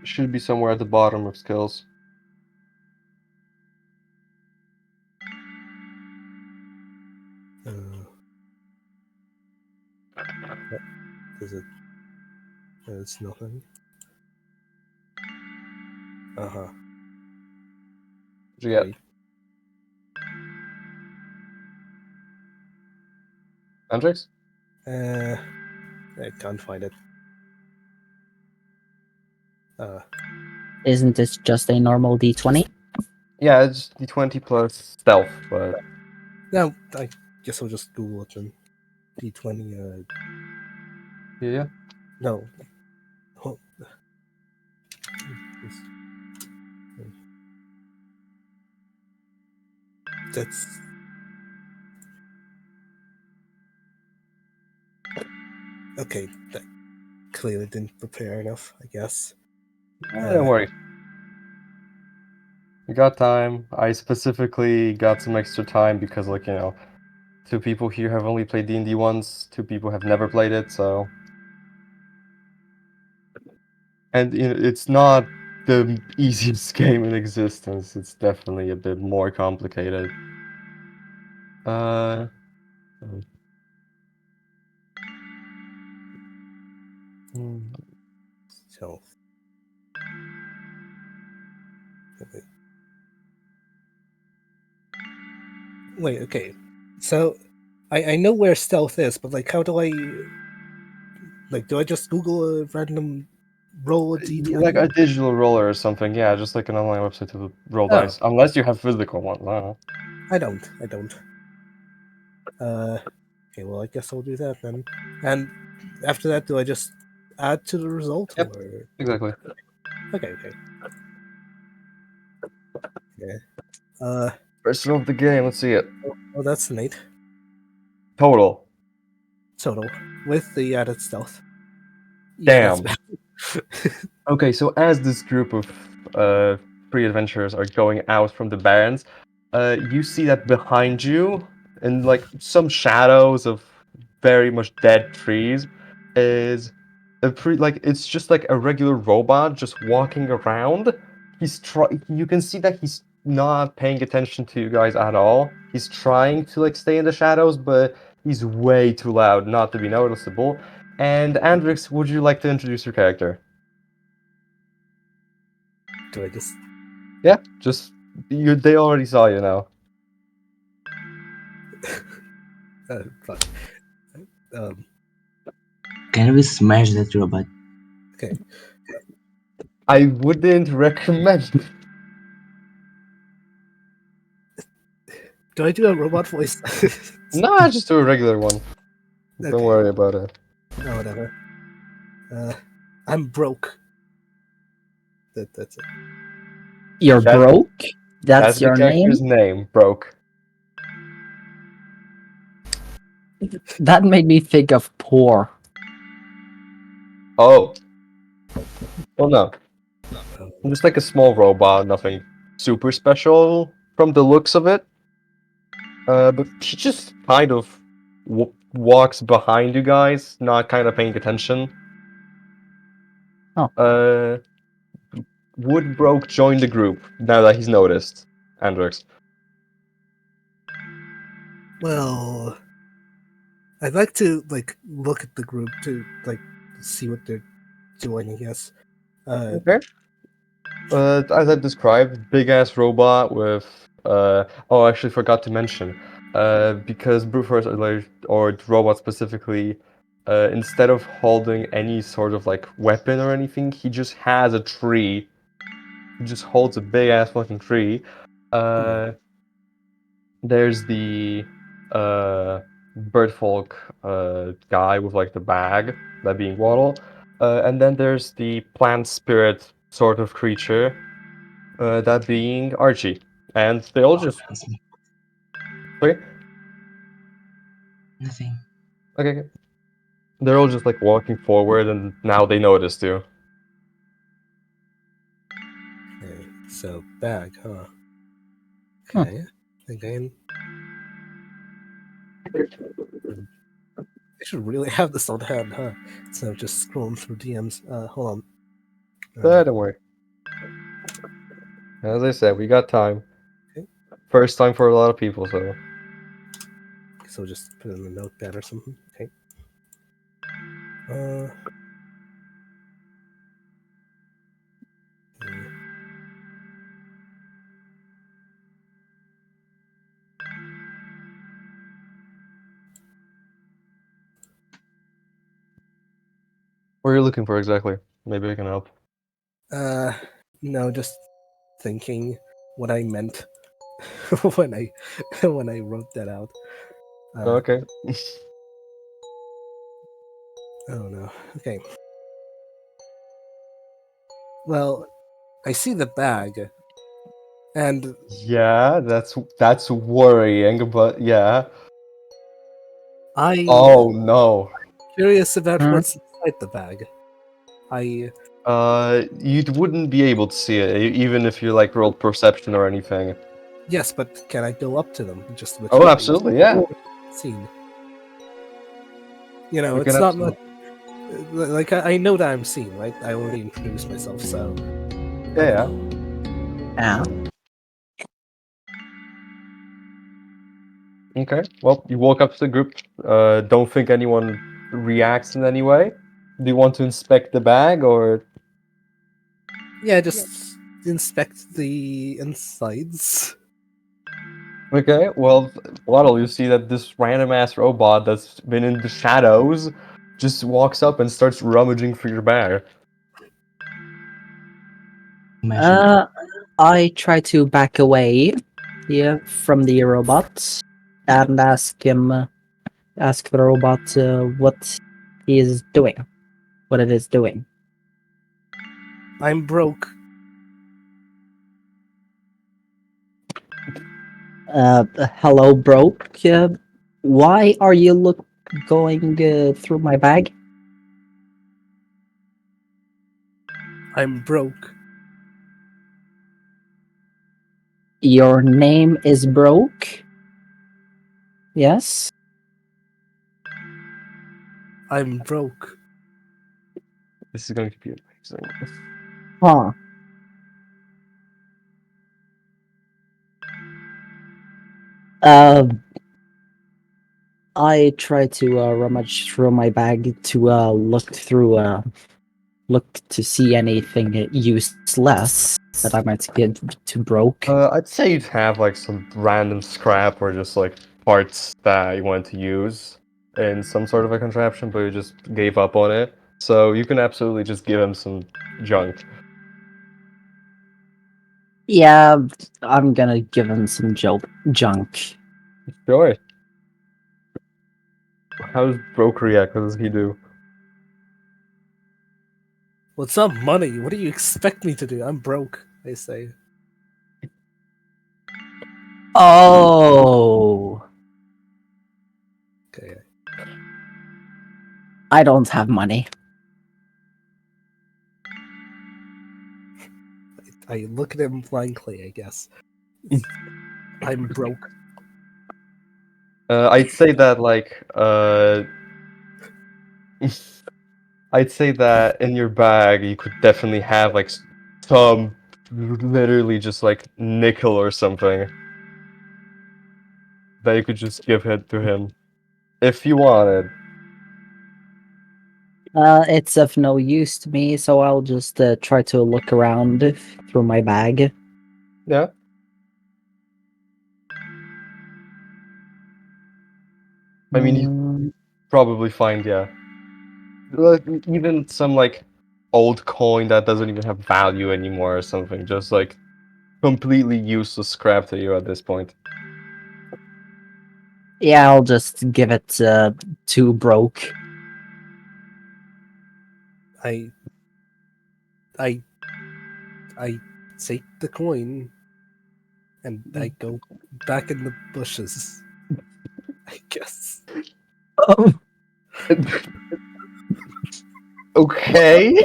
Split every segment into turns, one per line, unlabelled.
should be somewhere at the bottom of skills.
Is it? It's nothing.
What'd you get?
Wait.
Hendrix?
I can't find it.
Isn't this just a normal D20?
Yeah, it's D20 plus stealth, but
No, I guess I'll just Google it then. D20.
yeah.
No. Oh. That's. Okay, that clearly didn't prepare enough, I guess.
Don't worry. You got time. I specifically got some extra time because, like, 2 people here have only played D&D once, 2 people have never played it, so... And it's not the easiest game in existence. It's definitely a bit more complicated.
So. Wait, okay. So, I know where stealth is, but like, how do I... Like, do I just Google a random roll a D20?
Like a digital roller or something, yeah, just like an online website to roll dice. Unless you have physical ones, I don't know.
I don't. Okay, well, I guess I'll do that then. And after that, do I just add to the result?
Yep,
or...
exactly.
Okay.
First roll of the game, let's see it.
Oh, that's neat.
Total.
With the added stealth. Yeah,
Damn.
that's bad.
Okay, so as this group of free adventurers are going out from the barrens, you see that behind you, in like some shadows of very much dead trees, is it's just like a regular robot just walking around. You can see that he's not paying attention to you guys at all. He's trying to like stay in the shadows, but he's way too loud not to be noticeable. And Andrix, would you like to introduce your character?
Do I just...
Yeah, just they already saw you now.
Fuck.
Can we smash that robot?
Okay.
I wouldn't recommend.
Do I do a robot voice?
Nah, just do a regular one.
Okay.
Don't worry about it.
No, whatever. I'm broke. That's it.
You're broke? That's
the
your
character's name, Broke.
That made me think of poor.
Oh. Well, no. I'm just like a small robot, nothing super special from the looks of it. But he just kind of walks behind you guys, not kind of paying attention.
Oh.
Would Broke join the group now that he's noticed, Andrix?
Well, I'd like to like look at the group to like see what they're doing, I guess.
Okay. As I described, big ass robot with oh, I actually forgot to mention. Because brute force or robot specifically, instead of holding any sort of like weapon or anything, he just has a tree. He just holds a big ass fucking tree. There's the birdfolk guy with like the bag, that being Waddle. And then there's the plant spirit sort of creature, that being Archie. And they all just... Okay?
Nothing.
Okay. They're all just like walking forward and now they noticed you.
Okay, so bag, huh? Okay. Again. I should really have this on hand, huh? So just scrolling through DMs. Hold on.
Don't worry. As I said, we got time.
Okay.
First time for a lot of people, so.
So just put in a notepad or something. Okay. Okay.
What are you looking for exactly? Maybe I can help.
No, just thinking what I meant when I wrote that out.
Okay.
Oh no. Okay. Well, I see the bag, and
Yeah, that's worrying, but yeah.
I
Oh no.
curious about
Hmm?
what's inside the bag. I
You wouldn't be able to see it, even if you like rolled perception or anything.
yes, but can I go up to them just with
Oh,
my
absolutely, yeah.
scene? You know,
You can
it's not much.
absolutely.
Like I know that I'm seen, right? I already introduced myself, so I
Yeah,
don't
yeah.
know.
Yeah.
Okay. Well, you walk up to the group. Don't think anyone reacts in any way. Do you want to inspect the bag or?
Yeah, just inspect the insides.
Okay. Well, Waddle, you see that this random ass robot that's been in the shadows just walks up and starts rummaging through your bag.
Imagine
I try to back away, yeah, from the robot and ask the robot what he is doing, what it is doing.
I'm broke.
Hello, broke. Why are you going through my bag?
I'm broke.
Your name is Broke? Yes?
I'm broke.
This is going to be amazing.
Huh. Uh, I try to rummage through my bag to look to see anything useless that I might get to Broke.
I'd say you'd have like some random scrap or just like parts that you wanted to use in some sort of a contraption, but you just gave up on it. So you can absolutely just give him some junk.
Yeah, I'm gonna give him some junk.
Sure. How does Broke react? What does he do?
Well, it's not money. What do you expect me to do? I'm broke, they say.
Oh,
Okay.
I don't have money.
I look at him blankly, I guess. I'm broke.
I'd say that like I'd say that in your bag you could definitely have like some literally just like nickel or something that you could just give it to him if you wanted.
It's of no use to me, so I'll just try to look around through my bag.
Yeah. I mean, you
Mm,
probably find, yeah, like, even some like old coin that doesn't even have value anymore or something, just like completely useless scrap to you at this point.
yeah, I'll just give it to Broke.
I I I take the coin and I go back in the bushes. I guess.
Oh,
Okay.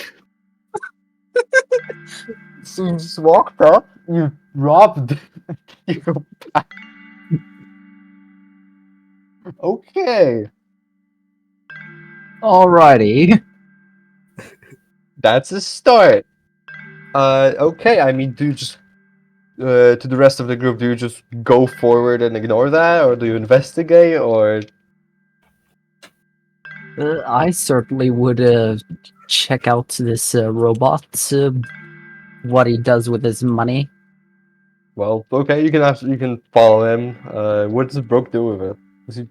So you just walked up, you robbed your bag. Okay.
alrighty.
That's a start. Okay. I mean, do you just to the rest of the group? Do you just go forward and ignore that, or do you investigate, or
I certainly would check out this robot, what he does with his money.
well, okay, you can follow him. What does Brooke do with it? Does he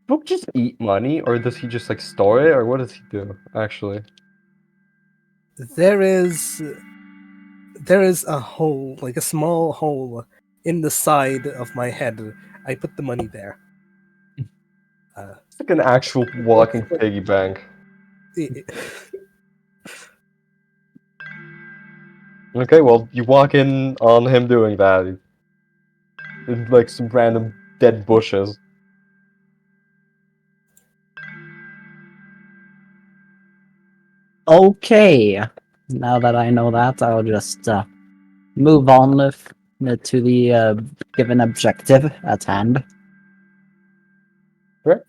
Brooke just eat money, or does he just like store it, or what does he do actually?
There is a hole, like a small hole, in the side of my head. I put the money there.
It's like an actual walking piggy bank. Okay, well, you walk in on him doing that. In like some random dead bushes.
Okay, now that I know that, I'll just move on to the given objective at hand.
Right?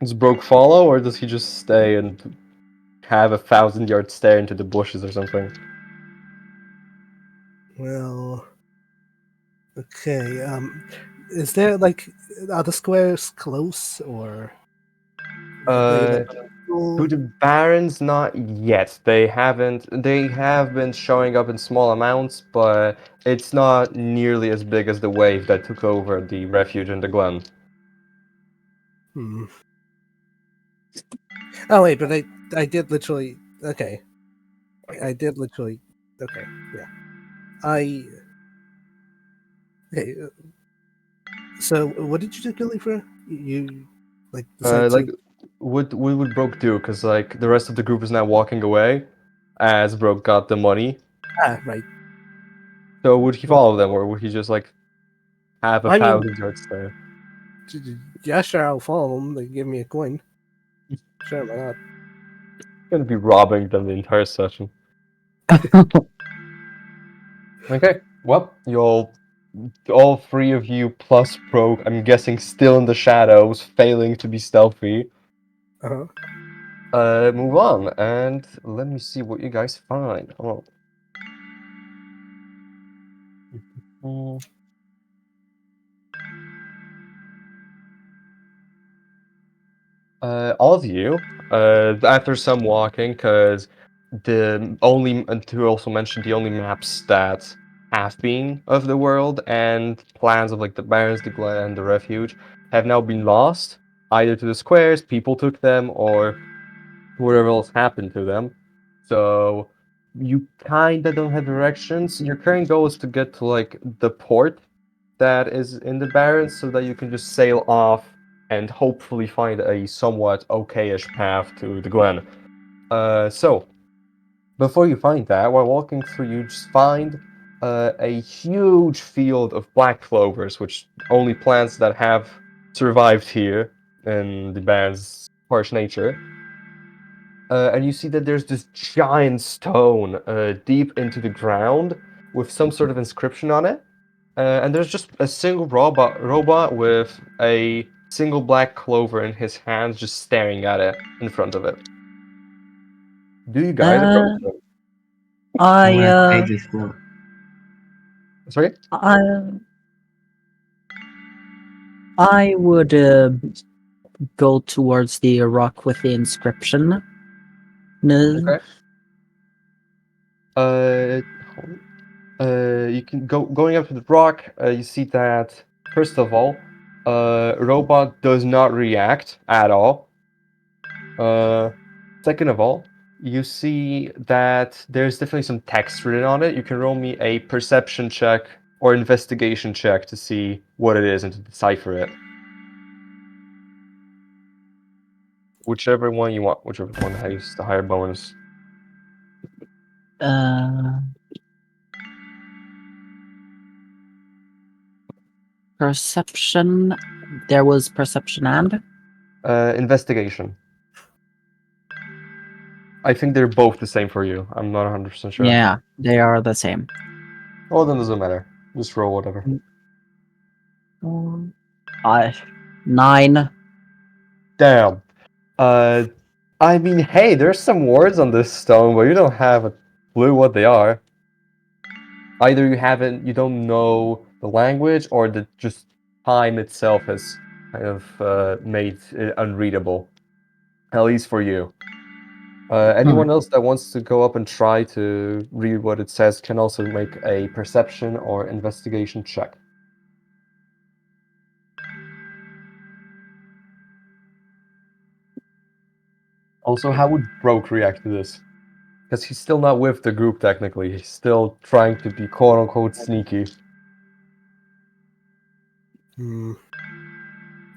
Does Broke follow, or does he just stay and have 1,000-yard stare into the bushes or something?
Well, okay. Is there like are the squares close or are they
Uh,
like
to the Barons, not yet. They haven't. They have been showing up in small amounts, but it's not nearly as big as the wave that took over the refuge in the Glen.
Hmm. Oh wait, but I did literally okay. I did literally okay. Yeah. I okay. So what did you do, Gilly? For you like decide
Like,
to
what would Broke do? Because like the rest of the group is now walking away, as Broke got the money.
right.
So would he follow them, or would he just like have a
I mean,
1,000-yard stare?
yeah, sure, I'll follow them. They give me a coin. Sure, why not?
Gonna be robbing them the entire session. Okay, well, you'll all three of you plus Broke, I'm guessing still in the shadows, failing to be stealthy.
Uh-huh.
Move on, and let me see what you guys find. Hold on. All of you, after some walking, because the only, and to also mention, the only maps that have been of the world and plans of like the Barrens, the Glen, and the Refuge have now been lost, either to the squares, people took them, or whatever else happened to them. So you kinda don't have directions. Your current goal is to get to like the port that is in the Barrens so that you can just sail off and hopefully find a somewhat okay-ish path to the Glen. So before you find that, while walking through, you just find a huge field of black clovers, which only plants that have survived here in the Barrens' harsh nature. And you see that there's this giant stone deep into the ground with some sort of inscription on it. And there's just a single robot with a single black clover in his hands, just staring at it in front of it. Do you guys approach
uh,
him?
I
I
wanna take this floor.
Sorry?
I would go towards the rock with the inscription. No.
Okay. Hold you can going up to the rock. You see that first of all, robot does not react at all. Second of all, you see that there's definitely some text written on it. You can roll me a perception check or investigation check to see what it is and to decipher it. Whichever one you want, whichever one has the higher bonus.
Uh, perception. There was perception and
Investigation. I think they're both the same for you. I'm not 100% sure.
yeah, they are the same.
Oh, then doesn't matter. Just roll whatever.
I 9.
Damn. I mean, hey, there's some words on this stone, but you don't have a clue what they are. Either you don't know the language, or the just time itself has kind of made it unreadable. At least for you. Anyone else that wants to go up and try to read what it says can also make a perception or investigation check. Also, how would Broke react to this? Because he's still not with the group technically. He's still trying to be quote-unquote sneaky.
Hmm.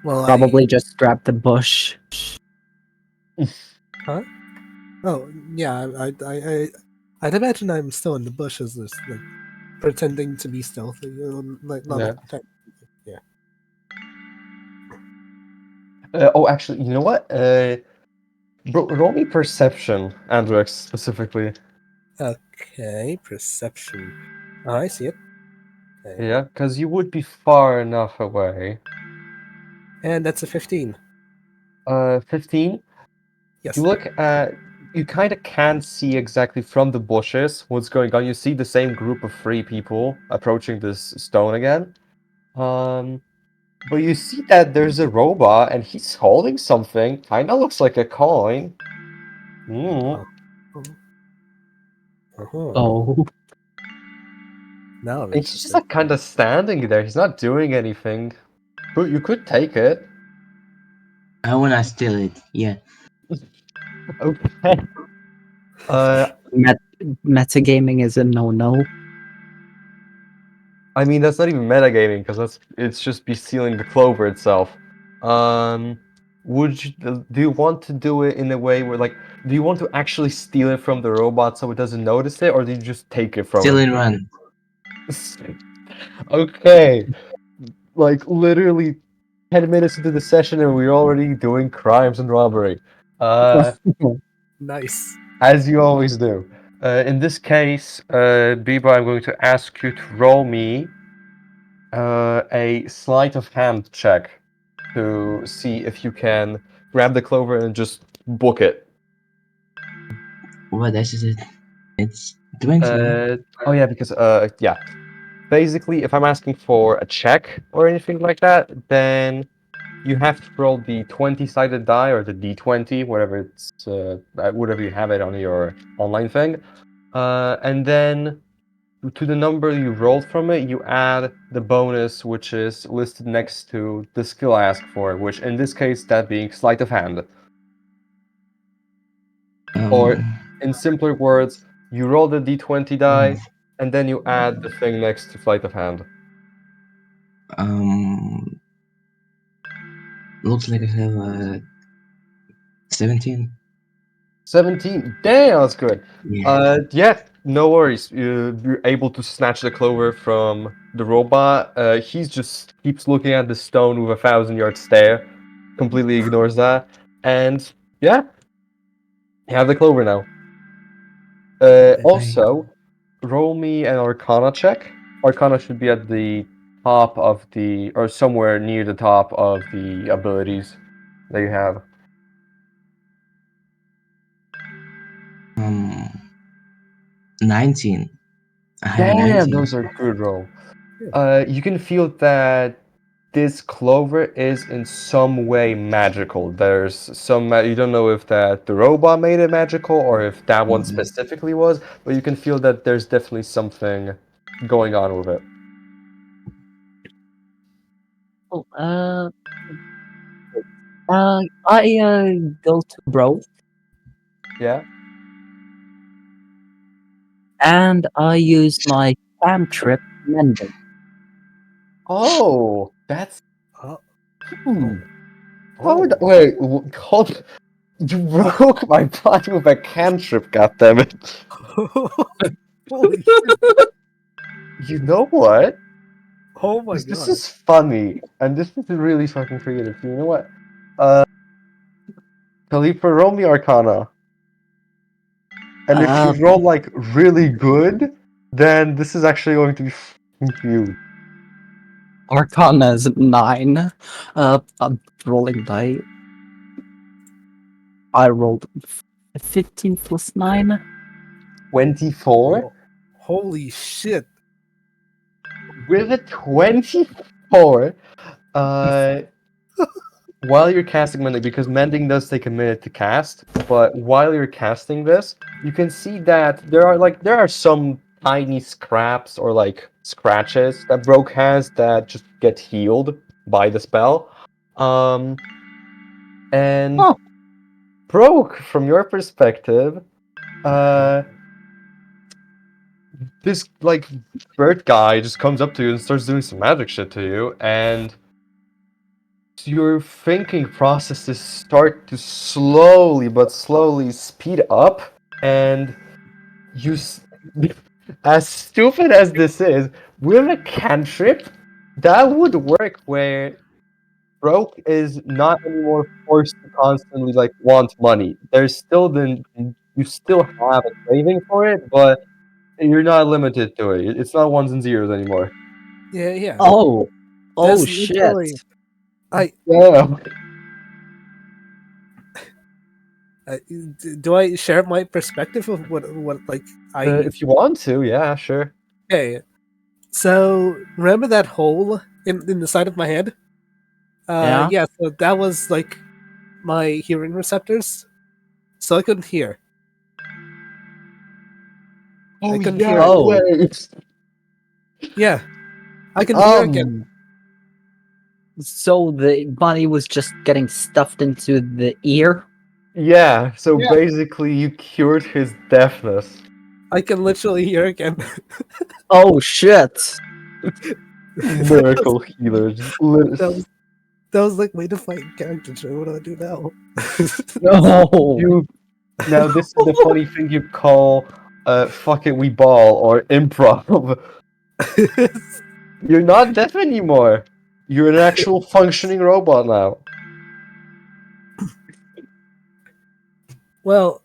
Well,
Probably just grab the bush.
Huh? Oh, yeah. I'd imagine I'm still in the bushes, just, like pretending to be stealthy, like not
Yeah.
yeah.
Oh, actually, you know what? Roll me perception, Andrex specifically.
Okay, perception. Oh, I see it. Okay.
Yeah, because you would be far enough away.
And that's a 15.
15.
Yes.
You look at. You kind of can't see exactly from the bushes what's going on. You see the same group of 3 people approaching this stone again. But you see that there's a robot and he's holding something. Kinda looks like a coin. Mm.
Uh-huh.
Oh,
Now I'm
And he's just
interested.
like kind of standing there. He's not doing anything. But you could take it.
I wanna steal it. Yeah.
Okay.
metagaming is a no-no.
I mean that's not even metagaming because it's just be stealing the clover itself. Would you, do you want to do it in a way where do you want to actually steal it from the robot so it doesn't notice it, or do you just take it from
Steal
him?
and run.
Okay. Like literally 10 minutes into the session and we're already doing crimes and robbery.
Nice.
As you always do. In this case, Biba, I'm going to ask you to roll me a sleight of hand check to see if you can grab the clover and just book it.
What is it? It's 20.
Oh yeah, because yeah. Basically, if I'm asking for a check or anything like that, then you have to roll the 20-sided die or the D20, whatever you have it on your online thing, and then to the number you rolled from it, you add the bonus, which is listed next to the skill I asked for, which in this case, that being sleight of hand. Or, in simpler words, you roll the D20 die, and then you add the thing next to sleight of hand.
Um, Looks like I have 17.
17. Damn, that's good.
Yeah.
Yeah, no worries. You're able to snatch the clover from the robot. He just keeps looking at the stone with a 1,000-yard stare, completely ignores that, and yeah, you have the clover now. Also, roll me an Arcana check. Arcana should be at the top of or somewhere near the top of the abilities that you have.
19. I have a
Damn,
19.
those are good roll. You can feel that this clover is in some way magical. There's you don't know if that the robot made it magical or if that one specifically was, but you can feel that there's definitely something going on with it.
Oh, I go to Bro
Yeah.
and I use my cantrip mending.
Oh, that's.
Oh,
Hmm.
oh.
Wait, hold. You broke my body with a cantrip, goddammit.
Holy shit.
You know what?
Oh my
This
god.
is funny, and this is really fucking creative. You know what? Khalifa, roll me Arcana. And if you
Uh,
roll like really good, then this is actually going to be huge.
Arcana is 9. I'm rolling die. I rolled 15 plus 9.
24?
Holy shit!
With a 24, uh, while you're casting mending, because mending does take a minute to cast, but while you're casting this, you can see that there are some tiny scraps or like scratches that Broke has that just get healed by the spell. And
Oh.
Broke, from your perspective, uh, this like bird guy just comes up to you and starts doing some magic shit to you, and your thinking processes start to slowly but slowly speed up, and you as stupid as this is, with a cantrip that would work where Broke is not anymore forced to constantly like want money. There's still you still have a craving for it, but you're not limited to it. It's not ones and zeros anymore.
Yeah.
Oh.
There's
Shit.
literally-
Yeah.
Do I share my perspective of what like I
If you want to, yeah, sure.
okay? So remember that hole in the side of my head?
Yeah.
Yeah. So that was like my hearing receptors, so I couldn't hear.
Oh,
couldn't
yeah,
hear.
Oh.
wait.
Yeah, I can hear again.
So the money was just getting stuffed into the ear?
Yeah, so
Yeah.
basically you cured his deafness.
I can literally hear again.
Oh shit.
Miracle healer. Just
That was like way to fight character. So what do I do now?
No.
you now this is the funny thing you call fuck it we ball or improv. You're not deaf anymore. You're an actual functioning robot now.
Well,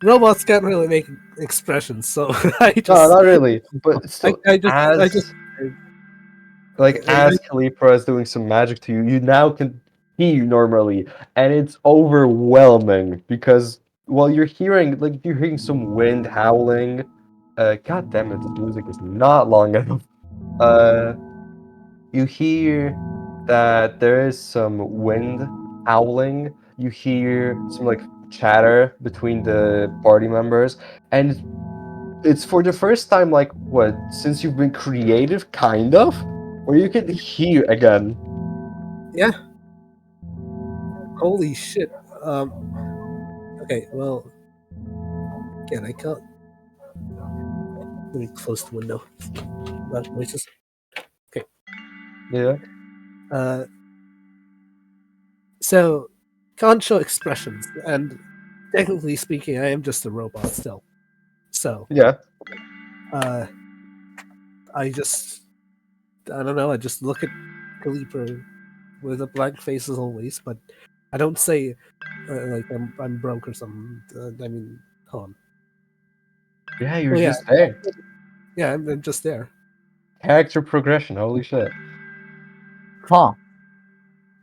robots can't really make expressions, so I just
No, not really. But still,
I just
as Calipra is doing some magic to you, you now can hear normally, and it's overwhelming because you're hearing some wind howling. God damn it, this music is not long enough. Uh, you hear that there is some wind howling. You hear some like chatter between the party members, and it's for the first time, like what, since you've been creative, kind of, where you can hear again.
yeah. Holy shit. Okay, well, again, I can't. Let me close the window. Loud noises.
Yeah.
So can't show expressions, and technically speaking, I am just a robot still. So,
Yeah.
I don't know. I just look at Kalipa with a blank face as always, but I don't say like I'm broke or something. I mean, hold on.
Yeah, you're
Oh yeah,
just there.
yeah, I'm just there.
Character progression, holy shit.
Huh.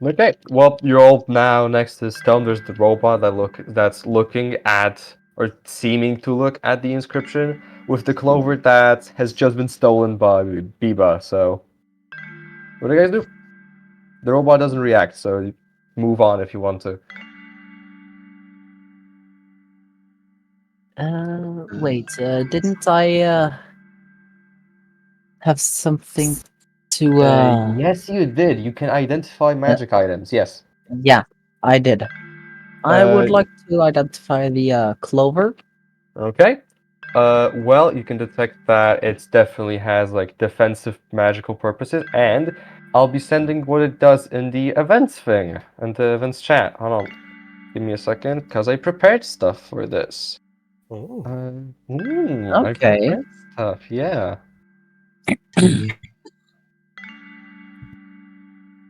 Okay, well, you're all now next to stone. There's the robot that's looking at or seeming to look at the inscription with the clover that has just been stolen by Biba. So, what do you guys do? The robot doesn't react, so you move on if you want to.
Wait, didn't I have something to
Yes, you did. You can identify magic items. Yes.
yeah, I did. I would
Uh,
like to identify the clover.
Okay. Well, you can detect that it definitely has like defensive magical purposes, and I'll be sending what it does in the events thing, in the events chat. Hold on. Give me a second, because I prepared stuff for this.
Oh.
I
Okay.
prepared stuff, yeah.
Yeah.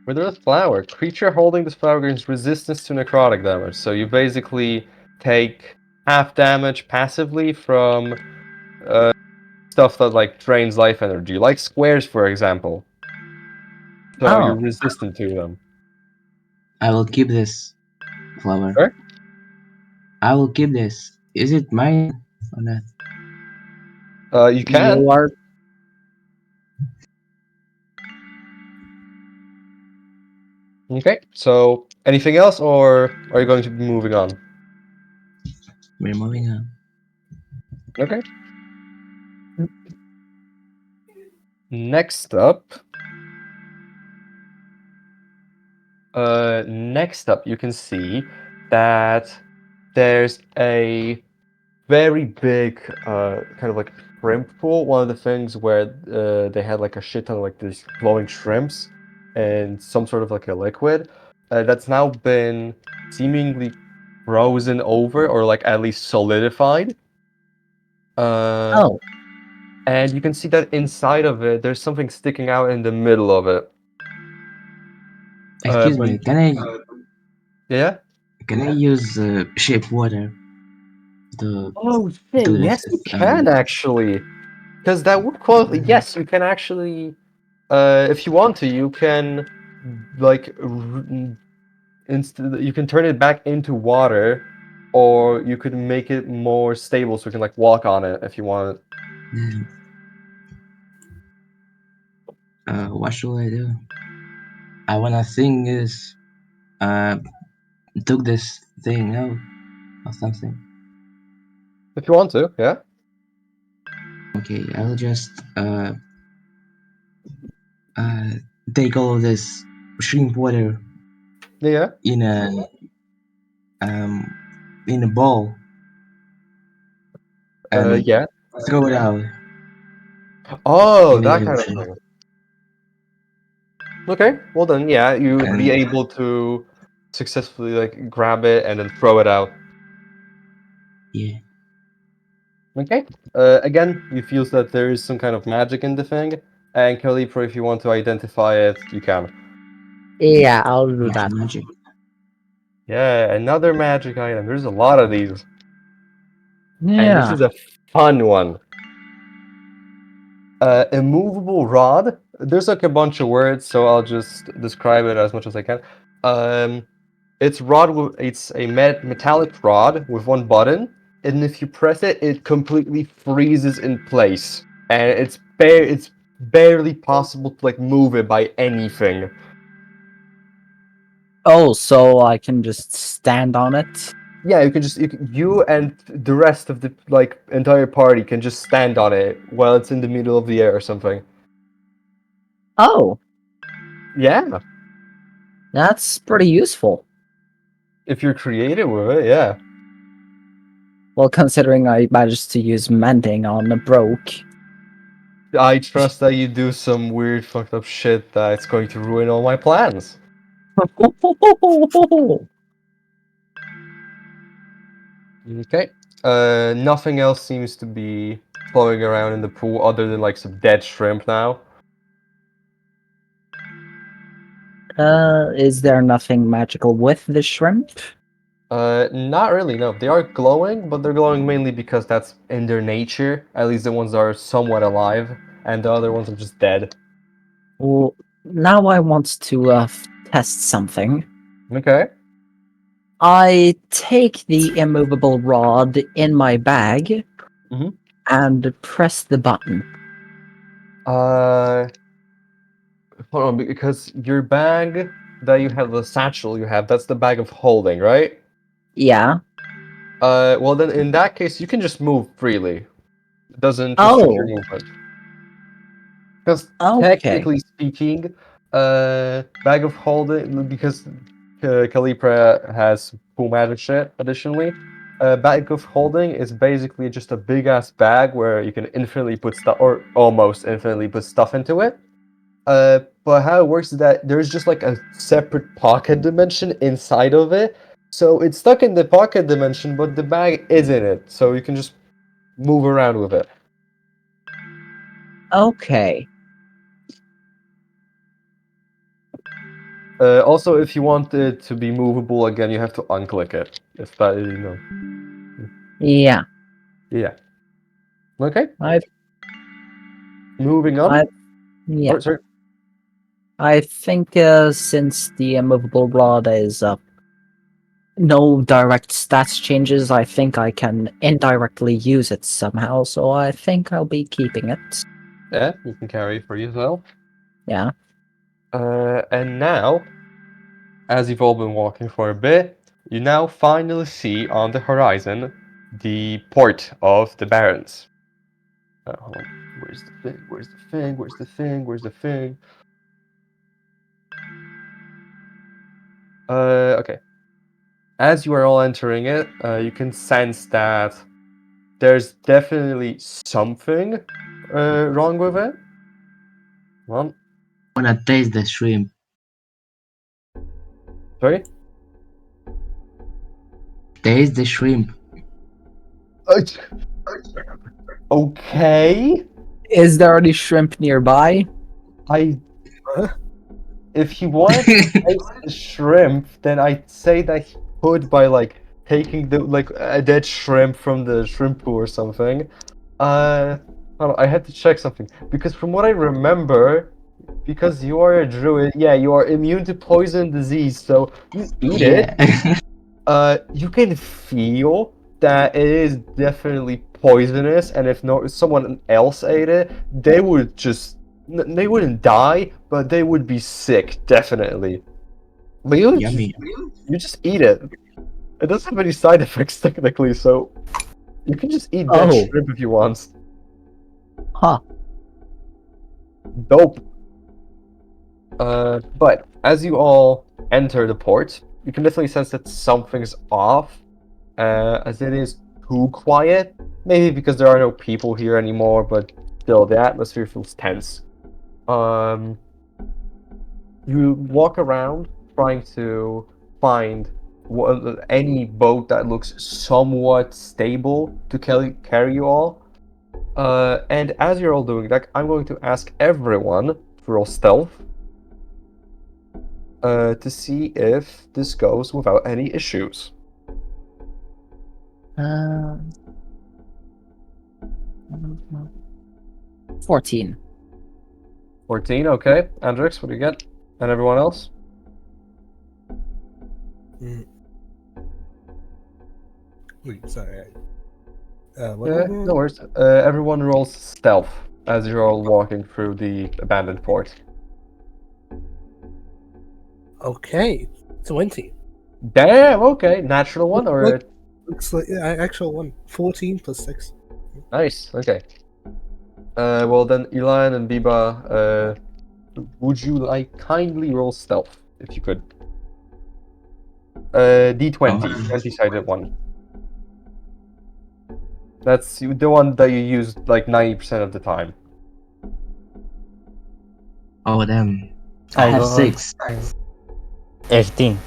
Withered flower. Creature holding this flower gains resistance to necrotic damage. So you basically take half damage passively from stuff that like drains life energy, like squares, for example. So you're
Oh,
resistant to them.
I will keep this flower.
Sure.
I will keep this. Is it mine or not?
You can.
You are.
Okay. So, anything else, or are you going to be moving on?
We're moving on.
Okay. Next up. Next up, you can see that there's a very big, kind of like shrimp pool. One of the things where they had like a shit ton of like these glowing shrimps and some sort of like a liquid that's now been seemingly frozen over or like at least solidified.
Oh,
And you can see that inside of it, there's something sticking out in the middle of it.
Excuse
But
me,
yeah.
can I use shape water to
Oh
do
shit!
this?
Yes, you can actually. Because that would qualify. Yes, you can actually. If you want to, you can, like, you can turn it back into water, or you could make it more stable so you can like walk on it if you want.
What should I do? I wanna think is uh took this thing out or something.
If you want to, yeah.
Okay, I'll just uh take all of this shrimp water
Yeah.
in a um in a bowl and
Yeah.
throw it out
Oh,
in the
that kind of
ocean.
thing. Okay. Well then, yeah, you would be
And
able to successfully like grab it and then throw it out.
yeah,
Okay. Again, you feel that there is some kind of magic in the thing, and Calipro, if you want to identify it, you can.
yeah, I'll do
much
that.
magic.
Yeah, another magic item. There's a lot of these, and this
Yeah.
is a fun one. Immovable rod. There's like a bunch of words, so I'll just describe it as much as I can. Um, it's a metallic rod with one button, and if you press it, it completely freezes in place, and it's barely possible to like move it by anything.
Oh, so I can just stand on it?
Yeah, you and the rest of the like entire party can just stand on it while it's in the middle of the air or something.
Oh,
Yeah,
that's pretty useful.
if you're creative with it, yeah.
Well, considering I managed to use mending on a broke.
I trust that you do some weird fucked up shit that's going to ruin all my plans. Okay. Nothing else seems to be flowing around in the pool other than like some dead shrimp now.
Is there nothing magical with the shrimp?
Not really, no. They are glowing, but they're glowing mainly because that's in their nature. At least the ones that are somewhat alive, and the other ones are just dead.
Well, now I want to test something.
Okay.
I take the immovable rod in my bag
Mhm.
and press the button.
Uh, Hold on, because your bag that you have, the satchel you have, that's the bag of holding, right?
Yeah.
Well then in that case, you can just move freely. It doesn't restrict your
Oh,
movement. Because
okay.
technically speaking, bag of holding, because Calipra has cool magic shit additionally, bag of holding is basically just a big ass bag where you can infinitely put stuff, or almost infinitely put stuff into it. But how it works is that there's just like a separate pocket dimension inside of it. So it's stuck in the pocket dimension, but the bag is in it. So you can just move around with it.
Okay.
Also, if you want it to be movable again, you have to unclick it. If that,
Yeah.
Yeah. Okay.
I
Moving on.
I yeah.
Sorry.
I think since the immovable rod is no direct stats changes. I think I can indirectly use it somehow, so I think I'll be keeping it.
Yeah, you can carry for yourself.
Yeah.
And now, as you've all been walking for a bit, you now finally see on the horizon the port of the Barrens. Hold on. Where's the thing? Where's the thing? Where's the thing? Where's the thing? Okay. As you are all entering it, you can sense that there's definitely something wrong with it. Well,
I wanna taste the shrimp.
sorry?
Taste the shrimp.
Okay.
Is there any shrimp nearby?
I
Huh?
If he wanted to taste the shrimp, then I'd say that he could by like taking the a dead shrimp from the shrimp pool or something. Hold on, I had to check something because from what I remember, because you are a druid, yeah, you are immune to poison and disease, so you eat it.
Yeah.
You can feel that it is definitely poisonous, and if someone else ate it, they would they wouldn't die, but they would be sick, definitely. But
Yummy.
you just eat it. It doesn't have any side effects technically, so you can just eat that
Oh.
shrimp if you want.
Huh.
Dope. But as you all enter the port, you can definitely sense that something's off, as it is too quiet. Maybe because there are no people here anymore, but still, the atmosphere feels tense. You walk around trying to find any boat that looks somewhat stable to carry you all. And as you're all doing that, I'm going to ask everyone to roll stealth to see if this goes without any issues.
14.
14, okay. Andrix, what do you get? And everyone else?
Wait, sorry. What?
Yeah, no worries. Everyone rolls stealth as you're all walking through the abandoned port.
Okay, 20.
Damn, okay. Natural one or
Look. Looks like actual one. 14 plus 6.
nice, okay. Well then, Elan and Biba, would you like kindly roll stealth if you could? D20,
Oh.
20-sided one. That's the one that you use like 90% of the time.
Oh damn.
I
I have
got
6.
18.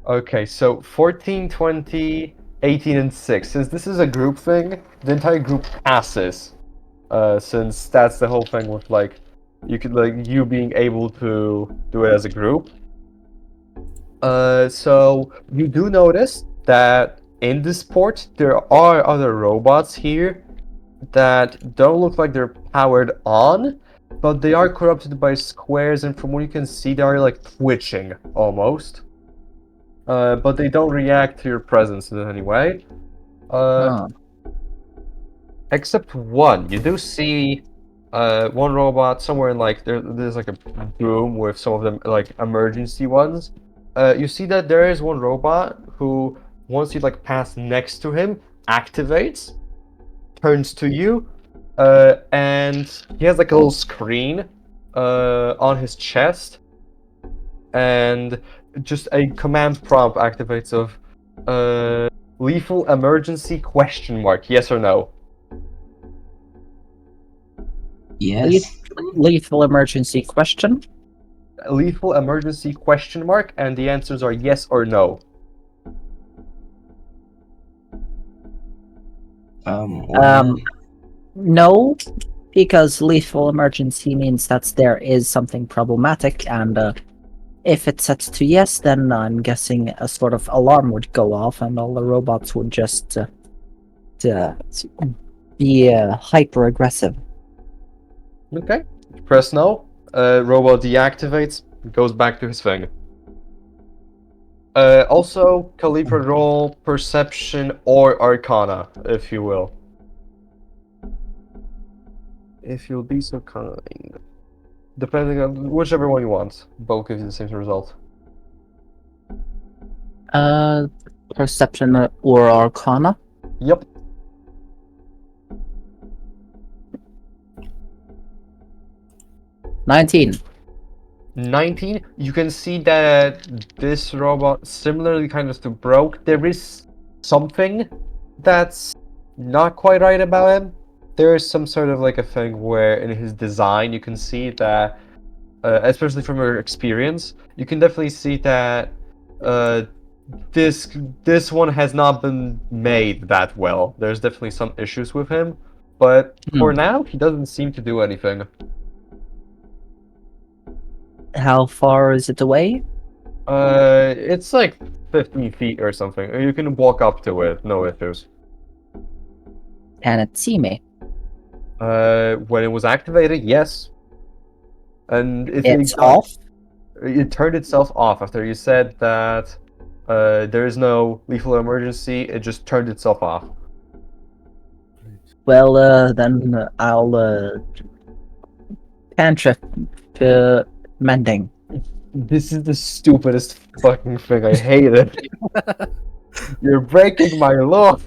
Okay, so 14, 20, 18, and 6. Since this is a group thing, the entire group passes. Since that's the whole thing with like you being able to do it as a group. So you do notice that in this port there are other robots here that don't look like they're powered on, but they are corrupted by squares, and from what you can see, they are like twitching almost. But they don't react to your presence in any way.
Huh.
Except one. You do see one robot somewhere in like there's like a room with some of them like emergency ones. You see that there is one robot who, once you like pass next to him, activates, turns to you, and he has like a little screen on his chest, and just a command prompt activates of lethal emergency question mark, yes or no.
Yes.
Lethal emergency question.
Lethal emergency question mark, and the answers are yes or no.
Well,
No, because lethal emergency means that there is something problematic, and if it's set to yes, then I'm guessing a sort of alarm would go off, and all the robots would just be hyper aggressive.
Okay. Press no. Robot deactivates, goes back to his thing. Also, Calipra, roll Perception or Arcana, if you will. If you'll be so kind. Depending on whichever one you want. Both give you the same result.
Perception or Arcana.
Yep.
19.
19. You can see that this robot, similarly kind of to Broke, there is something that's not quite right about him. There is some sort of like a thing where in his design you can see that, especially from your experience, you can definitely see that this one has not been made that well. There's definitely some issues with him, but for now he doesn't seem to do anything.
How far is it away?
It's like 15 feet or something. You can walk up to it, no issues.
Can it see me?
When it was activated, yes. And if
It's
it got,
off?
it turned itself off after you said that there is no lethal emergency. It just turned itself off.
Well, then I'll cantrip mending.
This is the stupidest fucking thing. I hate it. You're breaking my law.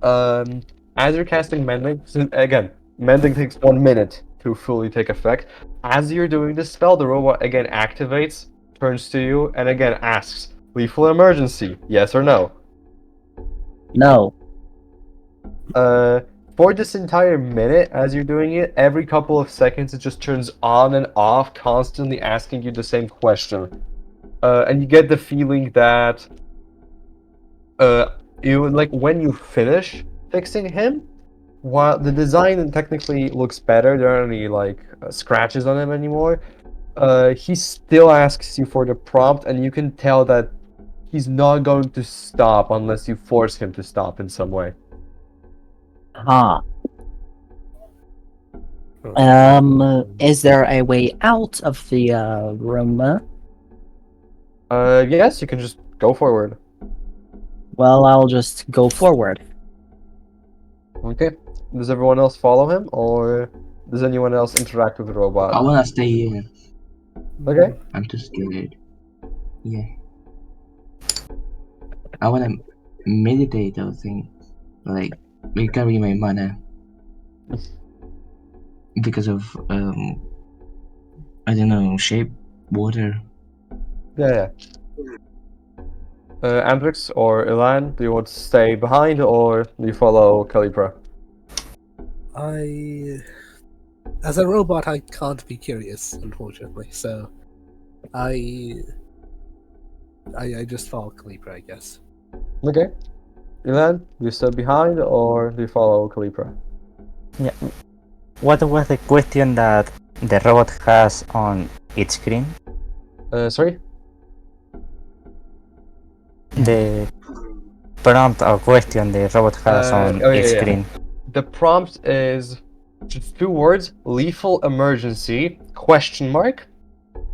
As you're casting mending, again, mending takes 1 minute to fully take effect. As you're doing this spell, the robot again activates, turns to you, and again asks, "Lethal emergency? Yes or no?"
No.
For this entire minute, as you're doing it, every couple of seconds it just turns on and off, constantly asking you the same question. And you get the feeling that you like when you finish fixing him, while the design technically looks better, there aren't any like scratches on him anymore. He still asks you for the prompt, and you can tell that he's not going to stop unless you force him to stop in some way.
Huh. Is there a way out of the room?
Yes, you can just go forward.
Well, I'll just go forward.
Okay. Does everyone else follow him, or does anyone else interact with the robot?
I wanna stay here.
Okay.
I'm too scared. Yeah. I wanna meditate or think. Like, recovery my mana. Because of, I don't know, shape, water.
Yeah. Andrix or Ilan, do you want to stay behind, or do you follow Calipra?
As a robot, I can't be curious, unfortunately. So, I just follow Calipra, I guess.
Okay. Ilan, do you stay behind, or do you follow Calipra?
Yeah. What was the question that the robot has on its screen?
Sorry?
The prompt or question the robot has on its screen.
The prompt is just 2 words: lethal emergency, question mark,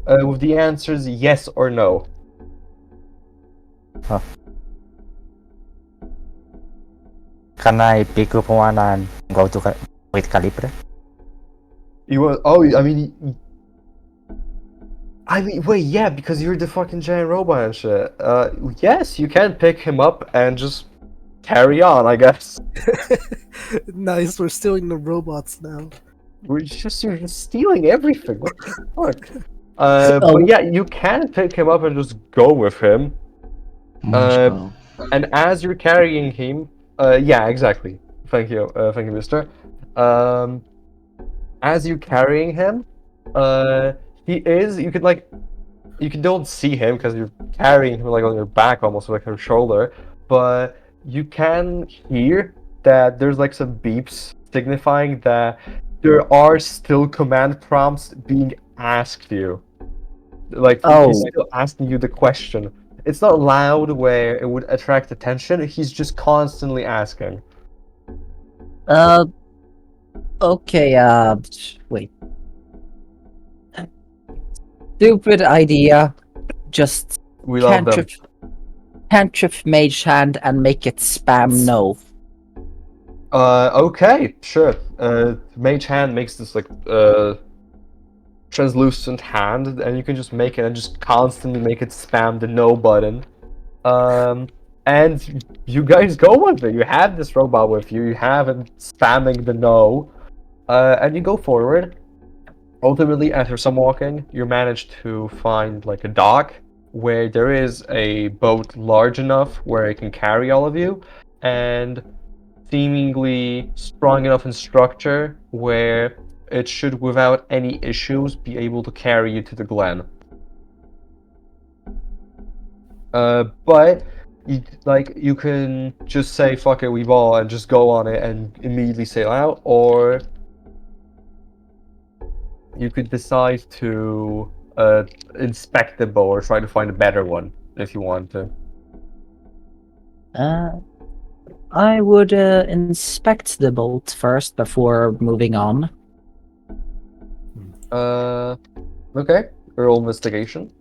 with the answers yes or no.
Can I pick up one and go to with Calipre?
You want? Oh, wait, yeah, because you're the fucking giant robot and shit. Yes, you can pick him up and just carry on, I guess.
Nice, we're stealing the robots now.
You're just stealing everything. What the fuck? But yeah, you can pick him up and just go with him.
Munchpo.
And as you're carrying him, yeah, exactly. Thank you, Mister. As you're carrying him, he is. You don't see him because you're carrying him like on your back, almost like your shoulder. But you can hear that there's like some beeps signifying that there are still command prompts being asked you. Like he's still asking you the question. It's not loud where it would attract attention. He's just constantly asking.
Okay, wait. Stupid idea. Just
We love them.
cantrip mage hand and make it spam no.
Okay, sure. Mage hand makes this like translucent hand, and you can just make it and just constantly make it spam the no button. And you guys go with it. You have this robot with you. You have it spamming the no, and you go forward. Ultimately, after some walking, you manage to find like a dock where there is a boat large enough where it can carry all of you, and seemingly strong enough in structure where it should, without any issues, be able to carry you to the glen. But you can just say fuck it, we've all, and just go on it and immediately sail out, or you could decide to inspect the boat or try to find a better one if you want to.
I would inspect the boat first before moving on.
Okay. Roll investigation.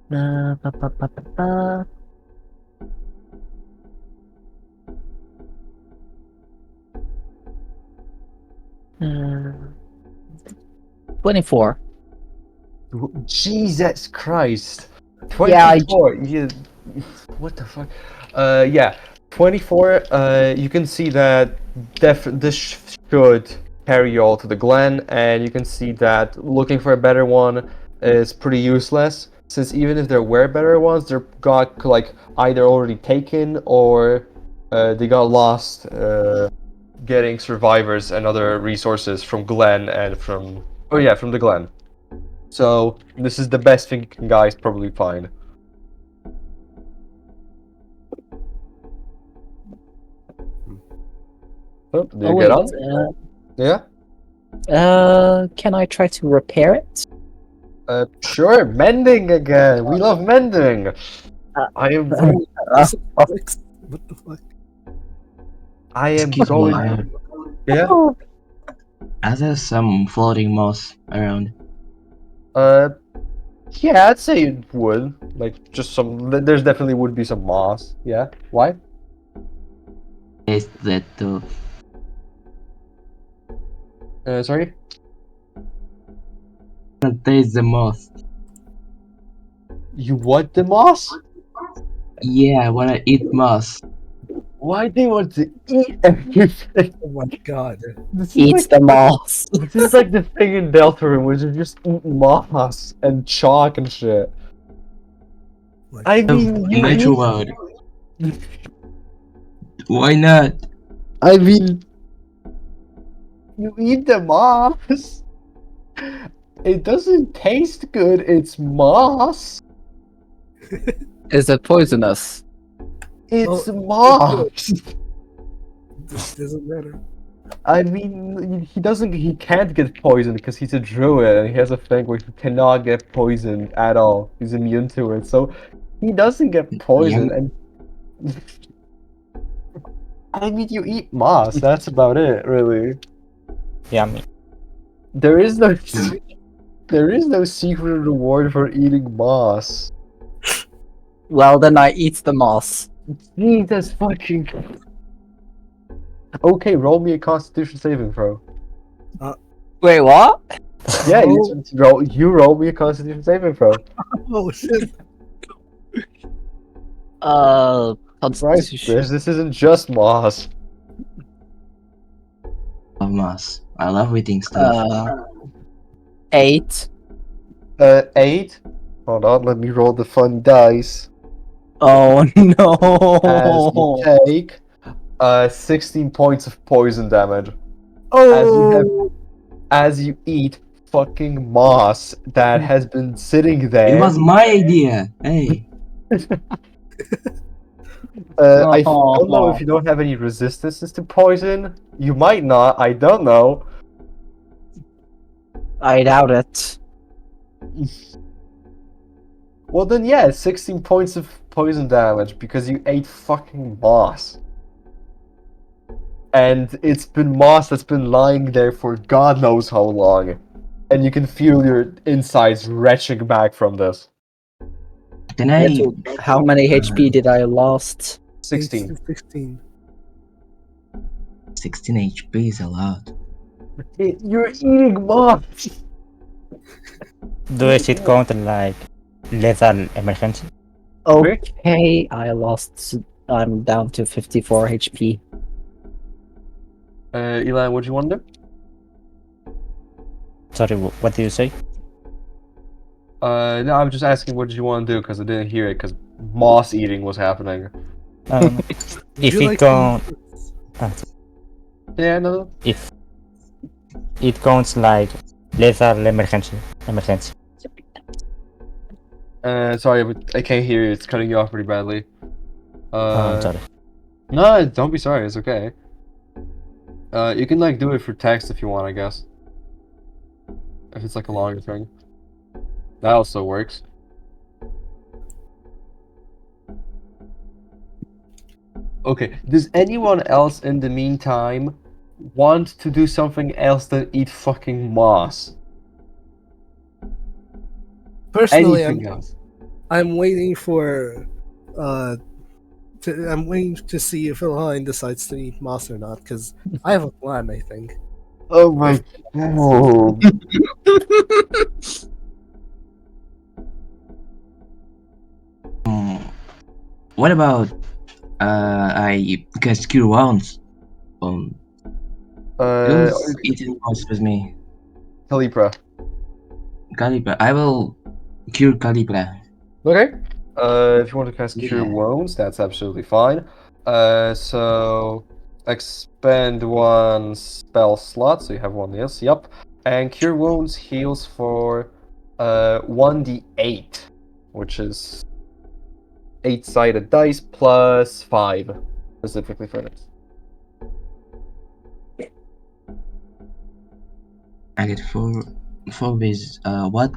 Ba, ba, ba, ba, ba. 24.
Jesus Christ.
Yeah,
24. What the fuck? Yeah. 24. You can see that this should carry you all to the glen, and you can see that looking for a better one is pretty useless, since even if there were better ones, they're got like either already taken or they got lost getting survivors and other resources from Glen and from the Glen. So this is the best thing you can guys probably find. Oh, do you get on? Yeah?
Can I try to repair it?
Sure, mending again. We love mending. I am
What the fuck?
I am
Excuse me,
going. Yeah?
are there some floating moss around?
Yeah, I'd say it would. Like just some there's definitely would be some moss. Yeah. Why?
Taste that too.
Sorry?
Taste the moss.
You want the moss?
Yeah, I wanna eat moss.
Why do you want to eat everything?
Oh my god.
This is
Eats the moss.
This is like the thing in Deltarune, which is just eat moss and chalk and shit.
Like,
I mean, you
Nature
eat.
world. Why not?
I mean, you eat the moss. It doesn't taste good. It's moss.
Is it poisonous?
It's
Well,
moss.
this doesn't matter.
I mean, he can't get poisoned because he's a druid and he has a thing where he cannot get poisoned at all. He's immune to it, so he doesn't get poisoned. And I mean, you eat moss. That's about it, really.
Yummy.
There is no secret reward for eating moss.
Well, then I eat the moss.
Jesus fucking. Okay, roll me a Constitution saving throw.
Wait, what?
Yeah, you roll me a Constitution saving throw.
Oh shit.
Right,
Constitution.
this isn't just moss.
Love moss. I love eating stuff.
8.
8. Hold on, let me roll the fun dice.
Oh
As you
no!
take 16 points of poison damage.
Oh.
As you eat fucking moss that has been sitting there.
It was my idea. Hey.
I don't know if you don't have any resistances to poison. You might not, I don't know.
I doubt it.
Well then yeah, 16 points of poison damage because you ate fucking moss. and it's been moss that's been lying there for God knows how long, and you can feel your insides retching back from this.
Can I?
How many HP did I lost?
16.
16.
16 HP is a lot.
You're eating moss!
Does it count like lethal emergency?
Okay, I lost. I'm down to 54 HP.
Eli, what do you want to do?
Sorry, what did you say?
No, I'm just asking what did you want to do because I didn't hear it because moss eating was happening.
Would
If
you
it
like
count,
Yeah, no.
if it counts like lethal emergency.
Sorry, but I can't hear you. It's cutting you off pretty badly.
I'm sorry.
No, don't be sorry. It's okay. You can like do it for text if you want, I guess. If it's like a longer thing. That also works. Okay, does anyone else in the meantime want to do something else than eat fucking moss?
Personally,
Anything else?
I'm waiting for I'm waiting to see if Ilhan decides to eat moss or not, because I have a plan, I think.
Oh my god.
What about I cast Cure Wounds on who's eating mouse with me?
Calipra.
Calibra. I will cure Calibra.
Okay. If you want to cast Cure
Yeah.
Wounds, that's absolutely fine. So expend one spell slot, so you have one, yes, yep. And Cure Wounds heals for 1d8, which is 8-sided dice plus 5, specifically for this.
I get four with what?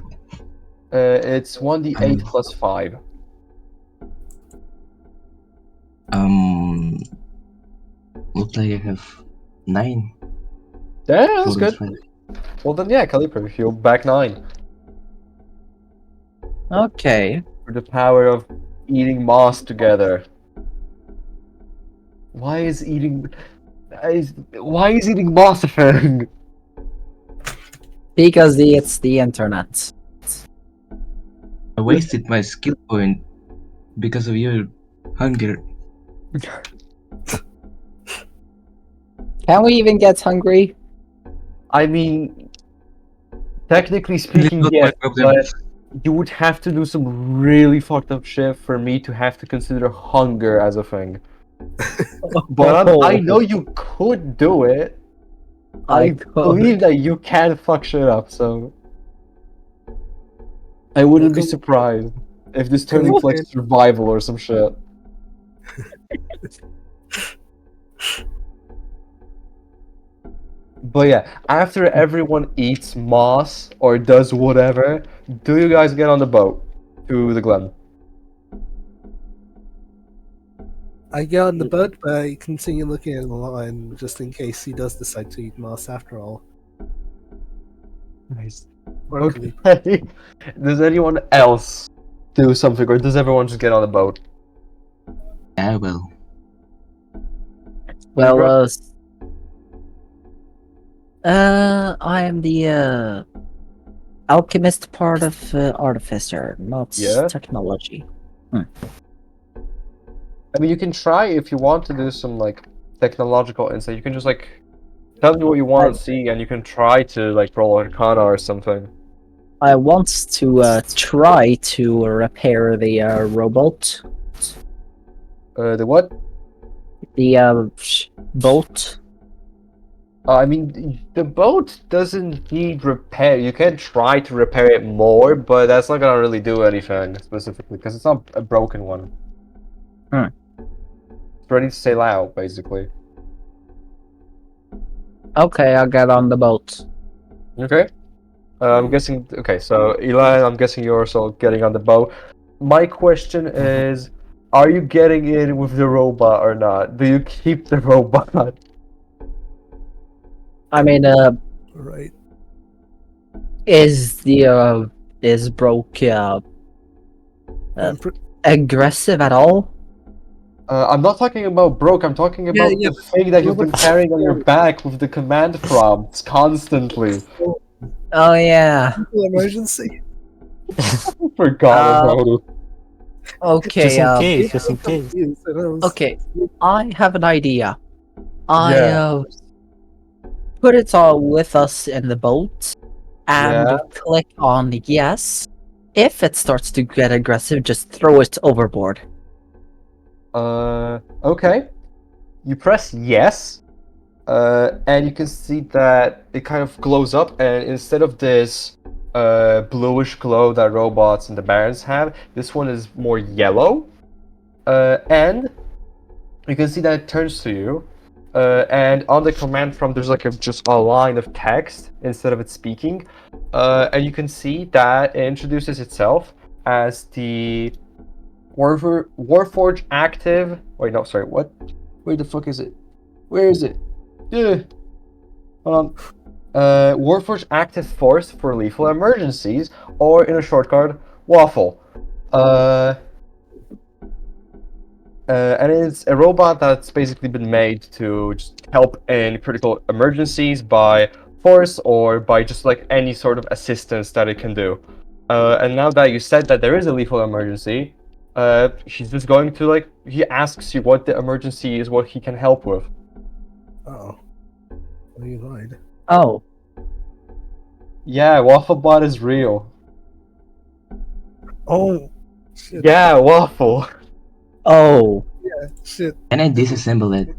It's 1d8 plus 5.
Looks like I have 9.
Yeah, that's
for
good.
this one.
Well then, yeah, Calipra, heal back 9.
Okay.
For the power of eating moss together. Why is eating moss a thing?
Because it's the internet.
I wasted my skill point because of your hunger.
Can we even get hungry?
I mean, technically
That's
speaking,
not
yes,
my problem.
but you would have to do some really fucked up shit for me to have to consider hunger as a thing. But I know you could do it. I believe that you can fuck shit up, so I wouldn't be
Welcome.
surprised if this turned
Welcome.
into like survival or some shit. But yeah, after everyone eats moss or does whatever, do you guys get on the boat to the glen?
I get on the boat, but I continue looking at the line just in case he does decide to eat moss after all.
Nice.
Or
Okay. Does anyone else do something, or does everyone just get on the boat?
I will.
Well, I am the alchemist part of artificer, not
Yeah.
technology.
I mean, you can try if you want to do some like technological insight. You can just like tell me what you want to see, and you can try to like roll Arcana or something.
I want to try to repair the robot.
The what?
The boat.
I mean, the boat doesn't need repair. You can try to repair it more, but that's not gonna really do anything specifically because it's not a broken one. It's ready to sail out, basically.
Okay, I'll get on the boat.
Okay. I'm guessing. Okay, so Eli, I'm guessing you're also getting on the boat. My question is, are you getting in with the robot or not? Do you keep the robot?
I mean,
Right.
is Broke
I'm pre-
aggressive at all?
I'm not talking about broke. I'm talking about
yeah,
the thing that you've been
Robert-
carrying on your back with the command prompts constantly.
Oh yeah.
emergency.
Forgot
Uh,
about it.
Okay.
Just in case.
Confused, and I was-
Okay. I have an idea. I
Yeah.
put it all with us in the boat and
Yeah.
click on yes. If it starts to get aggressive, just throw it overboard.
Okay. You press yes, and you can see that it kind of glows up, and instead of this bluish glow that robots and the barons have, this one is more yellow. And you can see that it turns to you, and on the command prompt, there's like just a line of text instead of it speaking, and you can see that it introduces itself as the Warforge active. Wait, no, sorry, what? Where the fuck is it? Where is it? Hold on. Warforge active force for lethal emergencies, or in a shortcut, Waffle. And it's a robot that's basically been made to just help in critical emergencies by force or by just like any sort of assistance that it can do. And now that you said that there is a lethal emergency, he's just going to like, he asks you what the emergency is, what he can help with.
Oh. Well, you lied.
Oh,
Yeah, Wafflebot is real.
Oh. Shit.
Yeah, Waffle.
oh,
Shit.
Can I disassemble it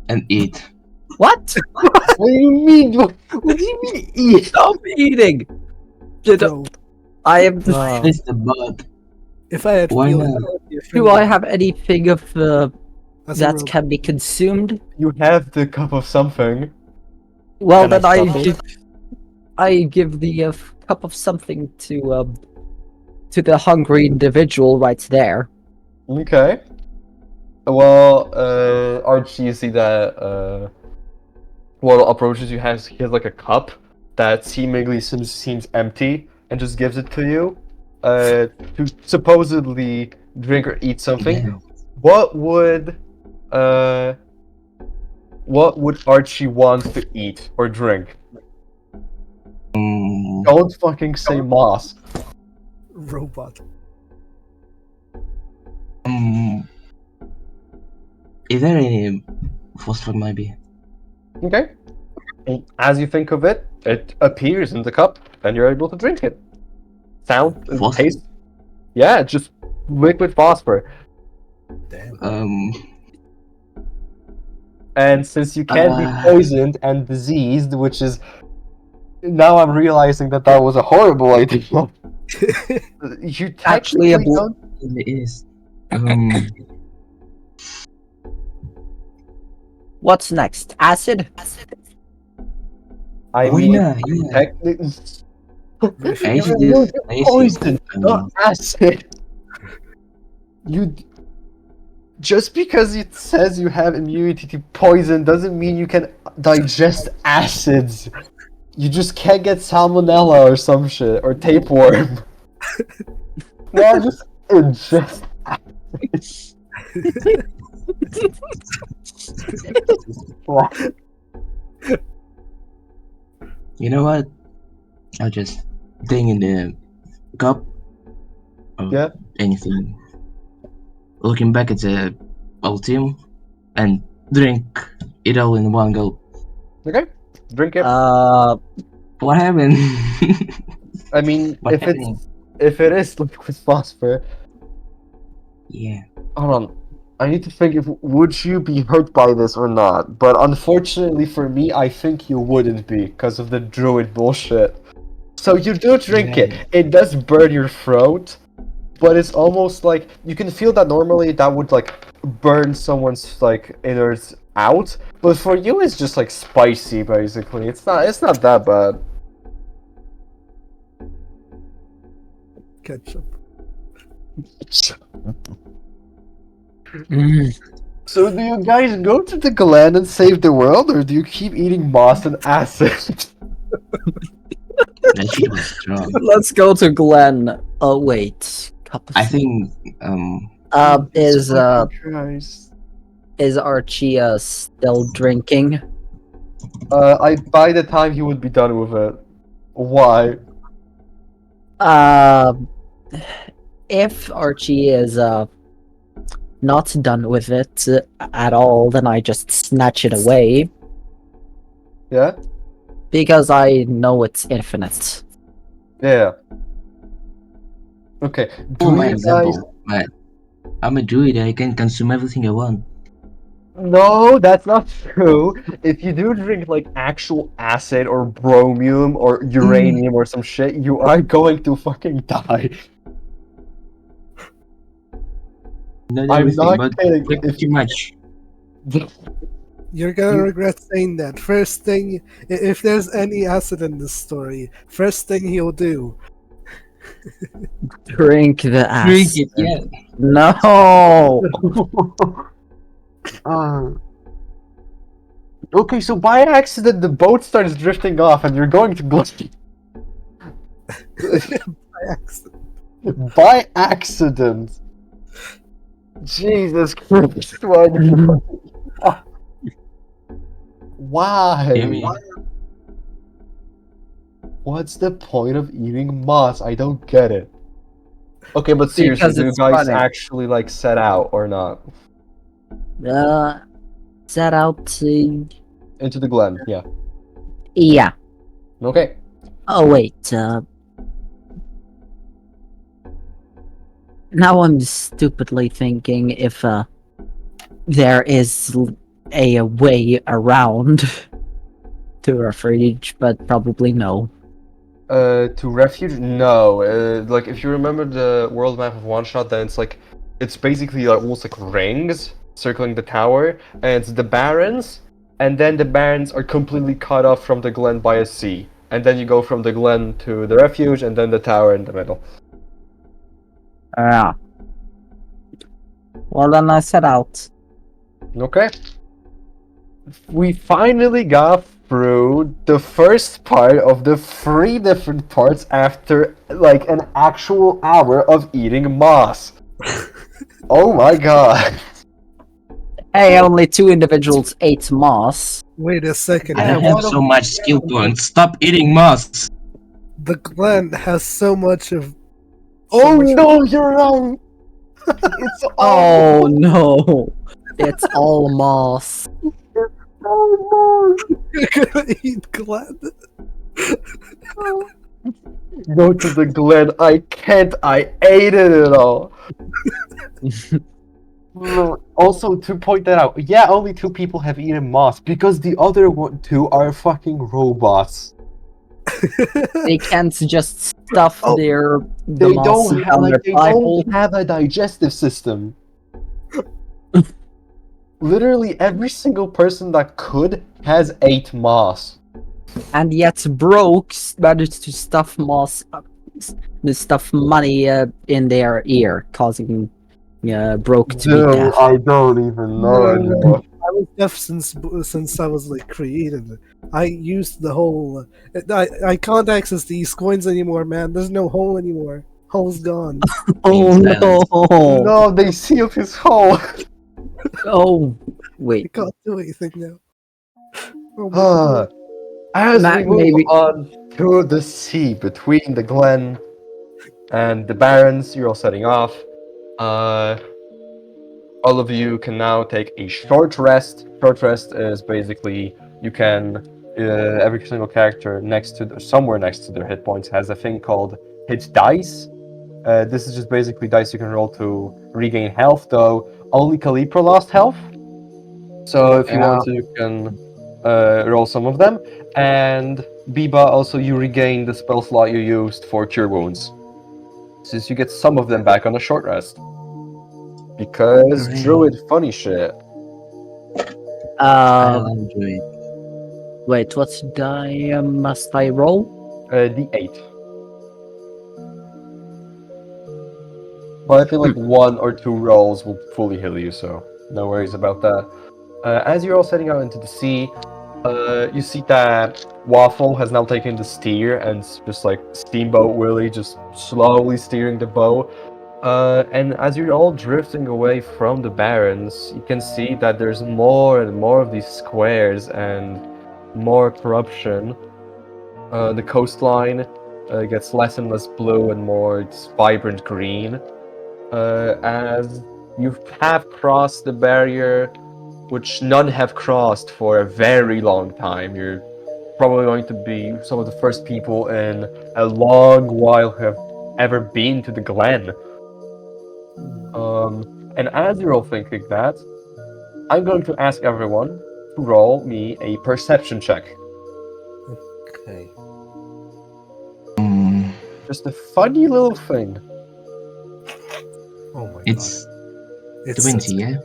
and eat?
what?
What do you mean? What do you mean eat?
Stop eating!
Bro,
I am.
It is the bug.
if I had
Why
feelings,
not?
I would be
Do I
offended
have anything of
as a
that
robot.
can be consumed?
You have the cup of something.
Well,
Can I
then I
stop it?
give, I give the cup of something to the hungry individual right there.
Okay. Well, Archie, you see that Waddle approaches you, he has like a cup that seemingly seems empty, and just gives it to you, to supposedly drink or eat something.
Yeah.
What would uh, what would Archie want to eat or drink? Don't fucking say moss.
Robot.
Um, is there any phosphor maybe?
Okay. And as you think of it, it appears in the cup, and you're able to drink it. Sound and
Phosphor?
taste? Yeah, just liquid phosphor.
Damn.
And since you can't be
Uh.
poisoned and diseased, which is now I'm realizing that that was a horrible idea. You
Actually, a
technically don't.
It is.
What's next? Acid?
I
Why
mean,
not? Yeah.
technically,
Acid
you're
is acid.
poison, not acid. You just because it says you have immunity to poison doesn't mean you can digest acids. You just can't get salmonella or some shit or tapeworm. No, just ingest acids.
You know what? I'll just thing in the cup or
Yeah.
anything. Looking back at the old team and drink it all in one go.
Okay, drink it.
What happened?
I mean,
What
if
happened?
it is liquid phosphor,
Yeah.
hold on. I need to think if would you be hurt by this or not. But unfortunately for me, I think you wouldn't be because of the druid bullshit. So you do drink
Yeah.
it. It does burn your throat, but it's almost like you can feel that normally that would like burn someone's like innards out. But for you, it's just like spicy basically. It's not that bad.
Ketchup.
Mm.
So do you guys go to the Glen and save the world, or do you keep eating moss and acid?
That shit was strong.
Let's go to Glenn. Oh wait,
I think
is
Christ.
Archie still drinking?
By the time he would be done with it. Why?
If Archie is not done with it at all, then I just snatch it away
Yeah?
because I know it's infinite.
Yeah. Okay.
for
Do
my
you
example,
guys...
but I'm a druid. I can consume everything I want.
No, that's not true. If you do drink like actual acid or bromium or uranium or some shit, you are going to fucking die.
Not
I'm
everything,
not
but
kidding.
like
If
too much.
You're gonna
You-
regret saying that. First thing, if there's any acid in this story, first thing he'll do.
Drink the
Drink
acid.
it, yeah.
No.
Okay, so by accident the boat starts drifting off and you're going to Glusty.
By accident.
By accident. Jesus Christ, why did you... Why?
Hear me?
What's the point of eating moss? I don't get it. Okay, but seriously,
Because
do you
it's
guys
funny.
actually like set out or not?
Set out to...
Into the Glen, yeah.
Yeah.
Okay.
Oh wait, now I'm stupidly thinking if there is a way around to refuge, but probably no.
To refuge? No. Like if you remember the world map of One Shot, then it's basically like almost like rings circling the tower, and it's the Barrens, and then the Barrens are completely cut off from the Glen by a sea, and then you go from the Glen to the refuge, and then the tower in the middle.
Yeah. Well, then I set out.
Okay. We finally got through the first part of the 3 different parts after like an actual hour of eating moss. Oh my god.
Hey, only 2 individuals ate moss.
Wait a second.
I
Yeah,
don't have
one
so
of-
much skill points. Stop eating moss.
The Glen has so much of.
Oh
much-
no, you're wrong. It's
Oh no! It's all moss.
You're gonna eat Glen.
Go to the Glen. I can't. I ate it all. Also, to point that out, yeah, only 2 people have eaten moss because the other 2 are fucking robots.
They can't just stuff
Oh,
the
They
moss
don't
down their
they
thigh hole.
don't have a digestive system. Literally every single person that could has ate moss.
And yet Broke managed to stuff stuff money in their ear, causing Broke to be deaf.
I don't even know anymore.
I was deaf since I was like created. I used the whole. I can't access these coins anymore, man. There's no hole anymore. Hole's gone.
Oh no!
No, they sealed his hole.
Oh
I
wait,
can't do anything now. Oh my
Ah,
God.
As
Mac,
we move
maybe-
on to the sea between the Glen and the Barrens, you're all setting off. All of you can now take a short rest. Short rest is basically you can every single character somewhere next to their hit points has a thing called hit dice. This is just basically dice you can roll to regain health, though only Calipra lost health. So if you want to, you can roll some of them. And Biba, also you regain the spell slot you used for Cure Wounds. Since you get some of them back on a short rest. Because
Hooray.
Druid funny shit.
I love druid.
wait, what die must I roll?
D8. But I feel like 1 or 2 rolls will fully heal you, so. No worries about that. As you're all setting out into the sea, you see that Waffle has now taken the steer and it's just like Steamboat Willie just slowly steering the boat. And as you're all drifting away from the Barrens, you can see that there's more and more of these squares and more corruption. The coastline gets less and less blue and more it's vibrant green. As you have crossed the barrier, which none have crossed for a very long time. You're probably going to be some of the first people in a long while who have ever been to the Glen. And as you're all thinking that, I'm going to ask everyone to roll me a perception check.
Okay.
Just a funny little thing.
Oh my
It's
god. It's
20, yeah?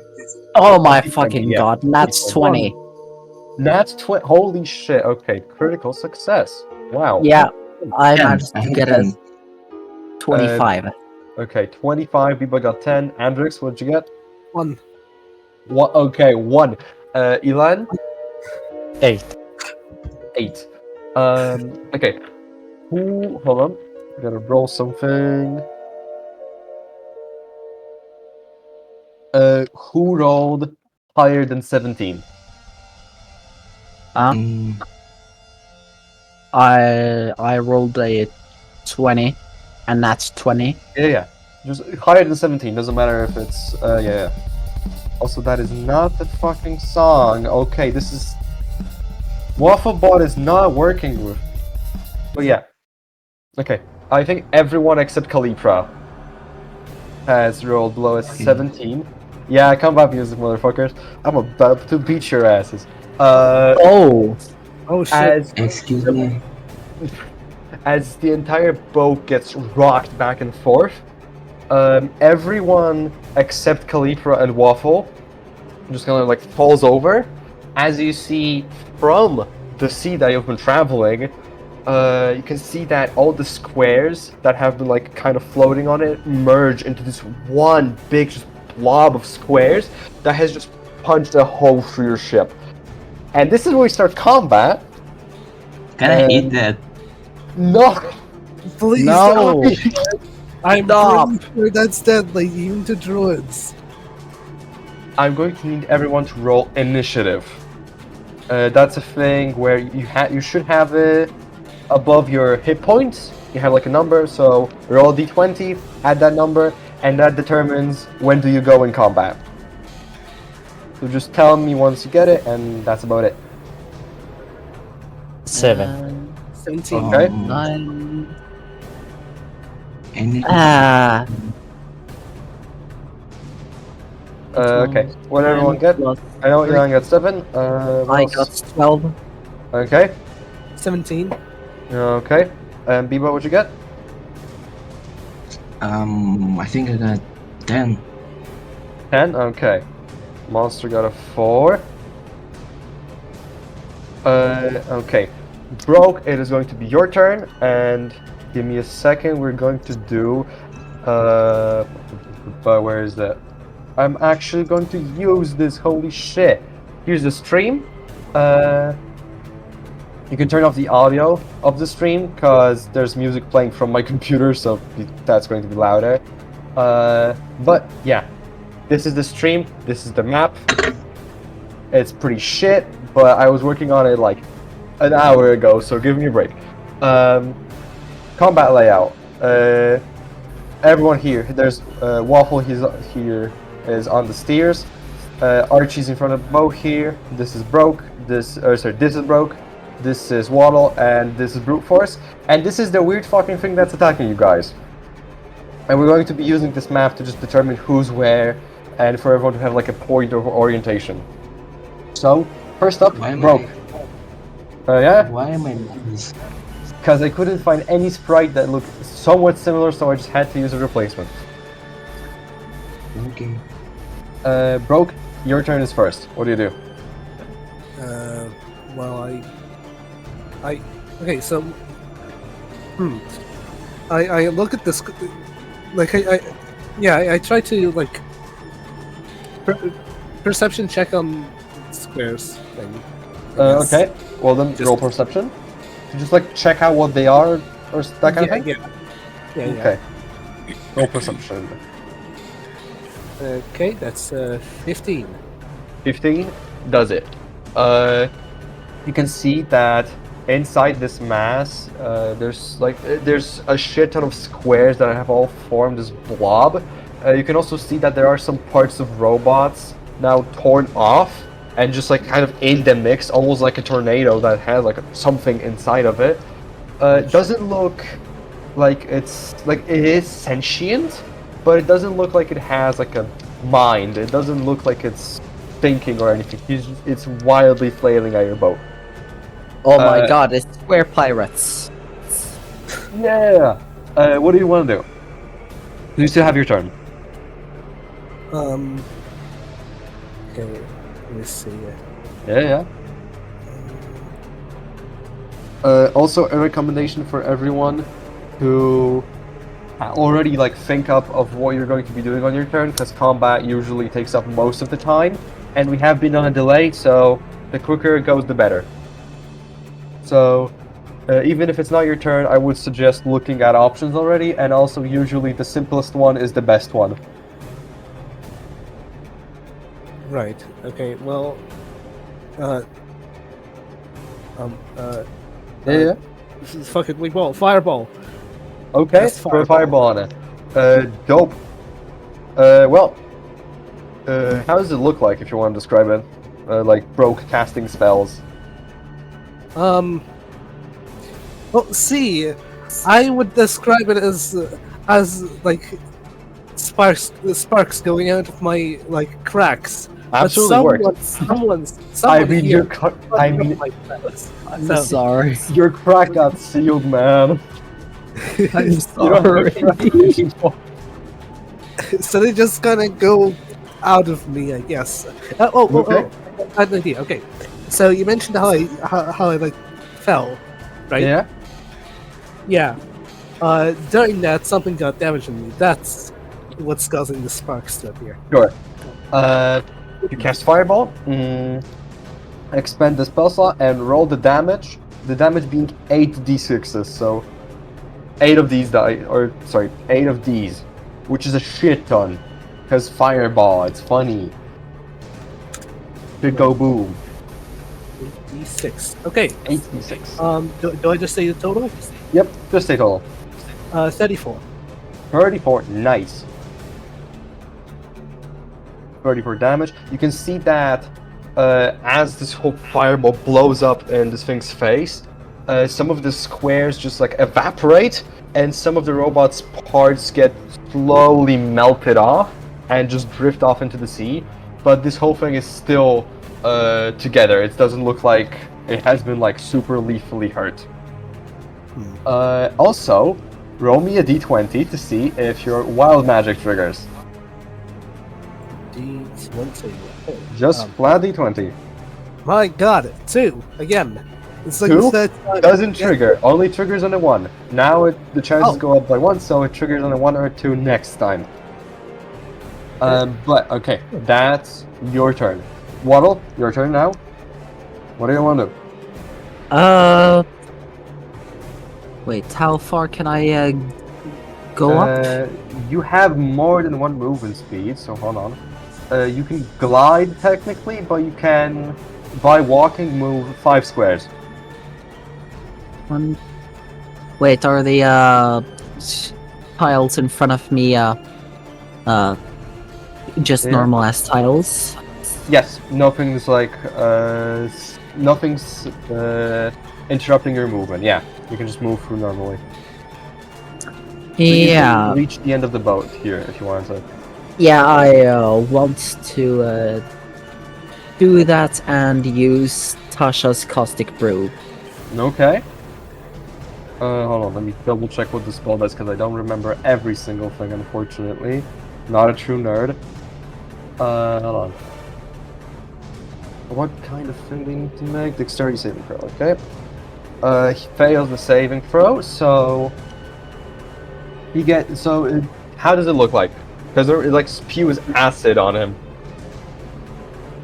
Oh my
That's
fucking
yeah.
god, that's
It's
20.
That's holy shit. Okay, critical success. Wow.
Yeah, I
10.
managed
I
to
had
get
10.
a 25.
Okay, 25. Biba got 10. Andrix, what'd you get?
1.
What? Okay, 1. Elan?
8.
8. Okay. Who? Hold on. I gotta roll something. Who rolled higher than 17?
Huh?
Mm,
I rolled a 20, and that's 20.
Yeah. Just higher than 17. Doesn't matter if it's. Yeah. Also, that is not the fucking song. Okay, this is. Wafflebot is not working with. But yeah. Okay. I think everyone except Kalipra has rolled below a 17. Yeah, combat music, motherfuckers. I'm about to beat your asses.
Oh!
Oh shit.
excuse me.
As the entire boat gets rocked back and forth, everyone except Kalipra and Waffle just kind of like falls over. As you see from the sea that you've been traveling, you can see that all the squares that have been like kind of floating on it merge into this one big just blob of squares that has just punched a hole through your ship. And this is where we start combat.
Can I eat that?
No,
Please
No!
don't. I'm
Stop.
pretty sure that's deadly, even to druids.
I'm going to need everyone to roll initiative. That's a thing where you should have it above your hit points. You have like a number, so roll a d20, add that number, and that determines when do you go in combat. So just tell me once you get it, and that's about it.
7.
17.
Okay.
9.
Any-
Ah.
Okay. What did everyone get?
Plus
I know Ilan got 7. What
I
else?
got 12.
Okay.
17.
Okay. And Biba, what'd you get?
I think I got 10.
10? Okay. Monster got a 4. Okay. Broke, it is going to be your turn, and give me a second, we're going to do, but where is that? I'm actually going to use this, holy shit. Here's the stream. You can turn off the audio of the stream, because there's music playing from my computer, so that's going to be louder. But, yeah. This is the stream, this is the map. It's pretty shit, but I was working on it like an hour ago, so give me a break. Combat layout. Everyone here. There's Waffle. He's here is on the steers. Archie's in front of the boat here. This is Broke. This is Broke. This is Waddle, and this is Brute Force. And this is the weird fucking thing that's attacking you guys. And we're going to be using this map to just determine who's where, and for everyone to have like a point of orientation. So first up,
Why am
Broke. Yeah.
Why am I like this?
Because I couldn't find any sprite that looked somewhat similar, so I just had to use a replacement.
Okay.
Broke, your turn is first. What do you do?
Well, okay, so, I look at this, like, I try to, like, perception check on squares thing. I guess.
Okay. Well then,
Just-
roll perception. To just like check out what they are or that kind of thing.
Yeah.
Okay. Roll perception.
Okay, that's 15.
15 does it. You can see that inside this mass, there's a shit ton of squares that have all formed this blob. You can also see that there are some parts of robots now torn off and just like kind of in the mix, almost like a tornado that has like something inside of it. It doesn't look like it's like it is sentient, but it doesn't look like it has like a mind. It doesn't look like it's thinking or anything. It's wildly flailing at your boat.
Oh my god, it's square pirates.
Yeah. What do you want to do? You still have your turn.
Okay, let me see.
Yeah. Also, a recommendation for everyone who already like think up of what you're going to be doing on your turn, because combat usually takes up most of the time, and we have been on a delay, so the quicker it goes, the better. So, even if it's not your turn, I would suggest looking at options already, and also usually the simplest one is the best one.
Right. Okay. Well.
Yeah.
Fucking weak ball. Fireball.
Okay,
Yes,
throw a fireball on it. Dope. How does it look like, if you want to describe it? Like broke casting spells.
Well, see, I would describe it as like sparks going out of my like cracks.
Absolutely
but
works.
someone
I mean,
here
I'm
So-
sorry.
your crack got sealed, man.
I'm
You don't have a crack anymore.
so they just kind of go out of me, I guess.
Okay.
I had an idea. Okay, so you mentioned how I like fell, right?
Yeah.
Yeah. During that, something got damaged on me. That's what's causing the sparks to appear.
Sure. You cast fireball. Expend the spell slot and roll the damage. The damage being 8d6s. So 8 of these 8 of these, which is a shit ton. Because fireball, it's funny. Should go boom.
8d6. Okay.
8d6.
Do I just say the total?
Yep, just say total.
34.
34, nice. 34 damage. You can see that as this whole fireball blows up in this thing's face, some of the squares just like evaporate, and some of the robot's parts get slowly melted off and just drift off into the sea. But this whole thing is still together. It doesn't look like it has been like super lethally hurt. Also, roll me a d20 to see if your wild magic triggers.
D20.
Just flat d20.
My god, 2 again. It's like
2
the third time.
doesn't
Yeah.
trigger. Only triggers on a 1. Now the chances
Oh.
go up by 1, so it triggers on a 1 or 2 next time. But okay, that's your turn. Waddle, your turn now. What do you want to do?
Wait, how far can I go up?
You have more than 1 movement speed, so hold on. You can glide technically, but you can, by walking, move 5 squares.
Wait, are the tiles in front of me just
Yeah.
normal as tiles?
Yes, nothing's like nothing's interrupting your movement. Yeah, you can just move through normally. So you
Yeah,
can reach the end of the boat here if you want to.
yeah, I want to do that and use Tasha's Caustic Brew.
Okay. Hold on, let me double check what the spell does because I don't remember every single thing, unfortunately. Not a true nerd. Hold on. What kind of thing do you need to make? Dexterity saving throw, okay. He fails the saving throw, so how does it look like? Because it like spews acid on him.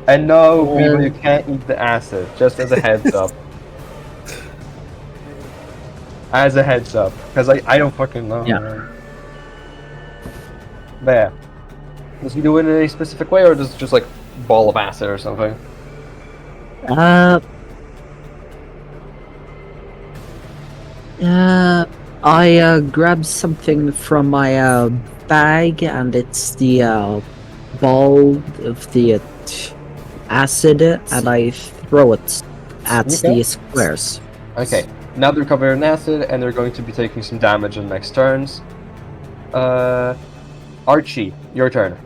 And no, Beaver, you can't eat the acid. Just as a heads up. As a heads up, because I don't fucking know.
Yeah.
Man. But yeah. Does he do it in a specific way, or does it just like ball of acid or something?
I grabbed something from my bag, and it's the ball of the acid, and I throw it at
Okay.
the squares.
Okay. Now they're covered in acid, and they're going to be taking some damage in the next turns. Archie, your turn.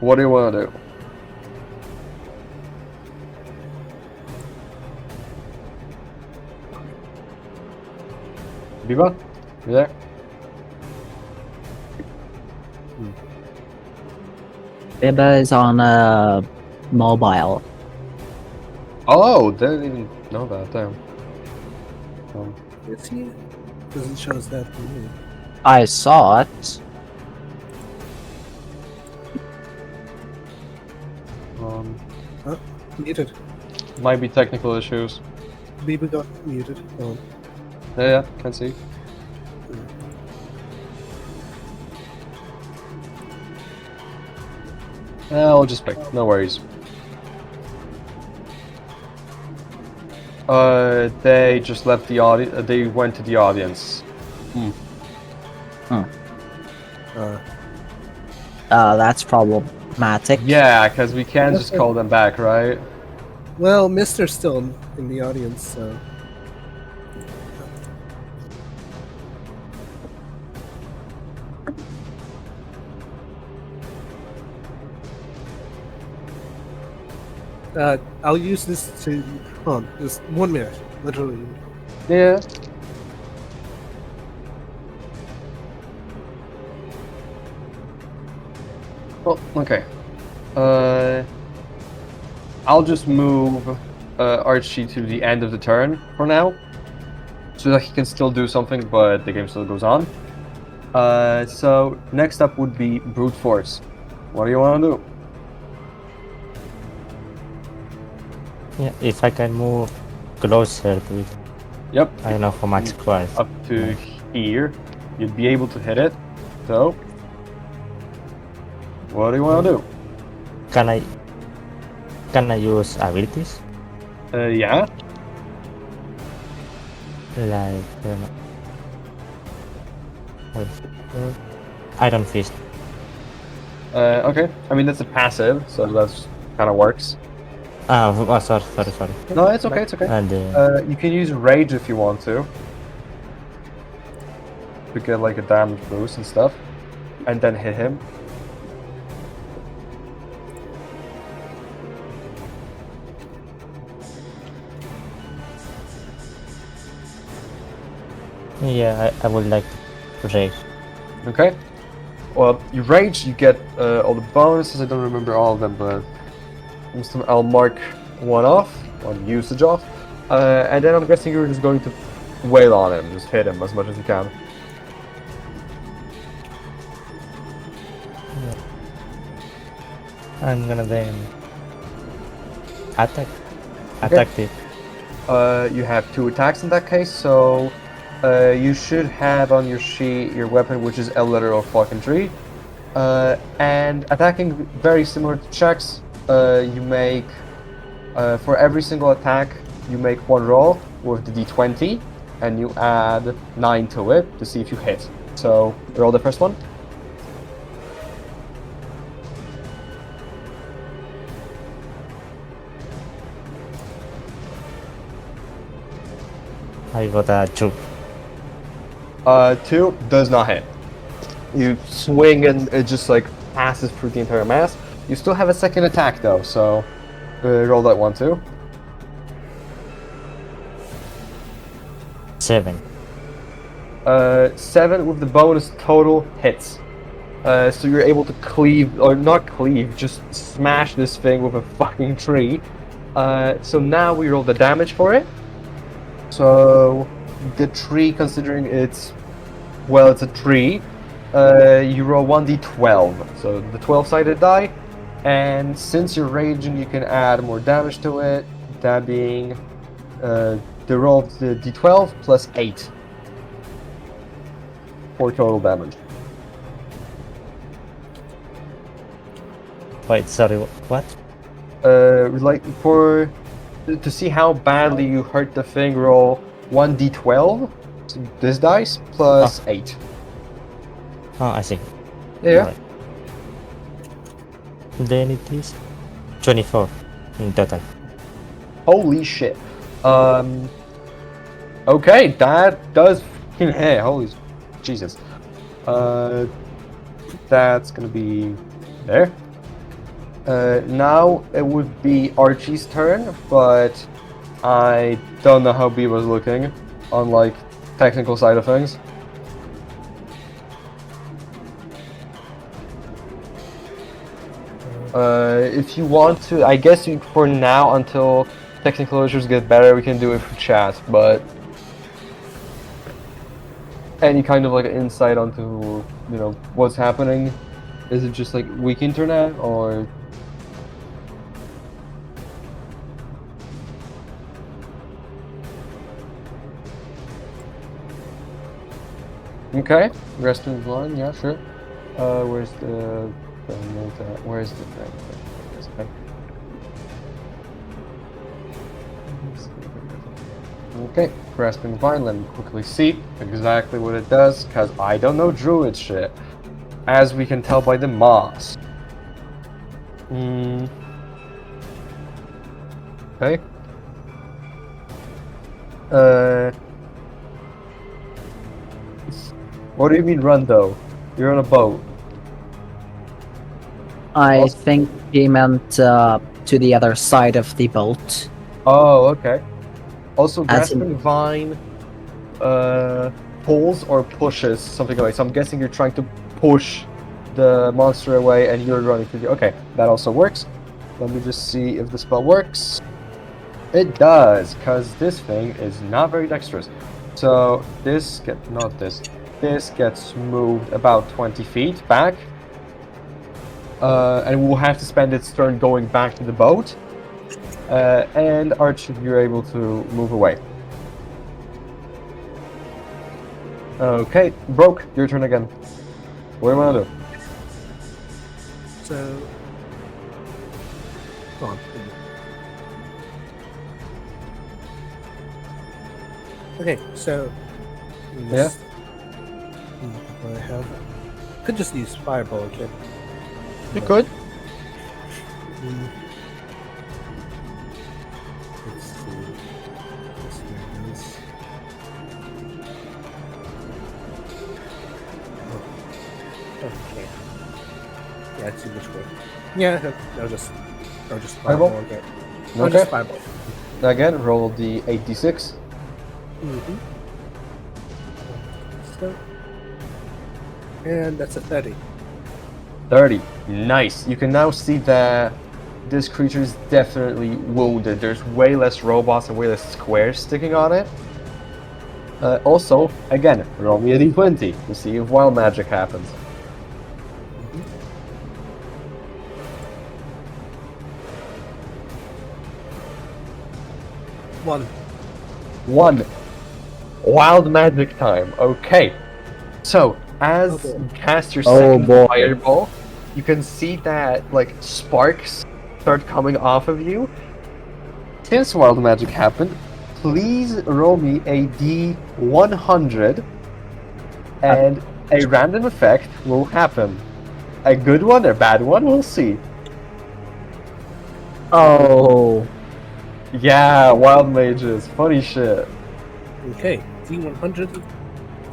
What do you want to do? Biba, you there?
Biba is on mobile.
Oh, didn't even know that. Damn.
Is he? Doesn't show us that to me.
I saw it.
Muted.
Might be technical issues.
Biba got muted. Oh.
Yeah, can see. I'll just pick. No worries. They just left the audience. They went to the audience.
That's problematic.
Yeah, because we can't just call them back, right?
Well, Mister's still in the audience, so. I'll use this to. Hold on, just 1 minute, literally.
Yeah. Well, okay. I'll just move Archie to the end of the turn for now, so that he can still do something, but the game still goes on. So next up would be brute force. What do you want to do?
Yeah, if I can move closer to it.
Yep.
I don't know how much requires.
Up to here, you'd be able to hit it. So, what do you want to do?
Can I use abilities?
Yeah.
Like, I don't know. Iron Fist.
Okay. I mean, that's a passive, so that's kind of works.
Sorry.
No, it's okay. It's okay.
And
You can use rage if you want to get like a damage boost and stuff, and then hit him.
yeah, I would like to rage.
Okay. Well, you rage, you get all the bonuses. I don't remember all of them, but I'll mark one off, one usage off, and then I'm guessing you're just going to wail on him, just hit him as much as you can.
I'm gonna then attack it.
You have 2 attacks in that case, so you should have on your sheet your weapon, which is a literal fucking tree. And attacking very similar to checks. You make for every single attack you make 1 roll with the d20, and you add 9 to it to see if you hit. So roll the first one.
I got a 2.
2 does not hit. You swing and it just like passes through the entire mass. You still have a second attack though, so roll that one too.
7.
7 with the bonus total hits. So you're able to cleave, or not cleave, just smash this thing with a fucking tree. So now we roll the damage for it. So the tree, considering it's a tree, you roll 1d12. So the 12-sided die, And since you're raging, you can add more damage to it. That being the roll of the d12 plus 8 for total damage.
Wait, sorry, what?
Like to see how badly you hurt the thing, roll 1d12, so this dice, plus 8.
Oh, I see.
Yeah.
Right. Then it is 24 in total.
Holy shit. Okay, that does. Hey, holy Jesus. That's gonna be there. Now it would be Archie's turn, but I don't know how B was looking on like technical side of things. If you want to, I guess you, for now, until technical issues get better, we can do it for chat, but any kind of like insight onto, you know, what's happening? Is it just like weak internet, or? Okay, rest of one, yeah, sure. Where's the where's the thing? Okay, grasping vine, let me quickly see exactly what it does, because I don't know druid shit. As we can tell by the moss. Okay. What do you mean run though? You're on a boat.
I
Also-
think he meant to the other side of the boat.
Oh, okay. Also,
As in-
grasping vine pulls or pushes something away. So I'm guessing you're trying to push the monster away and you're running through the... Okay, that also works. Let me just see if the spell works. It does, because this thing is not very dexterous. So this this gets moved about 20 feet back. And we'll have to spend its turn going back to the boat. And Arch, you're able to move away. Okay, Broke, your turn again. What do you want to do?
So, go on. Okay, so
Yeah.
What I have could just use fireball again.
You could.
Let's see. Let's do this. Oh, okay. Yeah, it's too much work. Yeah, I'll just
Fireball?
fireball again. I'll just
Okay.
fireball.
Again, roll the 8d6.
Mm-hmm. So, and that's a 30.
30. Nice. You can now see that this creature is definitely wounded. There's way less robots and way less squares sticking on it. Also, again, roll me a d20 to see if wild magic happens.
One.
1. Wild magic time. Okay. So, as
Okay.
you cast your
Oh,
second
boy.
fireball, you can see that, like, sparks start coming off of you. Since wild magic happened, please roll me a d100, and a random effect will happen. A good one or bad one, we'll see.
Oh,
Yeah, wild mages, funny shit.
Okay, D100.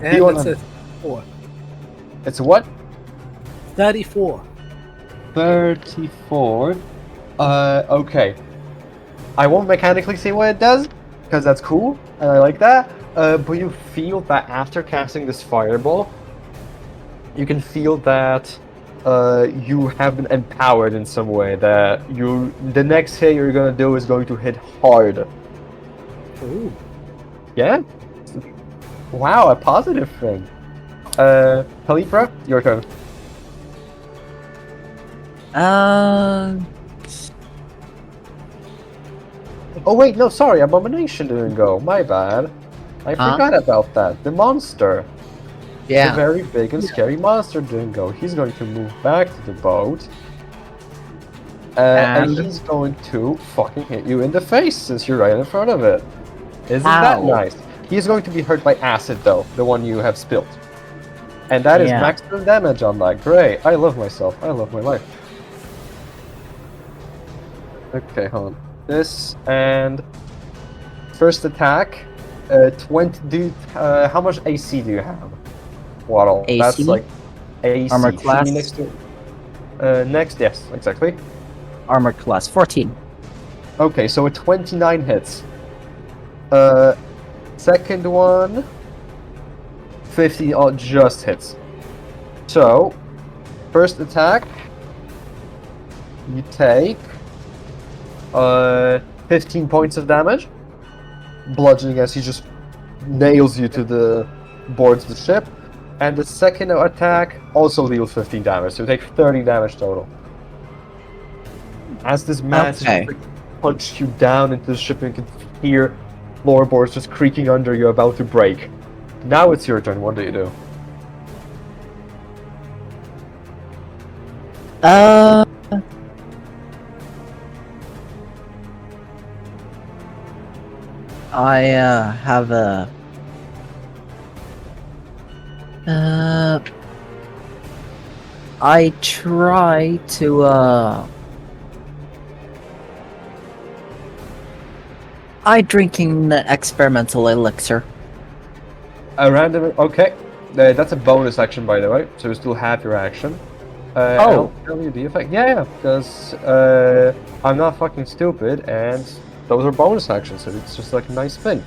And
D100.
that's a 4.
It's what?
34.
34. Okay. I won't mechanically say what it does, because that's cool, and I like that. But you feel that after casting this fireball, you can feel that you have been empowered in some way. That the next hit you're gonna do is going to hit hard.
Ooh.
Yeah? Wow, a positive thing. Kalipra, your turn.
Uh,
Oh wait, no, sorry, Abomination didn't go. My bad. I
Huh?
forgot about that. The monster. The
yeah.
very big and scary monster didn't go. He's going to move back to the boat. And
And?
he's going to fucking hit you in the face since you're right in front of it. Isn't that
Ow.
nice? He's going to be hurt by acid though, the one you have spilled. And that is
Yeah.
maximum damage on that. Great. I love myself. I love my life. Okay, hold on. This and first attack. 20. How much AC do you have? Waddle. That's
AC?
like AC.
Armor
Should be
class?
next to. Next, yes, exactly.
Armor class 14.
Okay, so a 29 hits. Second one. 50 just hits. So, first attack. You take 15 points of damage. Bludgeoning as he just nails you to the boards of the ship. And the second attack also deals 15 damage, so you take 30 damage total. As this massive
Okay.
punched you down into the ship, you can hear floorboards just creaking under you, about to break. Now it's your turn. What do you do?
Uh, I have a. I try to I drinking the experimental elixir.
A random. Okay, that's a bonus action, by the way. So you still have your action.
Oh.
I'll tell you the effect. Yeah, because I'm not fucking stupid, and those are bonus actions, so it's just like a nice thing.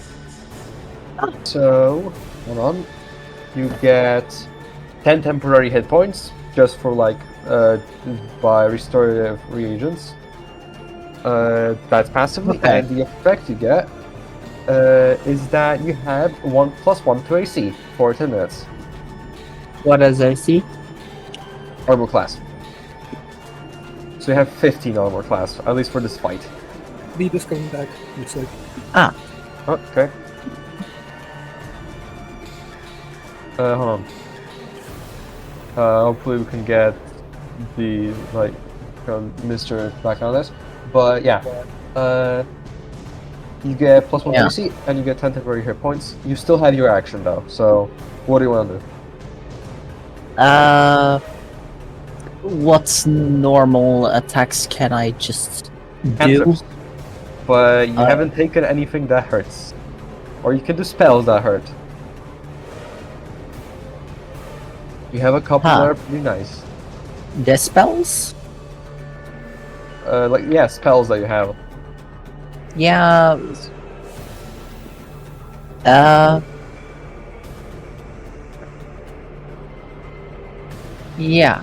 Ah.
So, hold on. You get 10 temporary hit points just for like by restorative reagents. That's passively,
Okay.
and the effect you get is that you have 1+1 to AC for 10 minutes.
What is AC?
Armor class. So you have 15 armor class, at least for this fight.
Beat is coming back. Looks like.
Okay. Hold on. Hopefully we can get the Mr. back on this. But yeah. You get +1
Yeah.
AC and you get 10 temporary hit points. You still have your action though, so what do you want to do?
What's normal attacks can I just do?
Cantrips. But you
Uh,
haven't taken anything that hurts. Or you can do spells that hurt. You have a couple
Huh.
that are pretty nice.
Dispels?
Spells that you have.
Yeah. Yeah.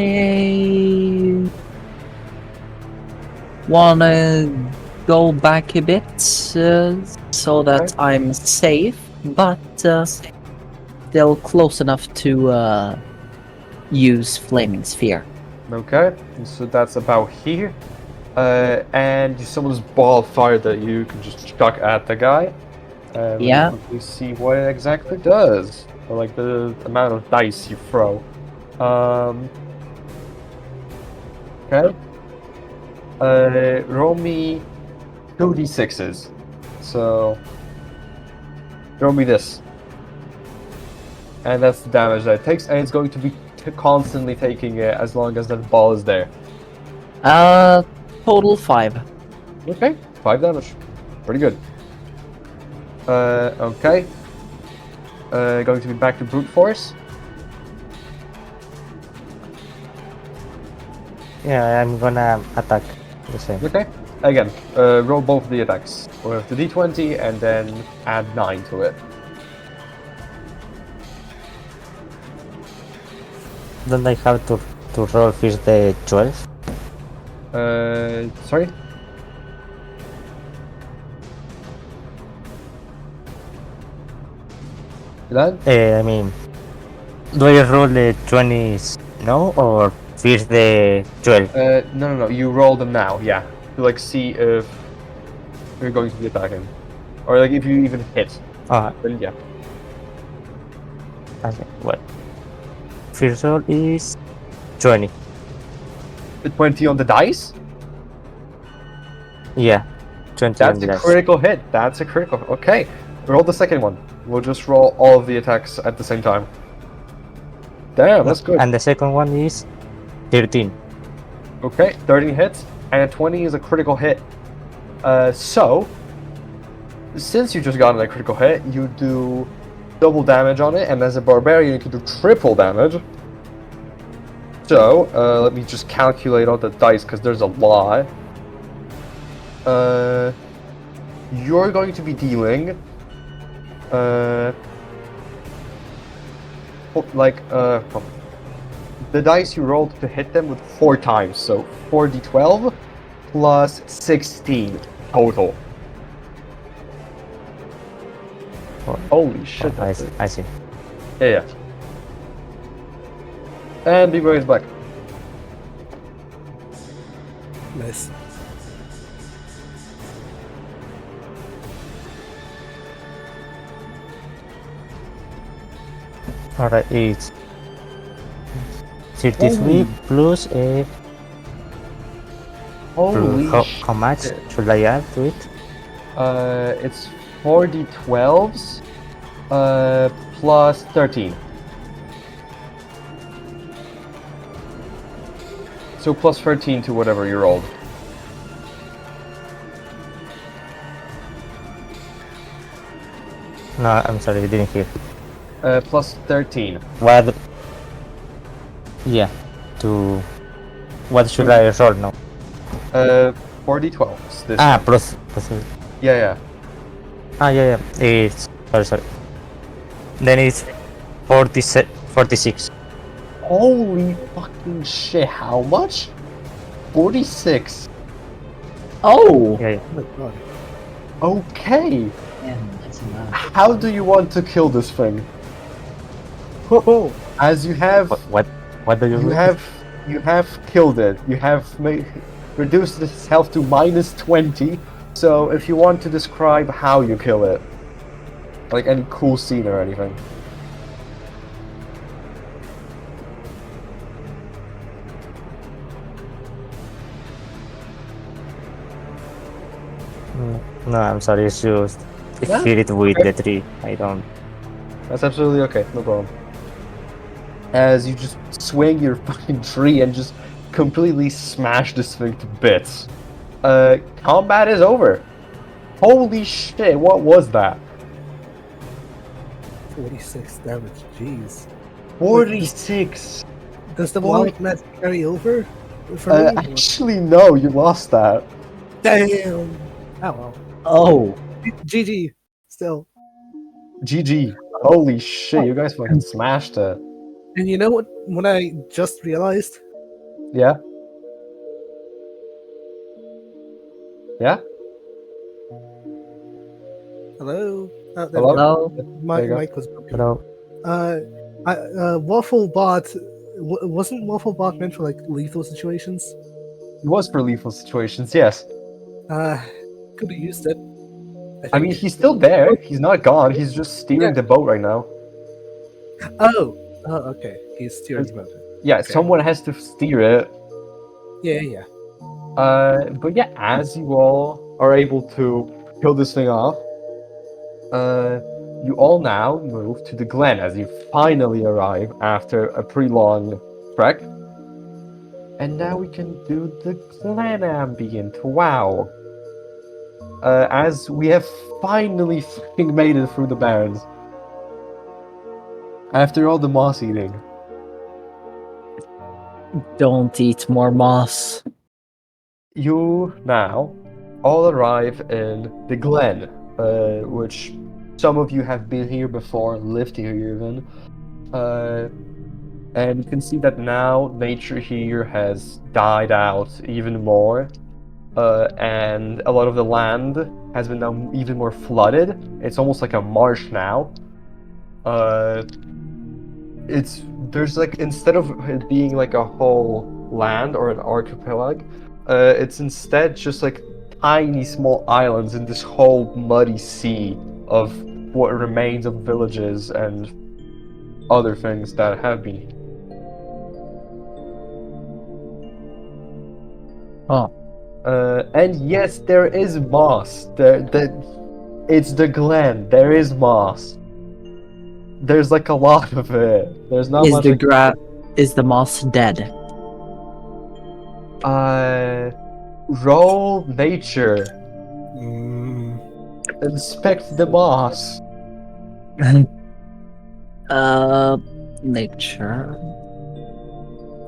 I wanna go back a bit so that
Okay.
I'm safe, but still close enough to use Flaming Sphere.
Okay, so that's about here. And you summon this ball of fire that you can just chuck at the guy.
Yeah.
Let me quickly see what it exactly does. Or like the amount of dice you throw. Okay. Roll me 2d6s. So roll me this. And that's the damage that it takes, and it's going to be constantly taking it as long as that ball is there.
Total 5.
Okay, 5 damage. Pretty good. Okay. Going to be back to brute force.
Yeah, I'm gonna attack the same.
Okay. Again, roll both the attacks with the d20 and then add 9 to it.
Don't I have to roll first the 12?
Sorry? That
I mean, do I roll the 20s no, or first the 12?
no. You roll them now. Yeah, to like see if you're going to be attacking, or like if you even hit.
Ah,
Then yeah.
okay, well. First roll is 20.
The 20 on the dice.
Yeah, 20 on
That's
the
a
dice.
critical hit. That's a critical. Okay, roll the second one. We'll just roll all of the attacks at the same time. Damn, that's good.
And the second one is 13.
Okay, 13 hits, and a 20 is a critical hit. So, since you just got a critical hit, you do double damage on it, and as a barbarian, you can do triple damage. So, let me just calculate all the dice, because there's a lot. You're going to be dealing, the dice you rolled to hit them with 4 times, so 4d12 plus 16 total.
Oh,
Holy shit,
I
that's
see.
it.
I see.
Yeah. And B-Boy is back.
Nice.
Alright, it's 33 plus
Holy
how much
shit.
should I add to it?
It's 4d12s, plus 13. So plus 13 to whatever you rolled.
No, I'm sorry, I didn't hear.
Plus 13.
What? Yeah. To what should I roll now?
4d12s. This
Ah,
time.
plus.
Yeah.
Ah, yeah. It's sorry. Then it's 46.
Holy fucking shit, how much? 46.
Oh!
Yeah.
Oh my god.
Okay.
Damn, that's a lot.
How do you want to kill this thing?
Whoa.
As you have
What do you?
you have killed it. You have reduced its health to minus 20. So if you want to describe how you kill it, like any cool scene or anything.
No, I'm sorry. It's just
Yeah,
hit it with
okay.
the tree. I don't.
That's absolutely okay, no problem. As you just swing your fucking tree and just completely smash this thing to bits. Combat is over. Holy shit, what was that?
46 damage. Jeez.
46.
Does the
Holy-
wild magic carry over for me? or-
Actually, no, you lost that.
Damn. Oh well.
Oh!
GG. Still.
GG. Holy shit, you guys fucking smashed it.
And you know what I just realized?
Yeah? Yeah?
Hello? Oh, there we
Hello?
go.
Hello?
My
There you go.
mic was broken.
Hello.
Wafflebot wasn't Wafflebot meant for like lethal situations?
It was for lethal situations, yes.
Could have used it.
I mean,
think.
he's still there. He's not gone. He's just steering the boat right now.
Oh, okay. He's steering about it.
Yeah,
Okay.
someone has to steer it.
Yeah.
But yeah, as you all are able to kill this thing off, you all now move to the glen as you finally arrive after a pretty long trek. And now we can do the glen ambient. Wow. As we have finally fucking made it through the barrens. After all the moss eating.
Don't eat more moss.
You now all arrive in the glen, which some of you have been here before, lived here even. And you can see that now nature here has died out even more. And a lot of the land has been now even more flooded. It's almost like a marsh now. It's there's like instead of it being like a whole land or an archipelago, it's instead just like tiny small islands in this whole muddy sea of what remains of villages and other things that have been.
Oh,
And yes, there is moss. It's the glen. There is moss. There's like a lot of it. There's not
Is
much.
is the moss dead?
Roll nature.
Mm,
Inspect the moss.
Nature.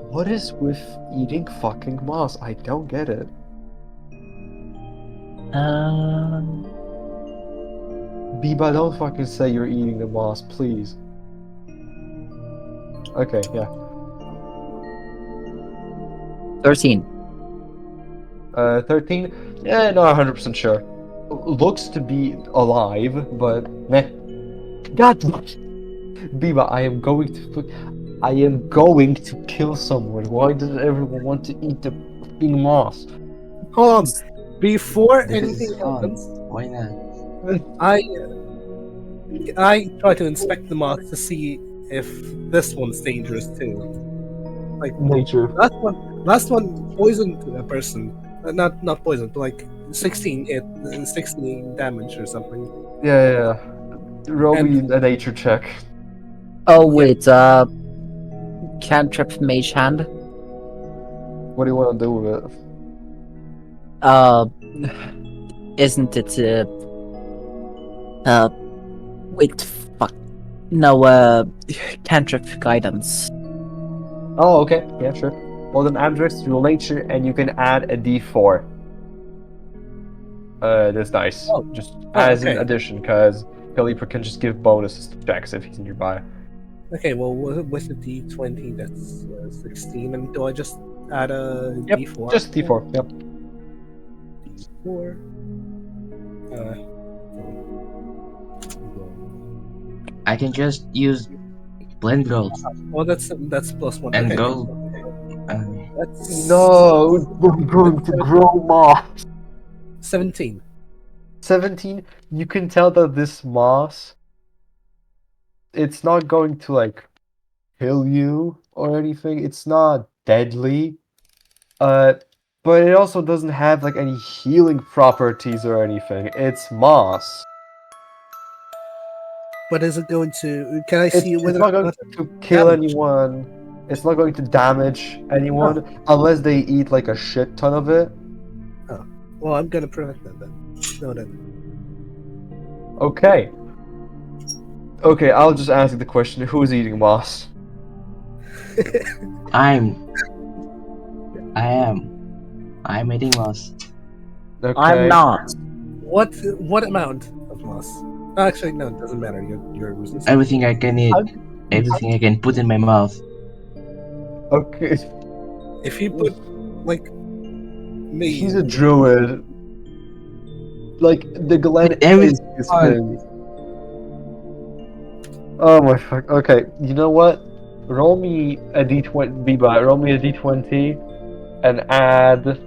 What is with eating fucking moss? I don't get it. Biba, don't fucking say you're eating the moss, please. Okay, yeah.
13.
13? Yeah, not 100% sure. Looks to be alive, but meh. God, Biba, I am going to kill someone. Why does everyone want to eat the fucking moss?
hold on. Before
This
anything
is fun.
happens,
Why not?
I try to inspect the moss to see if this one's dangerous too. Like
Nature.
last one poisoned a person. Not poisoned, but like 16 damage or something.
Yeah. Roll me
And-
a nature check.
Oh wait, cantrip mage hand.
What do you want to do with it?
Isn't it wait, fuck. No, cantrip guidance.
Oh, okay. Yeah, sure. Well, then Amdrix, roll nature, and you can add a d4. This dice.
Oh.
Just
Oh,
as an
okay.
addition, because Kalipa can just give bonuses to checks if he's nearby.
Okay, well, with the D20, that's 16, and do I just add a
Yep,
D4?
just d4. Yep.
D4.
I can just use blend growth
Well, that's +1.
and
Okay.
go.
That's
No, we're going to grow moss.
17.
17. You can tell that this moss, it's not going to like kill you or anything. It's not deadly. But it also doesn't have like any healing properties or anything. It's moss.
But is it going to? Can I
It's
see whether
not
or
going
not
to kill
damage?
anyone. It's not going to damage anyone unless they eat like a shit ton of it.
Well, I'm gonna prevent that then. No, then.
Okay. Okay, I'll just ask you the question: who is eating moss?
I am. I'm eating moss.
Okay.
I'm not.
What amount of moss? Actually, no, it doesn't matter. You're resistant.
Everything I can eat. Everything I can put in my mouth.
Okay.
If you put like me,
He's a druid. Like the Glen
But everything
is his
fine.
thing. Oh my fuck. Okay, you know what? Roll me a d20. Biba, roll me a d20 and add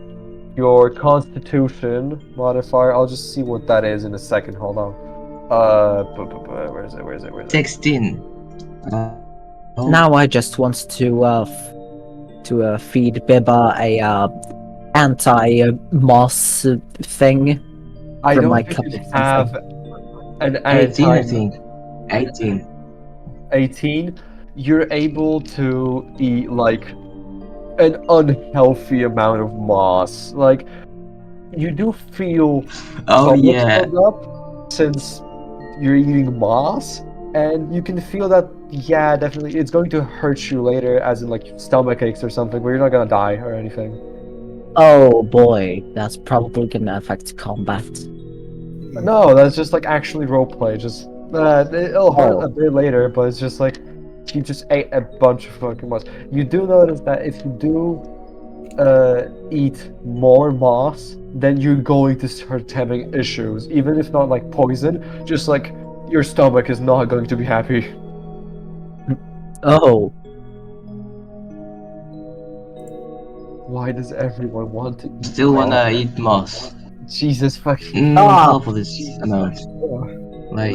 your Constitution modifier. I'll just see what that is in a second. Hold on. Where is it?
16. Oh.
Now I just want to feed Biba a anti-moss thing.
I
from
don't
my
think
cup
you
or
have an
18, I
anti
think. 18.
18. You're able to eat like an unhealthy amount of moss. Like you do feel
Oh
somewhat
yeah.
filled up since you're eating moss, and you can feel that. Yeah, definitely, it's going to hurt you later, as in like stomach aches or something, but you're not gonna die or anything.
Oh boy, that's probably gonna affect combat.
No, that's just like actually roleplay. Just it'll hurt a bit later, but it's just like you just ate a bunch of fucking moss. You do notice that if you do eat more moss, then you're going to start having issues, even if not like poison. Just like Your stomach is not going to be happy.
Oh,
Why does everyone want to eat
Still
moss?
wanna eat moss.
Jesus fucking.
Ah.
Half of this amount. Like,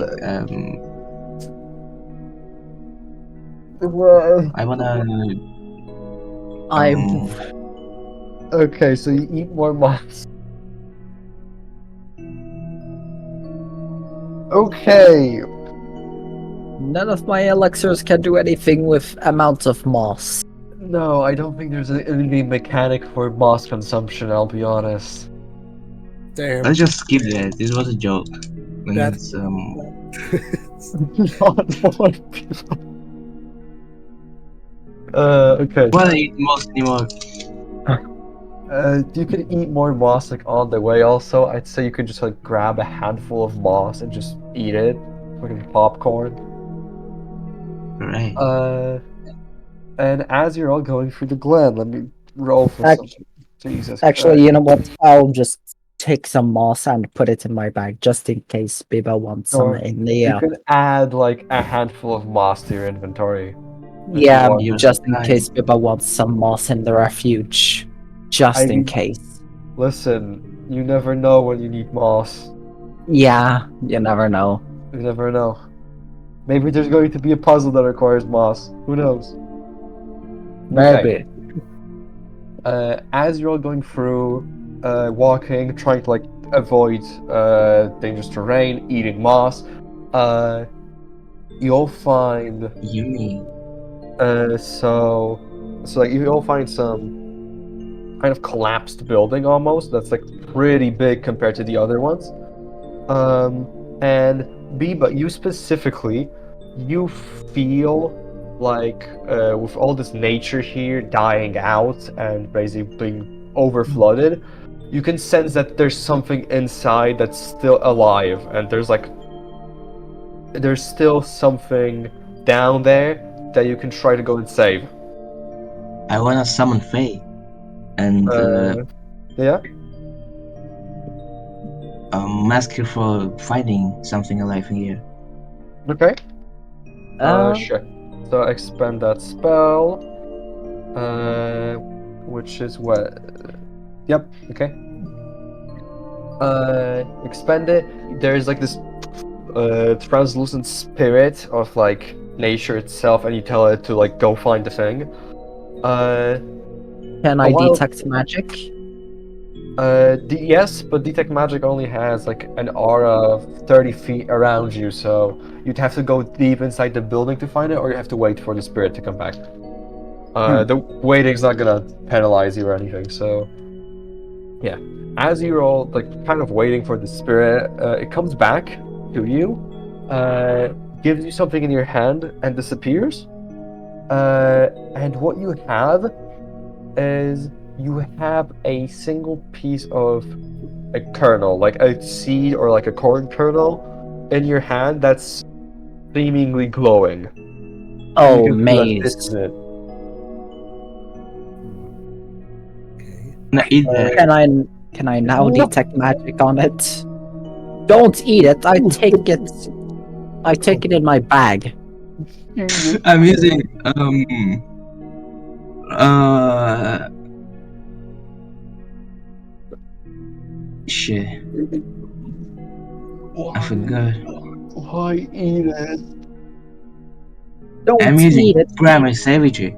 Well,
I wanna.
I'm
okay, so you eat more moss. Okay.
none of my elixirs can do anything with amounts of moss.
No, I don't think there's any mechanic for moss consumption, I'll be honest.
Damn.
Let's just skip that. This was a joke.
That's-
Not more people. Okay.
wanna eat moss anymore.
You could eat more moss like on the way also. I'd say you could just like grab a handful of moss and just eat it. Fucking popcorn.
Right.
And as you're all going through the glen, let me roll for
Ac-
something. Jesus
Actually,
Christ.
you know what? I'll just take some moss and put it in my bag just in case Biba wants some
Sure.
in
You
the
can add like a handful of moss to your inventory.
yeah,
want.
You're
just
so
in
kind.
case Biba wants some moss in the refuge. Just in
I-
case.
Listen, you never know when you need moss.
Yeah, you never know.
You never know. Maybe there's going to be a puzzle that requires moss. Who knows?
Maybe.
As you're all going through, walking, trying to like avoid dangerous terrain, eating moss, you'll find
Yummy.
so like you'll find some kind of collapsed building almost that's like pretty big compared to the other ones. And Biba, you specifically, you feel like with all this nature here dying out and basically being overflooded, you can sense that there's something inside that's still alive, and there's still something down there that you can try to go and save.
I wanna summon Faye. And
Yeah.
ask her for finding something alive in here.
Okay.
Uh,
Sure. So expend that spell. Which is what? Yep. Okay. Expend it. There's like this translucent spirit of like nature itself, and you tell it to like go find the thing.
can
a
I
while-
detect magic?
Yes, but detect magic only has like an aura of 30 feet around you, so you'd have to go deep inside the building to find it, or you have to wait for the spirit to come back. The waiting's not gonna penalize you or anything, so yeah. As you're all like kind of waiting for the spirit, it comes back to you, gives you something in your hand, and disappears. And what you have is you have a single piece of a kernel, like a seed or like a corn kernel, in your hand that's seemingly glowing. And
Oh,
you can feel that this
maze.
is it.
Okay.
Now eat that.
Can I now detect magic on it? Don't eat it. I take it. I take it in my bag.
I'm using uh shit. I forgot.
Why eat it?
Don't
I'm using
eat it.
grammar savagery.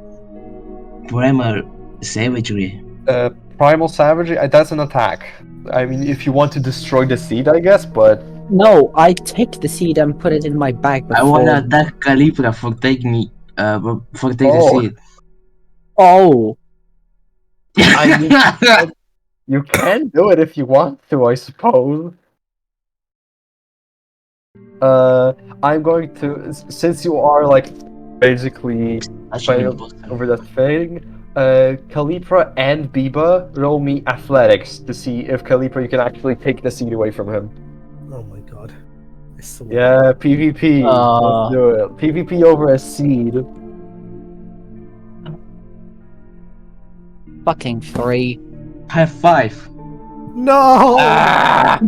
Grammar savagery.
Primal savagery? That's an attack. I mean, if you want to destroy the seed, I guess, but
No, I take the seed and put it in my bag
I wanna
before.
attack Calibra for taking me for taking the
Oh.
seed.
Oh,
I mean, you can do it if you want to, I suppose. I'm going to, since you are like basically
I should
fighting
imposter.
over that thing, Kalipra and Biba roll me athletics to see if Kalipra you can actually take the seed away from him.
Oh my god. I swear.
Yeah, PvP. Let's do it. PvP over a seed.
fucking 3.
High five.
No!
Ah!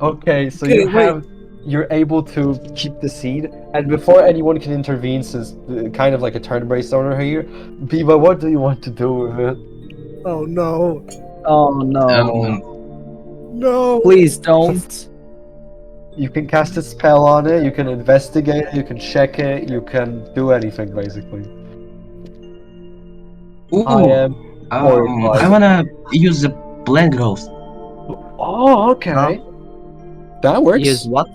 Okay, so
Okay,
you
wait.
have you're able to keep the seed, and before anyone can intervene, since kind of like a turn-based owner here, Biba, what do you want to do with it?
Oh no!
Oh no!
Um,
No!
Please don't.
You can cast a spell on it, you can investigate it, you can check it, you can do anything basically. I
ooh,
am horrified.
I wanna use the plant growth.
Oh, okay. That works.
Use what?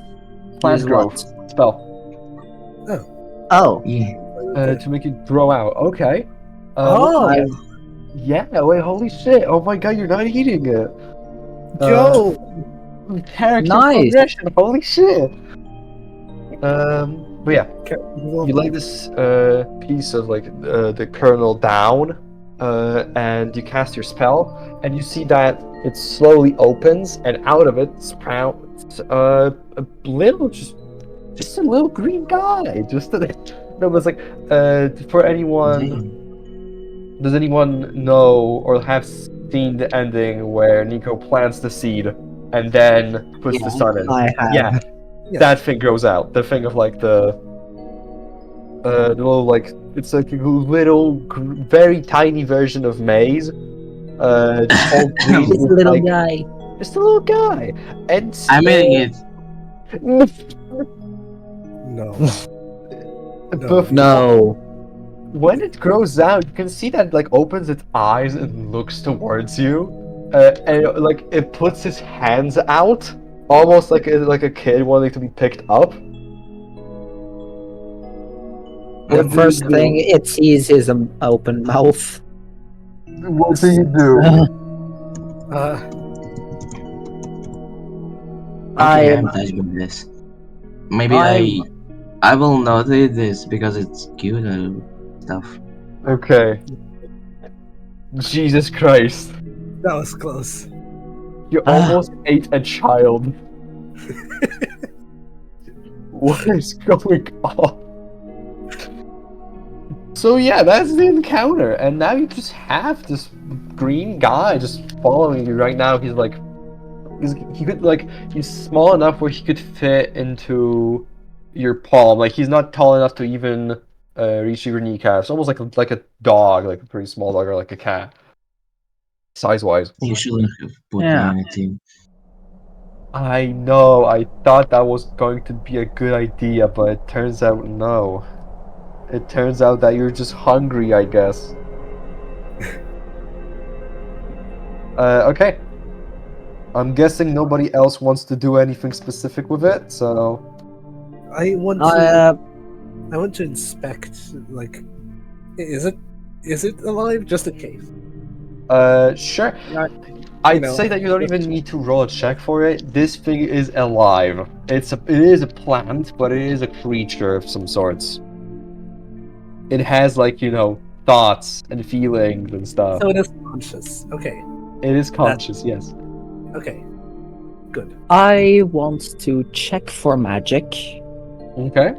Plant
Use
growth
what?
spell
Oh,
Yeah.
to make it grow out. Okay.
Oh!
I
Yeah. Wait. Holy shit! Oh my god! You're not eating it.
Joe!
Character
Nice.
progression. Holy shit. But yeah, you lay
Like,
this piece of like the kernel down, and you cast your spell, and you see that it slowly opens, and out of it sprouts a little, just a little green guy. Just a, no, but it's like for anyone.
Damn.
Does anyone know or have seen the ending where Nico plants the seed and then puts the sun in?
I have.
Yeah,
Yeah.
that thing grows out. The thing of like the little like it's like a little very tiny version of maize. Just all green
This
with
little
like
guy.
just a little guy. And
I'm eating it.
no.
Bef-
No.
When it grows out, you can see that it like opens its eyes and looks towards you, and like it puts its hands out, almost like a kid wanting to be picked up.
The
What do
first
you
thing
do?
it sees is an open mouth.
What do you do?
Uh,
Okay,
I'm-
I'm touched by this. Maybe
I'm-
I will notice this because it's cute and stuff.
Okay. Jesus Christ!
that was close.
You
Ah.
almost ate a child. What is going on? So yeah, that's the encounter, and now you just have this green guy just following you right now. He's like, he could like he's small enough where he could fit into your palm. Like he's not tall enough to even reach your kneecaps. Almost like a dog, like a pretty small dog or like a cat, size wise.
You shouldn't have put me
Yeah.
on a team.
I know. I thought that was going to be a good idea, but it turns out no. It turns out that you're just hungry, I guess. Okay. I'm guessing nobody else wants to do anything specific with it, so
I want to.
Uh,
I want to inspect. Like, is it alive? Just in case.
sure.
Yeah,
I'd
know,
say that you don't even need to roll a check for it. This thing is alive. It is a plant, but it is a creature of some sorts. It has like, thoughts and feelings and stuff.
So it is conscious. Okay.
It is conscious, yes.
Okay. Good.
I want to check for magic.
Okay.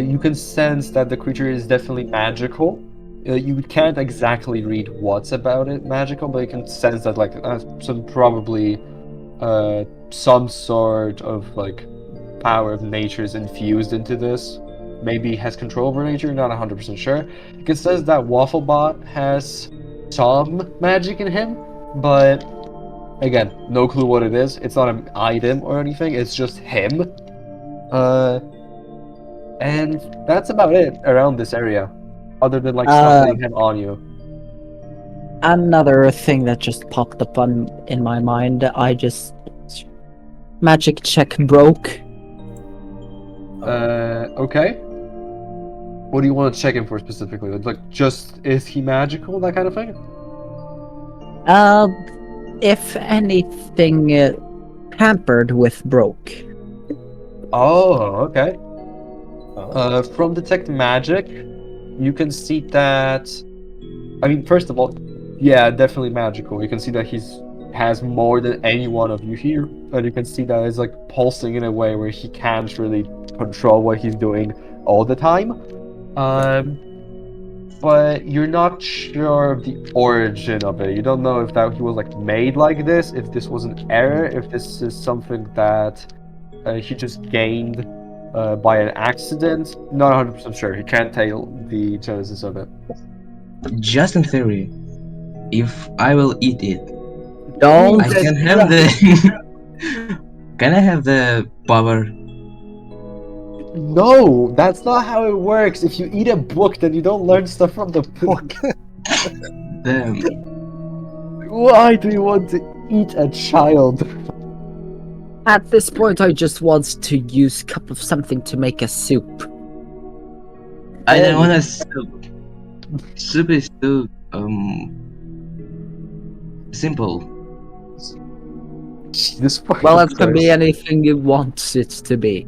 You can sense that the creature is definitely magical. You can't exactly read what's about it magical, but you can sense that like probably some sort of like power of nature is infused into this. Maybe has control over nature, not 100% sure. You can sense that Wafflebot has some magic in him, but again, no clue what it is. It's not an item or anything, it's just him. And that's about it around this area. Other than like stuff that you have on you.
Another thing that just popped up in my mind. I just magic check broke.
Okay. What do you want to check him for specifically? Like, just is he magical? That kind of thing.
If anything hampered with broke.
Oh, okay. From detect magic, you can see that. I mean, first of all, yeah, definitely magical. You can see that has more than any one of you here, and you can see that it's like pulsing in a way where he can't really control what he's doing all the time. But you're not sure of the origin of it. You don't know if that he was like made like this, if this was an error, if this is something that he just gained by an accident. Not 100% sure. He can't tell the genesis of it.
Just in theory, if I will eat it,
Don't.
I can have the. Can I have the power?
No, that's not how it works. If you eat a book, then you don't learn stuff from the book.
Damn.
Why do you want to eat a child?
At this point, I just want to use cup of something to make a soup.
I don't
Hey.
want a soup. Soup is too simple.
This
Well, it can be anything you want it to be.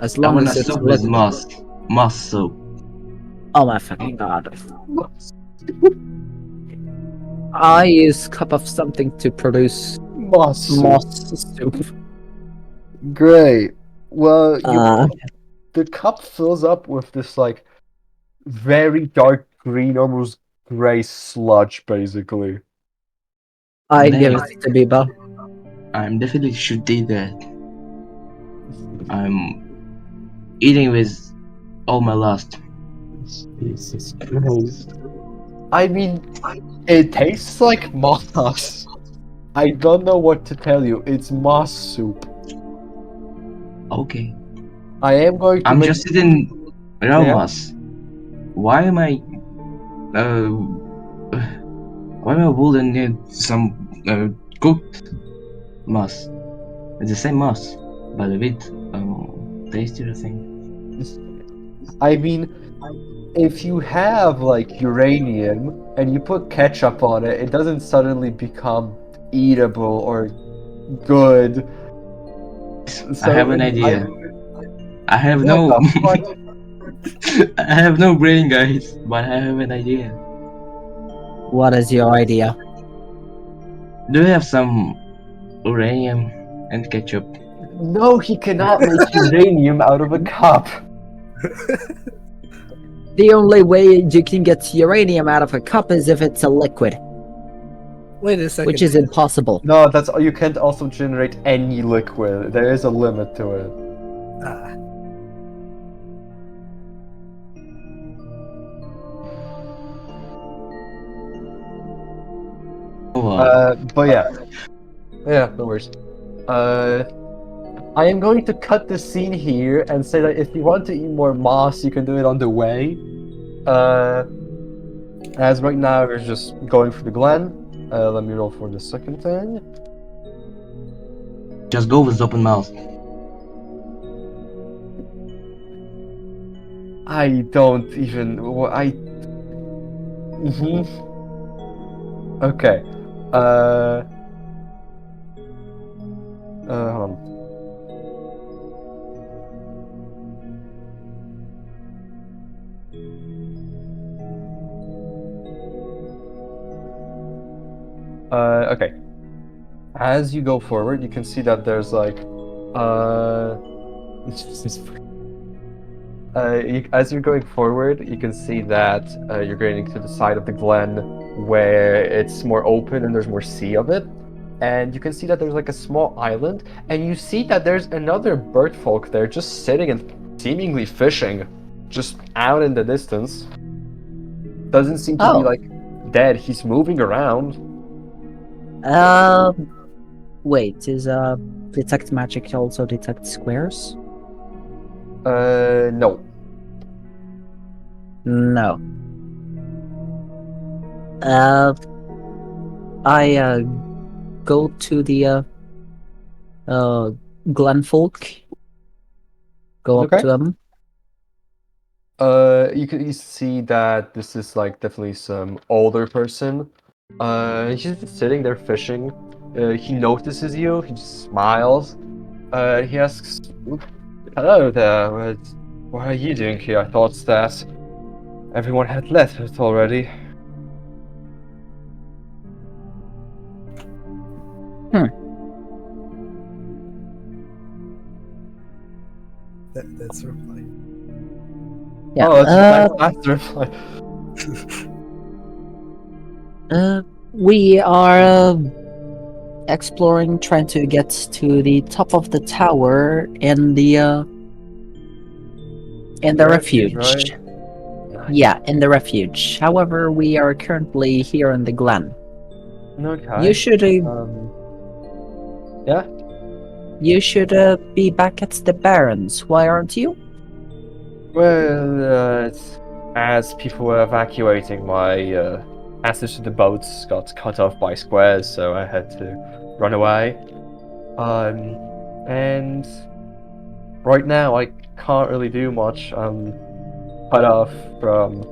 As
I
long
want a
as it's
soup with
liquid.
moss. Moss soup.
Oh my fucking god. I use cup of something to produce
moss.
moss soup.
Great. Well,
Uh,
the cup fills up with this like very dark green, almost gray sludge, basically.
I
Nice.
give it to Biba.
I'm definitely should eat that. I'm eating with all my lust.
Jesus Christ. I mean, it tastes like moss. I don't know what to tell you. It's moss soup.
Okay.
I am going to
I'm
make.
just eating raw
Yeah?
moss. Why am I why am I wouldn't need some cooked moss? It's the same moss, but a bit tastier thing.
I mean, if you have like uranium and you put ketchup on it, it doesn't suddenly become eatable or good.
I have an idea. I have no
What the fuck?
I have no brain, guys, but I have an idea.
What is your idea?
Do you have some uranium and ketchup?
No, he cannot make uranium out of a cup.
The only way you can get uranium out of a cup is if it's a liquid,
Wait a second.
which is impossible.
No, that's you can't also generate any liquid. There is a limit to it.
Ah,
But yeah, no worries. I am going to cut the scene here and say that if you want to eat more moss, you can do it on the way. As right now we're just going for the glen. Let me roll for the second thing.
Just go with open mouth.
I don't even. Mhm. Okay. Hold on. Okay. As you go forward, you can see that there's like, as you're going forward, you can see that you're getting to the side of the glen where it's more open and there's more sea of it. And you can see that there's like a small island, and you see that there's another bird folk there just sitting and seemingly fishing, just out in the distance. Doesn't seem to be
Oh.
like dead. He's moving around.
Wait, is detect magic also detect squares?
No.
No. I go to the Glenfolk. Go up
Okay.
to them.
You can see that this is like definitely some older person. He's just sitting there fishing. He notices you. He just smiles. He asks, "Hello there. What are you doing here? I thought that everyone had left it already."
that's a reply.
Yeah.
Oh, that's the reply.
We are exploring, trying to get to the top of the tower in the refuge.
right?
Yeah, in the refuge. However, we are currently here in the glen.
Okay.
You should
Yeah.
be back at the Barrens. Why aren't you?
Well, as people were evacuating, my passage to the boats got cut off by squares, so I had to run away. And right now I can't really do much. I'm cut off from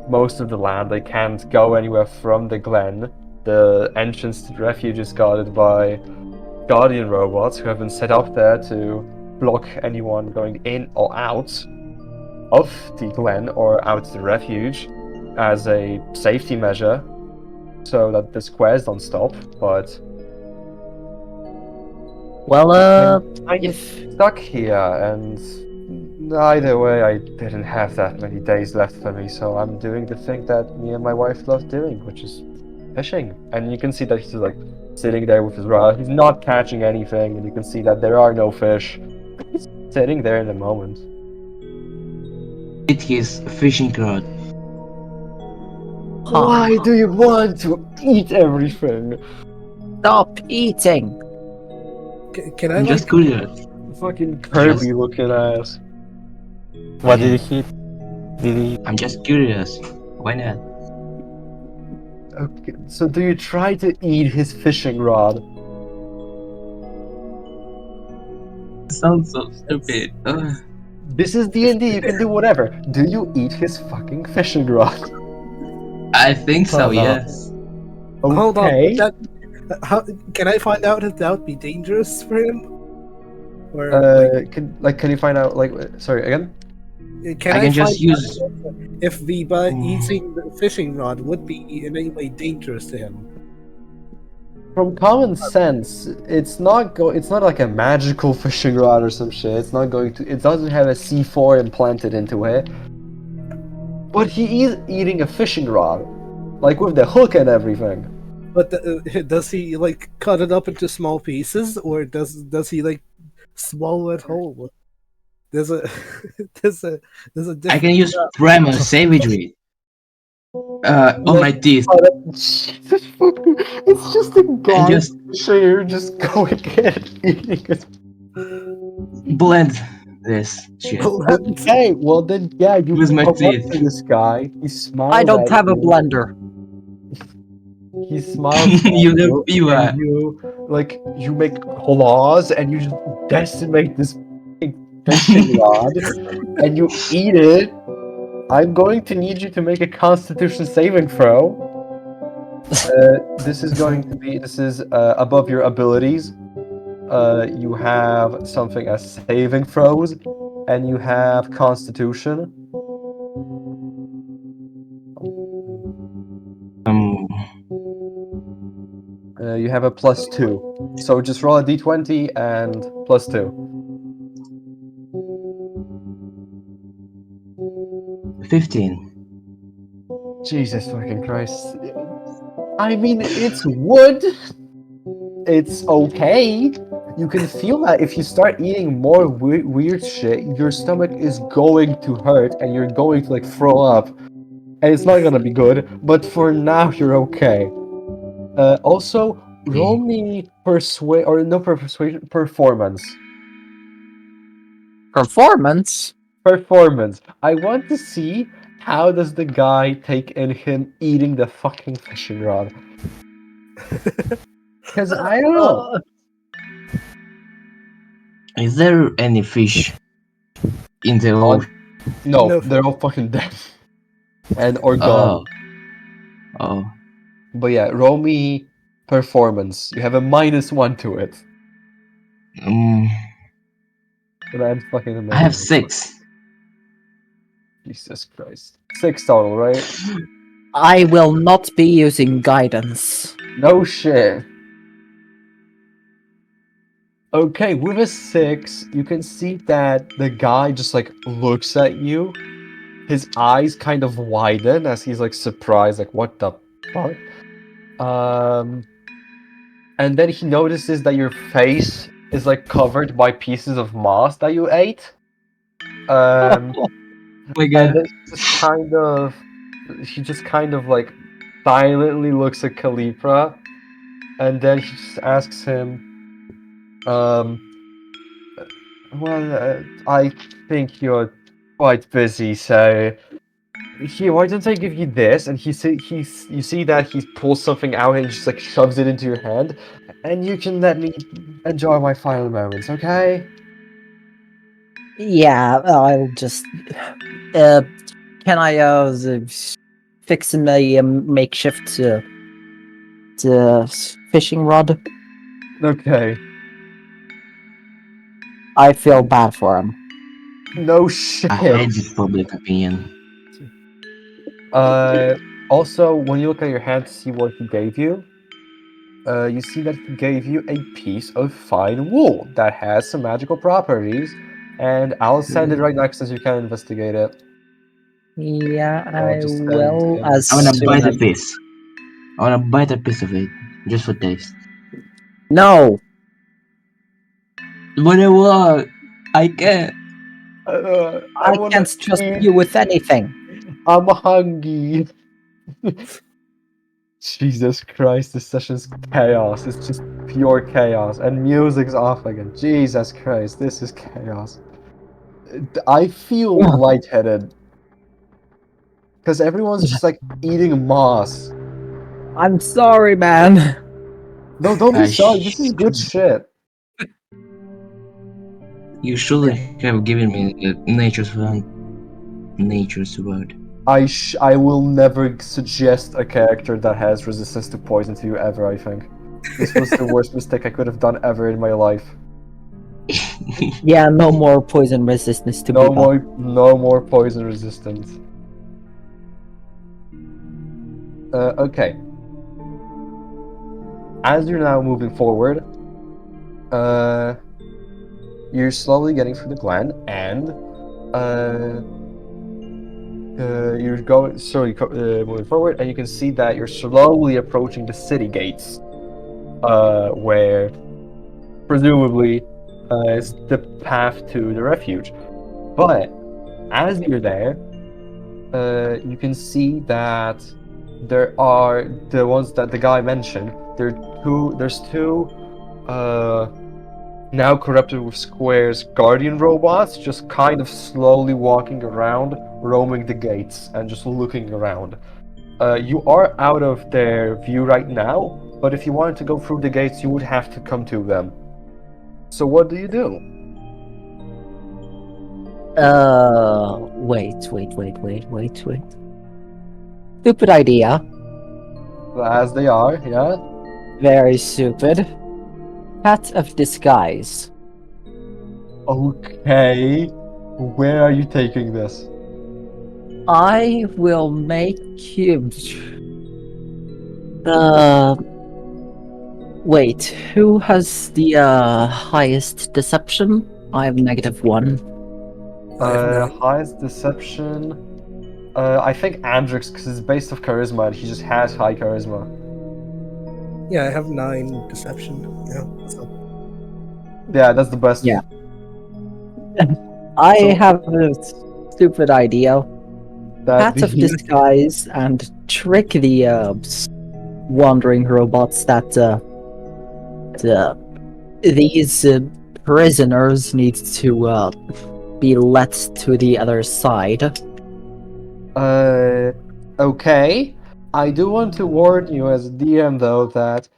most of the land. I can't go anywhere from the glen. The entrance to the refuge is guarded by guardian robots who have been set up there to block anyone going in or out of the glen or out to the refuge as a safety measure so that the squares don't stop. But
Well,
I'm
if
stuck here, and either way, I didn't have that many days left for me, so I'm doing the thing that me and my wife love doing, which is fishing. And you can see that he's like sitting there with his rod. He's not catching anything, and you can see that there are no fish. He's sitting there in the moment.
Eat his fishing rod.
Why do you want to eat everything?
stop eating.
Can I
I'm just curious.
Fucking Kirby looking ass.
What did he hit? Did he?
I'm just curious. Why not?
Okay, so do you try to eat his fishing rod?
Sounds so stupid.
This is D&D, you can do whatever. Do you eat his fucking fishing rod?
I think so.
Oh, no.
Yes.
Hold on.
Okay.
How can I find out if that would be dangerous for him? Or
Can you find out sorry again?
can
I
I
can just
find
use.
out if the eating the fishing rod would be in any way dangerous to him?
From common sense, it's not like a magical fishing rod or some shit. It's not going to. It doesn't have a C4 implanted into it. But he is eating a fishing rod, like with the hook and everything.
But does he like cut it up into small pieces, or does he like swallow it whole? There's a there's a
I can use primal savagery. On my teeth.
Jesus fucking! It's just a guy
just-
here just going and eating it.
Blend this shit.
Okay, well then, yeah, you
With my
come up
teeth.
to this guy. He smiles.
I don't
at
have a
you.
blender.
He smiles at
You don't feel
and
that.
you make claws and you just decimate this fishing rod and you eat it. I'm going to need you to make a Constitution saving throw. This is above your abilities. You have something as saving throws, and you have Constitution. You have a +2. So just roll a d20 and +2.
15.
Jesus fucking Christ. I mean, it's wood. It's okay. You can feel that if you start eating more weird shit, your stomach is going to hurt and you're going to like throw up. And it's not gonna be good, but for now you're okay. Also, roll me persuasion performance.
Performance?
Performance. I want to see how does the guy take in him eating the fucking fishing rod. Because I don't know.
Is there any fish in the ocean?
No,
No.
they're all fucking dead. And or gone.
Oh.
But yeah, roll me performance. You have a -1 to it. But I'm fucking amazing.
I have 6.
Jesus Christ. 6 total, right?
I will not be using guidance.
No shit. Okay, with a 6, you can see that the guy just like looks at you. His eyes kind of widen as he's like surprised, like what the fuck? and then he notices that your face is like covered by pieces of moss that you ate.
Oh my
And
god.
then he just kind of like silently looks at Calipra, and then he just asks him, um, well, I think you're quite busy, so here, why don't I give you this? And you see that he pulls something out and just like shoves it into your hand, and you can let me enjoy my final moments, okay?
Yeah, I'll just. Can I fix him a makeshift fishing rod?
Okay.
I feel bad for him.
No
I
shit.
hate this public opinion.
Also, when you look at your hand to see what he gave you, you see that he gave you a piece of fine wool that has some magical properties, and I'll send it right next as you can investigate it.
Yeah,
I'll
I
just send
will
him.
as
I wanna
soon
bite a
as.
piece. I wanna bite a piece of it, just for taste.
No!
But I want. I can't.
I
I
wanna
can't trust
eat.
you with anything.
I'm hungry. Jesus Christ, this session's chaos. It's just pure chaos, and music's off again. Jesus Christ, this is chaos. I feel lightheaded because everyone's just like eating moss.
I'm sorry, man.
No, don't be
I
sorry. This is good
should.
shit.
You should have given me nature's word. Nature's word.
I will never suggest a character that has resistance to poison to you ever. I think this was the worst mistake I could have done ever in my life.
Yeah, no more poison resistance to
No
people.
no more poison resistance. Okay. As you're now moving forward, uh, you're slowly getting through the glen, and you're going slowly moving forward, and you can see that you're slowly approaching the city gates, where presumably is the path to the refuge. But as you're there, you can see that there are the ones that the guy mentioned. There's two now corrupted with squares guardian robots just kind of slowly walking around, roaming the gates and just looking around. You are out of their view right now, but if you wanted to go through the gates, you would have to come to them. So what do you do?
Wait. Stupid idea.
As they are, yeah?
Very stupid. Hat of disguise.
Okay. Where are you taking this?
I will make you. Uh, wait. Who has the highest deception? I have -1.
I have 9.
Highest deception. I think Andrix, because it's based off charisma, and he just has high charisma.
Yeah, I have 9 deception. Yeah, so
Yeah, that's the best.
Yeah. I
So-
have a stupid idea.
That
Hat of disguise and trick the wandering robots that these prisoners need to be let to the other side.
Okay. I do want to warn you as a DM though that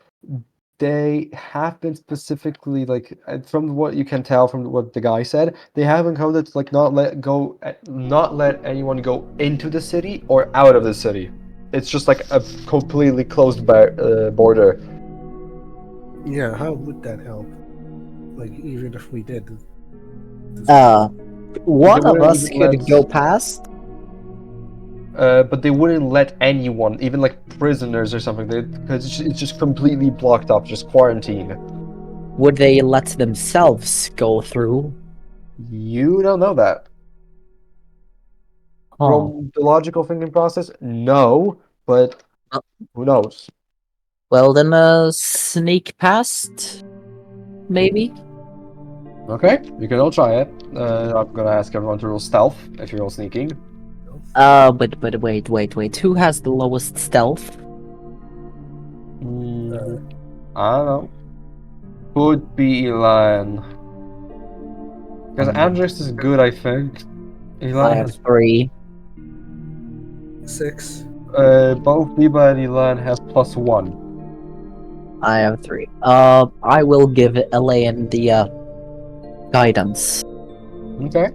they have been specifically like from what you can tell from what the guy said, they have been coded to like not let anyone go into the city or out of the city. It's just like a completely closed border.
yeah, how would that help? Like even if we did.
One of
wouldn't
us
even
could
let-
go past.
But they wouldn't let anyone, even like prisoners or something, because it's just completely blocked up, just quarantine.
Would they let themselves go through?
You don't know that.
Oh.
From the logical thinking process, no, but
Uh,
who knows?
Well, then sneak past, maybe.
Okay, you can all try it. I'm gonna ask everyone to roll stealth if you're all sneaking.
But wait. Who has the lowest stealth?
I don't know. Could be Elan. Because Andres is good, I think.
I
Elan
have
has
3.
6.
both Biba and Elan have +1.
I have 3. I will give Elaine the guidance.
Okay.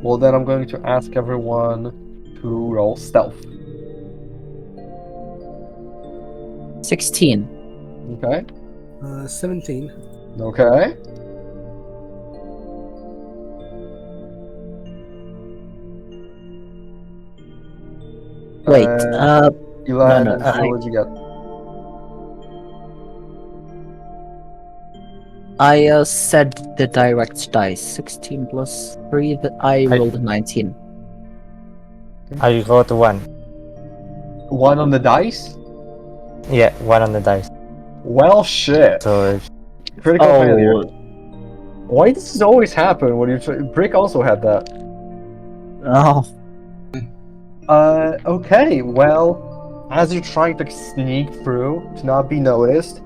Well, then I'm going to ask everyone to roll stealth.
16.
Okay.
17.
Okay.
Wait,
Elan,
no,
what would you get?
I said the direct dice. 16 plus 3, I rolled a 19.
I got 1.
1 on the dice?
Yeah, 1 on the dice.
Well, shit.
So
Critical failure.
Oh,
Why does this always happen when you try? Brick also had that.
oh,
Okay, well, as you're trying to sneak through to not be noticed,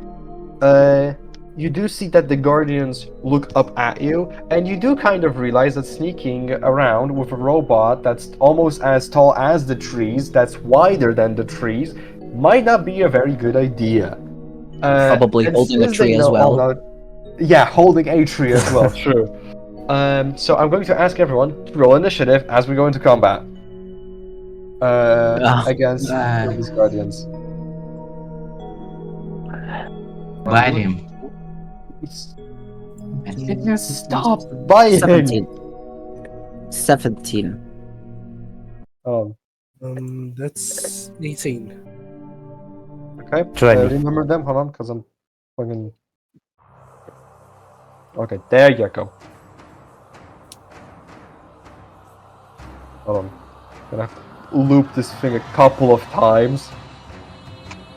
you do see that the Guardians look up at you, and you do kind of realize that sneaking around with a robot that's almost as tall as the trees, that's wider than the trees, might not be a very good idea.
probably
and
holding a
since they
tree as
know all
well.
that- yeah, holding a tree as well, true. So I'm going to ask everyone to roll initiative as we go into combat. Against these Guardians.
Bite him.
Stop biting!
17. 17.
That's 18.
Okay.
20.
Remember them? Hold on, because I'm fucking. Okay, there you go. Hold on. Gonna have to loop this thing a couple of times.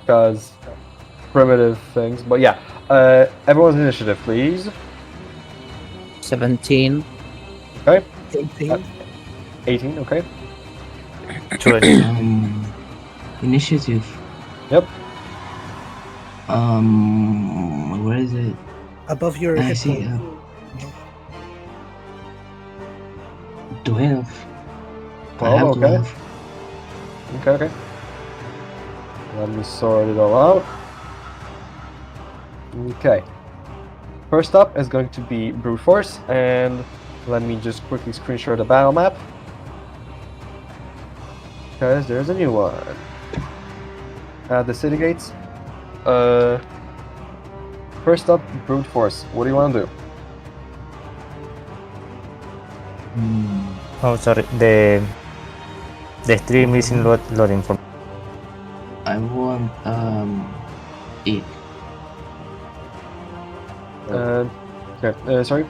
Because primitive things. But yeah, everyone's initiative, please.
17.
Okay.
18.
18, okay.
20.
Initiative.
Yep.
Where is it?
Above your
I
hit
see.
point.
12. I
Well,
have
okay.
12.
Okay. Let me sort it all out. Okay. First up is going to be Brute Force, and let me just quickly screenshot the battle map. Because there's a new one. At the city gates. First up, Brute Force. What do you want to do?
Oh, sorry. The stream isn't loading for me.
I want eat.
Okay. Sorry.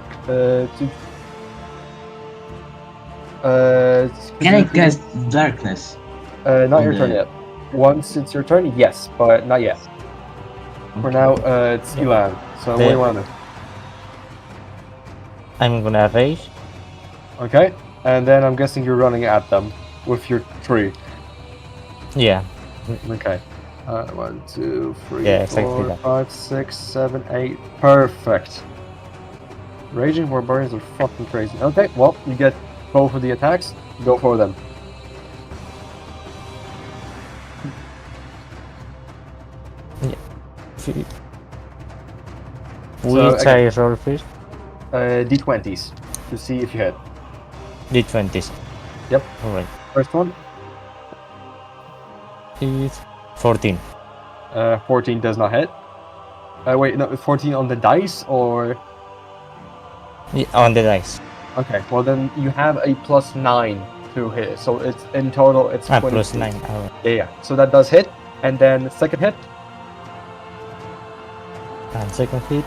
Can I cast darkness?
Not
on
your turn
the-
yet. Once it's your turn, yes, but not yet. For now, it's Elan. So what do you want to do?
I'm gonna rage.
Okay. And then I'm guessing you're running at them with your tree.
Yeah.
Okay. 1, 2, 3,
Yeah, exactly
4,
that.
5, 6, 7, 8. Perfect. Raging Barbarians are fucking crazy. Okay, well, you get both of the attacks. Go for them.
Which I roll first?
D20s to see if you hit.
D20s.
Yep.
Alright.
First one,
It's 14.
14 does not hit. Wait, no, 14 on the dice or?
Yeah, on the dice.
Okay, well then you have a +9 to hit. So it's in total it's 22.
Plus 9. Alright.
Yeah. So that does hit, and then second hit.
And second hit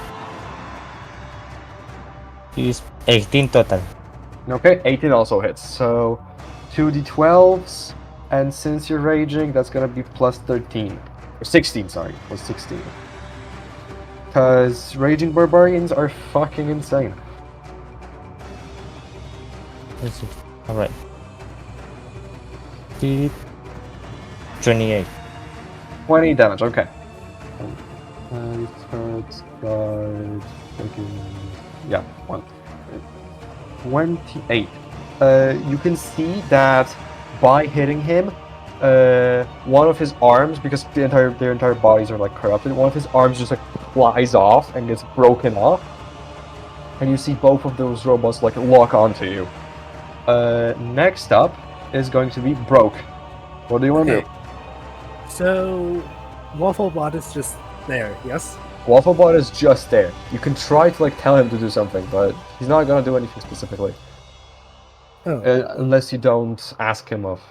is 18 total.
Okay, 18 also hits. So 2d12s, and since you're raging, that's gonna be +13. Or 16, sorry. It was 16. Because Raging Barbarians are fucking insane.
Let's see. Alright. 28.
20 damage, okay. Hurts, guard, yeah, 1. 28. You can see that by hitting him, one of his arms, because their entire bodies are like corrupted, one of his arms just like flies off and gets broken off. And you see both of those robots like lock onto you. Next up is going to be Broke. What do you want to do?
So, Wafflebot is just there, yes?
Wafflebot is just there. You can try to like tell him to do something, but he's not gonna do anything specifically.
Oh.
Unless you don't ask him of.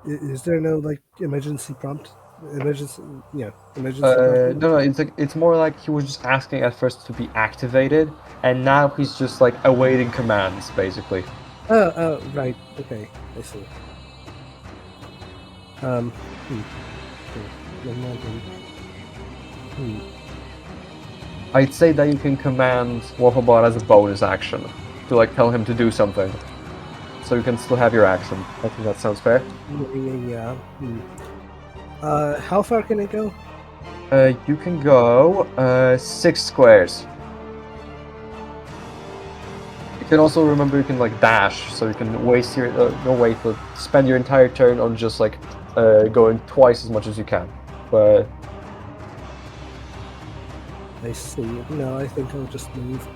Is there no, like, emergency prompt? Emergency prompt?
No, it's more like he was just asking at first to be activated, and now he's just like awaiting commands, basically.
Oh, right. Okay, I see.
I'd say that you can command Wafflebot as a bonus action to like tell him to do something, so you can still have your action. I think that sounds fair.
Yeah. How far can it go?
You can go 6 squares. You can also remember you can like dash, so you can waste your but spend your entire turn on just like going twice as much as you can. But
I see. No, I think I'll just move.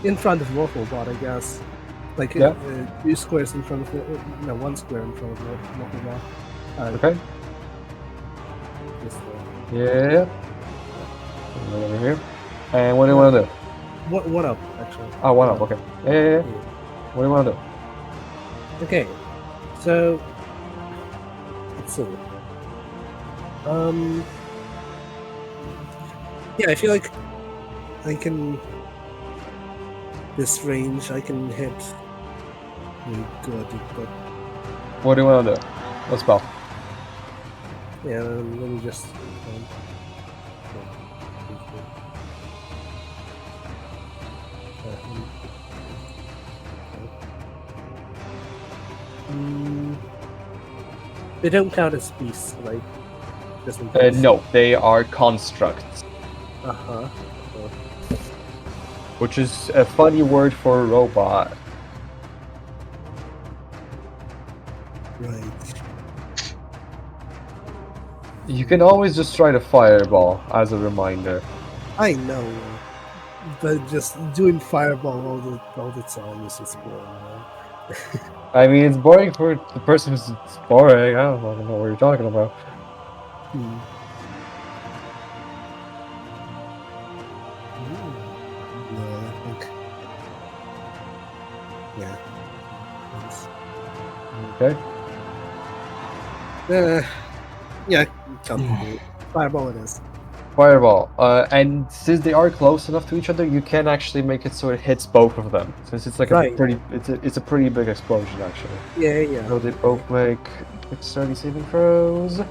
In front of Wafflebot, I guess. Like, 2 squares in front of... 1 square in front of Wafflebot.
okay.
Just,
Yeah. Over here. And what do you want to do?
one up, actually.
Oh, 1 up. Okay. Yeah. What do you want to do?
Okay. So... Let's see. Yeah, I feel like I can... This range, I can hit... good, but...
What do you want to do? What spell?
Yeah, let me just... They don't count as beasts, right? Just in case.
No, they are constructs,
Uh-huh.
which is a funny word for a robot.
Right.
You can always just try to fireball as a reminder.
I know. But just doing fireball all the time is just boring, man.
I mean, it's boring for the person who's it's boring. I don't know what you're talking about.
No, I think... Yeah.
Okay.
Yeah, comfortable. Fireball it is.
Fireball. And since they are close enough to each other, you can actually make it so it hits both of them. Since it's like
Right.
it's a pretty big explosion actually.
Yeah.
So they both make dexterity saving throws.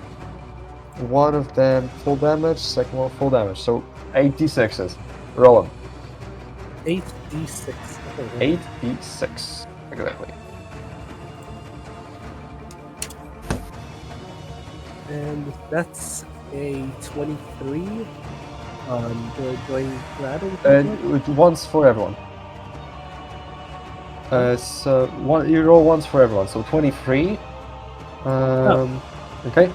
One of them full damage, second one full damage. So 8d6s. Roll them.
8d6.
8d6. Exactly.
And that's a 23. Do I add anything?
Once for everyone. So you roll once for everyone. So 23. Okay.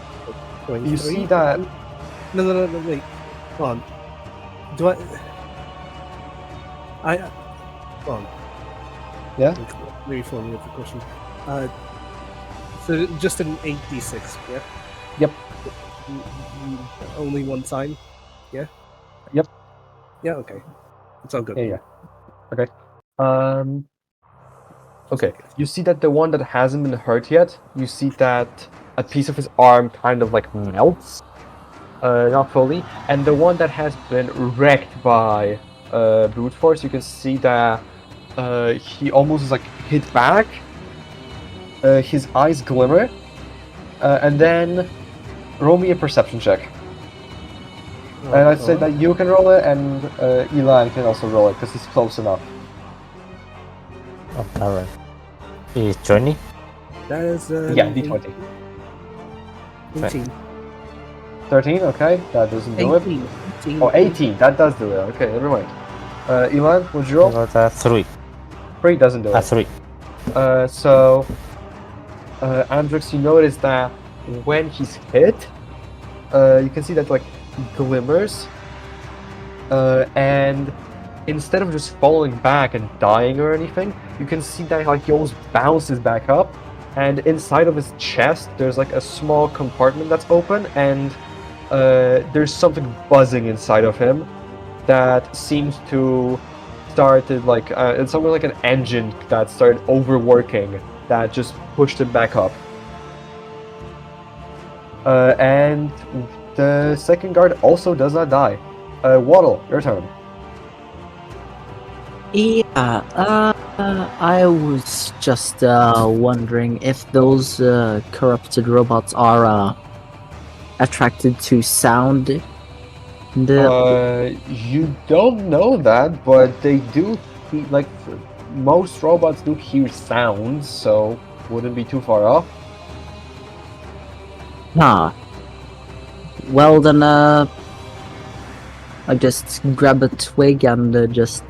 23?
You see that?
No, wait. Hold on. Do I... Hold on.
Yeah?
Maybe formulate the question. So just an 8d6, yeah?
Yep.
Only one sign? Yeah?
Yep.
Yeah, okay. It's all good.
Yeah. Okay. Okay. You see that the one that hasn't been hurt yet, you see that a piece of his arm kind of like melts. Not fully. And the one that has been wrecked by brute force, you can see that he almost is like hit back. His eyes glimmer. And then roll me a perception check. And I'd say that you can roll it, and Elan can also roll it, because he's close enough.
Oh, alright. Is 20?
That is
Yeah, d20.
18.
13, okay, that doesn't do it.
18.
Oh, 18, that does do it. Okay, never mind. Elan, what'd you
I
roll?
got a 3.
3 doesn't do
A
it.
3.
So, Andrix, you notice that when he's hit, you can see that like he glimmers, and instead of just falling back and dying or anything, you can see that like he almost bounces back up, and inside of his chest there's like a small compartment that's open, and there's something buzzing inside of him that seems to started like it's something like an engine that started overworking that just pushed him back up. And the second guard also does not die. Waddle, your turn.
Yeah, I was just wondering if those corrupted robots are attracted to sound.
You don't know that, but they do. Like most robots do hear sounds, so wouldn't be too far off.
Huh. Well then, I just grab a twig and just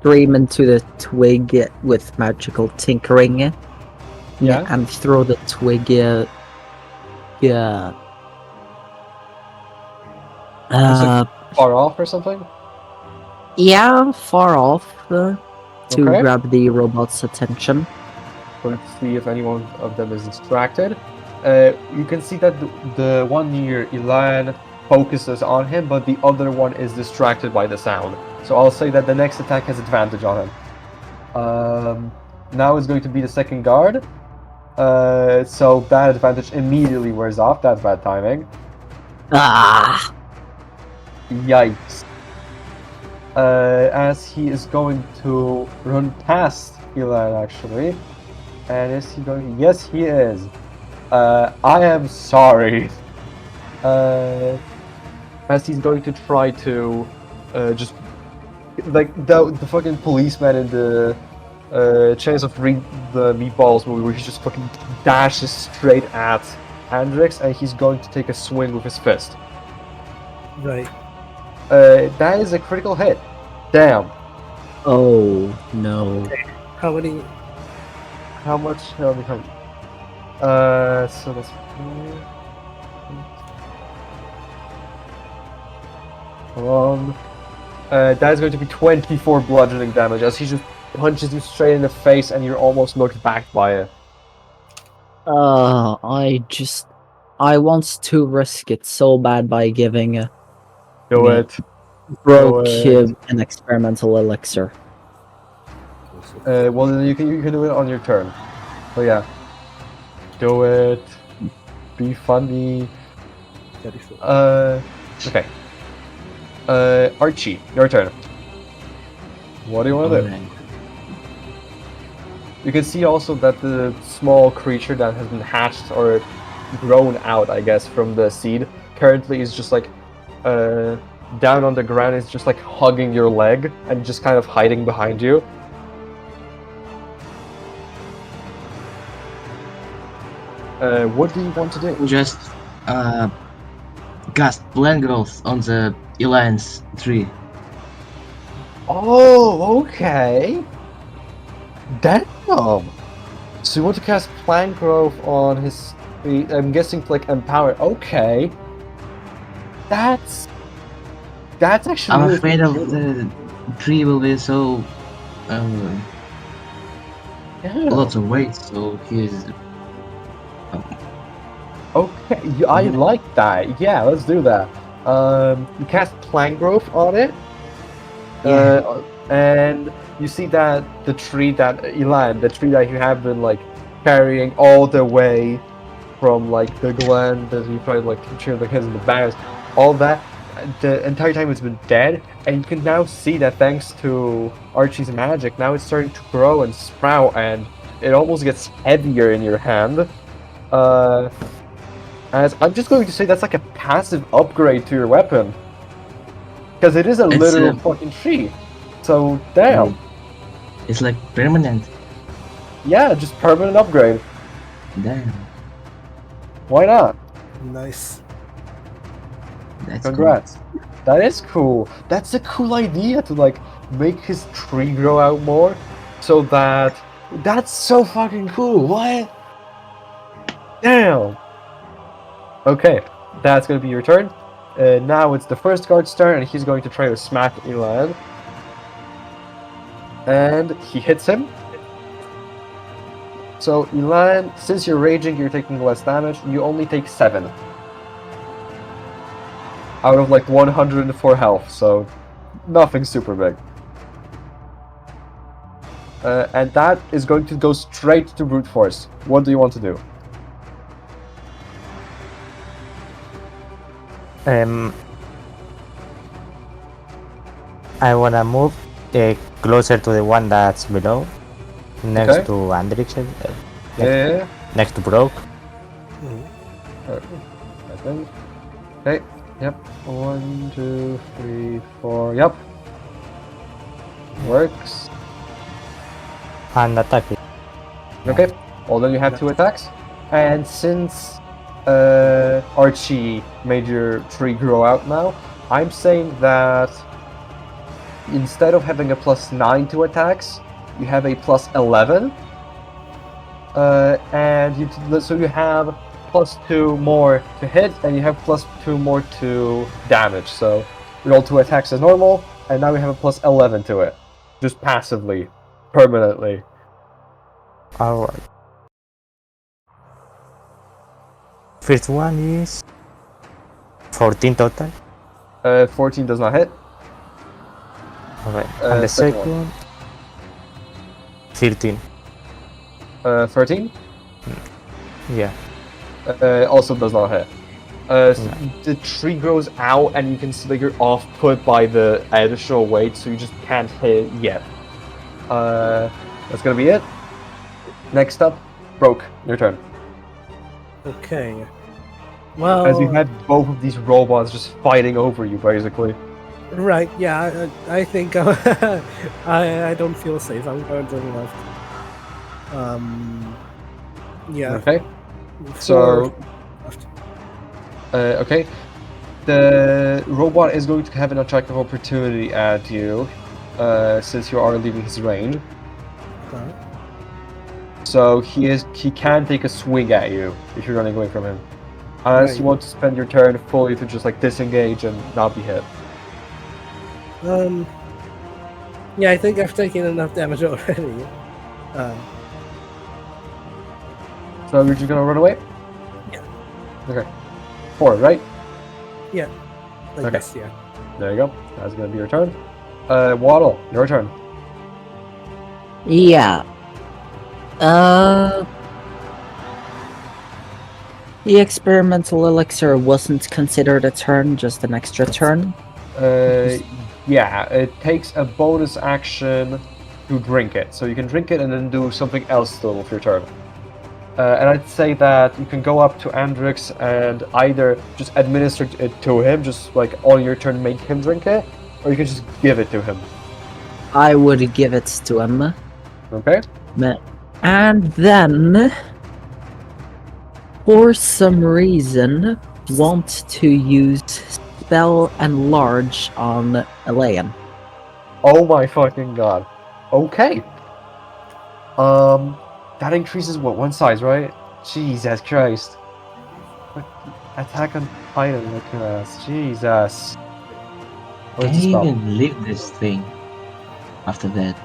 scream into the twig with magical tinkering.
Yeah.
And throw the twig.
Far off or something?
Yeah, far off to
Okay.
grab the robot's attention.
Let's see if any one of them is distracted. You can see that the one near Elan focuses on him, but the other one is distracted by the sound. So I'll say that the next attack has advantage on him. Now it's going to be the second guard. So that advantage immediately wears off. That's bad timing.
Ah!
Yikes. As he is going to run past Elan, actually. And is he going? Yes, he is. I am sorry. As he's going to try to just like the fucking policeman in the Chance of the Meatballs movie, where he just fucking dashes straight at Andrix, and he's going to take a swing with his fist.
Right.
That is a critical hit. Damn.
Oh no.
How many?
How much? So that's. That is going to be 24 bludgeoning damage as he just punches you straight in the face, and you're almost knocked back by it.
I want to risk it so bad by giving
Do
Yeah.
it.
Broke
it.
an experimental elixir.
Well, then you can do it on your turn. But yeah, do it. Be funny.
34.
Okay. Archie, your turn. What do you want to do?
Alright.
You can see also that the small creature that has been hatched or grown out, I guess, from the seed currently is just like down on the ground. It's just like hugging your leg and just kind of hiding behind you. What do you want to do?
Just cast plant growth on the Elan's tree.
Oh, okay. Damn. So you want to cast plant growth on his? I'm guessing to like empower. Okay. That's actually.
I'm
really
afraid of
cool.
the tree will be so
Yeah.
lots of weight, so he's
Okay, I like that. Yeah, let's do that. You cast plant growth on it.
Yeah.
And you see that the tree that Elan, the tree that you have been like carrying all the way from like the glen that you tried like capturing the kids in the bags, all that the entire time it's been dead, and you can now see that thanks to Archie's magic, now it's starting to grow and sprout, and it almost gets heavier in your hand. As I'm just going to say that's like a passive upgrade to your weapon. Because it is a
It's,
literal fucking tree. So, damn.
It's like permanent.
Yeah, just permanent upgrade.
Damn.
Why not?
Nice.
That's
Congrats. That is cool. That's a cool idea to like make his tree grow out more. So that's so fucking cool. What? Damn. Okay, that's gonna be your turn. Now it's the first guard's turn, and he's going to try to smack Elan. And he hits him. So Elan, since you're raging, you're taking less damage. You only take 7 out of like 104 health, so nothing super big. And that is going to go straight to brute force. What do you want to do?
I wanna move closer to the one that's below, next
Okay.
to Andrix,
Yeah.
next to Broke.
I think. Okay. Yep. 1, 2, 3, 4. Yep. Works.
And attack it.
Okay. Well, then you have 2 attacks. And since Archie made your tree grow out now, I'm saying that instead of having a +9 to attacks, you have a +11. And so you have +2 more to hit, and you have +2 more to damage. So roll 2 attacks as normal, and now we have a +11 to it, just passively, permanently.
Alright. First one is 14 total.
14 does not hit.
Alright. And the
second
second 13.
13
Yeah.
also does not hit. The tree grows out, and you can see that you're off put by the additional weight, so you just can't hit it yet. That's gonna be it. Next up, Broke, your turn.
Okay. Well,
As you had both of these robots just fighting over you, basically.
right, yeah, I think I don't feel safe. I'm going to the left. Yeah.
Okay.
four
So,
left.
okay. The robot is going to have an attack of opportunity at you, since you are leaving his range.
Okay.
So he can take a swing at you if you're running away from him. Unless
Right.
you want to spend your turn fully to just like disengage and not be hit.
Yeah, I think I've taken enough damage already.
So you're just gonna run away?
Yeah.
Okay. 4, right?
I
Okay.
guess, yeah.
There you go. That's gonna be your turn. Waddle, your turn.
Yeah. The experimental elixir wasn't considered a turn, just an extra turn.
Yeah, it takes a bonus action to drink it. So you can drink it and then do something else still with your turn. And I'd say that you can go up to Andrix and either just administer it to him, just like on your turn make him drink it, or you can just give it to him.
I would give it to him.
Okay?
And then, for some reason, want to use Spell Enlarge on Elaine.
Oh my fucking god. Okay. That increases what, 1 size, right? Jesus Christ. What? Attack on Titan, look at us. Jesus. What
Can
is the
you
spell?
even leave this thing after that?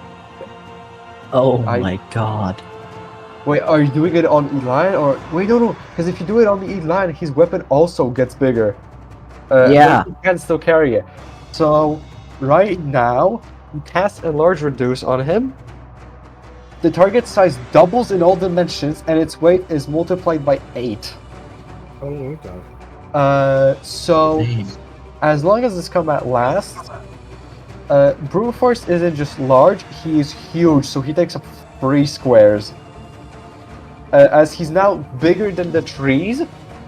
Oh
I-
my god.
Wait, are you doing it on Eline or wait? No, because if you do it on the Eline, his weapon also gets bigger.
Yeah.
but he can still carry it. So right now, you cast Enlarge Reduce on him. The target size doubles in all dimensions, and its weight is multiplied by 8.
Oh my god.
So
Damn.
as long as this combat lasts, Brute Force isn't just large; he is huge. So he takes up 3 squares. as he's now bigger than the trees,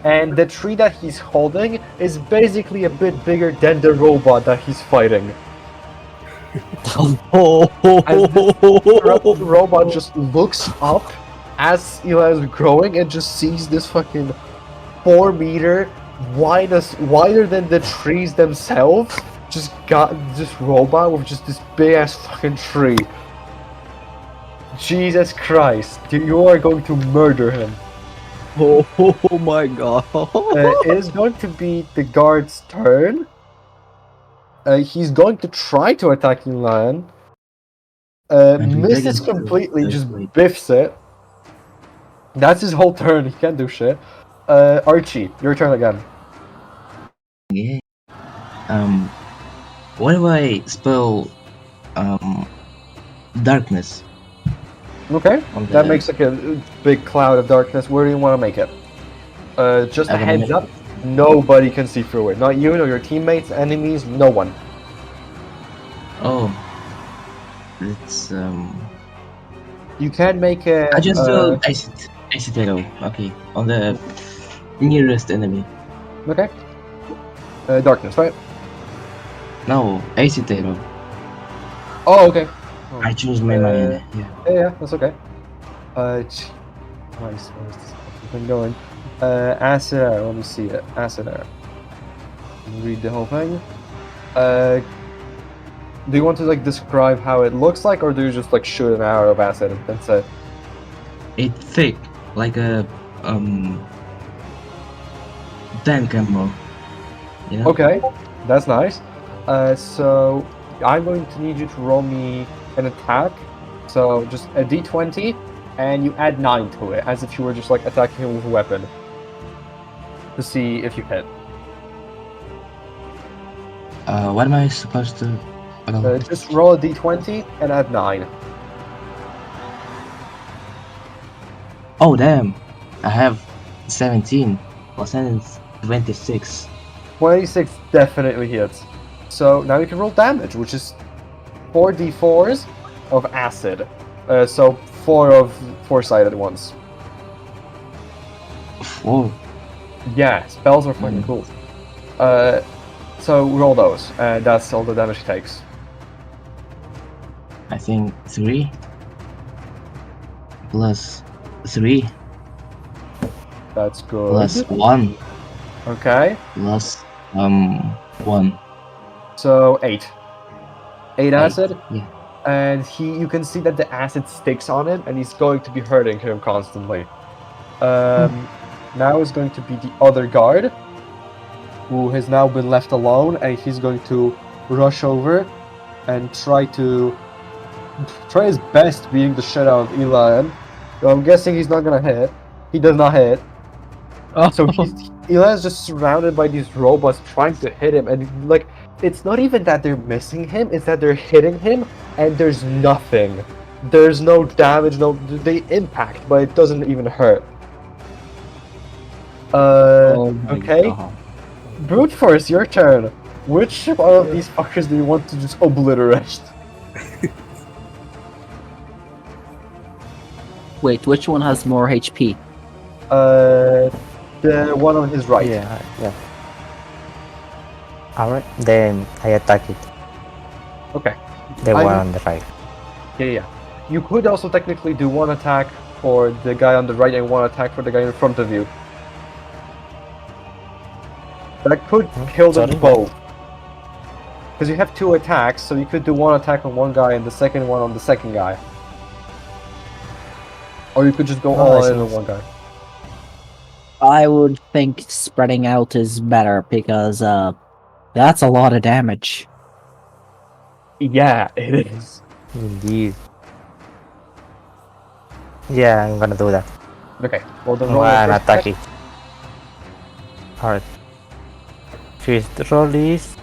and the tree that he's holding is basically a bit bigger than the robot that he's fighting. As the robot just looks up as Eli is growing and just sees this fucking 4-meter, wider than the trees themselves, just got this robot with just this big ass fucking tree. Jesus Christ, you are going to murder him.
Oh my god.
It is going to be the guard's turn. He's going to try to attack Lion. Misses completely, just biffs it. That's his whole turn, he can't do shit. Archie, your turn again.
Yeah. What if I spell darkness?
Okay,
on the-
that makes like a big cloud of darkness. Where do you want to make it? Just a
I wanna
heads
make
up, nobody can see through it. Not you, nor your teammates, enemies, no one.
Oh. It's
You can make it.
I just do acid arrow. Okay. On the nearest enemy.
Okay. Darkness, right?
No, acid arrow.
Oh, okay.
I choose my mind. Yeah.
Yeah, that's okay. Christ, where's this fucking thing going? Acid arrow, let me see it. Acid arrow. Read the whole thing. Do you want to like describe how it looks like, or do you just like shoot an arrow of acid and that's it?
It's thick, like a tank ammo. You know?
Okay, that's nice. So I'm going to need you to roll me an attack. So just a d20, and you add 9 to it, as if you were just like attacking him with a weapon. To see if you hit.
What am I supposed to?
Just roll a d20 and add 9.
Oh damn! I have 17. Plus 26.
26 definitely hits. So now you can roll damage, which is 4d4s of acid. So 4 of 4-sided ones.
4.
Yeah, spells are fucking cool. So roll those, and that's all the damage he takes.
I think 3 plus 3
That's good.
plus 1
Okay,
plus 1.
so 8. 8 acid,
Yeah.
and you can see that the acid sticks on him, and he's going to be hurting him constantly. Now is going to be the other guard, who has now been left alone, and he's going to rush over and try his best beating the shit out of Eli. So I'm guessing he's not gonna hit. He does not hit. So Eli is just surrounded by these robots trying to hit him, and like it's not even that they're missing him; it's that they're hitting him, and there's nothing. There's no damage. They impact, but it doesn't even hurt. Okay.
God.
Brute Force, your turn. Which of these fuckers do you want to just obliterate?
Wait, which one has more HP?
The one on his right.
Yeah. Alright, then I attack it.
Okay.
The
I-
one on the right.
Yeah. You could also technically do one attack for the guy on the right and one attack for the guy in front of you. That could kill them
sorry?
both. Because you have 2 attacks, so you could do one attack on one guy and the second one on the second guy. Or you could just go
Oh,
all
I
in
see.
on one guy.
I would think spreading out is better because that's a lot of damage.
Yeah, it is.
Indeed. Yeah, I'm gonna do that.
Okay, well then roll
One
your first
attack it. Alright. First roll is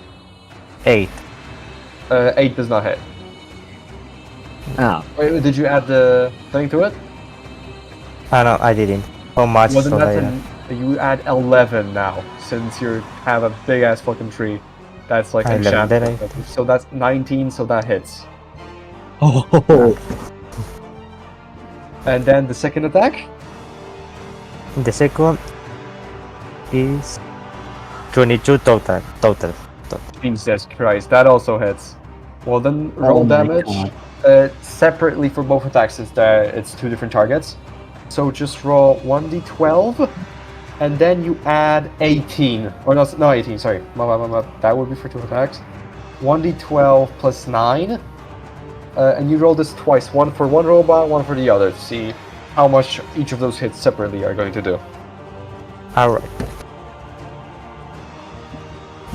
8.
8 does not hit.
Oh.
Wait, did you add the thing to it?
Ah no, I didn't. How much?
Well, then
so
that's you add 11 now, since you have a big ass fucking tree. That's like
11,
enchanted.
then
So that's 19, so that hits.
Oh.
And then the second attack?
The second is 22 total.
Jesus Christ, that also hits. Well then,
Oh
roll
my
damage
God.
separately for both attacks since it's two different targets. So just roll 1d12, and then you add 18. Or no 18, sorry. That would be for two attacks. 1d12 plus 9. And you roll this twice, one for one robot, one for the other, to see how much each of those hits separately are going to do.
Alright.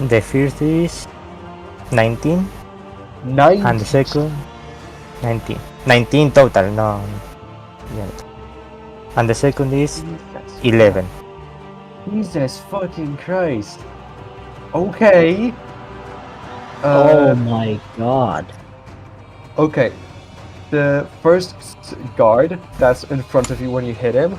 The first is 19,
9.
and the second 19. 19 total, no. Yeah. And the second is 11.
Jesus fucking Christ. Okay.
Oh my God.
Okay. The first guard that's in front of you when you hit him,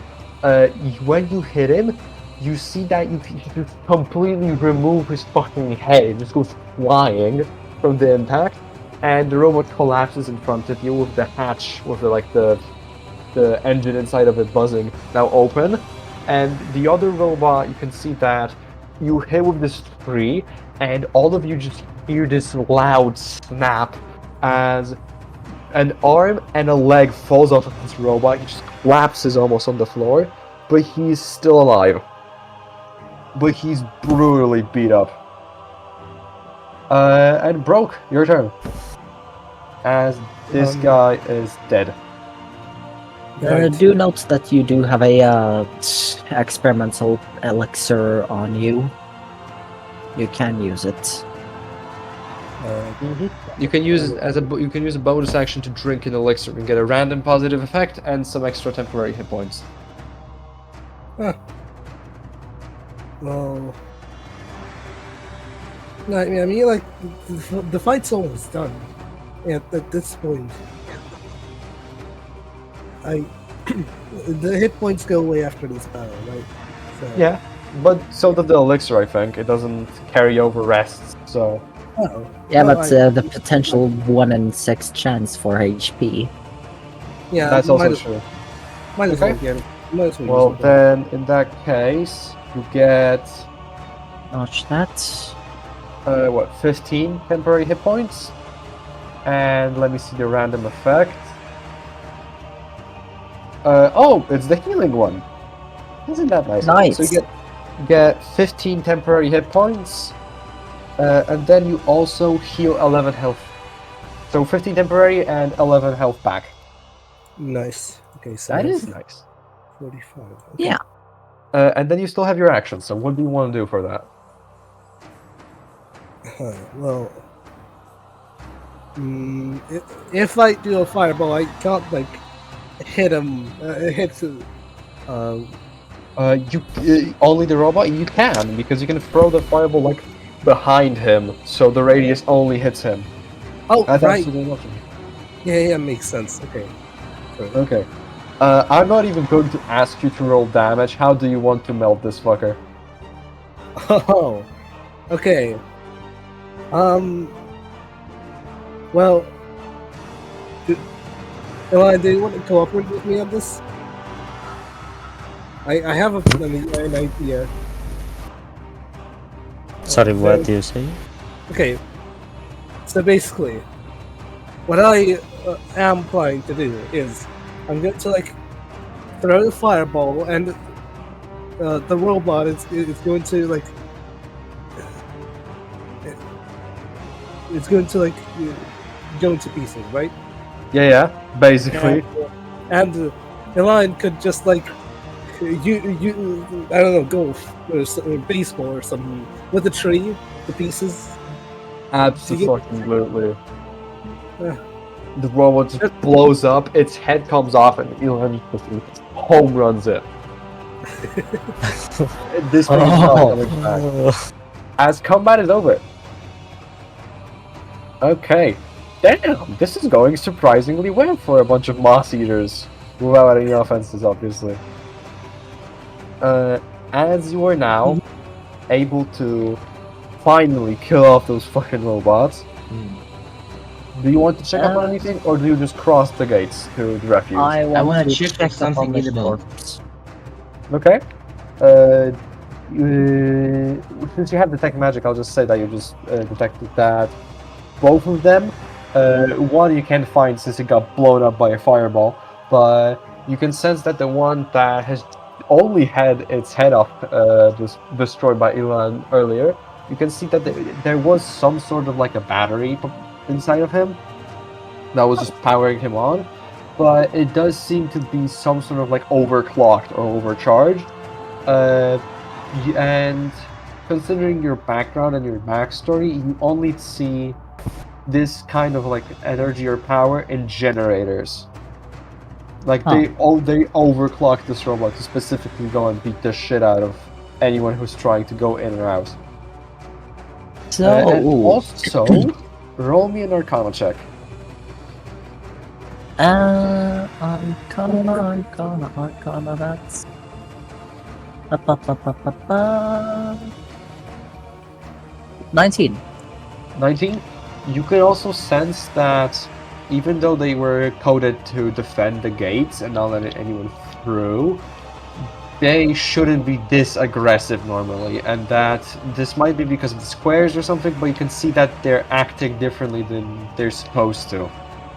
when you hit him, you see that you can just completely remove his fucking head. It just goes flying from the impact, and the robot collapses in front of you with the hatch, with the engine inside of it buzzing now open. And the other robot, you can see that you hit with this tree, and all of you just hear this loud snap as an arm and a leg falls off of this robot. He just collapses almost on the floor, but he's still alive. But he's brutally beat up. And Broke, your turn. As this guy is dead.
Do note that you do have a experimental elixir on you. You can use it.
You can use it as you can use a bonus action to drink an elixir and get a random positive effect and some extra temporary hit points.
Well, no, I mean, like the fight's almost done. At this point, the hit points go away after this battle, right? So,
Yeah, but so does the elixir. I think it doesn't carry over rests. So
Oh,
Yeah,
well,
but the potential 1 in 6 chance for HP.
yeah,
that's also true.
Might as
Okay.
well get it. Might as well
Well,
use it.
then in that case, you get
Notch that.
15 temporary hit points, and let me see the random effect. Oh, it's the healing one. Isn't that nice?
Nice.
So you get 15 temporary hit points, and then you also heal 11 health. So 15 temporary and 11 health back.
Nice. Okay, so
That
that's
is nice.
45. Okay.
Yeah.
And then you still have your action. So what do you want to do for that?
Well, if I do a fireball, I can't like hit him.
Only the robot you can, because you can throw the fireball like behind him, so the radius only hits him.
Oh,
That's
right.
absolutely nothing.
Yeah, makes sense. Okay. Sorry.
Okay. I'm not even going to ask you to roll damage. How do you want to melt this fucker?
Oh, okay. Well, do you want to cooperate with me on this? I have an idea.
Sorry, what do you say?
Okay. So basically, what I am planning to do is I'm going to like throw the fireball, and the robot is going to like it's going to like go into pieces, right?
Yeah, basically.
And Elaine could just like you I don't know, golf or baseball or something with a tree, the pieces.
Absolutely.
Yeah.
The robot just blows up, its head comes off, and Elon home runs it. This thing is not coming back. As combat is over. Okay. Damn, this is going surprisingly well for a bunch of moss eaters. Without any offenses, obviously. As you are now able to finally kill off those fucking robots, do you want to check up on anything, or do you just cross the gates to the refuge?
I
wanna
want to
check if
check up on
something
the
edible.
corpse.
Okay. Since you have detect magic, I'll just say that you just detected that both of them. One you can't find since it got blown up by a fireball, but you can sense that the one that has only had its head off destroyed by Elon earlier, you can see that there was some sort of like a battery inside of him that was just powering him on, but it does seem to be some sort of like overclocked or overcharged. Uh, and considering your background and your backstory, you only see this kind of like energy or power in generators. Like they overclock this robot to specifically go and beat the shit out of anyone who's trying to go in or out. And
So,
also, roll me an Arcana check.
Arcana, that's... Ba-ba-ba-ba-ba-ba. 19.
19. You can also sense that even though they were coded to defend the gates and not let anyone through, they shouldn't be this aggressive normally, and that this might be because of the squares or something, but you can see that they're acting differently than they're supposed to.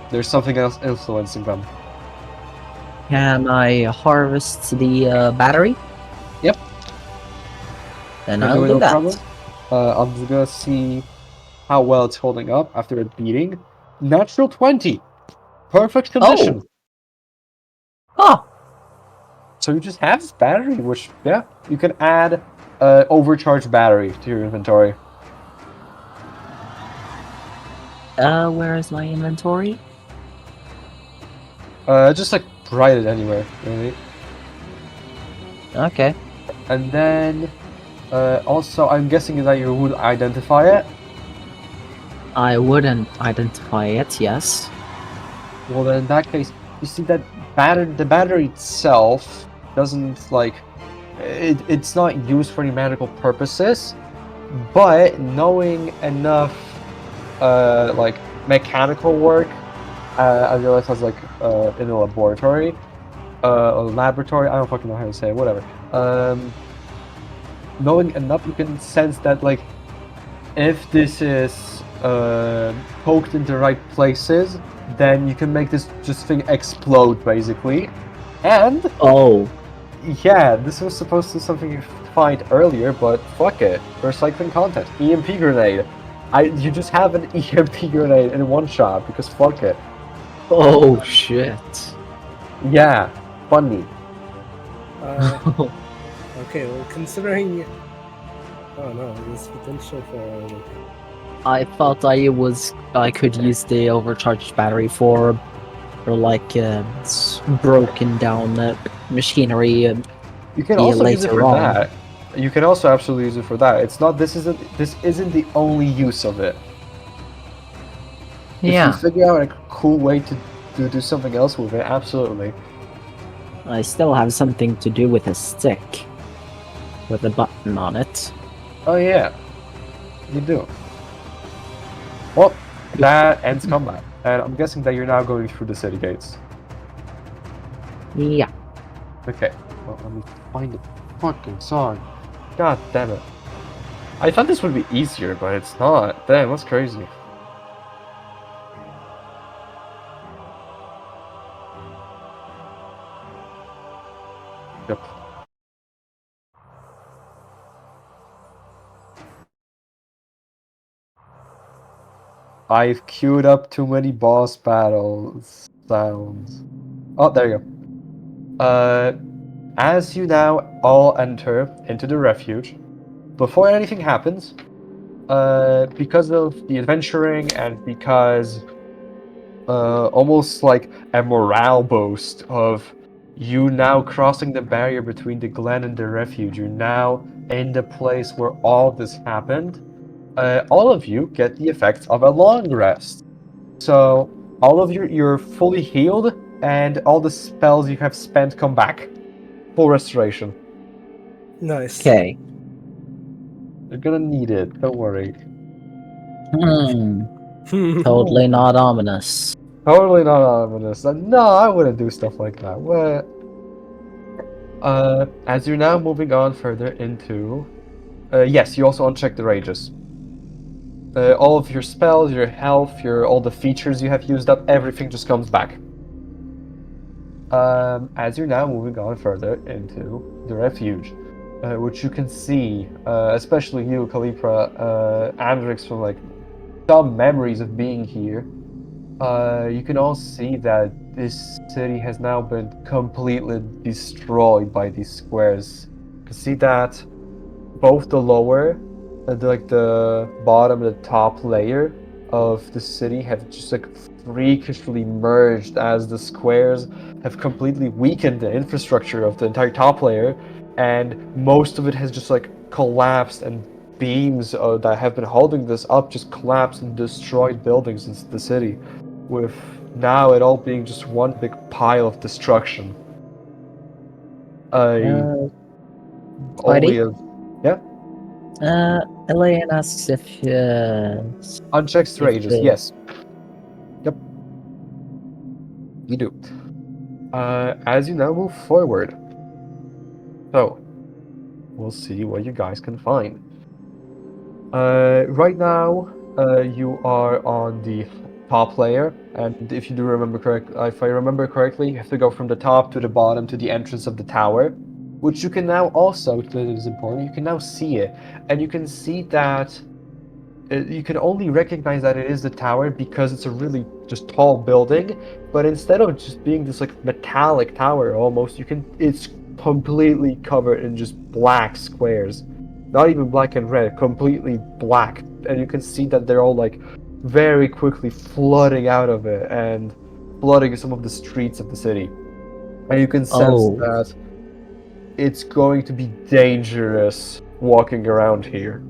There's something else influencing them.
Can I harvest the battery?
Yep.
Then
Can
I'll
it,
do
no
that.
problem. I'm just gonna see how well it's holding up after a beating. Natural 20. Perfect condition.
Oh,
So you just have this battery, which, yeah, you can add overcharged battery to your inventory.
where is my inventory?
Just like write it anywhere, really.
Okay.
And then, also, I'm guessing that you would identify it.
I wouldn't identify it, yes.
Well, then in that case, you see that the battery itself doesn't like it's not used for any medical purposes, but knowing enough like mechanical work, I realized I was like in a laboratory, a laboratory. I don't fucking know how to say it. Whatever. Knowing enough, you can sense that like if this is poked in the right places, then you can make this just thing explode basically. And
Oh,
yeah, this was supposed to be something you find earlier, but fuck it. Recycling content. EMP grenade. You just have an EMP grenade in one shot because fuck it.
oh shit.
Yeah, funny.
Okay, well, considering... Oh no, there's potential for...
I thought I could use the overcharged battery for like broken down machinery
You can also use it
later
for
on.
that. You can also absolutely use it for that. It's not. This isn't the only use of it. If you
Yeah,
figure out a cool way to do something else with it, absolutely.
I still have something to do with a stick with a button on it.
Oh yeah, you do. Well, that ends combat, and I'm guessing that you're now going through the city gates.
Yeah.
Okay. Well, let me find the fucking song. God damn it. I thought this would be easier, but it's not. Damn, that's crazy. Yep. I've queued up too many boss battles sounds. Oh, there you go. As you now all enter into the refuge, before anything happens, because of the adventuring and because almost like a morale boost of you now crossing the barrier between the glen and the refuge, you're now in the place where all this happened. All of you get the effects of a long rest. So all of you're fully healed, and all the spells you have spent come back. Full restoration.
Nice.
Okay.
You're gonna need it. Don't worry.
Totally not ominous.
Totally not ominous. No, I wouldn't do stuff like that. What? As you're now moving on further into, yes, you also uncheck the rages. All of your spells, your health, all the features you have used up, everything just comes back. As you're now moving on further into the refuge, which you can see, especially you, Kalipra, Andrix, from like some memories of being here. You can all see that this city has now been completely destroyed by these squares. You can see that both the lower, like the bottom and the top layer of the city have just like freakishly merged as the squares have completely weakened the infrastructure of the entire top layer, and most of it has just like collapsed, and beams that have been holding this up just collapsed and destroyed buildings in the city, with now it all being just one big pile of destruction.
Uh,
Only
Buddy?
a yeah.
Elaine asks
Unchecked
if
rages, yes. Yep. You do. As you now move forward. So, we'll see what you guys can find. Right now, you are on the top layer, and if you do remember if I remember correctly, you have to go from the top to the bottom to the entrance of the tower, which you can now also, that is important, you can now see it, and you can see that you can only recognize that it is the tower because it's a really just tall building, but instead of just being this like metallic tower almost, it's completely covered in just black squares. Not even black and red, completely black. And you can see that they're all like very quickly flooding out of it and flooding some of the streets of the city. And you can sense
Oh,
that it's going to be dangerous walking around here,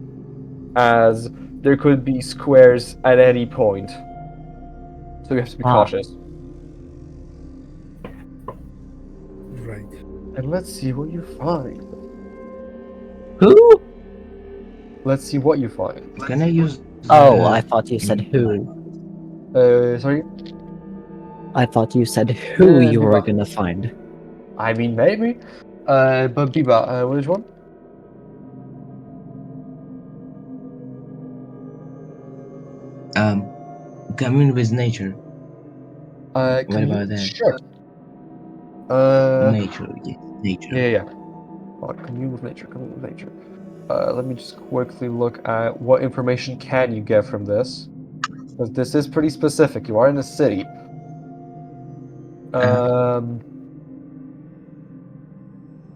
as there could be squares at any point. So you have to be
ah,
cautious.
Right.
And let's see what you find.
who?
Let's see what you find.
Can I use
Oh, I
the
thought you said who.
Sorry?
I thought you said who you were
Biba.
gonna find.
I mean, maybe. But Biba, which one?
commune with nature? What about that?
Sure. Uh,
Nature, yes, nature.
yeah. Commune with nature, commune with nature. Let me just quickly look at what information can you get from this. Because this is pretty specific. You are in a city. Um,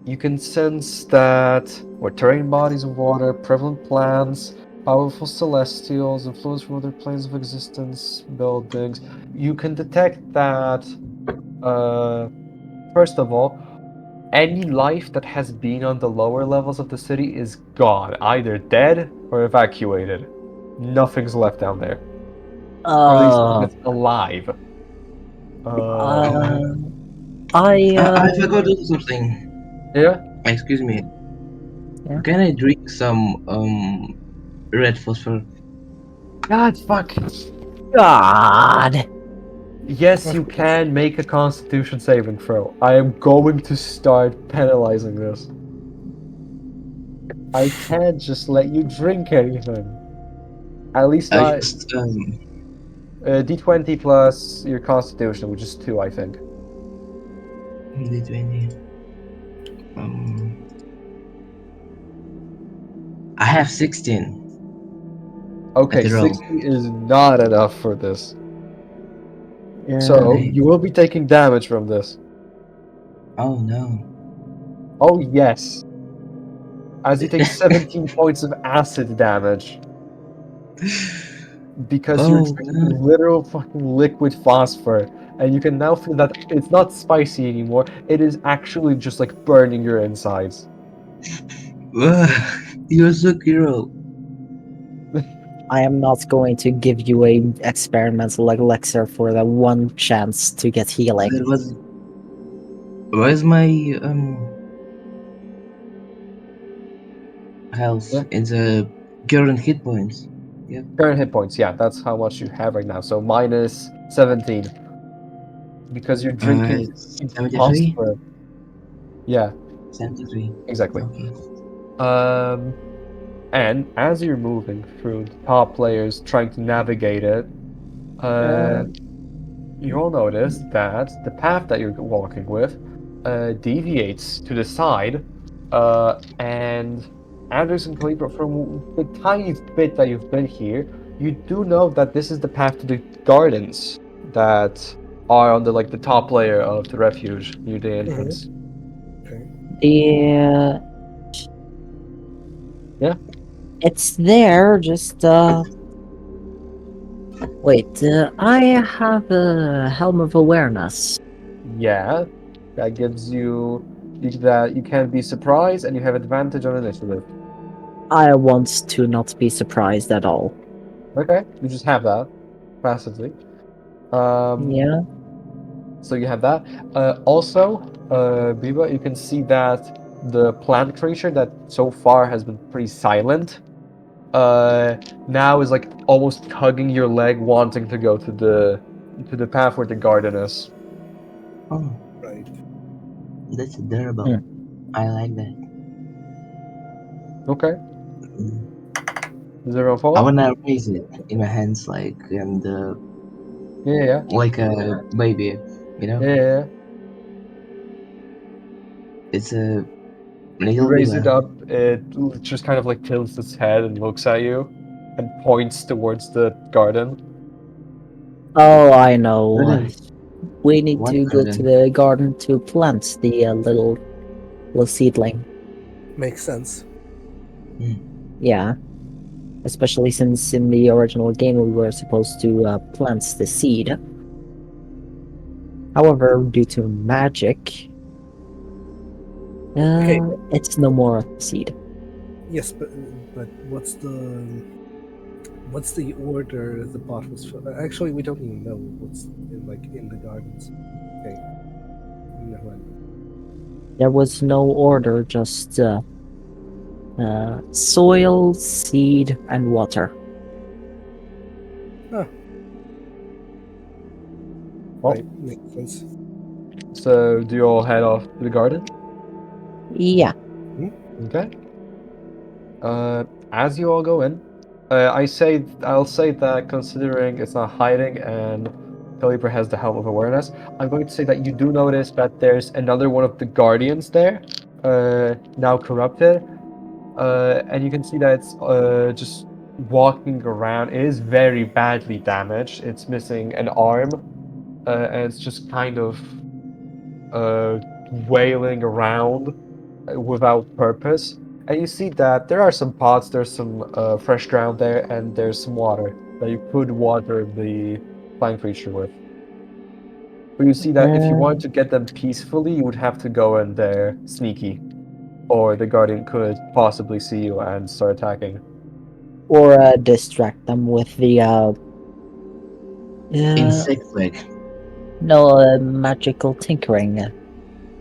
you can sense that terrain bodies of water, prevalent plants, powerful celestials, influence from other planes of existence, buildings. You can detect that, first of all, any life that has been on the lower levels of the city is gone, either dead or evacuated. Nothing's left down there. Or at least nothing
Uh,
that's alive.
uh,
Uh,
I,
I forgot to do something.
Yeah?
Excuse me.
yeah.
Can I drink some red phosphor?
God, fuck.
God!
Yes, you can make a Constitution saving throw. I am going to start penalizing this. I can't just let you drink anything. At least
I
not
just
D20 plus your Constitution, which is 2, I think.
D20. I have 16 at
Okay,
the row.
60 is not enough for this. So,
Yeah.
you will be taking damage from this.
Oh no.
Oh, yes. As you take 17 points of acid damage. Because you're
Oh
drinking
no.
literal fucking liquid phosphor, and you can now feel that it's not spicy anymore. It is actually just like burning your insides.
You're so cruel.
I am not going to give you a experimental elixir for the one chance to get healing.
There was. Where's my health
Yeah.
in the current hit points? Yep.
Current hit points, yeah, that's how much you have right now. So minus 17. Because you're drinking
It's 73.
phosphor. Yeah.
73.
Exactly.
Okay.
And as you're moving through the top layers, trying to navigate it, you all notice that the path that you're walking with deviates to the side, and Anders and Calibra, from the tiny bit that you've been here, you do know that this is the path to the gardens that are on the top layer of the refuge near the entrance.
Okay.
The
Yeah.
it's there. Just wait. I have a helm of awareness.
Yeah, that gives you that you can be surprised and you have advantage on initiative.
I want to not be surprised at all.
Okay, you just have that passively. Um,
Yeah.
so you have that. Also, Biba, you can see that the plant creature that so far has been pretty silent, now is like almost tugging your leg, wanting to go to the path where the garden is.
Oh,
Right.
that's adorable.
Hmm.
I like that.
Okay,
Mm.
is everyone
I
follow?
wanna raise it in my hands, and
Yeah,
like a baby. You know,
yeah, yeah.
it's a
You
little
raise it
Biba.
up, it just kind of like tilts its head and looks at you and points towards the garden.
Oh, I know.
Garden.
We need
What
to go to
garden?
the garden to plant the little seedling.
Makes sense.
Yeah, especially since in the original game we were supposed to plant the seed. However, due to magic,
Okay.
it's no more a seed.
Yes, but what's the order the pot was for? Actually, we don't even know what's in the gardens. Okay. Never mind.
There was no order, just soil, seed, and water.
Ah,
Well,
right. Makes sense.
so do you all head off to the garden?
Yeah,
Okay. As you all go in, I'll say that considering it's not hiding and Calibra has the helm of awareness, I'm going to say that you do notice that there's another one of the guardians there, now corrupted, and you can see that it's just walking around. It is very badly damaged. It's missing an arm, and it's just kind of uh, wailing around without purpose. And you see that there are some pots, there's some fresh ground there, and there's some water that you could water the flying creature with. But you see that if you wanted to get them peacefully, you would have to go in there sneaky, or the guardian could possibly see you and start attacking.
or distract them with the
Insect leg.
no magical tinkering.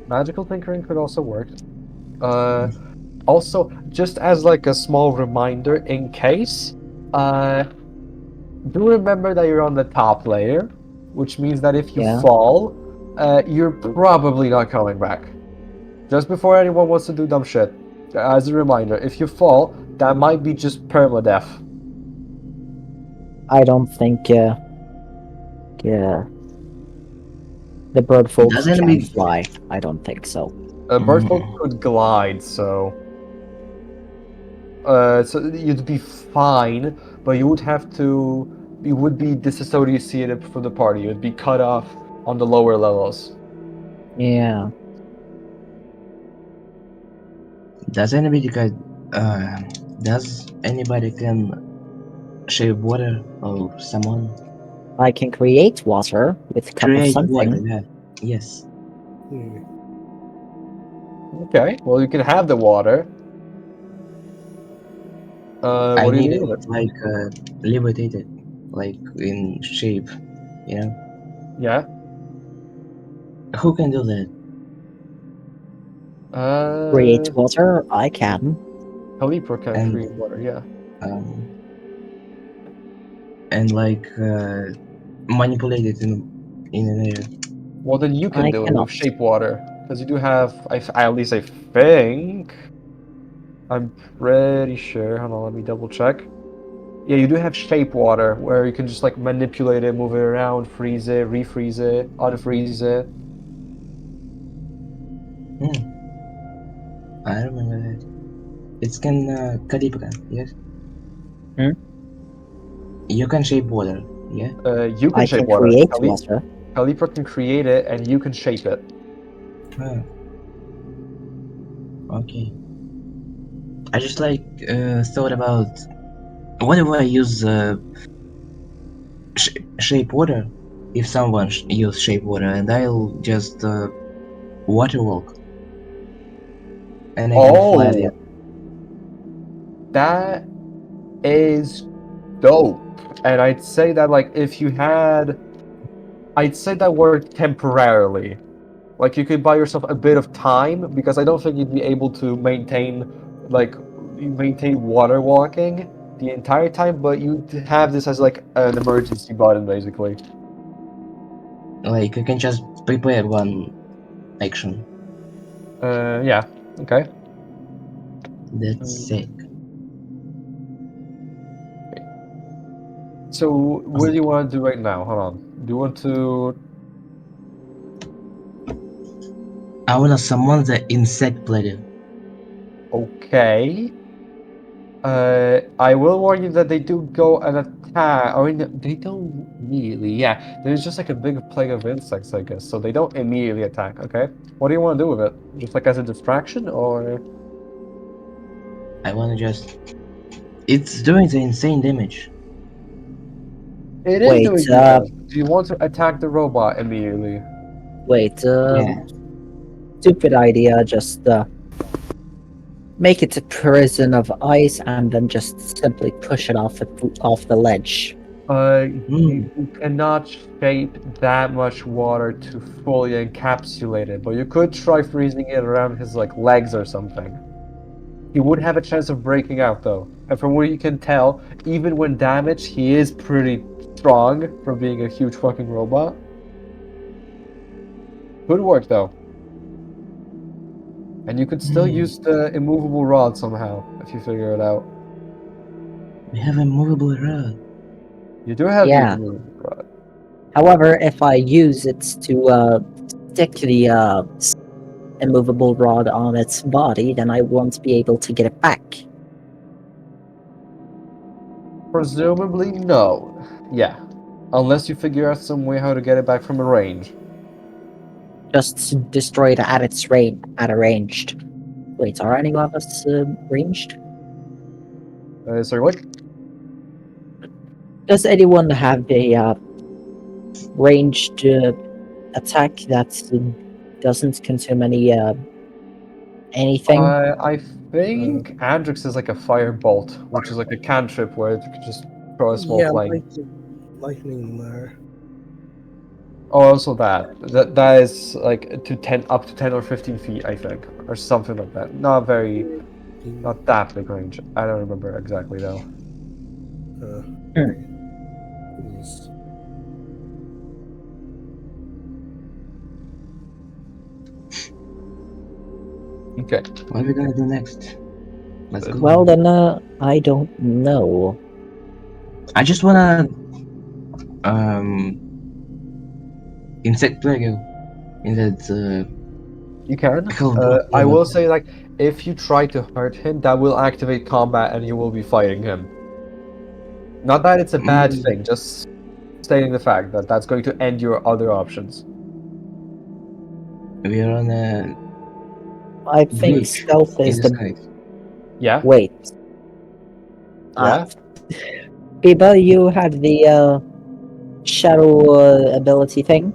Magical tinkering could also work. Also, just as like a small reminder, in case, do remember that you're on the top layer, which means that if you
Yeah.
fall, you're probably not coming back. Just before anyone wants to do dumb shit, as a reminder, if you fall, that might be just permadeath.
I don't think yeah, the bird folk
Doesn't
can
make.
fly. I don't think so.
Bird folk
Mm,
could glide, so you'd be fine, but you would be disassociated from the party. You'd be cut off on the lower levels.
Yeah.
does anybody can? Uh, does anybody can shave water or someone
I can create water with a cup of
create water?
something.
Yeah. Yes.
Hmm.
Okay, well you can have the water.
I
What do you
need
do
it
with it?
like levitated, like in shape. You know.
Yeah.
Who can do that?
Create
Uh,
water, I can.
Calipro can
And
create water. Yeah.
um and like manipulate it in an air.
Well, then you can
I
do it with
cannot.
shape water. because you do have, at least I think, I'm pretty sure. Hold on, let me double check. Yeah, you do have shape water, where you can just like manipulate it, move it around, freeze it, refreeze it, unfreeze it.
I remember that. It's can Kalipra, yes?
Hmm?
You can shape water, yeah?
You can
I
shape
can
water.
create water.
Calipra can create it, and you can shape it.
Ah, okay. I just like thought about what if I use shape water? If someone use shape water, and I'll just water walk, and I can fly there.
Oh, that is dope. And I'd say that like if you had, I'd say that worked temporarily. Like you could buy yourself a bit of time because I don't think you'd be able to like maintain water walking the entire time, but you have this as like an emergency button basically.
Like I can just prepare one action.
Yeah. Okay.
That's sick.
So what do you want to do right now? Hold on. Do you want to?
I wanna summon the insect plague.
Okay. I will warn you that they do go and attack. I mean, they don't immediately. Yeah, there's just like a big plague of insects, I guess. So they don't immediately attack. Okay. What do you want to do with it? Just like as a distraction, or?
I wanna just. It's doing the insane damage.
It is
Wait,
doing the damage. Do you want to attack the robot immediately?
wait.
Yeah.
Stupid idea. Just make it a prison of ice and then just simply push it off the ledge.
You cannot shape that much water to fully encapsulate it, but you could try freezing it around his like legs or something. He would have a chance of breaking out though, and from what you can tell, even when damaged, he is pretty strong from being a huge fucking robot. Could work though, and you could still use the immovable rod somehow if you figure it out.
We have a movable rod.
You do have the
Yeah.
immovable rod.
However, if I use it to stick the immovable rod on its body, then I won't be able to get it back.
Presumably, no. Yeah, unless you figure out some way how to get it back from a range.
Just destroy it at its range. At a ranged. Wait, are any of us ranged?
Sorry, what?
Does anyone have a ranged attack that doesn't consume anything?
I think Andrix is like a firebolt, which is like a cantrip where you can just throw a small
Yeah,
flame.
lightning.
Oh, also that is like to 10 up to 10 or 15 feet, I think, or something like that. Not that big range. I don't remember exactly though.
Yes.
Okay.
What are we gonna do next? Let's go.
Well, then I don't know.
I just wanna um insect plague in that
You can.
cold
I
robot.
will say like if you try to hurt him, that will activate combat and you will be fighting him. Not that it's a bad thing, just stating the fact that that's going to end your other options.
We are on a
I think
bridge
stealth
in
is
the
the
sky.
Yeah?
wait.
Yeah?
Biba, you had the shadow ability thing.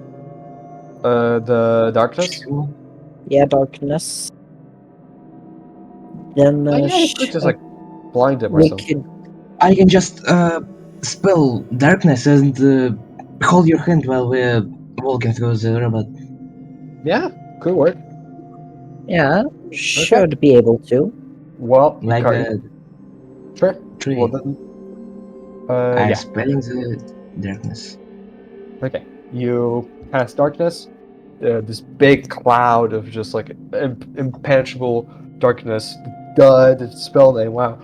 The darkness?
Yeah, darkness. Then
Oh yeah, you could just like blind him or
we
something.
could.
I can just spell darkness and hold your hand while we're walking through the robot.
Yeah, could work.
Yeah, should be able to.
Well, you
Like
can't.
a
Sure. Well
tree.
then,
I'm
yeah.
spelling the darkness.
Okay. You cast darkness. this big cloud of just like impenetrable darkness. The spell name, wow,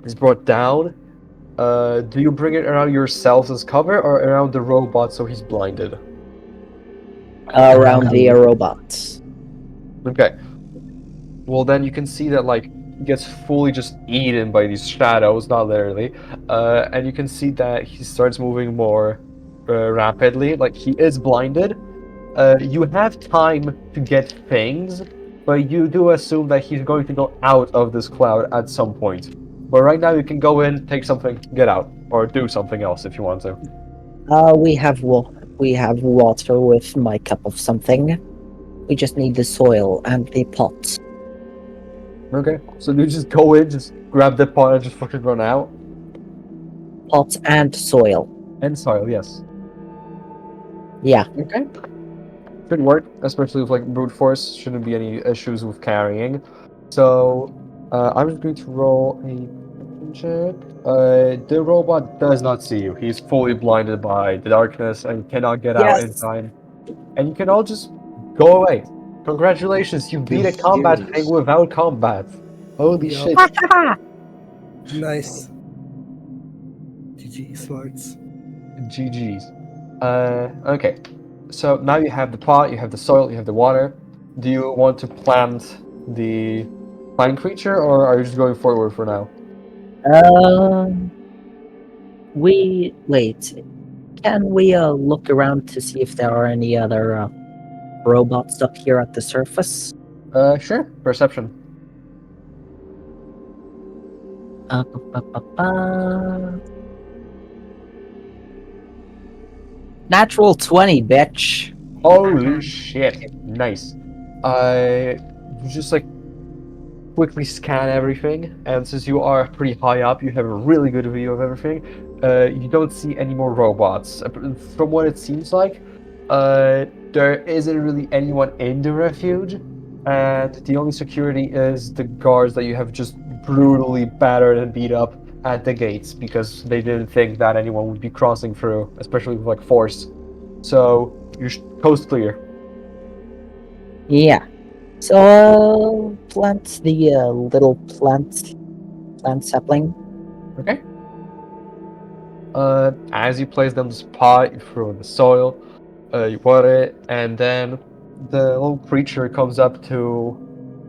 is brought down. Do you bring it around yourselves as cover or around the robot so he's blinded?
Around the robots.
Okay. Well, then you can see that like he gets fully just eaten by these shadows, not literally, and you can see that he starts moving more rapidly. Like he is blinded. You have time to get things, but you do assume that he's going to go out of this cloud at some point. But right now, you can go in, take something, get out, or do something else if you want to.
We have water with my cup of something. We just need the soil and the pot.
Okay. So you just go in, just grab the pot, and just fucking run out.
Pot and soil.
And soil, yes.
Yeah.
Okay. Should work, especially with like brute force. Shouldn't be any issues with carrying. So I'm just going to roll a perception check. The robot does not see you. He's fully blinded by the darkness and cannot get out in
Yes.
time. And you can all just go away. Congratulations, you beat a combat thing without combat. Holy
Yup.
shit.
Nice. GG, smarts.
GG's. Okay. So now you have the pot, you have the soil, you have the water. Do you want to plant the plant creature, or are you just going forward for now?
We wait. Can we look around to see if there are any other robots up here at the surface?
Sure. Perception.
Uh, ba, ba, ba, ba. Natural 20, bitch.
Holy shit. Nice. You just like quickly scan everything, and since you are pretty high up, you have a really good view of everything. You don't see any more robots. From what it seems like, there isn't really anyone in the refuge, and the only security is the guards that you have just brutally battered and beat up at the gates because they didn't think that anyone would be crossing through, especially with like force. So you're coast clear.
Yeah. So plant the little plant sapling.
Okay. As you place them in this pot, you throw in the soil, you water it, and then the little creature comes up to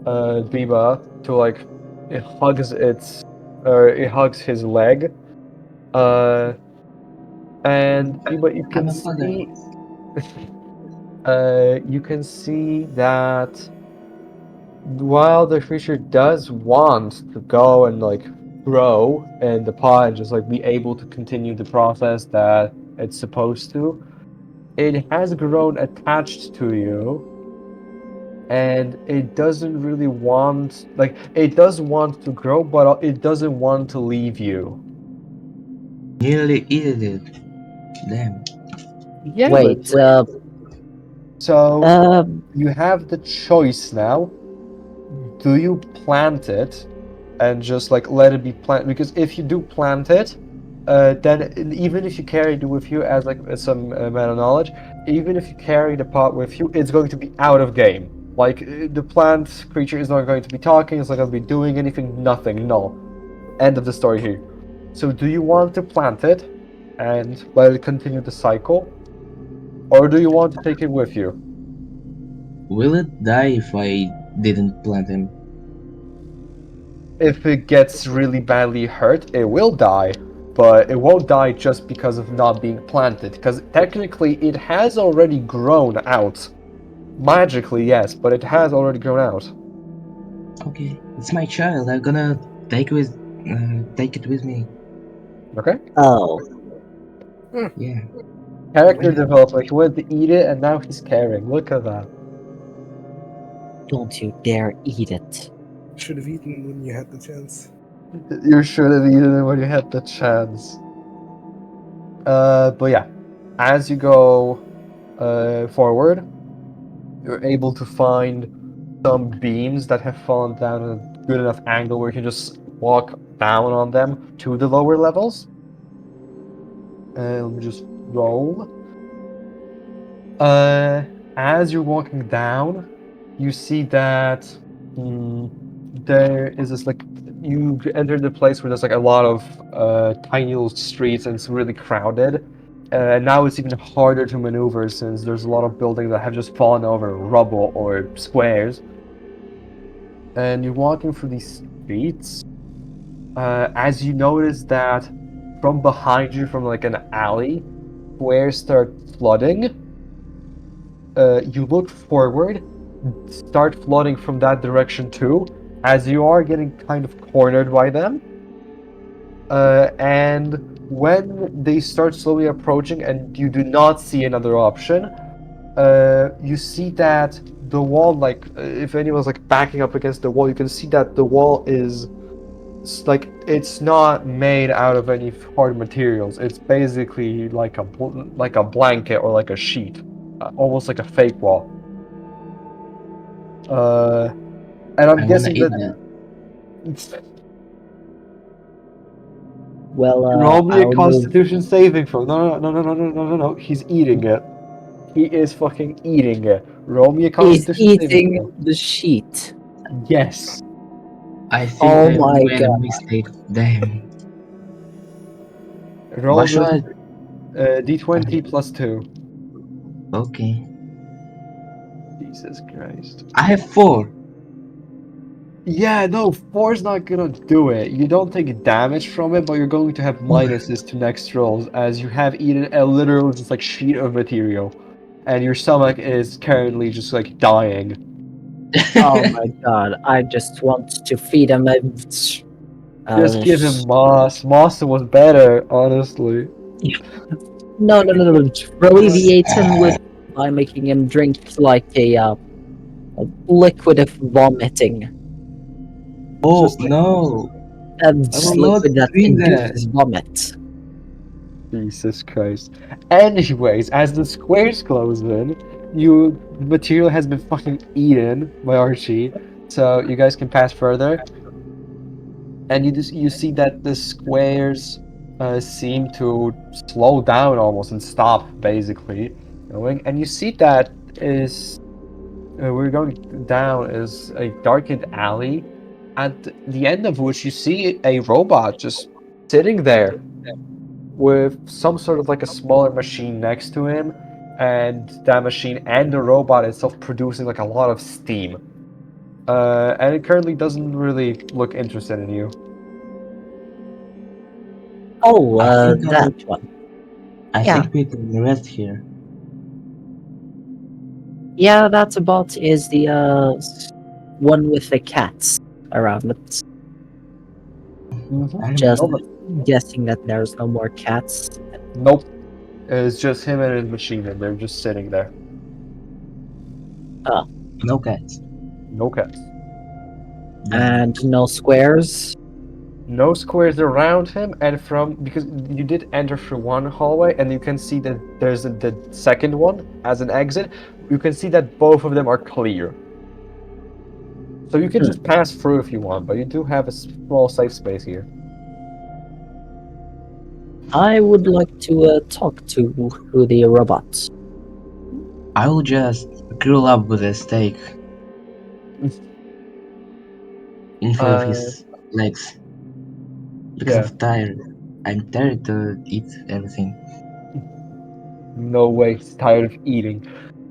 Biba to like it hugs his leg. Uh, and Biba, you can see that while the creature does want to go and like grow in the pot and just like be able to continue the process that it's supposed to, it has grown attached to you, and it doesn't really want, like, it does want to grow, but it doesn't want to leave you.
Nearly eated it. Damn.
Yeah,
Wait.
so
Um.
you have the choice now. Do you plant it and just like let it be planted? Because if you do plant it, then even if you carry it with you as like some meta knowledge, even if you carry the pot with you, it's going to be out of game. Like the plant creature is not going to be talking, it's not going to be doing anything, nothing, null. End of the story here. So do you want to plant it and let it continue the cycle, or do you want to take it with you?
Will it die if I didn't plant him?
If it gets really badly hurt, it will die, but it won't die just because of not being planted, because technically it has already grown out. Magically, yes, but it has already grown out.
Okay, it's my child. I'm gonna take it with me.
Okay?
Oh.
Yeah.
Character development. He went to eat it and now he's caring. Look at that.
Don't you dare eat it.
Should have eaten when you had the chance.
You should have eaten it when you had the chance. But yeah, as you go forward, you're able to find some beams that have fallen down at a good enough angle where you can just walk down on them to the lower levels. And let me just roll. As you're walking down, you see that there is this like you enter the place where there's like a lot of tiny little streets and it's really crowded. Now it's even harder to maneuver since there's a lot of buildings that have just fallen over rubble or squares. And you're walking through these streets. As you notice that from behind you, from like an alley, squares start flooding. You look forward, start flooding from that direction too, as you are getting kind of cornered by them. And when they start slowly approaching and you do not see another option, you see that the wall, like if anyone's like backing up against the wall, you can see that the wall is like it's not made out of any hard materials. It's basically like a blanket or like a sheet, almost like a fake wall. And I'm
I wanna
guessing
eat
that
that.
Well,
roll me a
I'll move.
Constitution saving throw. No. He's eating it. He is fucking eating it. Roll me a
He's
Constitution saving
eating
throw.
the sheet.
Yes.
I think
Oh
I
my
made a
god.
mistake. Damn.
Roll
What should
this
I?
d20 plus 2.
Okay.
Jesus Christ.
I have 4.
Yeah, no, 4's not gonna do it. You don't take damage from it, but you're going to have minuses to next rolls as you have eaten a literal just like sheet of material. And your stomach is currently just like dying.
Oh my god. I just want to feed him a.
Just give him Moss. Moss was better, honestly.
No. Alleviate him with by making him drink like a liquid of vomiting.
Oh
Just like
no!
And
I
just
will not
liquid that
drink that.
induces vomit.
Jesus Christ. Anyways, as the squares close in, the material has been fucking eaten by Archie, so you guys can pass further. And you see that the squares seem to slow down almost and stop basically going. And you see that is we're going down is a darkened alley, at the end of which you see a robot just sitting there with some sort of like a smaller machine next to him, and that machine and the robot itself producing like a lot of steam. And it currently doesn't really look interested in you.
Oh,
I think I,
that one.
I
Yeah.
think we can rest here.
Yeah, that bot is the one with the cats around it.
I
Just
remember.
guessing that there's no more cats.
Nope. It's just him and his machine, and they're just sitting there.
No cats.
No cats.
And no squares.
No squares around him, and because you did enter through one hallway, and you can see that there's the second one as an exit. You can see that both of them are clear. So you can just pass through if you want, but you do have a small safe space here.
I would like to talk to the robot.
I will just curl up with a steak in front of his legs because
Yeah.
I'm tired. I'm tired to eat everything.
No way, he's tired of eating.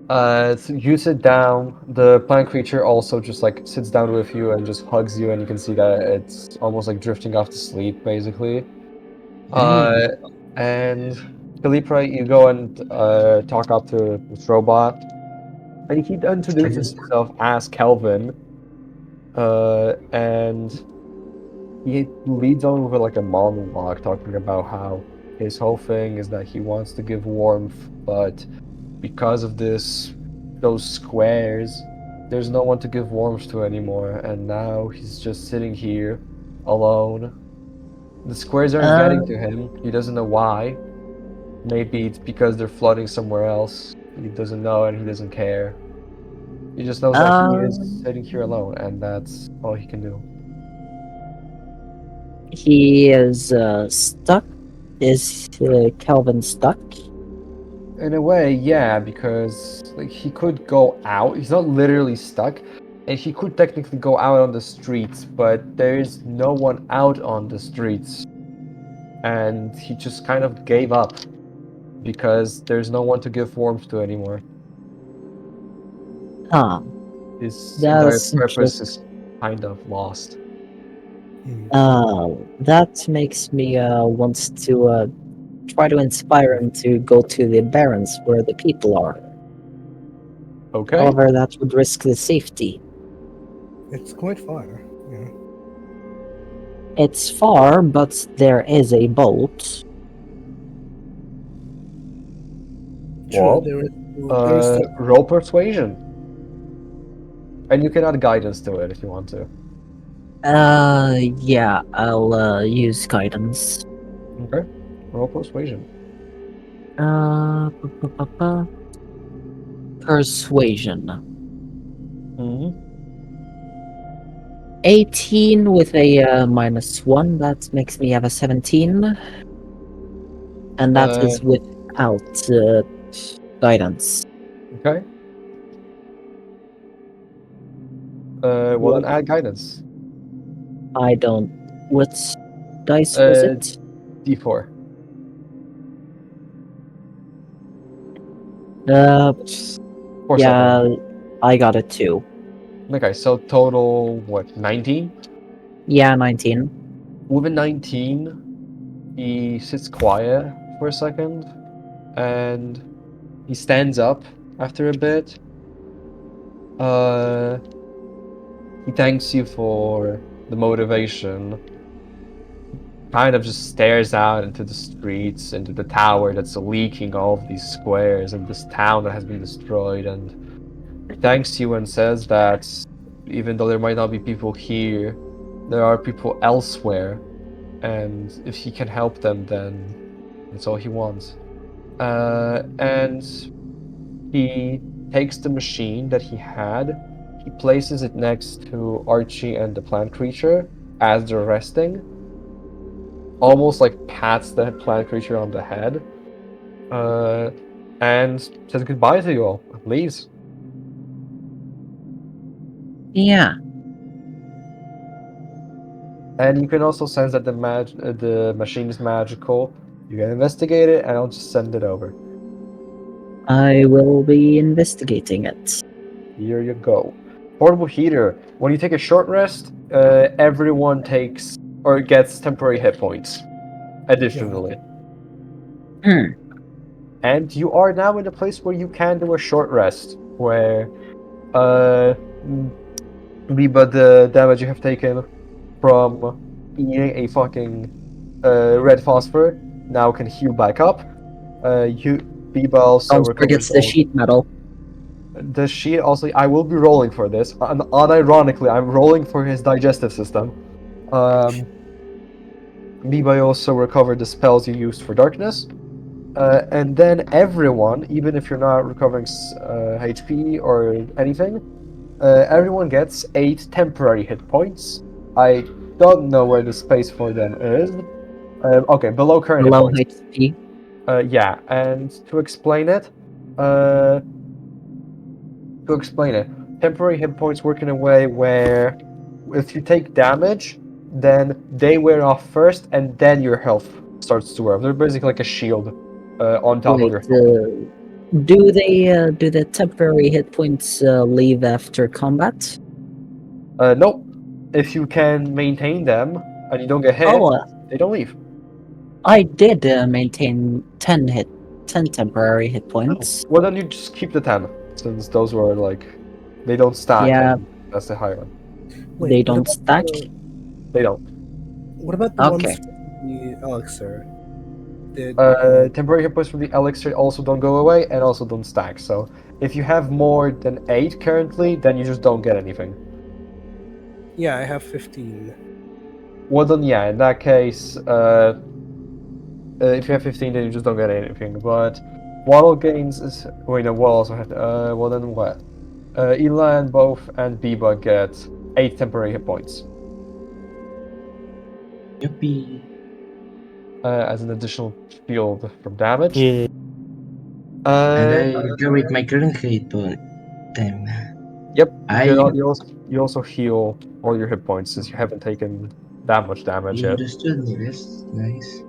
So you sit down. The plant creature also just like sits down with you and just hugs you, and you can see that it's almost like drifting off to sleep, basically.
Hey,
And Calipra, you go and talk up to this robot, and he introduces
strange.
himself as Kelvin, and he leads on with like a monologue talking about how his whole thing is that he wants to give warmth, but because of those squares, there's no one to give warmth to anymore, and now he's just sitting here alone. The squares aren't getting to him. He doesn't know why. Maybe it's because they're flooding somewhere else. He doesn't know and he doesn't care. He just knows that he is sitting here alone, and that's all he can do.
He is stuck. Is Calvin stuck?
In a way, yeah, because like he could go out. He's not literally stuck, and he could technically go out on the streets, but there's no one out on the streets, and he just kind of gave up because there's no one to give warmth to anymore.
Huh.
His entire
That's
purpose
just.
is kind of lost.
That makes me want to try to inspire him to go to the barrens where the people are.
Okay.
However, that would risk the safety.
It's quite far. Yeah.
It's far, but there is a boat.
True.
Well,
There is still.
roll persuasion, and you can add guidance to it if you want to.
Yeah, I'll use guidance.
Okay. Roll persuasion.
Pa, pa, pa, pa. Persuasion.
Mm-hmm.
18 with a -1. That makes me have a 17. And that is without guidance.
Okay. Well, then add guidance.
I don't. What dice was it?
D4. Four
Yeah, I got it too.
Okay, so total, what, 19?
Yeah, 19.
With a 19, he sits quiet for a second, and he stands up after a bit. He thanks you for the motivation. Kind of just stares out into the streets, into the tower that's leaking all of these squares, and this town that has been destroyed, and thanks you and says that even though there might not be people here, there are people elsewhere, and if he can help them, then that's all he wants. And he takes the machine that he had, he places it next to Archie and the plant creature as they're resting, almost like pats the plant creature on the head, and says goodbye to you all, leaves.
Yeah.
And you can also sense that the machine is magical. You can investigate it, and I'll just send it over.
I will be investigating it.
Here you go. Portable heater. When you take a short rest, everyone takes or gets temporary hit points. Additionally,
Hmm.
and you are now in a place where you can do a short rest, where uh, but the damage you have taken from eating a fucking red phosphor now can heal back up. Biba also
Don't forget
recovers
the
all.
sheet metal.
The sheet also. I will be rolling for this. And unironically, I'm rolling for his digestive system. Biba also recovered the spells you used for darkness. And then everyone, even if you're not recovering HP or anything, everyone gets 8 temporary hit points. I don't know where the space for them is. Okay, below current hit
Low
points.
HP.
Yeah, and to explain it, temporary hit points work in a way where if you take damage, then they wear off first, and then your health starts to wear off. They're basically like a shield on top of
Wait,
your health.
do the temporary hit points leave after combat?
Nope. If you can maintain them and you don't get hit,
Oh,
they don't leave.
I did maintain 10 temporary hit points.
Well, then you just keep the 10, since those were like, they don't stack,
Yeah.
and that's the high one.
Wait,
They
what
don't
about
stack?
They don't.
What about the
Okay.
ones from the elixir?
Temporary hit points from the elixir also don't go away and also don't stack. So if you have more than 8 currently, then you just don't get anything.
Yeah, I have 15.
Well, then yeah, in that case, if you have 15, then you just don't get anything. But Waddle gains is. Wait, no, Waddle also had. Well, then what? Elan, both, and Biba get 8 temporary hit points
Yuppie.
as an additional shield from damage.
Yeah.
And
Uh,
I carried my current hit point. Damn.
yep.
I
You also heal all your hit points since you haven't taken that much damage
you
yet.
understood me. That's nice.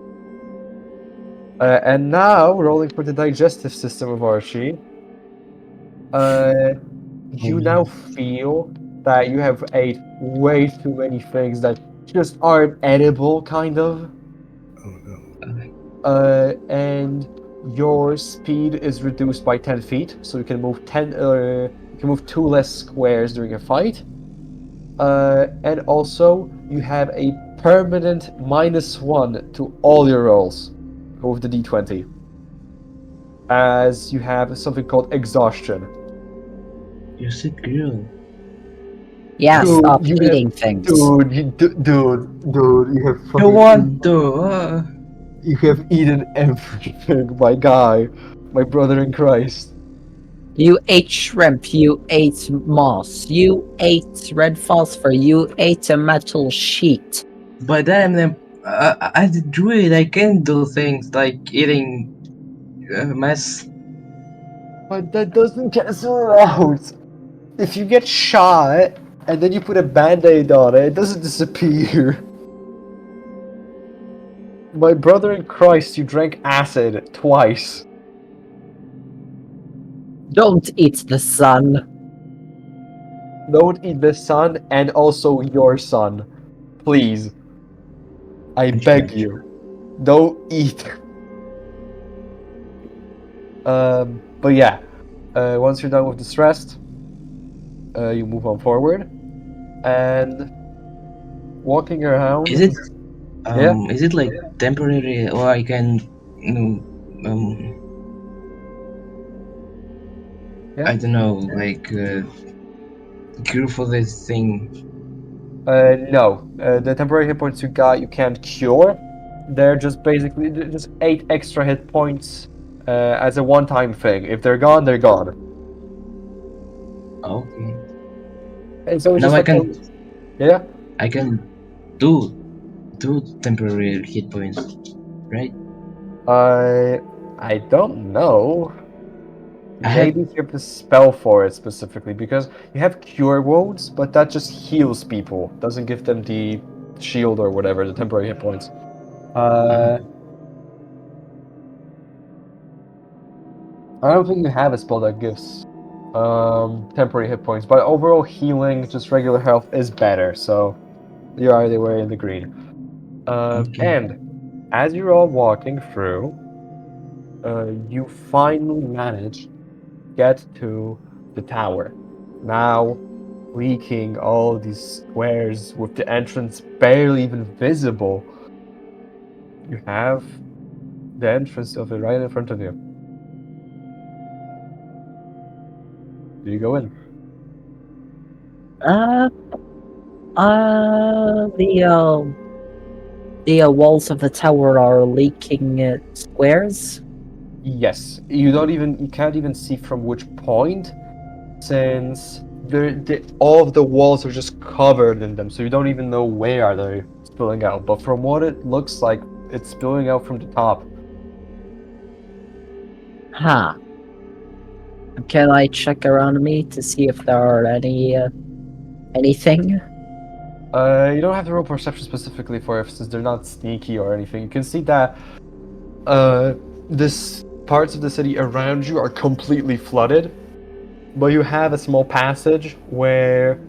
And now rolling for the digestive system of Archie. Uh, you now feel that you have ate way too many things that just aren't edible, kind of.
Oh no.
And your speed is reduced by 10 feet, so you can move 10. You can move 2 less squares during a fight. And also you have a permanent -1 to all your rolls with the d20, as you have something called exhaustion.
You sick girl.
Yeah,
Dude,
stop
you have,
eating things.
dude, you have
You
fucking,
want to?
you have eaten everything, my guy, my brother in Christ.
You ate shrimp, you ate moss, you ate red phosphor, you ate a metal sheet.
But I'm as a druid, I can do things like eating mess.
But that doesn't cancel out. If you get shot and then you put a band-aid on it, it doesn't disappear. My brother in Christ, you drank acid twice.
Don't eat the sun.
Don't eat the son and also your son. Please. I beg you. Don't eat. But yeah. Once you're done with the stress, you move on forward. And walking around.
Is it
Yeah,
is it like temporary, or I can mm, um
yeah.
I don't know, like cure for this thing?
No. The temporary hit points you got, you can't cure. They're just basically just 8 extra hit points as a one-time thing. If they're gone, they're gone.
Okay.
And so it's
Now
just like, yeah.
I can do temporary hit points, right?
I don't know.
I have
Maybe you have to spell for it specifically because you have cure wounds, but that just heals people. Doesn't give them the shield or whatever, the temporary hit points.
uh,
I don't think you have a spell that gives temporary hit points, but overall healing, just regular health, is better. So you're either way in the green.
okay.
And as you're all walking through, you finally manage to get to the tower. Now, leaking all these squares with the entrance barely even visible, you have the entrance of it right in front of you. Do you go in?
Uh, the walls of the tower are leaking squares.
Yes. You can't even see from which point, since all of the walls are just covered in them, so you don't even know where are they spilling out. But from what it looks like, it's spilling out from the top.
Huh. Can I check around me to see if there are anything?
You don't have to roll perception specifically for it, since they're not sneaky or anything. You can see that this parts of the city around you are completely flooded, but you have a small passage where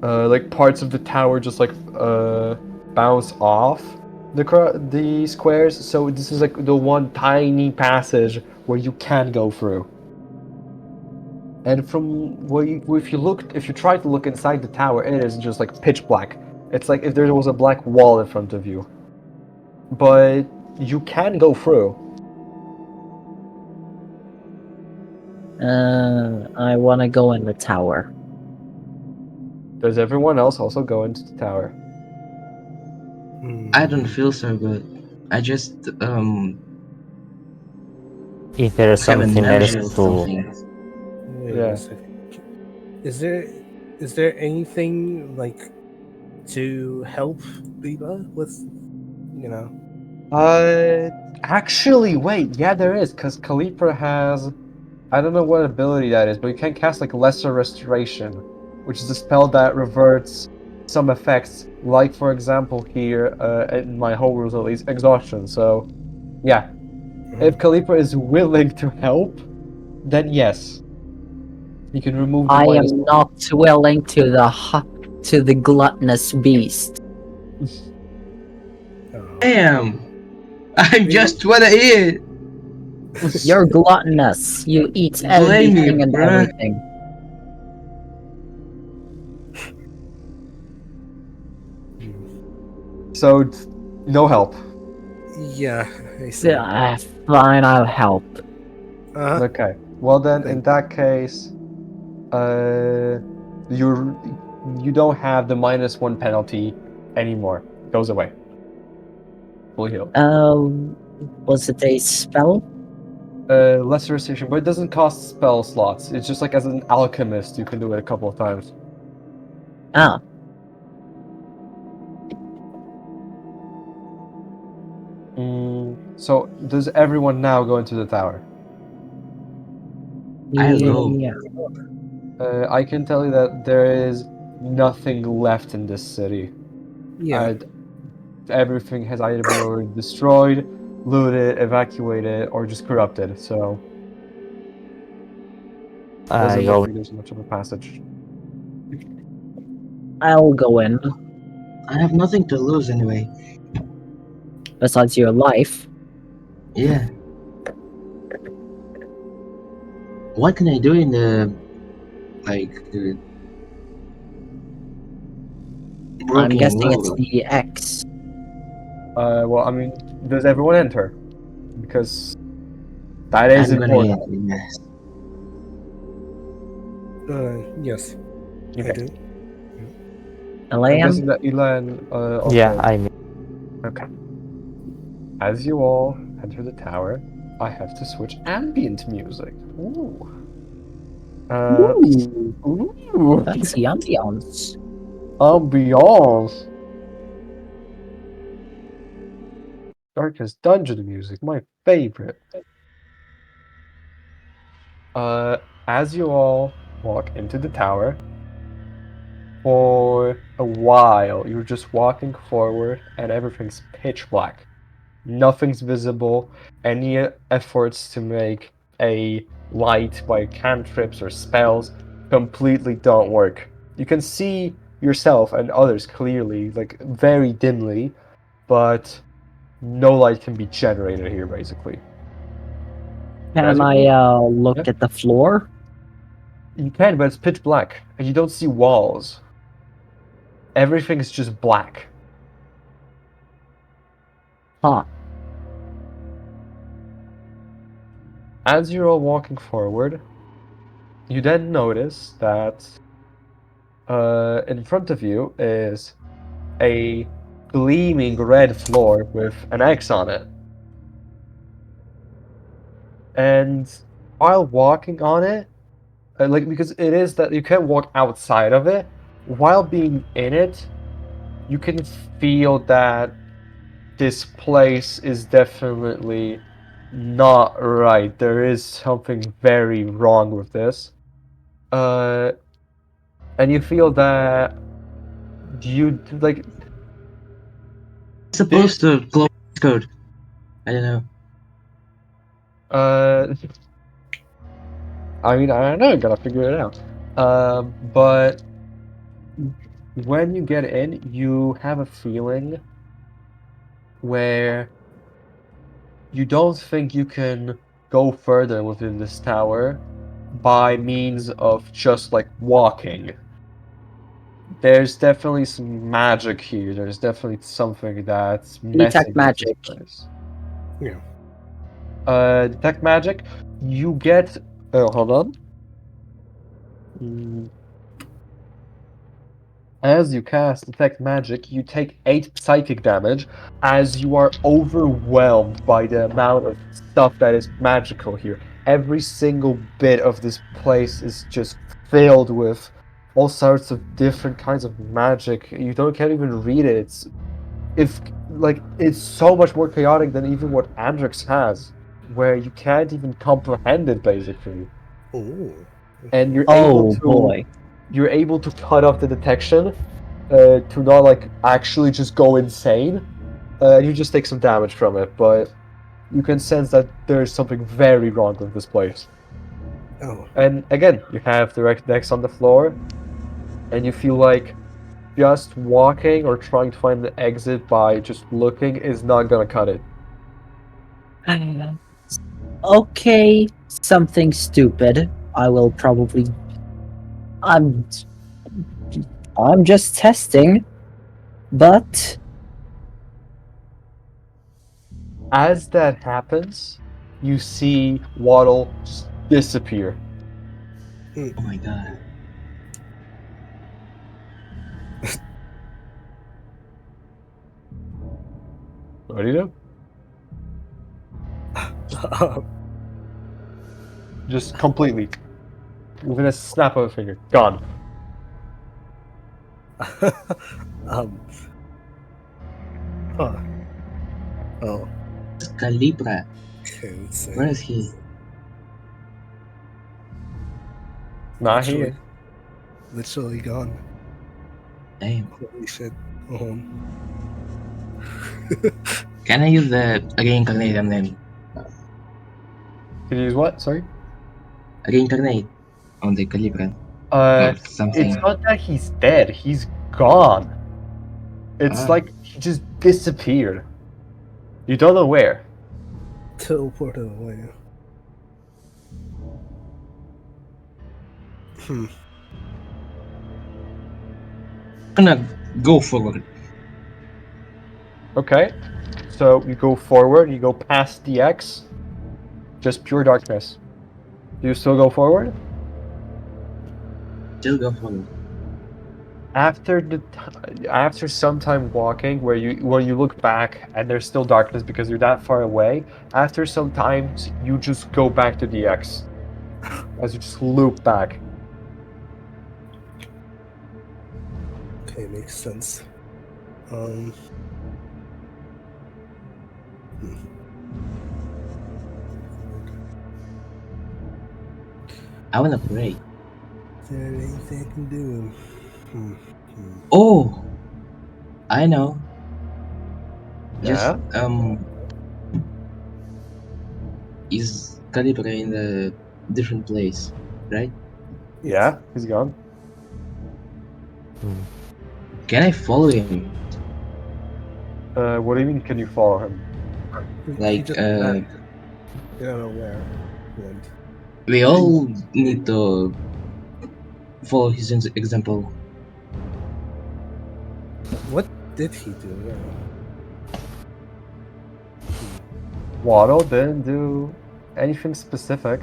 like parts of the tower just like bounce off the squares. So this is like the one tiny passage where you can go through. And from where if you try to look inside the tower, it is just like pitch black. It's like if there was a black wall in front of you. But you can go through.
I want to go in the tower.
Does everyone else also go into the tower?
I don't feel so good. I just
If there is
have a
something else
nausea or
to,
something.
Wait
Yeah.
a second. Is there anything like to help Biba with, you know?
Actually, wait, yeah, there is, because Calipra has, I don't know what ability that is, but you can cast like Lesser Restoration, which is a spell that reverts some effects, like for example here, in my home rules at least, exhaustion. So, yeah, if Calipra is willing to help, then yes, you can remove the
I
minus
am
one.
not willing to the gluttonous beast.
Oh.
Damn! I just wanna eat!
You're gluttonous. You eat
Blame me,
anything and
bruh.
everything.
So, no help.
Yeah, I see.
Fine, I'll help.
Okay. Well then, in
Thank-
that case, you don't have the minus one penalty anymore. It goes away. Fully healed.
Was it a spell?
Lesser restoration, but it doesn't cost spell slots. It's just like as an alchemist, you can do it a couple of times.
Ah,
So does everyone now go into the tower?
I'll go.
yeah.
I can tell you that there is nothing left in this city.
Yeah.
Everything has either been already destroyed, looted, evacuated, or just corrupted. So doesn't look
go.
like there's much of a passage.
I'll go in.
I have nothing to lose anyway.
Besides your life.
Yeah. What can I do in the
I'm
broken
guessing it's
world?
the X.
Well, I mean, does everyone enter? Because that is
I'm gonna
important.
enter, yes.
Yes, I
Okay.
do.
I'm
Elaine?
guessing that Elan also.
Yeah, I mean,
Okay. As you all enter the tower, I have to switch ambient music. Ooh. Ooh.
That's the ambiance.
Ambiance. Darkest Dungeon music, my favorite. As you all walk into the tower, for a while you're just walking forward and everything's pitch black. Nothing's visible. Any efforts to make a light by cantrips or spells completely don't work. You can see yourself and others clearly, like very dimly, but no light can be generated here basically.
Can I look
Yeah.
at the floor?
You can, but it's pitch black, and you don't see walls. Everything's just black.
Huh.
As you're all walking forward, you then notice that in front of you is a gleaming red floor with an X on it. And while walking on it, because it is that you can't walk outside of it, while being in it, you can feel that this place is definitely not right. There is something very wrong with this. And you feel that you like
It's supposed to close code. I don't know.
I mean, I don't know, gotta figure it out. But when you get in, you have a feeling where you don't think you can go further within this tower by means of just like walking. There's definitely some magic here. There's definitely something that's messing with
magic.
this place.
Yeah.
Detect magic. You get. Oh, hold on. As you cast Detect Magic, you take 8 psychic damage as you are overwhelmed by the amount of stuff that is magical here. Every single bit of this place is just filled with all sorts of different kinds of magic. You can't even read it. If like it's so much more chaotic than even what Andrix has, where you can't even comprehend it basically,
Ooh.
and
Oh boy.
you're able to cut off the detection to not like actually just go insane. You just take some damage from it, but you can sense that there's something very wrong with this place.
Oh.
And again, you have direct decks on the floor, and you feel like just walking or trying to find the exit by just looking is not gonna cut it.
Okay, something stupid. I will probably. I'm. I'm just testing, but
As that happens, you see Waddle just disappear.
Oh my god.
What do you do? Just completely. Within a snap of a finger. Gone.
um. Huh. Oh.
Calibra.
Okay, let's see.
Where is he?
Not here.
Literally gone.
Damn.
Holy shit. Oh.
Can I use the reincarnate on them?
Can you use what? Sorry?
Reincarnate on the Calibra.
Uh,
Or something.
it's not that he's dead. He's gone. It's
Ah.
like he just disappeared. You don't know where.
Teleported away.
I'm gonna go forward.
Okay. So you go forward, you go past the X. Just pure darkness. Do you still go forward?
Still go forward.
After some time walking, where you look back and there's still darkness because you're that far away. After some time, you just go back to the X, as you just loop back.
Okay, makes sense.
I wanna pray.
Is there anything I can do?
Oh! I know.
Yeah.
Just, is Calibra in a different place, right?
Yeah, he's gone.
Can I follow him?
What do you mean? Can you follow him?
He
Like,
just vanished. I don't know where he went.
we all need to follow his example.
What did he do?
Waddle didn't do anything specific.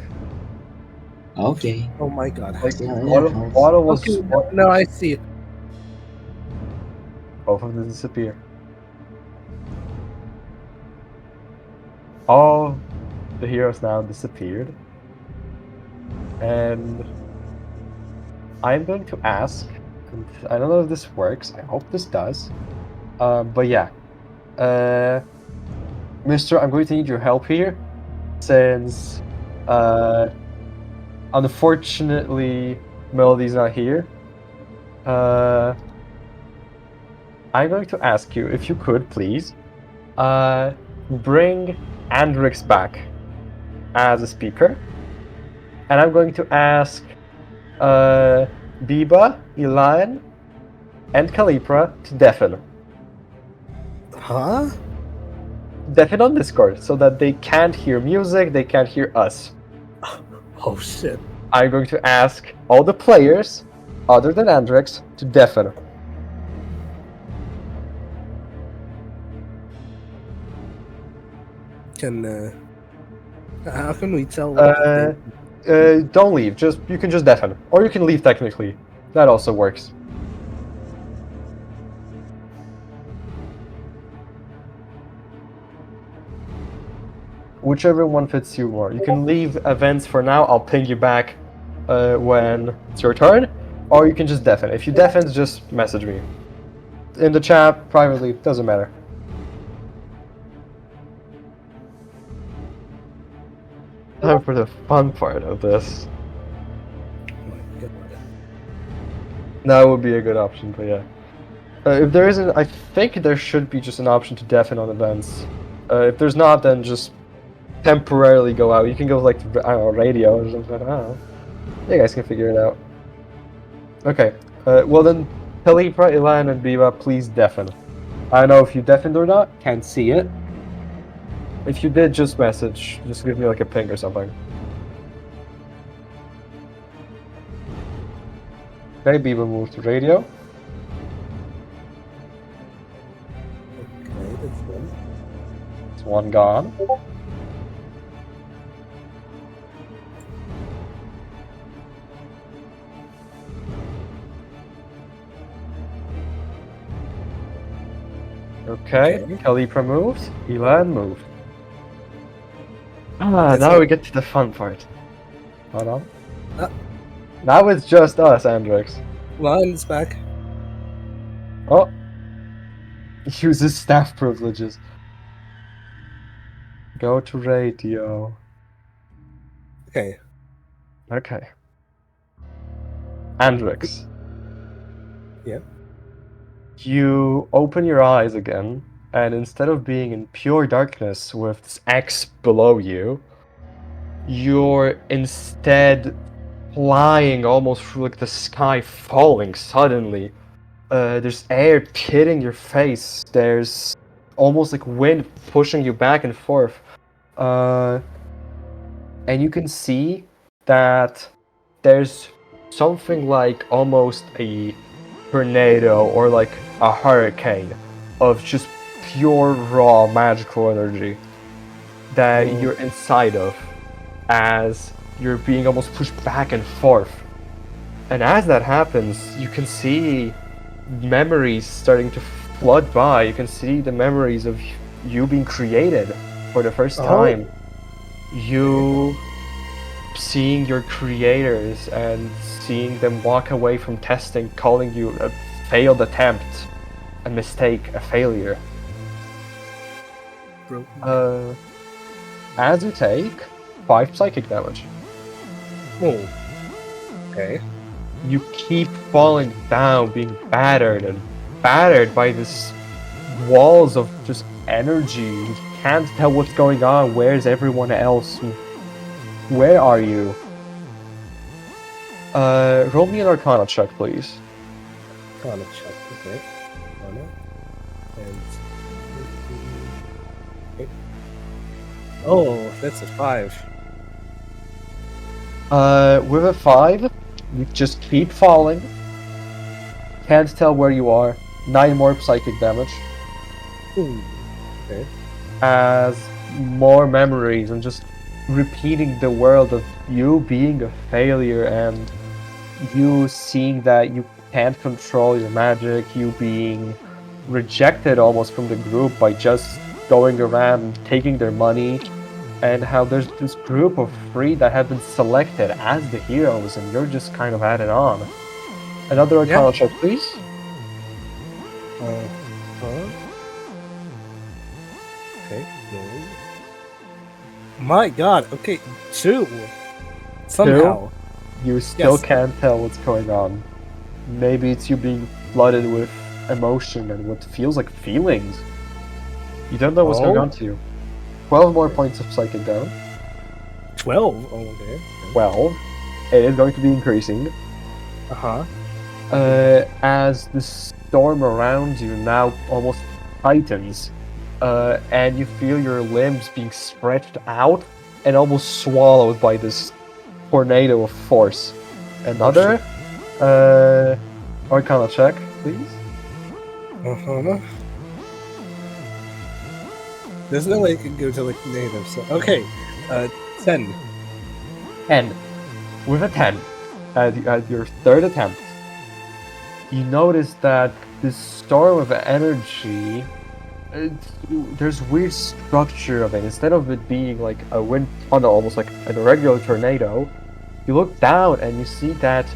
Okay.
Oh my god.
Like
Yeah,
Waddle was
Okay, no, I see.
both of them disappear. All the heroes now disappeared. And I'm going to ask, and I don't know if this works, I hope this does. But yeah. Mister, I'm going to need your help here. Since unfortunately Melody's not here. I'm going to ask you if you could please bring Andrix back as a speaker. And I'm going to ask Biba, Elan, and Calipra to deafen.
Huh?
Deafen on Discord so that they can't hear music, they can't hear us.
Oh shit.
I'm going to ask all the players, other than Andrix, to deafen.
How can we tell?
Don't leave. You can just deafen, or you can leave technically. That also works. Whichever one fits you more. You can leave events for now. I'll ping you back when it's your turn, or you can just deafen. If you deafen, just message me in the chat privately. Doesn't matter. Time for the fun part of this.
My God.
That would be a good option, but yeah. If there isn't, I think there should be just an option to deafen on events. If there's not, then just temporarily go out. You can go like to, I don't know, radio or something. I don't know. You guys can figure it out. Okay. Well then, Kalipra, Ilan, and Biva, please deafen. I don't know if you deafened or not. Can't see it. If you did, just message. Just give me like a ping or something. Okay, Biva move to radio.
Okay, that's one.
It's one gone. Okay,
Okay.
Kalipra moved. Ilan moved.
That's
Now
it.
we get to the fun part. Hold on.
Ah.
Now it's just us, Andrix.
Lion's back.
Oh. Use his staff privileges. Go to radio.
Okay.
Okay. Andrix.
Yeah.
You open your eyes again, and instead of being in pure darkness with this X below you, you're instead flying almost through like the sky, falling suddenly. There's air hitting your face. There's almost like wind pushing you back and forth. And you can see that there's something like almost a tornado or like a hurricane of just pure raw magical energy that
Oh.
you're inside of as you're being almost pushed back and forth. And as that happens, you can see memories starting to flood by. You can see the memories of you being created for the first
Oh.
time. You seeing your creators and seeing them walk away from testing, calling you a failed attempt, a mistake, a failure.
Broken.
As you take 5 psychic damage.
Oh. Okay.
You keep falling down, being battered and battered by this walls of just energy. You can't tell what's going on. Where's everyone else? Where are you? Roll me an Arcana check, please.
Arcana check. Okay. Arcana. And. Okay. Oh, that's a 5.
With a 5, you just keep falling. Can't tell where you are. 9 more psychic damage.
Ooh. Okay.
As more memories and just repeating the world of you being a failure and you seeing that you can't control your magic, you being rejected almost from the group by just going around taking their money, and how there's this group of 3 that have been selected as the heroes and you're just kind of added on. Another Arcana check, please.
Huh? Okay. Roll. My God. Okay. 2. Somehow.
You still
Yes.
can't tell what's going on. Maybe it's you being flooded with emotion and what feels like feelings. You don't know what's going
Oh.
on to you. 12 more points of psychic down.
12. Oh, okay.
12. It is going to be increasing.
Uh huh.
As the storm around you now almost tightens, and you feel your limbs being stretched out and almost swallowed by this tornado of force. Another Arcana check, please.
Uh huh. There's no way it can go to like native. So okay. 10.
10. With a 10, at your third attempt, you notice that this storm of energy, there's weird structure of it. Instead of it being like a wind tunnel, almost like a regular tornado, you look down and you see that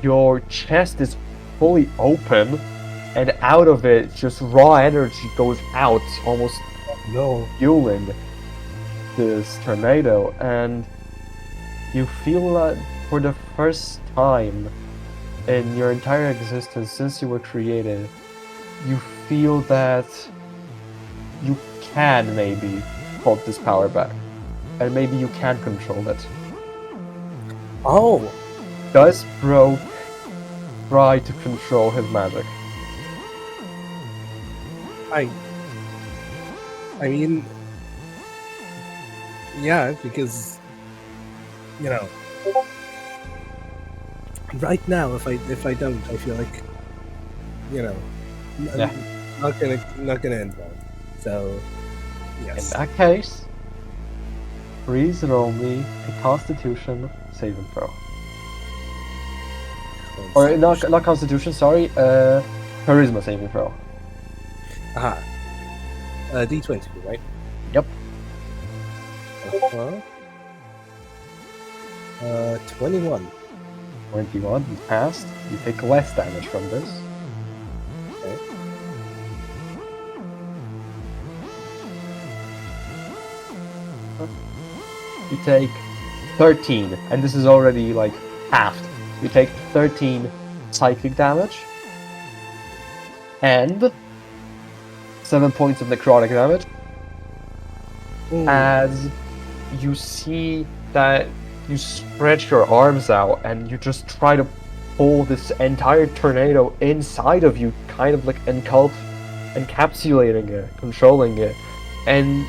your chest is fully open, and out of it, just raw energy goes out, almost
No.
fueling this tornado, and you feel that for the first time in your entire existence since you were created, you feel that you can maybe hold this power back, and maybe you can control it.
Oh,
Does Bro try to control his magic?
I mean, yeah, because right now, if I don't, I feel like,
Yeah.
not gonna end well. So,
In
yes.
that case, please roll me a Constitution saving throw. Or not Constitution, sorry, Charisma saving throw.
Aha. D20, right?
Yep.
21.
21, you passed. You take less damage from this.
Okay.
You take 13, and this is already like halved. You take 13 psychic damage and 7 points of necrotic damage
Ooh.
as you see that you stretch your arms out and you just try to pull this entire tornado inside of you, kind of like encapsulating it, controlling it, and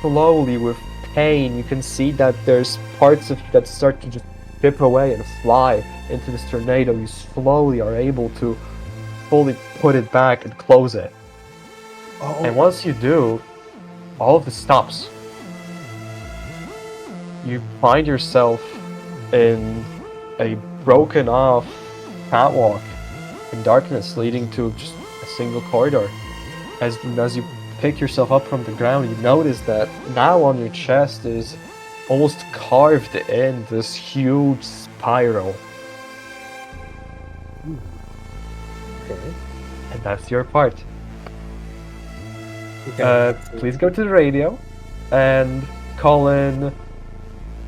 slowly with pain you can see that there's parts of you that start to just chip away and fly into this tornado. You slowly are able to fully put it back and close it.
Oh.
And once you do, all of this stops. You find yourself in a broken off catwalk in darkness leading to just a single corridor. As you pick yourself up from the ground, you notice that now on your chest is almost carved in this huge spiral.
Okay.
And that's your part.
Okay.
Please go to the radio and call in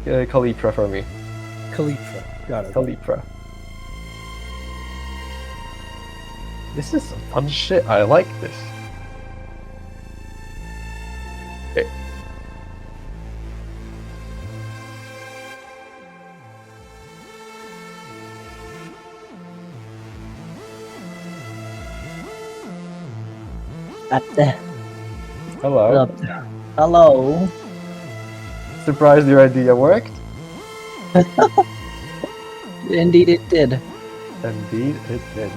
Kalipra for me.
Kalipra. Got it.
Kalipra. This is some fun shit. I like this. Okay. Hello.
Hello.
Surprised your idea worked?
Indeed, it did.
Indeed, it did.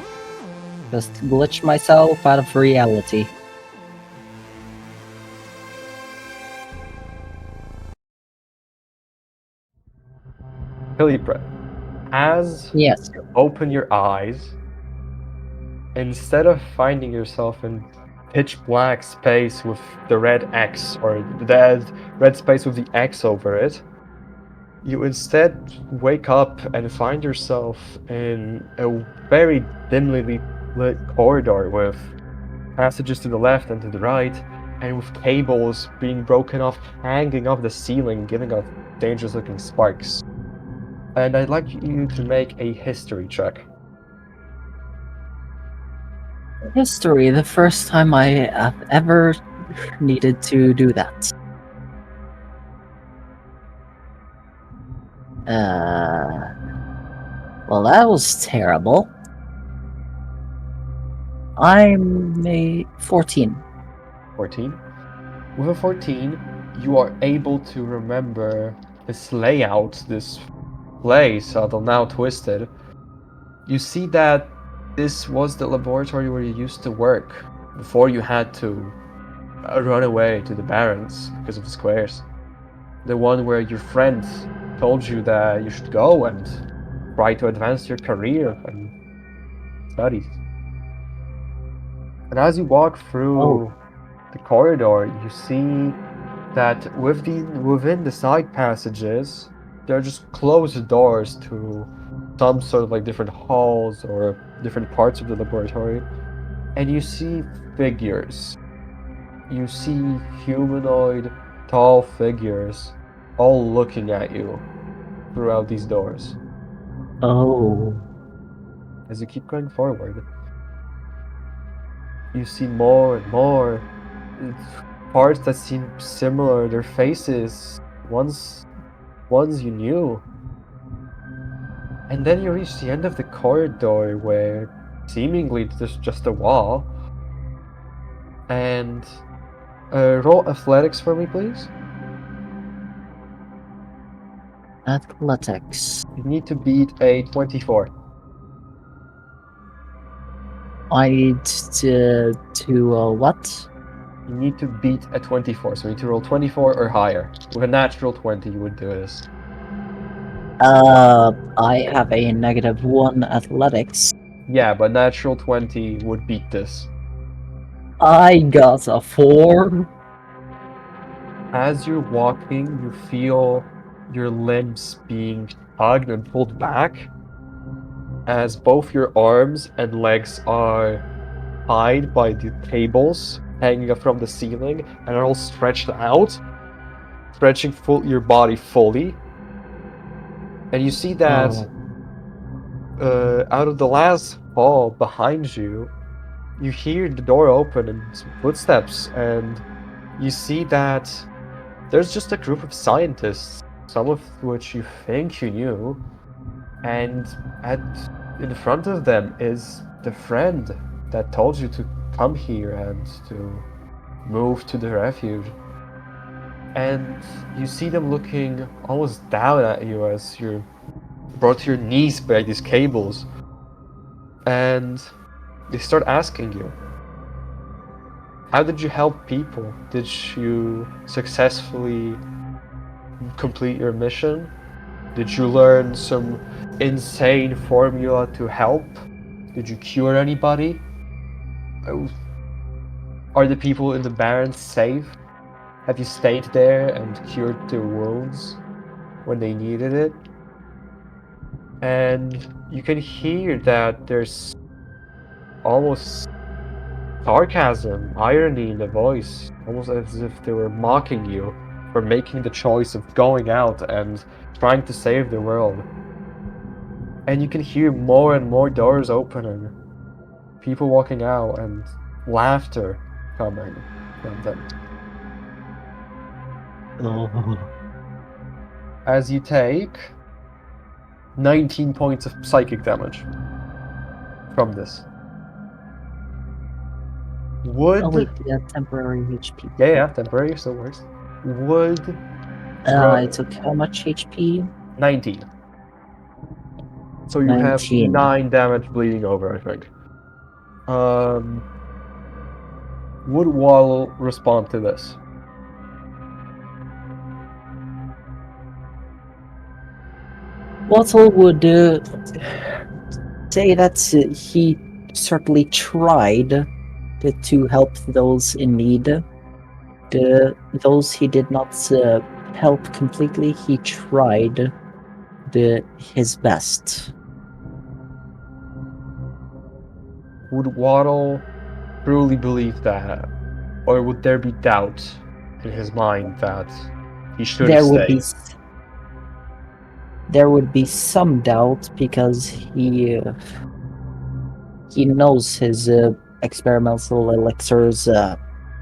Just glitched myself out of reality.
Kalipra, as
Yes.
you open your eyes, instead of finding yourself in pitch black space with the red X, or the red space with the X over it, you instead wake up and find yourself in a very dimly lit corridor with passages to the left and to the right, and with cables being broken off, hanging off the ceiling, giving off dangerous looking sparks. And I'd like you to make a history check.
History, the first time I have ever needed to do that. Well, that was terrible. I'm a 14.
14. With a 14, you are able to remember this layout, this place, although now twisted. You see that this was the laboratory where you used to work before you had to run away to the Barrens because of the squares. The one where your friend told you that you should go and try to advance your career and studies. And as you walk through the corridor, you see that within the side passages, there are just closed doors to some sort of like different halls or different parts of the laboratory. And you see figures. You see humanoid tall figures all looking at you throughout these doors.
Oh.
As you keep going forward, you see more and more parts that seem similar, their faces, ones you knew. And then you reach the end of the corridor where seemingly there's just a wall. And roll athletics for me, please.
Athletics.
You need to beat a 24.
I need to what?
You need to beat a 24, so you need to roll 24 or higher. With a natural 20, you would do this.
I have a -1 athletics.
Yeah, but natural 20 would beat this.
I got a 4.
As you're walking, you feel your limbs being tugged and pulled back as both your arms and legs are tied by the cables hanging up from the ceiling and are all stretched out, stretching your body fully. And you see that out of the last hall behind you, you hear the door open and some footsteps, and you see that there's just a group of scientists, some of which you think you knew, and in front of them is the friend that told you to come here and to move to the refuge. And you see them looking almost down at you as you're brought to your knees by these cables. And they start asking you, how did you help people? Did you successfully complete your mission? Did you learn some insane formula to help? Did you cure anybody? Are the people in the Barrens safe? Have you stayed there and cured their wounds when they needed it? And you can hear that there's almost sarcasm, irony in the voice, almost as if they were mocking you for making the choice of going out and trying to save the world. And you can hear more and more doors opening, people walking out, and laughter coming from them.
Oh.
As you take 19 points of psychic damage from this. Would...
Oh wait, yeah, temporary HP.
Yeah, temporary still works. Would...
I took how much HP?
19. So you have
19.
9 damage bleeding over, I think. Would Wall respond to this?
Wattle would say that he certainly tried to help those in need. Those he did not help completely, he tried his best.
Would Waddle truly believe that? Or would there be doubt in his mind that he should have stayed?
There would be some doubt because he knows his experimental elixirs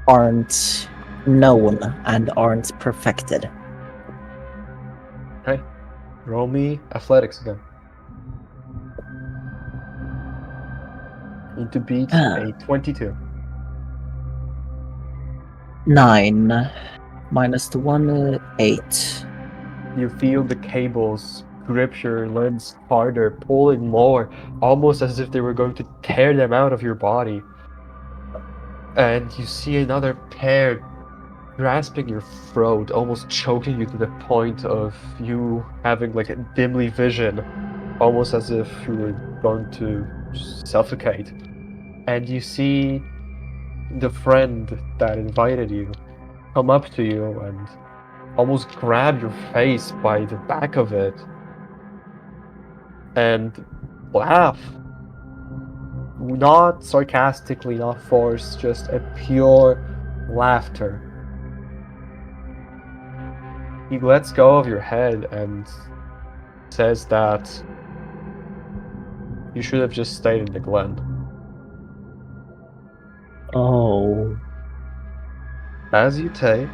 aren't known and aren't perfected.
Okay. Roll me athletics again. Need to beat a 22.
9 minus the 1, 8.
You feel the cables grip your limbs harder, pulling more, almost as if they were going to tear them out of your body. And you see another pair grasping your throat, almost choking you to the point of you having like a dimly vision, almost as if you were going to suffocate. And you see the friend that invited you come up to you and almost grab your face by the back of it and laugh. Not sarcastically, not forced, just a pure laughter. He lets go of your head and says that you should have just stayed in the glen.
Oh.
As you take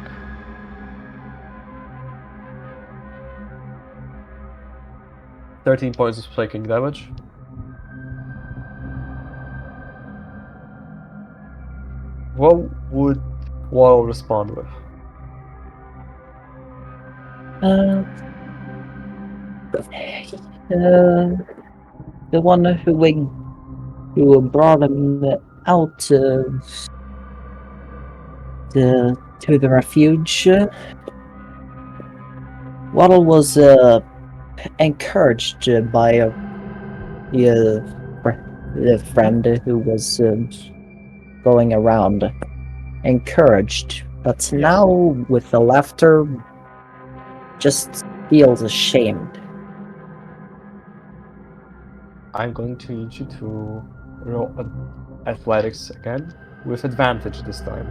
13 points of psychic damage. What would Waddle respond with?
Uh, the one who brought him out to the refuge. Waddle was encouraged by the friend who was going around. Encouraged, but now with the laughter, just feels ashamed.
I'm going to need you to roll athletics again with advantage this time.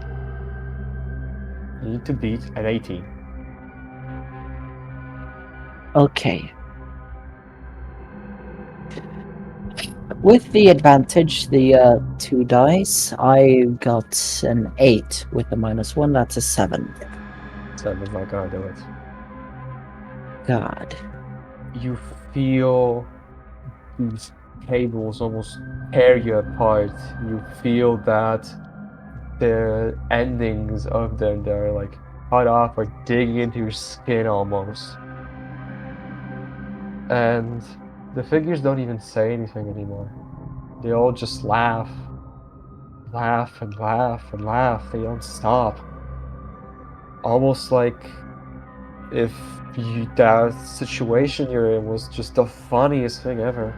You need to beat an 18.
Okay. With the advantage, the 2 dice, I got an 8 with the -1, that's a 7.
7's not gonna do it.
God.
You feel these cables almost tear you apart. You feel that the endings of them that are like cut off are digging into your skin almost. And the figures don't even say anything anymore. They all just laugh. Laugh and laugh and laugh. They don't stop. Almost like if that situation you're in was just the funniest thing ever.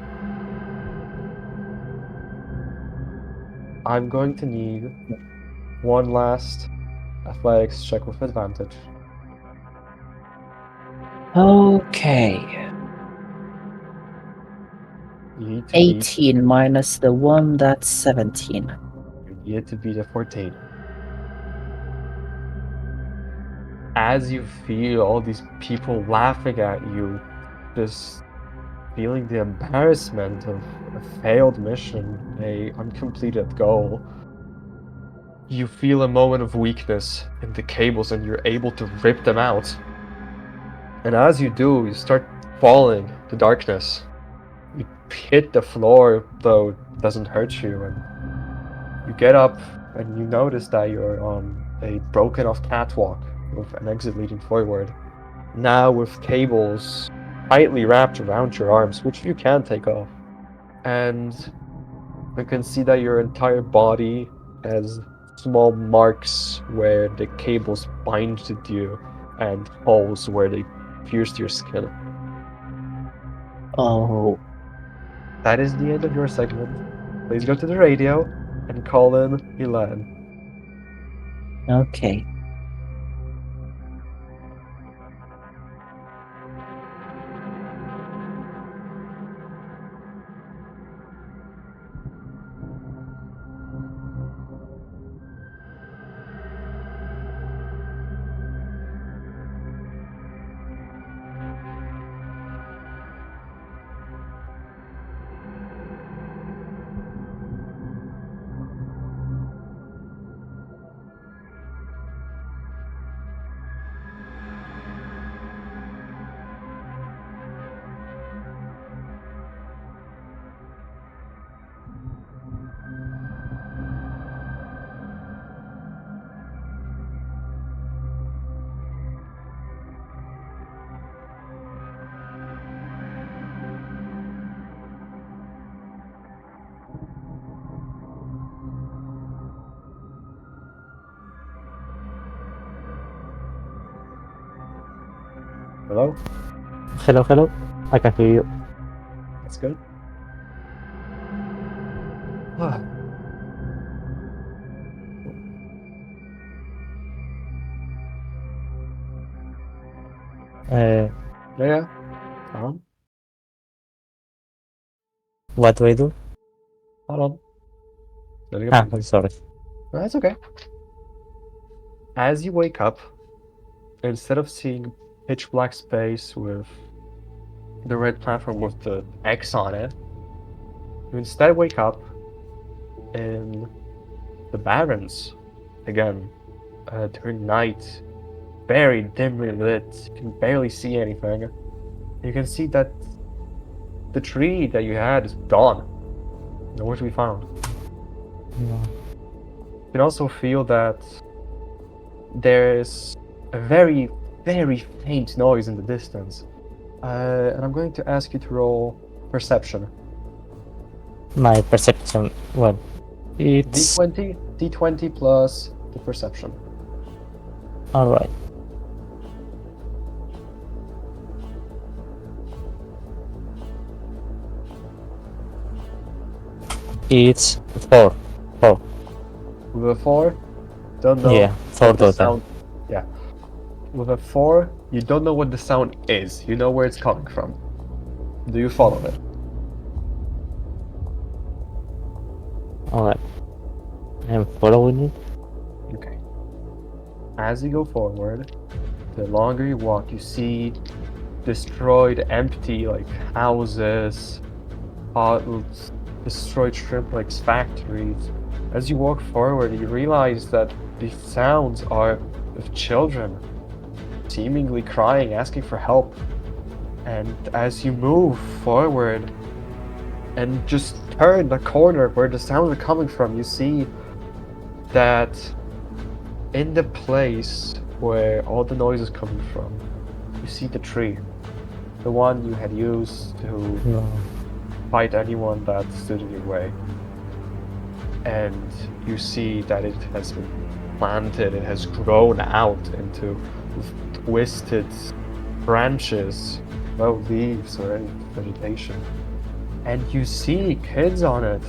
I'm going to need one last athletics check with advantage.
Okay.
You need to beat
18 minus the 1, that's 17.
You need to beat a 14. As you feel all these people laughing at you, just feeling the embarrassment of a failed mission, a uncompleted goal, you feel a moment of weakness in the cables and you're able to rip them out. And as you do, you start falling to darkness. You hit the floor, though it doesn't hurt you, and you get up and you notice that you're on a broken off catwalk with an exit leading forward. Now with cables tightly wrapped around your arms, which you can take off. And you can see that your entire body has small marks where the cables bind to you and holes where they pierced your skin.
Oh.
That is the end of your segment. Please go to the radio and call in Elan.
Okay.
Hello?
Hello, hello. I can hear you.
That's good. Ah,
Uh,
yeah.
what do I do?
Hold on. Let me get
Ah,
back.
I'm sorry.
That's okay. As you wake up, instead of seeing pitch black space with the red platform with the X on it. You instead wake up in the Barrens again during night, very dimly lit. You can barely see anything. You can see that the tree that you had is gone, nowhere to be found.
No.
You can also feel that there's a very, very faint noise in the distance. And I'm going to ask you to roll perception.
My perception, well, it's
D20 plus the perception.
alright. It's 4.
With a 4, don't know.
Yeah, 4
what the
total.
sound. Yeah. With a 4, you don't know what the sound is. You know where it's coming from. Do you follow it?
Alright. I'm following it.
Okay. As you go forward, the longer you walk, you see destroyed, empty, like houses, destroyed shrimp like factories. As you walk forward, you realize that these sounds are of children, seemingly crying, asking for help. And as you move forward and just turn the corner where the sounds are coming from, you see that in the place where all the noise is coming from, you see the tree. The one you had used to
No.
fight anyone that stood in your way. And you see that it has been planted, it has grown out into twisted branches, no leaves or any vegetation. And you see kids on it.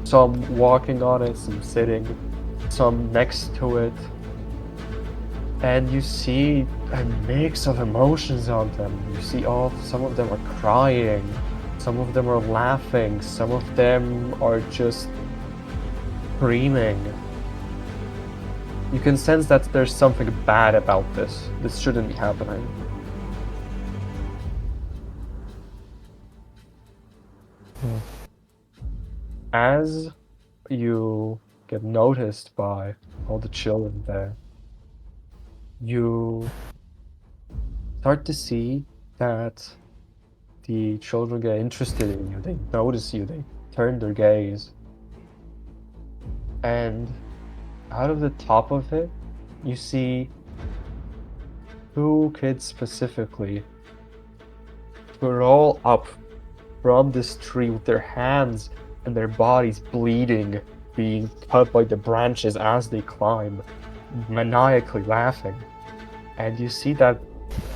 Some walking on it, some sitting, some next to it. And you see a mix of emotions on them. You see some of them are crying, some of them are laughing, some of them are just screaming. You can sense that there's something bad about this. This shouldn't be happening. As you get noticed by all the children there, you start to see that the children get interested in you. They notice you, they turn their gaze. And out of the top of it, you see 2 kids specifically roll up from this tree with their hands and their bodies bleeding, being cut by the branches as they climb, maniacally laughing. And you see that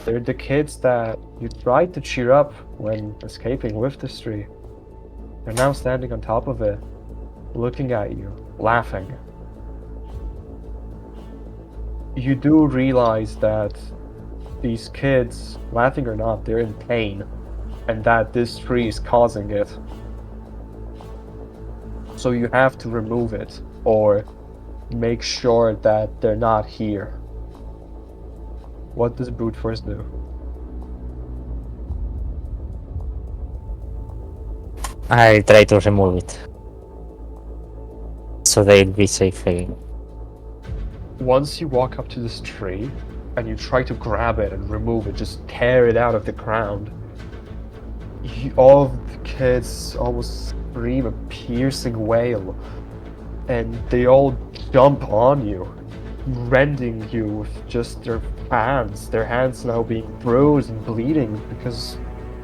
they're the kids that you tried to cheer up when escaping with this tree. They're now standing on top of it, looking at you, laughing. You do realize that these kids, laughing or not, they're in pain, and that this tree is causing it. So you have to remove it, or make sure that they're not here. What does brute force do?
I'll try to remove it. So they'll be safe again.
Once you walk up to this tree, and you try to grab it and remove it, just tear it out of the ground, all of the kids almost scream a piercing wail, and they all jump on you, rending you with just their hands now being bruised and bleeding because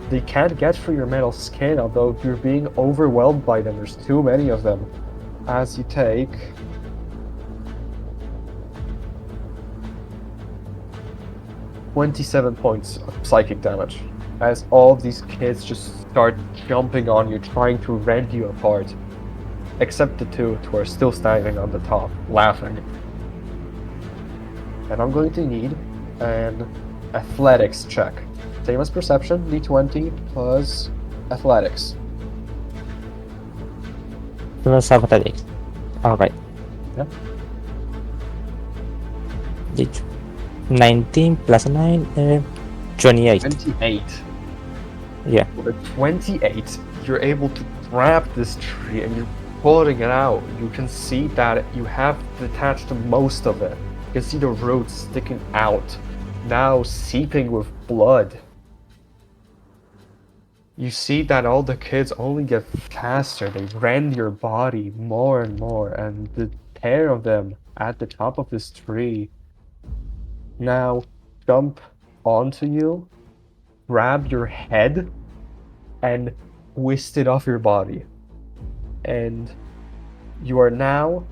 they can't get through your metal skin, although you're being overwhelmed by them. There's too many of them. As you take 27 points of psychic damage, as all of these kids just start jumping on you, trying to rend you apart, except the 2 who are still standing on the top, laughing. And I'm going to need an athletics check. Same as perception, d20 plus athletics.
Plus athletics. Alright.
Yeah.
Did 19 plus 9, 28.
28.
Yeah.
With a 28, you're able to grab this tree and you're pulling it out. You can see that you have detached most of it. You can see the roots sticking out, now seeping with blood. You see that all the kids only get faster. They rend your body more and more, and the pair of them at the top of this tree now jump onto you, grab your head, and twist it off your body. And you are now,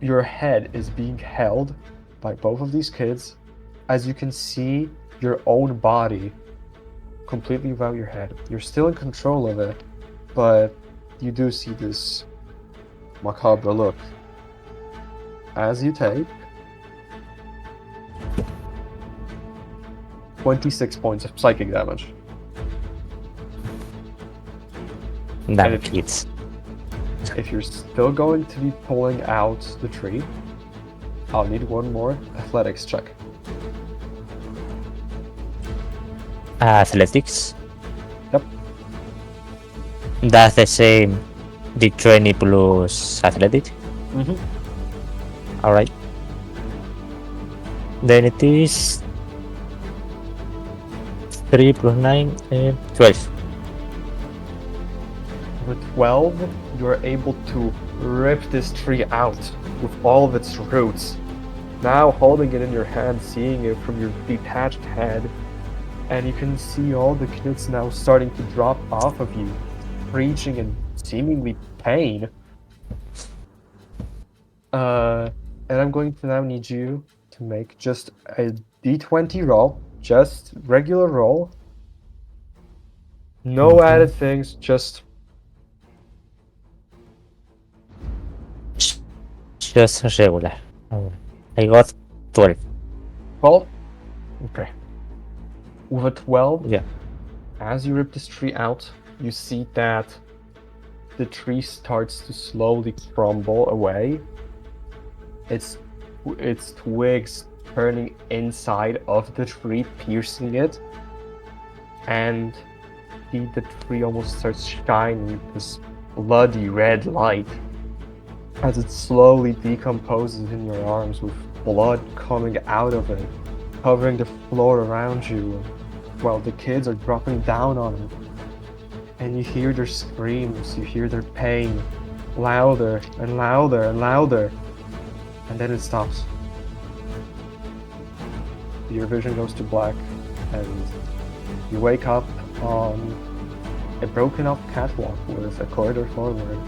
your head is being held by both of these kids. As you can see, your own body completely without your head. You're still in control of it, but you do see this macabre look. As you take 26 points of psychic damage.
Damn
if-
kids.
If you're still going to be pulling out the tree, I'll need one more athletics check.
Athletics.
Yep.
That's the same. The 20 plus athletic. Alright. Then it is 3 plus 9, 12.
With 12, you're able to rip this tree out with all of its roots. Now holding it in your hand, seeing it from your detached head, and you can see all the kids now starting to drop off of you, screeching in seemingly pain. And I'm going to now need you to make just a d20 roll, just regular roll. No
Okay.
added things, just
Just regular. Alright. I got 12.
12? Okay. With a 12,
Yeah.
as you rip this tree out, you see that the tree starts to slowly crumble away. Its twigs turning inside of the tree, piercing it, and the tree almost starts shining this bloody red light as it slowly decomposes in your arms with blood coming out of it, covering the floor around you, while the kids are dropping down on it. And you hear their screams, you hear their pain, louder and louder and louder, and then it stops. Your vision goes to black, and you wake up on a broken up catwalk with a corridor forward.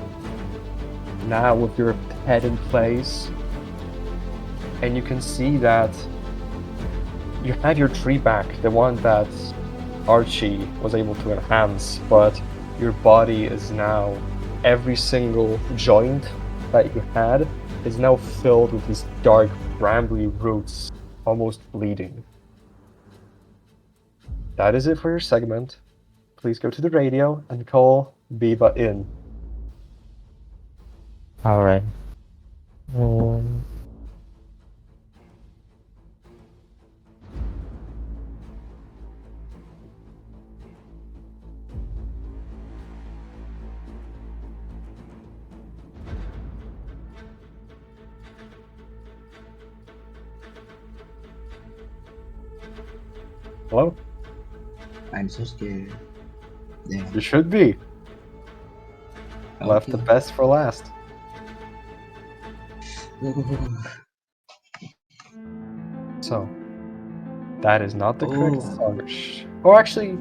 Now with your head in place, and you can see that you have your tree back, the one that Archie was able to enhance, but your body is now, every single joint that you had is now filled with these dark brambly roots, almost bleeding. That is it for your segment. Please go to the radio and call Biba in.
Alright.
Hello?
I'm so scared. Yeah.
You should be. Left the
Okay.
best for last. So, that is not the correct
Oh.
song. Or actually,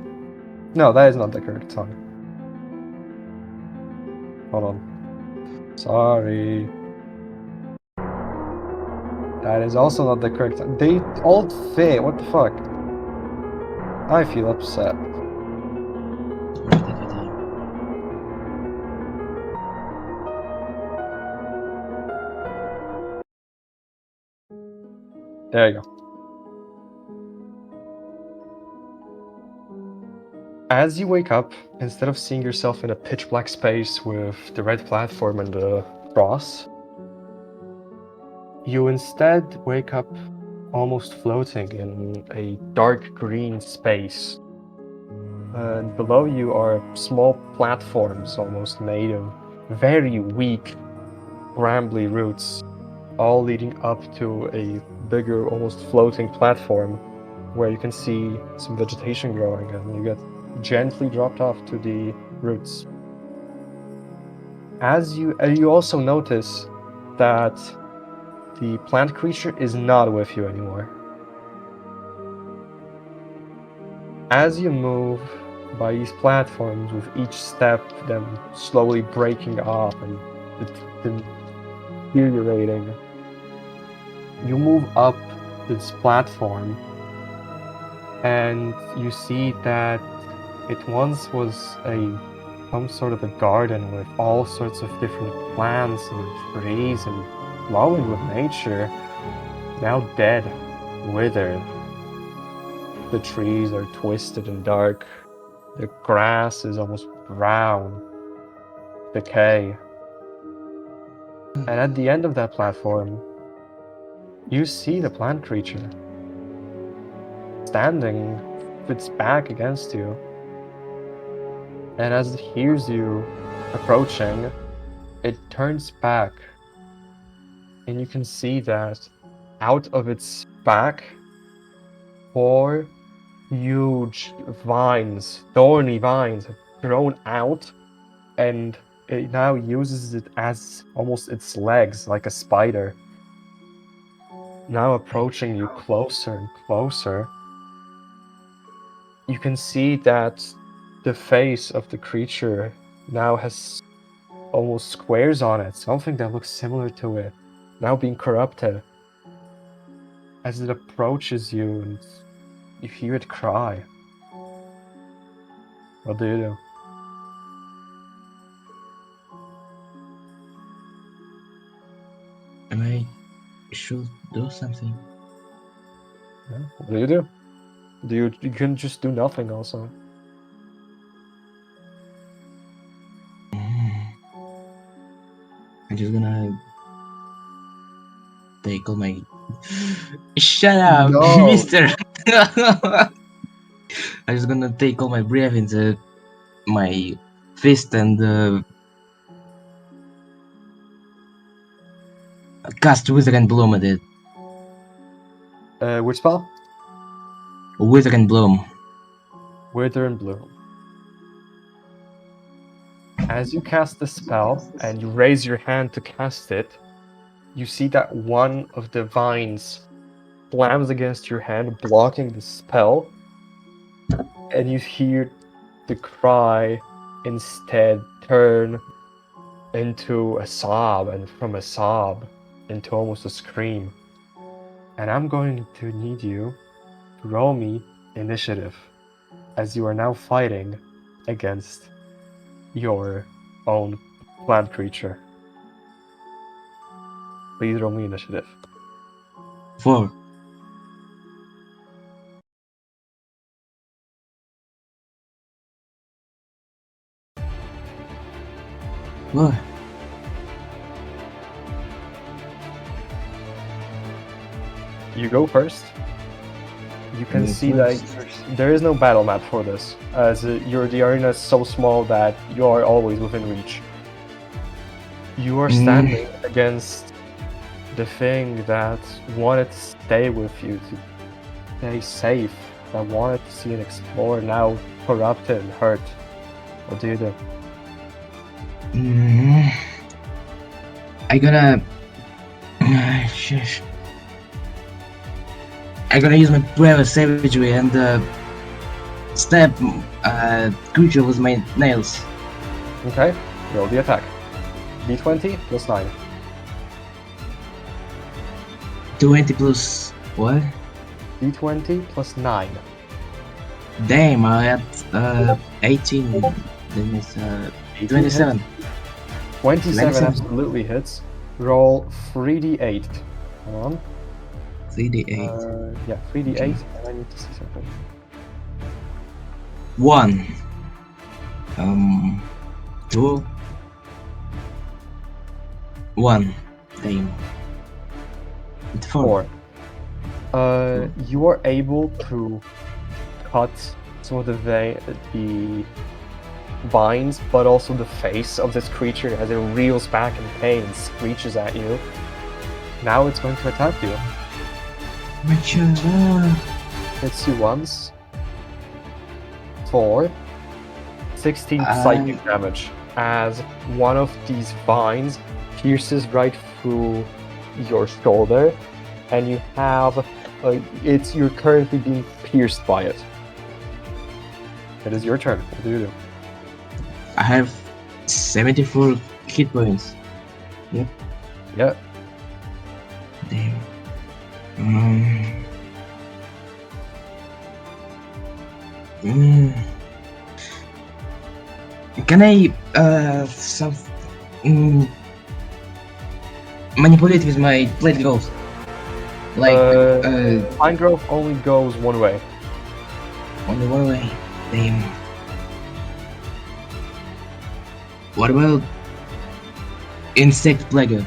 no, that is not the correct song. Hold on. Sorry. That is also not the correct song. They all fit. What the fuck? I feel upset. There you go. As you wake up, instead of seeing yourself in a pitch black space with the red platform and the cross, you instead wake up almost floating in a dark green space. And below you are small platforms almost made of very weak, brambly roots, all leading up to a bigger, almost floating platform where you can see some vegetation growing and you get gently dropped off to the roots. As you also notice that the plant creature is not with you anymore. As you move by these platforms, with each step them slowly breaking off and deteriorating, you move up this platform and you see that it once was some sort of a garden with all sorts of different plants and trees and flowing with nature, now dead, withered. The trees are twisted and dark. The grass is almost brown, decay. And at the end of that platform, you see the plant creature standing with its back against you. And as it hears you approaching, it turns back. And you can see that out of its back, 4 huge vines, thorny vines, have grown out, and it now uses it as almost its legs, like a spider. Now approaching you closer and closer, you can see that the face of the creature now has almost squares on it, something that looks similar to it, now being corrupted. As it approaches you and you hear it cry. What do you do?
Am I should do something?
Yeah. What do you do? You can just do nothing also.
I'm just gonna take all my. Shut up,
No.
Mister. I'm just gonna take all my breath into my fist and cast Wither and Bloom at it.
Which spell?
Wither and Bloom.
Wither and Bloom. As you cast the spell and you raise your hand to cast it, you see that one of the vines slams against your hand, blocking the spell, and you hear the cry instead turn into a sob, and from a sob into almost a scream. And I'm going to need you to roll me initiative, as you are now fighting against your own plant creature. Please roll me initiative.
4. What?
You go first. You can
Me
see
first.
that there is no battle map for this, as the arena is so small that you are always within reach. You are standing against the thing that wanted to stay with you, to stay safe, that wanted to see and explore, now corrupted and hurt. What do you do?
I gotta. Shush. I gotta use my breath of savagery and stab creature with my nails.
Okay, roll the attack. D20 plus 9.
20 plus what?
D20 plus 9.
Damn, I had 18. Then it's 27.
27
27.
absolutely hits. Roll 3d8. Hold on.
3d8.
Yeah, 3d8,
Okay.
and I need to see something.
1. 2. 1. Damn. 4.
You are able to cut some of the vines, but also the face of this creature as it reels back in pain and screeches at you. Now it's going to attack you. Hits you once. 4. 16 psychic damage as one of these vines pierces right through your shoulder, and you have you're currently being pierced by it. It is your turn. What do you do?
I have 74 hit points. Yep.
Yeah.
Damn. Can I manipulate with my blade goals? Like
Pine Grove only goes one way.
only one way. Damn. What about insect plague?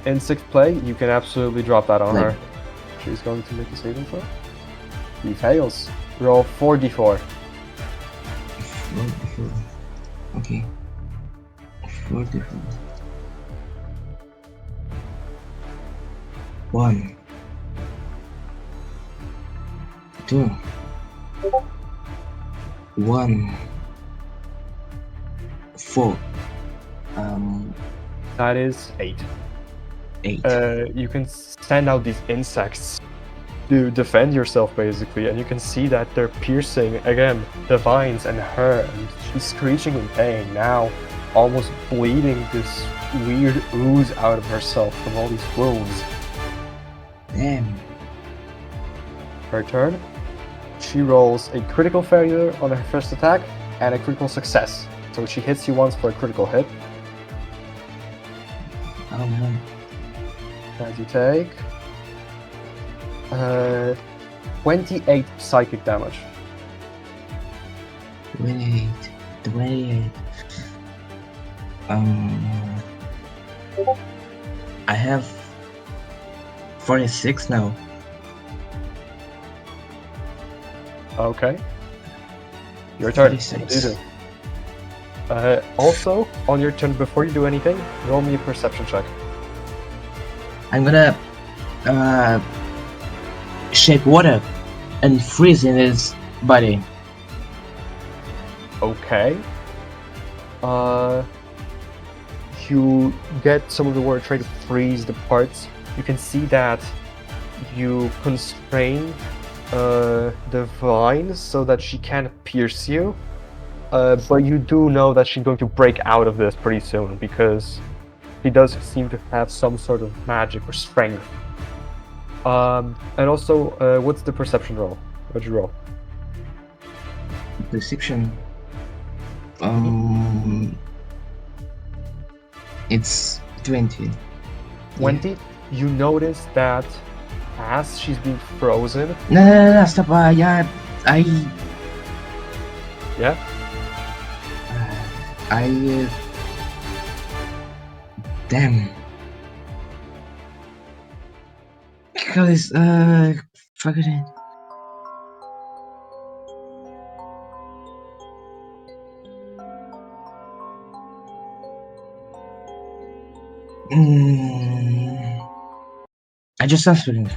Insect play, you can absolutely drop that on
Plague.
her. She's going to make a saving throw. He fails. Roll 4d4.
Okay. 44. 1, 2, 1, 4.
That is 8.
8.
You can send out these insects to defend yourself, basically, and you can see that they're piercing again the vines and her, and she's screeching in pain now, almost bleeding this weird ooze out of herself from all these wounds.
Damn.
Her turn. She rolls a critical failure on her first attack and a critical success. So she hits you once for a critical hit.
Oh no.
As you take 28 psychic damage.
28. I have 46 now.
Okay. Your turn. What do you
46.
do? Also, on your turn, before you do anything, roll me a perception check.
I'm gonna shake water and freeze in his body.
Okay. You get some of the water, try to freeze the parts. You can see that you constrain the vines so that she can't pierce you. But you do know that she's going to break out of this pretty soon because she does seem to have some sort of magic or strength. And also, what's the perception roll? What'd you roll?
Perception. It's 20.
20. You notice that as she's being frozen.
No, stop. Yeah,
Yeah.
Damn. Because, fuck it in. I just answered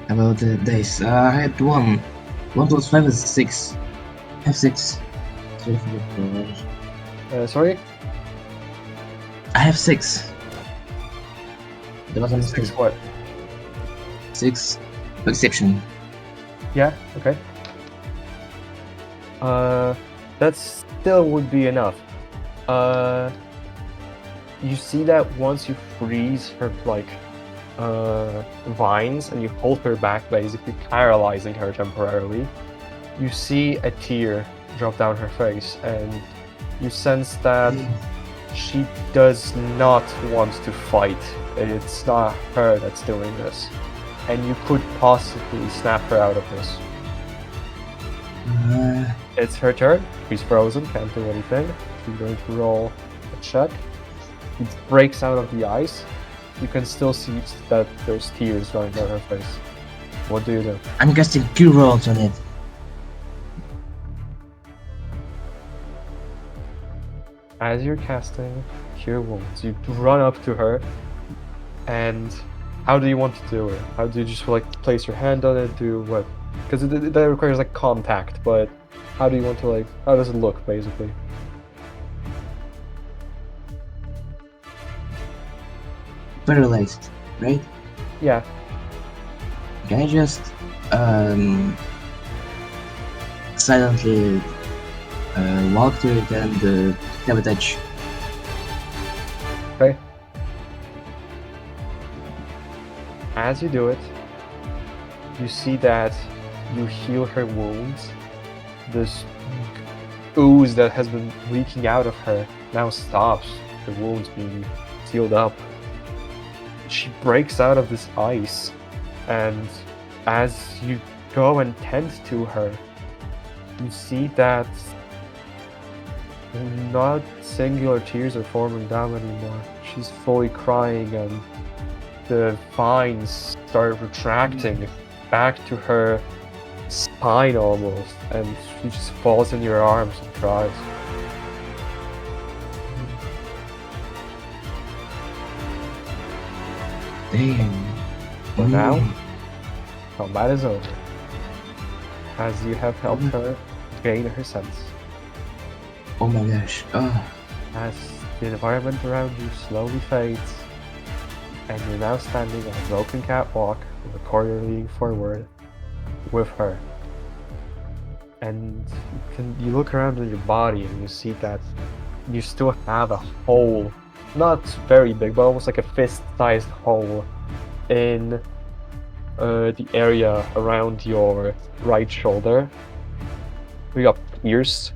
about this. I had 1. 1 plus 5 is 6. I have 6.
Sorry?
I have 6. There was a mistake.
6 what?
6 perception.
Yeah, okay. That still would be enough. You see that once you freeze her, vines and you hold her back, basically paralyzing her temporarily, you see a tear drop down her face, and you sense that she does not want to fight. It's not her that's doing this. And you could possibly snap her out of this. It's her turn. She's frozen, can't do anything. She's going to roll a check. It breaks out of the ice. You can still see that there's tears going down her face. What do you do?
I'm casting Cure Rolls on it.
As you're casting Cure Wounds, you run up to her, and how do you want to do it? How do you just like place your hand on it? Do what? Because that requires like contact, but how do you want to like? How does it look basically?
Paralyzed, right?
Yeah.
Can I just silently walk to it and have a touch?
Okay. As you do it, you see that you heal her wounds. This ooze that has been leaking out of her now stops. The wounds being sealed up. She breaks out of this ice, and as you go and tend to her, you see that not singular tears are forming down anymore. She's fully crying, and the vines start retracting back to her spine almost, and she just falls in your arms and cries.
Damn.
For now, combat is over, as you have helped her gain her sense.
Oh my gosh.
As the environment around you slowly fades, and you're now standing on a broken catwalk with a corridor leading forward with her. And you look around at your body and you see that you still have a hole, not very big, but almost like a fist-sized hole in the area around your right shoulder. You got pierced.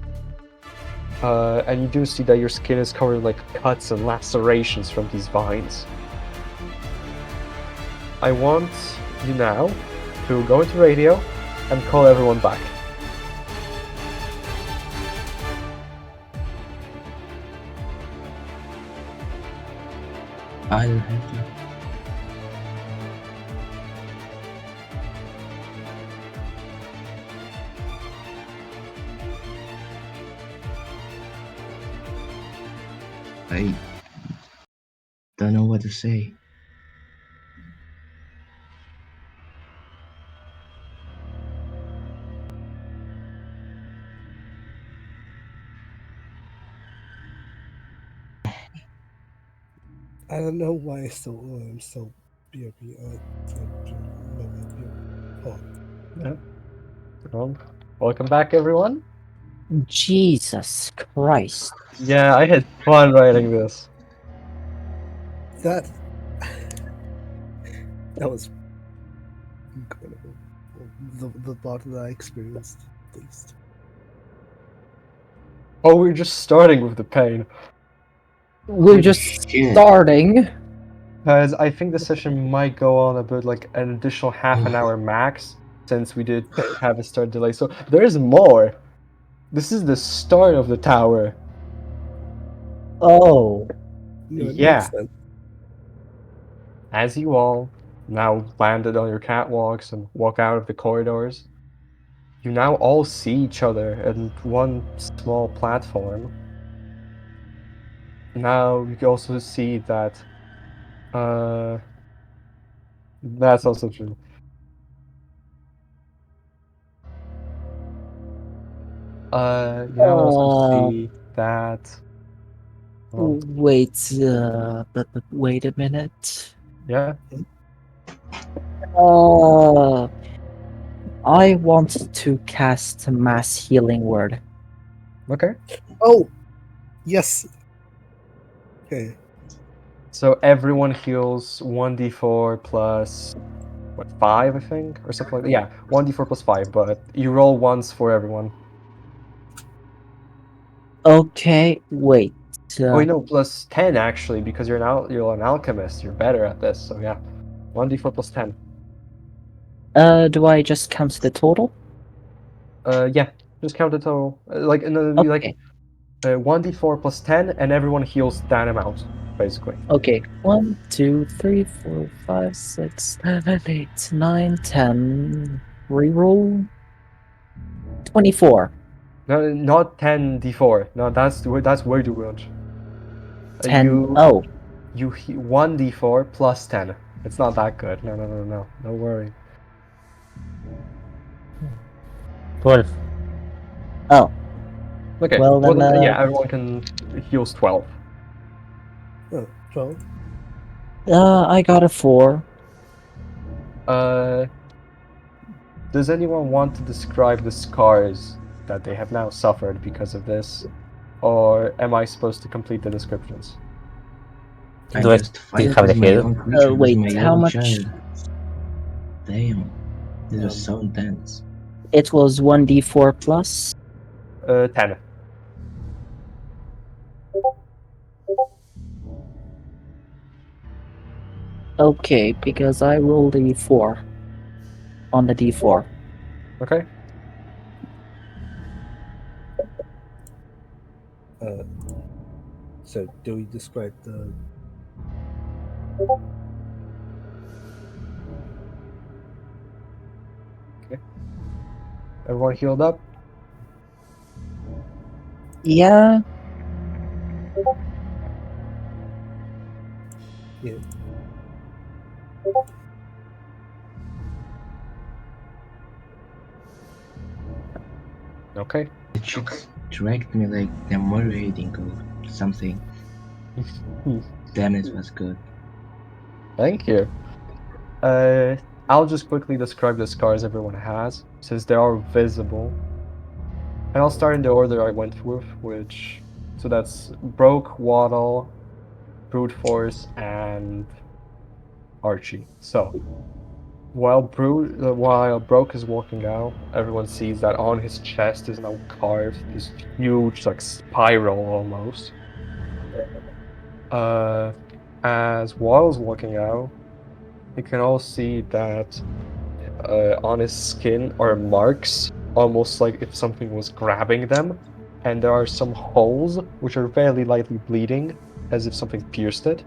And you do see that your skin is covered in like cuts and lacerations from these vines. I want you now to go into radio and call everyone back.
I'll have to. I don't know what to say.
I don't know why I'm so BRB.
Yeah. Welcome back, everyone.
Jesus Christ.
Yeah, I had fun writing this.
That was incredible. The part that I experienced, at least.
Oh, we're just starting with the pain.
We're just
Shit.
starting.
Guys, I think the session might go on about like an additional half an hour max, since we did have a start delay. So there is more. This is the start of the tower.
Oh.
No, it
Yeah.
makes sense.
As you all now landed on your catwalks and walk out of the corridors, you now all see each other in one small platform. Now you can also see that that's also true. You now also see that
Wait, but wait a minute.
yeah.
I want to cast Mass Healing Word.
Okay.
Oh, yes. Okay.
So everyone heals 1d4 plus what 5, I think, or something like that. Yeah, 1d4 plus 5, but you roll once for everyone.
Okay, wait.
Oh, wait, no, plus 10 actually, because you're an alchemist. You're better at this. So yeah, 1d4 plus 10.
Do I just count the total?
Yeah, just count the total. Like, no,
Okay.
like 1d4 plus 10, and everyone heals that amount, basically.
Okay, 1, 2, 3, 4, 5, 6, 7, 8, 9, 10. Reroll 24.
No, not 10d4. No, that's way too much.
10. Oh,
You 1d4 plus 10. It's not that good. No. Don't worry.
12.
oh.
Okay.
Well, then,
yeah, everyone can heals 12.
Oh, 12.
I got a 4.
Does anyone want to describe the scars that they have now suffered because of this? Or am I supposed to complete the descriptions?
I
Do I
just
still
fight
have the
with my
heal?
own creature with
wait,
my
how
own
much?
child. Damn. This was
Um,
so intense.
It was 1d4 plus.
10.
Okay, because I rolled a 4 on the d4.
Okay.
So do we describe the
Everyone healed up?
Yeah,
Okay.
It should direct me like the moderating or something. Damn, it was good.
Thank you. I'll just quickly describe the scars everyone has, since they are visible. And I'll start in the order I went with, which... So that's Broke, Waddle, Brute Force, and Archie. So, while Broke is walking out, everyone sees that on his chest is now carved this huge, like, spiral almost. As Waddle's walking out, you can all see that on his skin are marks, almost like if something was grabbing them, and there are some holes which are very lightly bleeding, as if something pierced it.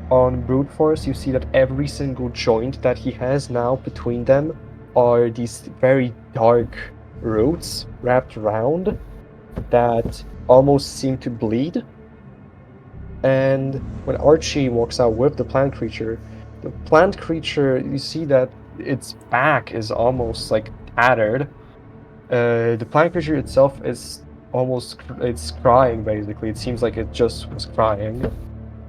On Brute Force, you see that every single joint that he has now between them are these very dark roots wrapped around that almost seem to bleed. And when Archie walks out with the plant creature, you see that its back is almost like tattered. The plant creature itself is it's crying basically. It seems like it just was crying.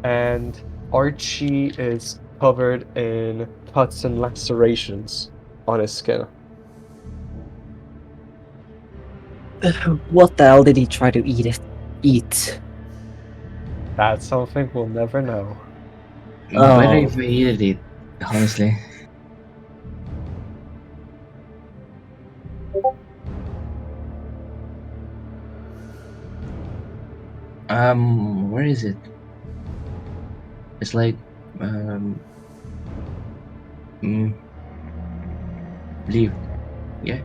And Archie is covered in cuts and lacerations on his skin.
what the hell did he try to eat?
That's something we'll never know.
Better
Oh.
if I eat it, honestly. Where is it? It's like, leave. Yeah.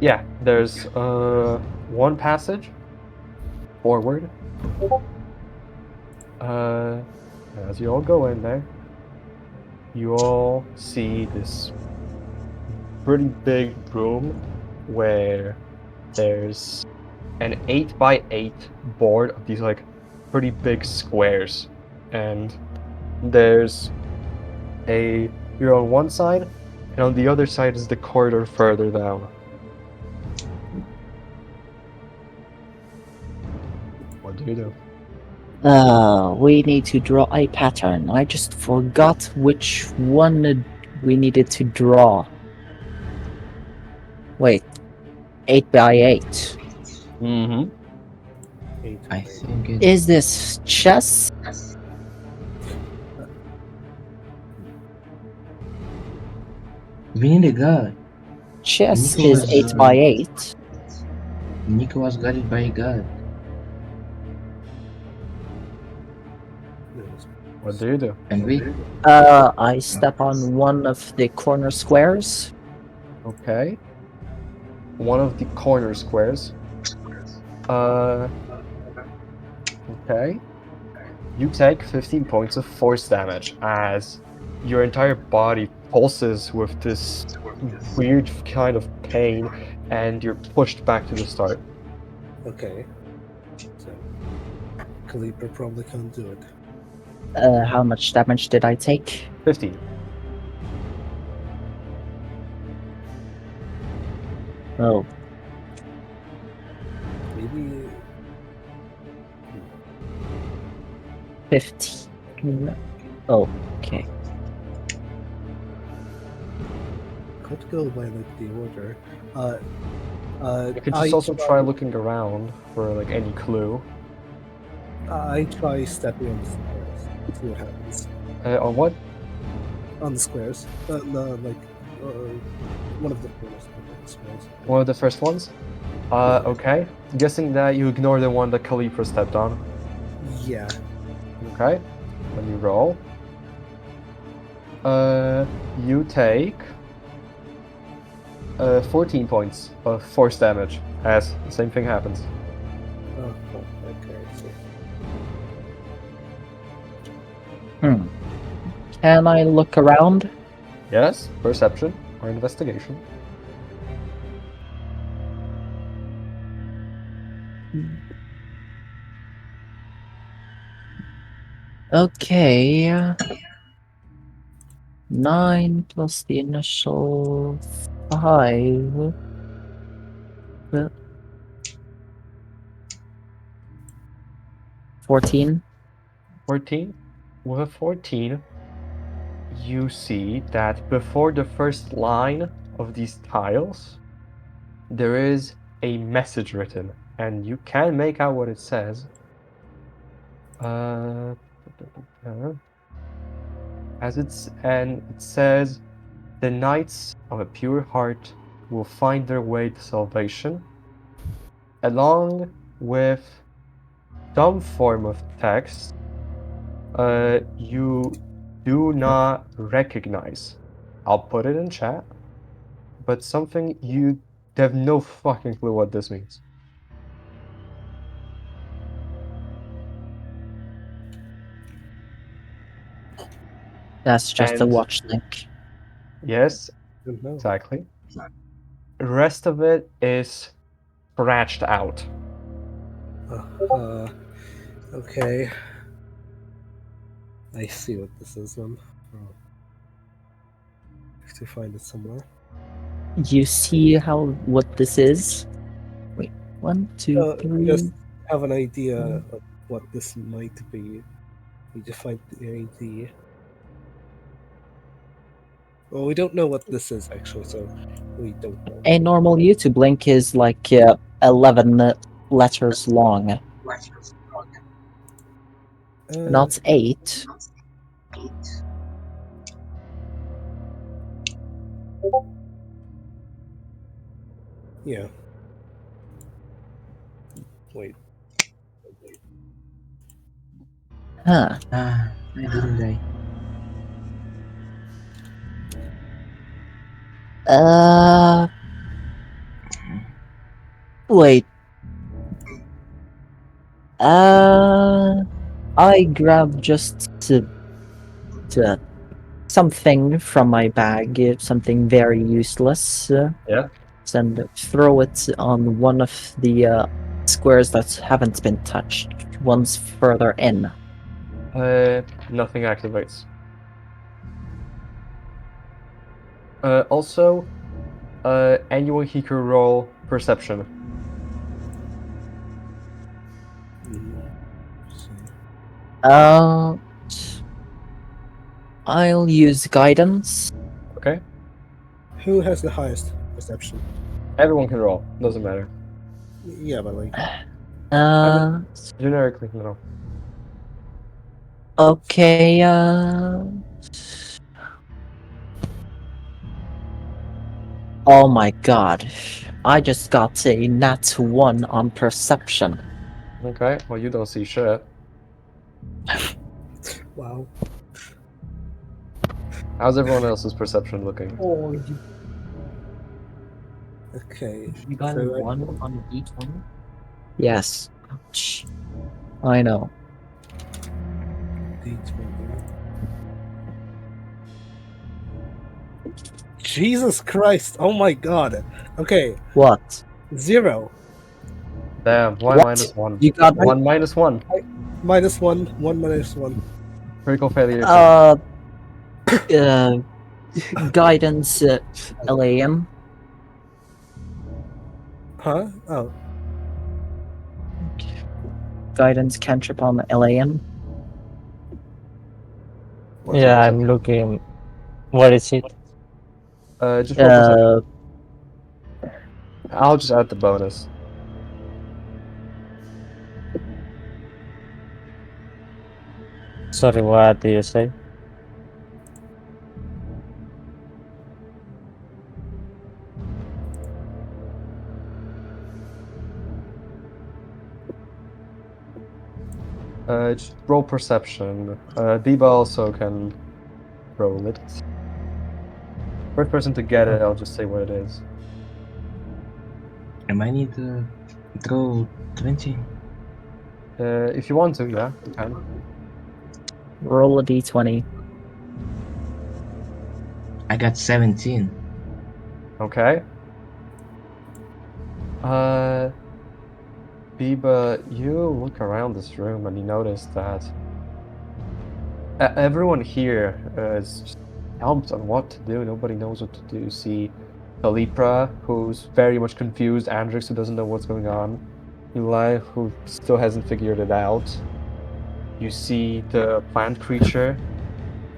Yeah, there's one passage forward. As you all go in there, you all see this pretty big room where there's an 8x8 board of these like pretty big squares, and there's you're on one side, and on the other side is the corridor further down. What do you do?
We need to draw a pattern. I just forgot which one we needed to draw. Wait, 8x8.
Mm-hmm.
8?
I think it.
Is this chess?
We need a god.
Chess
Nico
is
was,
8x8.
Nico was guided by a god.
What do you do?
And we.
I step on one of the corner squares.
Okay. One of the corner squares. Okay. You take 15 points of force damage as your entire body pulses with this weird kind of pain, and you're pushed back to the start.
Okay. So, Kaliper probably can't do it.
How much damage did I take?
15.
Oh,
Maybe
15. Oh, okay.
could go by like the order.
You could
I
just also try looking around for like any clue.
I try stepping on the squares. See what happens.
On what?
On the squares. No, like one of the corners of the squares.
One of the first ones? Okay. Guessing that you ignore the one that Calipro stepped on.
Yeah.
Okay. Let me roll. You take 14 points of force damage as the same thing happens.
Oh, okay. So,
Can I look around?
Yes, perception or investigation.
Okay. 9 plus the initial 5. 14.
14. With a 14, you see that before the first line of these tiles, there is a message written, and you can make out what it says. And it says, "The knights of a pure heart will find their way to salvation," along with some form of text you do not recognize. I'll put it in chat, but something you have no fucking clue what this means.
That's just a
And-
watch link.
Yes,
don't know.
exactly. The rest of it is scratched out.
Okay. I see what this is then. Oh. Have to find it somewhere.
You see how what this is? Wait, 1, 2, 3.
Just have an idea of what this might be. We just find the ID. Well, we don't know what this is actually, so we don't know.
A normal YouTube link is like 11 letters long, not 8.
Yeah. Wait.
Huh.
I didn't die.
Wait. I grabbed just something from my bag, something very useless,
Yeah.
and throw it on one of the squares that haven't been touched, one's further in.
Nothing activates. Also, anyone he could roll perception.
Uh, I'll use guidance.
Okay.
Who has the highest perception?
Everyone can roll. Doesn't matter.
Yeah, but like
Generically, no.
Okay, oh my god. I just got a nat 1 on perception.
Okay. Well, you don't see shit.
wow.
How's everyone else's perception looking?
Oh,
Okay.
you got
So
a 1 on D20? Yes. Ouch. I know.
D20. Jesus Christ! Oh my god. Okay,
What?
0.
Damn, why
What?
-1?
You got
1 -1.
-1, 1 -1.
Critical failure.
uh guidance LAM.
Huh? Oh.
Guidance cantrip on LAM.
What's
Yeah,
your
I'm looking. What is it?
just roll perception.
Uh
I'll just add the bonus.
Sorry, what do you say?
Just roll perception. Biba also can roll it. First person to get it, I'll just say what it is.
Am I need to throw 20?
If you want to, yeah, you can.
roll a D20.
I got 17.
Okay. Biba, you look around this room and you notice that everyone here is just helped on what to do. Nobody knows what to do. You see Kalipra, who's very much confused. Andrix, who doesn't know what's going on. Eli, who still hasn't figured it out. You see the plant creature,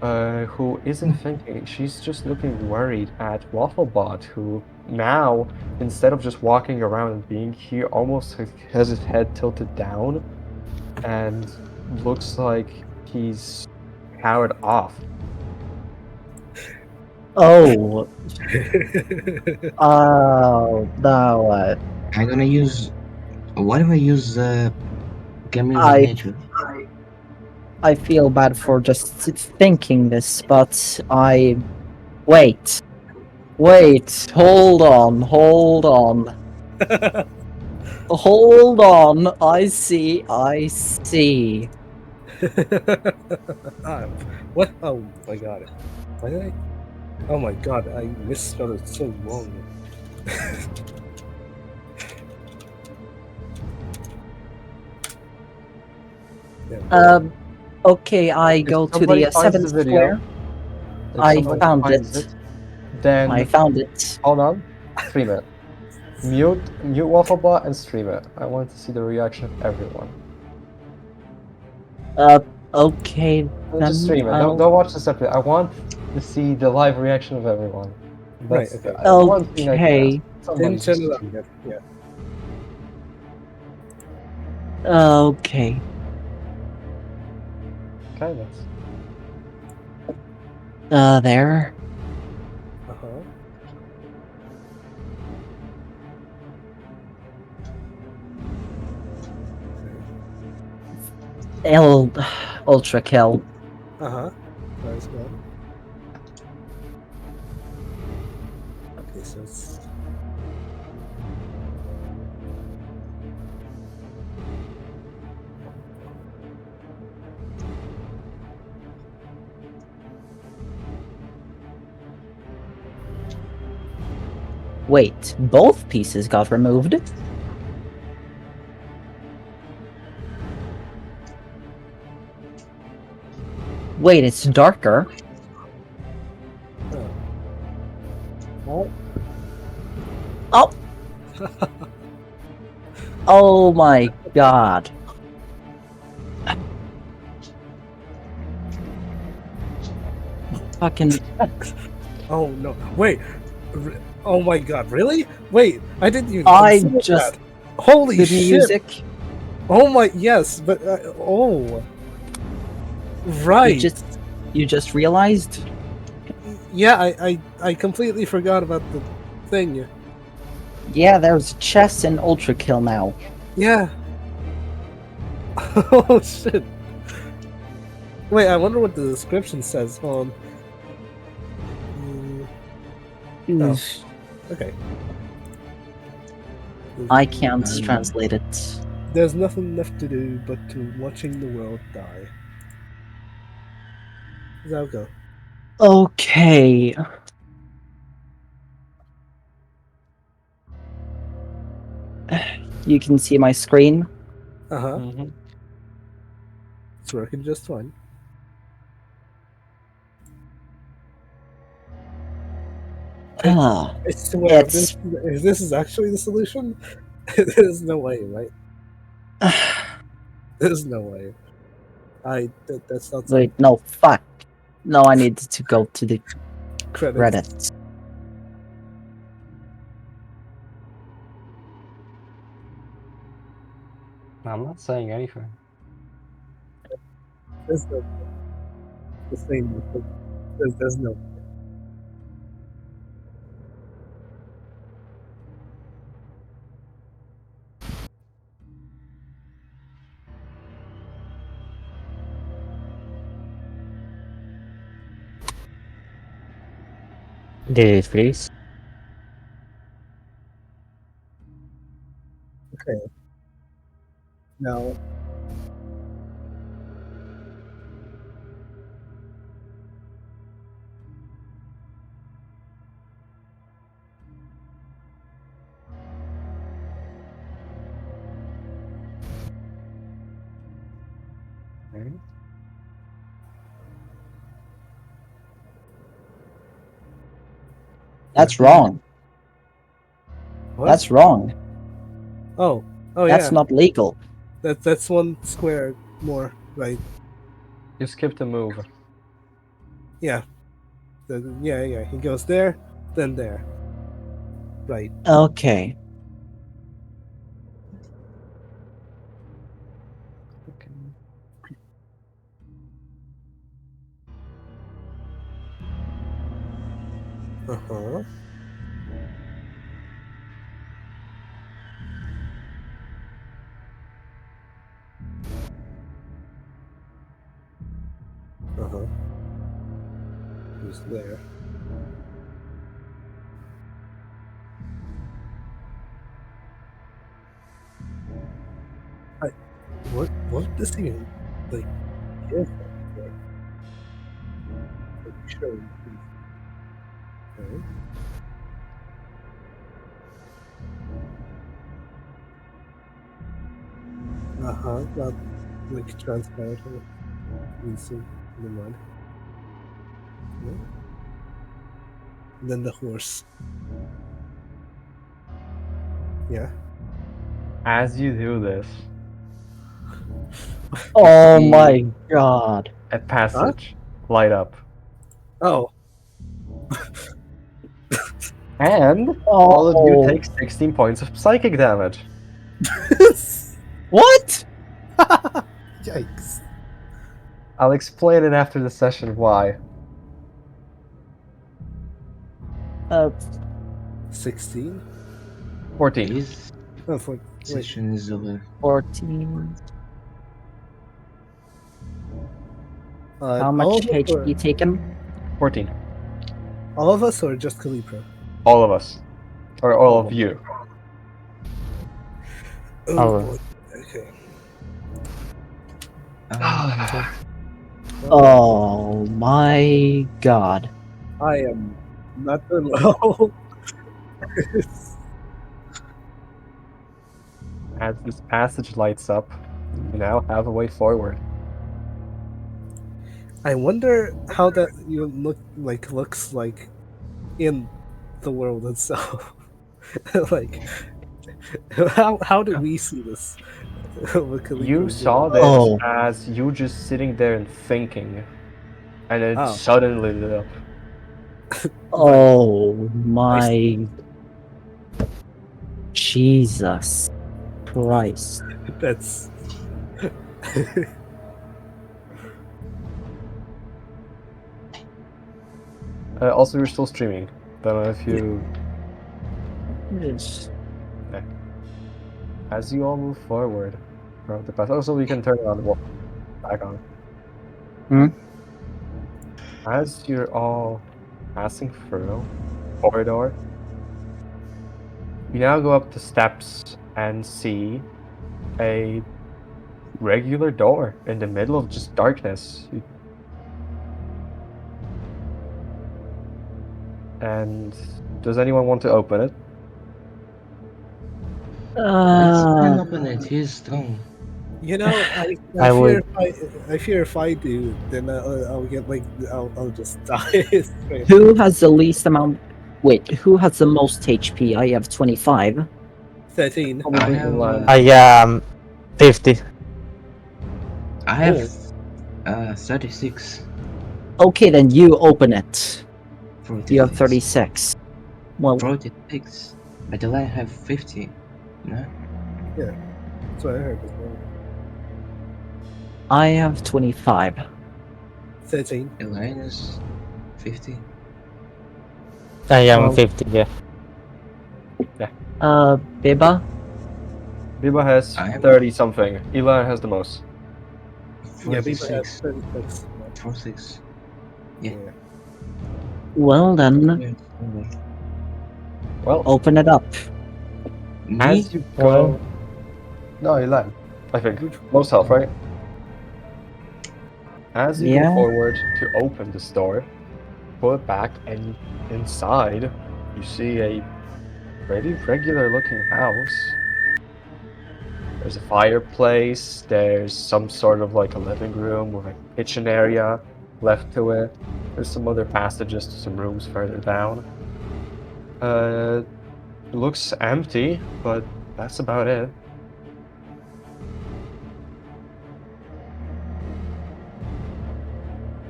who isn't thinking. She's just looking worried at Wafflebot, who now, instead of just walking around and being here, almost has his head tilted down and looks like he's powered off.
Oh. Oh, now what?
I'm gonna use. What if I use Camille's
I-
nature?
I feel bad for just thinking this, but I... Wait. Wait. Hold on. Hold on. Hold on. I see. I see.
What? Oh my god. Why did I? Oh my god, I misspelled it so wrong. Yeah.
Okay, I
If
go to
somebody
the
finds the
7th
video,
square.
if
I
somebody
found
finds
it.
then
I found it.
hold on, stream it. Mute Wafflebot and stream it. I want to see the reaction of everyone.
Okay,
Just
then
stream it.
I'll...
Don't watch the separate. I want to see the live reaction of everyone.
Right,
That's
okay.
one thing I can
Okay.
ask. Somebody
Didn't turn
just
it on
stream
yet. Yeah.
Okay.
Okay, that's
There.
Uh-huh.
Ultra kill.
Uh-huh. Nice one. Okay, so it's...
Wait, both pieces got removed? Wait, it's darker.
Oh.
Oh! Oh my god. Fucking...
Oh no! Wait! Oh my god! Really? Wait! I didn't even.
I
consider
just...
that. Holy
The
shit!
music.
Oh my yes, but oh. Right.
You just realized?
Yeah, I completely forgot about the thing.
Yeah, there's chest and ultra kill now.
Yeah. Oh shit. Wait, I wonder what the description says. Hold on. Oh. Okay.
I can't translate it.
there's nothing left to do but to watching the world die. Zalgo.
Okay. You can see my screen.
Uh-huh.
Mhm.
It's working just fine.
Ah,
I swear,
It's-
if this is actually the solution, there's no way, right? There's no way. That's not
wait, no, fuck. No, I need to go to the
credits.
credits.
I'm not saying anything.
There's no the same. There's no.
Did it freeze?
Okay. Now,
Okay.
That's wrong.
what?
That's wrong.
Oh
That's
yeah.
not legal.
That's one square more, right?
You skipped a move.
Yeah. Yeah. He goes there, then there. Right.
Okay.
Okay.
Uh huh. Uh huh. He's there. What does he like? Give? Sure. Okay. Uh huh. Not like transparent. You see the mud. Yeah. And then the horse. Yeah.
As you do this,
Oh
see
my god.
a passage light up.
Oh.
And all of you
Oh.
take 16 points of psychic damage.
What?
Yikes.
I'll explain it after the session why.
16?
14.
His
Oh, wait.
session is over.
14. How
all
much
of us or,
HP taken?
14.
all of us or just Calipro?
All of us. Or all
Oh.
of you.
Oh
Oh.
boy. Okay.
Oh my god.
I am not doing well.
As this passage lights up, you now have a way forward.
I wonder how that looks like in the world itself. like how do we see this? What Calipro
You
is
saw
doing?
this
Oh.
as you just sitting there and thinking, and it
Oh.
suddenly lit up.
Oh my Jesus Christ.
That's
Also, you're still streaming. Don't know if you.
Yes.
As you all move forward throughout the path. Also, we can turn around the wall back on.
Hmm?
As you're all passing through corridor, you now go up the steps and see a regular door in the middle of just darkness. And does anyone want to open it?
Let's
Uh,
open it. He's strong.
You know,
I
fear
would-
I fear if I do, then I'll get like I'll just die straight.
who has the least amount? Wait, who has the most HP? I have 25.
13.
I
Probably.
have.
I am 50.
I have 36.
Okay, then you open it.
46.
You have 36. Well,
46. But the line have 50. No?
That's what I heard as well.
I have 25.
13.
The line is 50.
I am
Well-
50, yeah.
Biba?
Biba has
I am-
30 something. Eli has the most.
Yeah, people have
46.
36.
46.
Yeah.
Well then,
Yeah, over.
Well,
open it up.
Me?
as you go. No, Eli. I think. Most health, right? As you
Yeah.
go forward to open this door, pull it back, and inside, you see a pretty regular looking house. There's a fireplace, there's some sort of like a living room with a kitchen area left to it. There's some other passages to some rooms further down. It looks empty, but that's about it.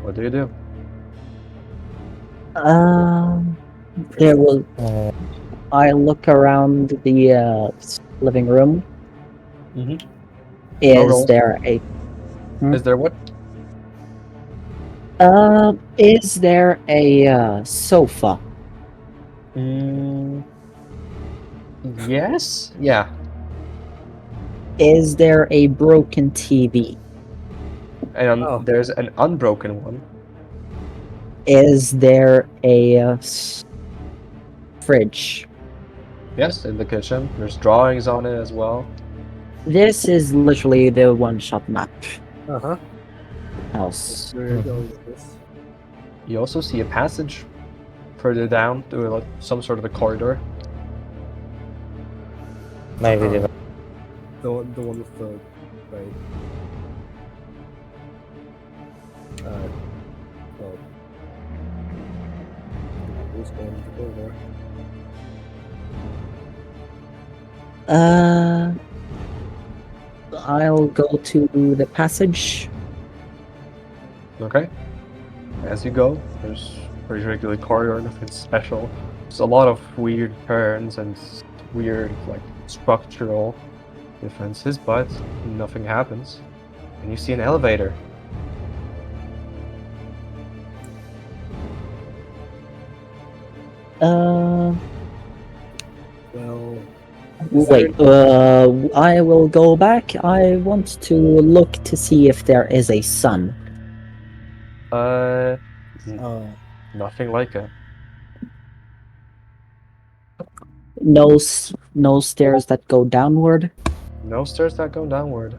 What do you do?
There will.
Uh,
I look around the living room.
No
Is
rolls.
there a
Is there what?
is there a sofa?
Yes? Yeah.
Is there a broken TV?
And
Oh.
there's an unbroken one.
Is there a fridge?
Yes, in the kitchen. There's drawings on it as well.
This is literally the one-shot map
Uh-huh.
house.
We're going with this.
You also see a passage further down to like some sort of a corridor.
maybe
Oh.
the
The one with the right. Well. Who's going to go there?
I'll go to the passage.
Okay. As you go, there's a pretty regular corridor, nothing special. There's a lot of weird turns and weird like structural defenses, but nothing happens. And you see an elevator.
Well,
Wait, I will go back. I want to look to see if there is a sun.
uh,
Nothing like it.
No stairs that go downward.
No stairs that go downward.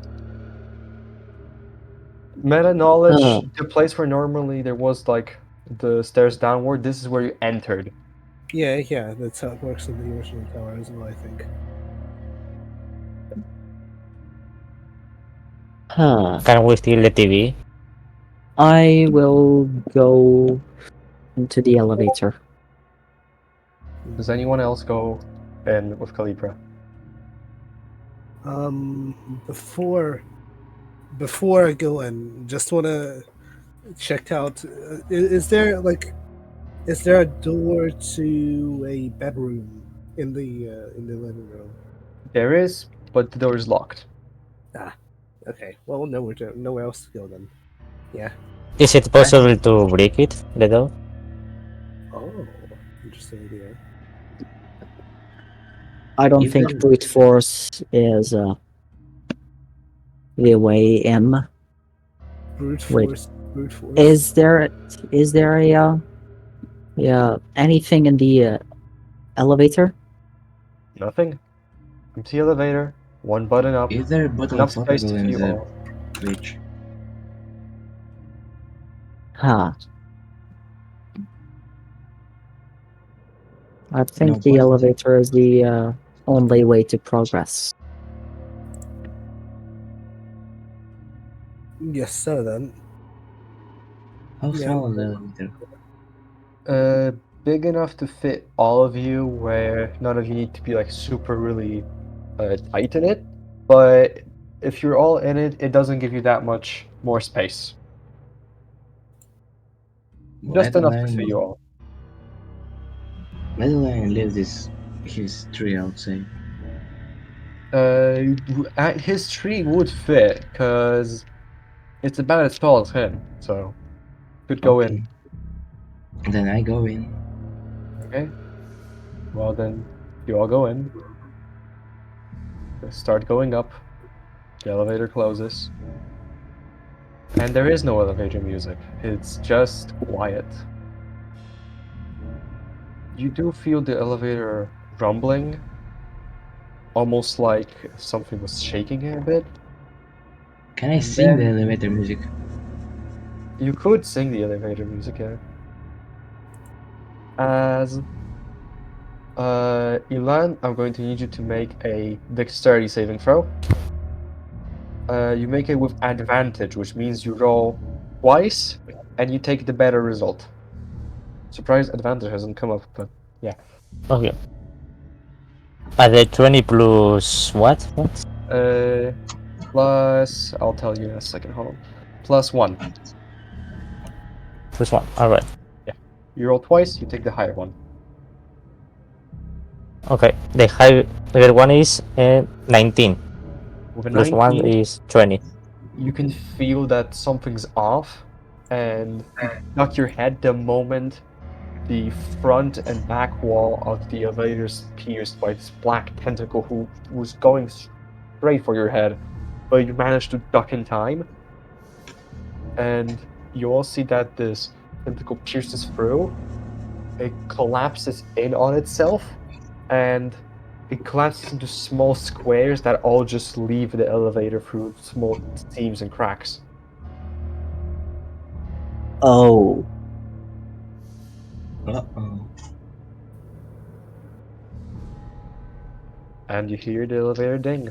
Meta knowledge,
Uh.
the place where normally there was like the stairs downward, this is where you entered.
yeah, that's how it works in the original tower as well, I think.
Huh.
Can we steal the TV?
I will go into the elevator.
Does anyone else go in with Calibra?
Before I go in, just want to check out. Is there a door to a bedroom in the living room?
There is, but the door is locked.
Okay, well, nowhere else to go then. Yeah.
Is it possible to break it, the door?
Oh, interesting idea.
I don't
You
think
can-
brute force is the way in.
Brute
Wait.
force. Brute force.
Is there a anything in the elevator?
Nothing. Empty elevator. One button up.
Is there a bottle
Enough
of
space
water
to
in
you
the
all.
fridge?
Huh. I think
No
the
bottle.
elevator is the only way to progress.
Yes, sir. Then.
How
Yeah.
small is the elevator?
Big enough to fit all of you, where none of you need to be like super really tight in it. But if you're all in it, it doesn't give you that much more space. Just enough to fit you all.
Madeline leave his tree outside.
His tree would fit because it's about as tall as him, so could go in.
Then I go in.
Okay. Well then, you all go in. Start going up. The elevator closes. And there is no elevator music. It's just quiet. You do feel the elevator rumbling, almost like something was shaking it a bit.
Can I
And
sing the
then
elevator music?
you could sing the elevator music, yeah. As Ilan, I'm going to need you to make a dexterity saving throw. You make it with advantage, which means you roll twice and you take the better result. Surprise advantage hasn't come up, but yeah.
Okay. Are they 20 plus what? What?
Plus, I'll tell you in a second, hold on. +1.
Plus 1. Alright.
Yeah. You roll twice, you take the higher one.
Okay. The higher one is 19.
With a
Plus 1
19,
is 20.
you can feel that something's off, and you duck your head the moment the front and back wall of the elevator is pierced by this black tentacle who was going straight for your head, but you managed to duck in time. And you all see that this tentacle pierces through, it collapses in on itself, and it collapses into small squares that all just leave the elevator through small seams and cracks.
Oh.
Uh-oh.
And you hear the elevator ding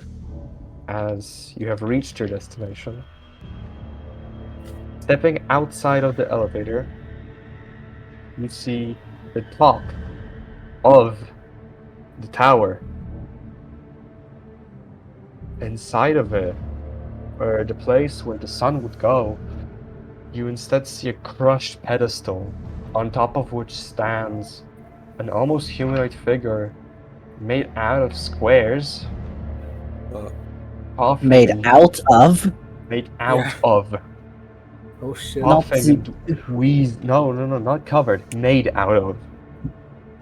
as you have reached your destination. Stepping outside of the elevator, you see the top of the tower. Inside of it, or the place where the sun would go, you instead see a crushed pedestal, on top of which stands an almost humanoid figure made out of squares. Coughing
Made
and
out of?
made out
Yeah.
of.
Oh shit.
Not
Coughing and wheeze. No, not covered. Made out of.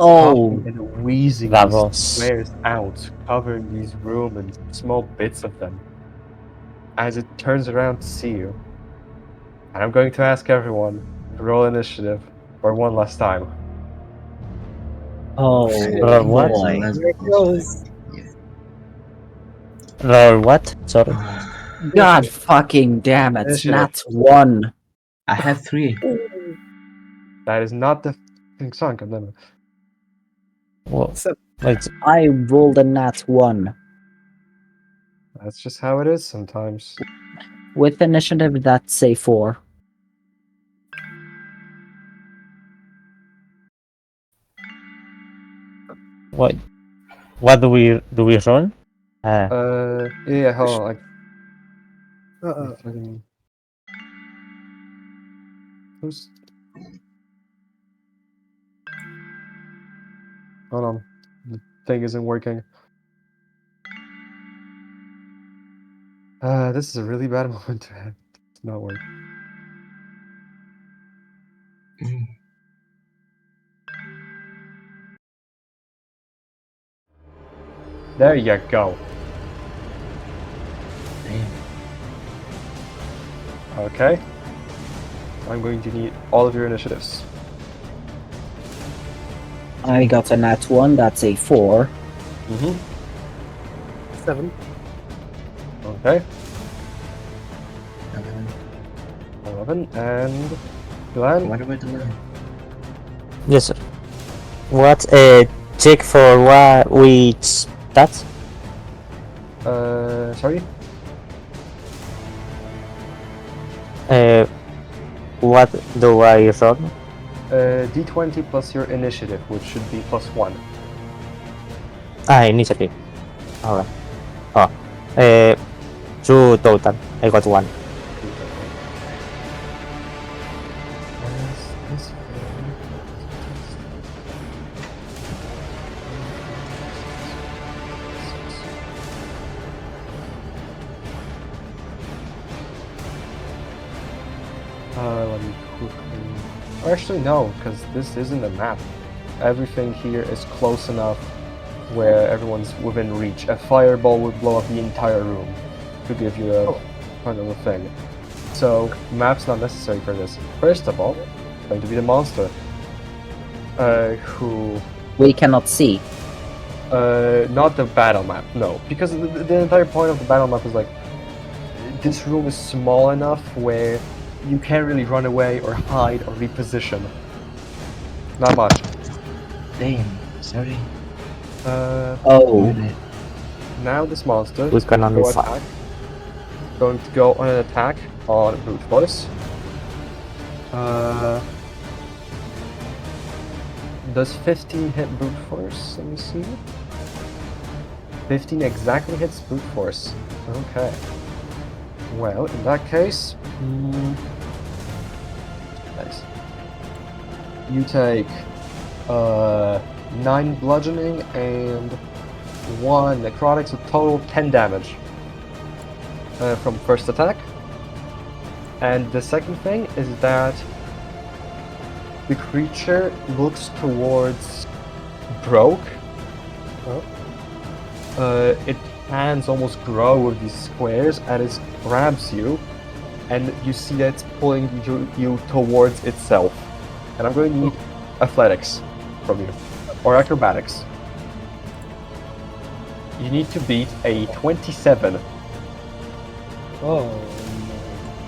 Oh.
Coughing and wheezing these
Vamos.
squares out, covering these room and small bits of them. As it turns around to see you. And I'm going to ask everyone to roll initiative for one last time.
Oh
What?
boy.
Let's
Here it goes.
Roll what? Sorry.
God fucking damn it.
Initiative.
Nat 1.
I have 3.
That is not the song, goddammit.
Well,
So,
it's
I rolled a nat 1.
That's just how it is sometimes.
With initiative, that's a 4.
what? What do we roll?
Yeah, hold on.
uh-uh.
Fucking... Who's... Hold on. The thing isn't working. This is a really bad moment to have. It's not working. There you go.
Damn.
Okay. I'm going to need all of your initiatives.
I got a nat 1, that's a 4.
Mm-hmm.
7.
Okay.
11.
11 and Glenn.
What about 11?
Yes, sir. What a check for what which stats?
Sorry.
What do I roll?
D20 plus your initiative, which should be +1.
Initiative. Alright. Oh. 2 total. I got 1.
Let me quickly. Or actually, no, because this isn't a map. Everything here is close enough where everyone's within reach. A fireball would blow up the entire room to give you a kind of a thing. So, map's not necessary for this. First of all, going to be the monster. Who.
We cannot see.
Not the battle map, no. Because the entire point of the battle map is like. This room is small enough where you can't really run away or hide or reposition. Not much.
Damn, sorry.
Oh.
Now this monster
We can only
go
fight.
attack. Going to go on an attack on brute force. Does 15 hit brute force? Let me see. 15 exactly hits brute force. Okay. Well, in that case, nice. You take 9 bludgeoning and 1 necrotic, so total 10 damage from first attack. And the second thing is that the creature looks towards Broke. Its hands almost grow with these squares and it grabs you, and you see that it's pulling you towards itself. And I'm going to need athletics from you, or acrobatics. You need to beat a 27.
Oh,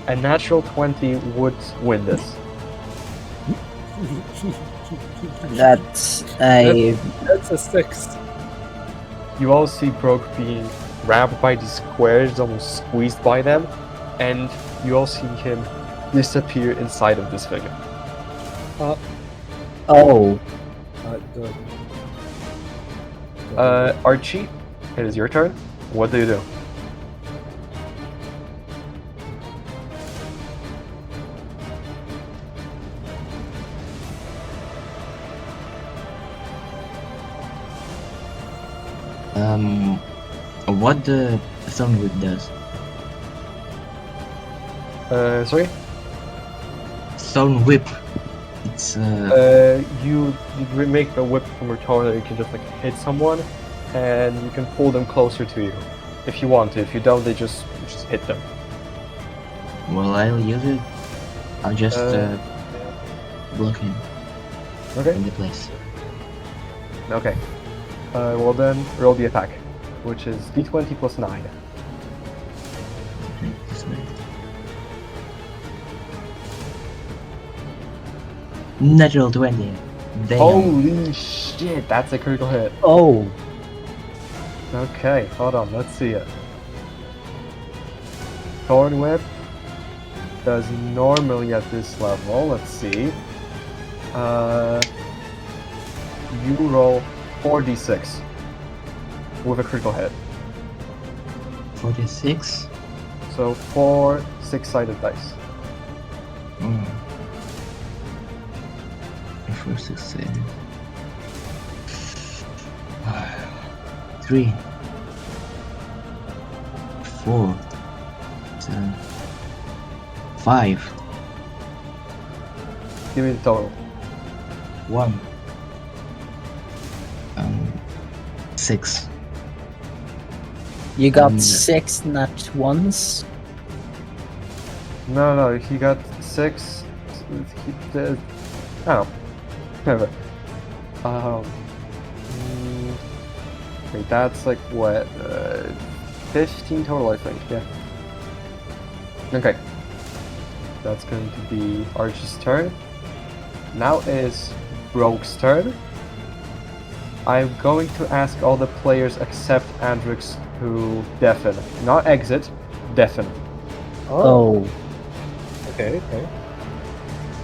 A natural 20 would win this.
That's a.
that's a 6.
You all see Broke being grabbed by these squares, almost squeezed by them, and you all see him disappear inside of this thing.
Oh.
Good.
Archie, it is your turn. What do you do?
What the Thorn Whip does?
Sorry?
Thorn Whip. It's
You make a whip from your toe that you can just like hit someone, and you can pull them closer to you if you want to. If you don't, they just hit them.
well, I'll use it. I'll just block him
Okay.
in the place.
Okay. Well then, roll the attack, which is d20 plus 9.
Okay, this way. Natural 20. Damn.
Holy shit, that's a critical hit.
Oh.
Okay, hold on, let's see it. Thorn Whip does normally at this level, let's see. You roll 4d6 with a critical hit.
46.
So 4 6-sided dice.
First succeeded. 3, 4, 7, 5,
Give me the total.
1, 6.
You got
And-
6 not once?
No, he got 6. Oh. Never. Wait, that's like what? 15 total, I think, yeah. Okay. That's going to be Archie's turn. Now is Rogue's turn. I'm going to ask all the players except Andrix to deafen. Not exit, deafen.
Oh,
Okay.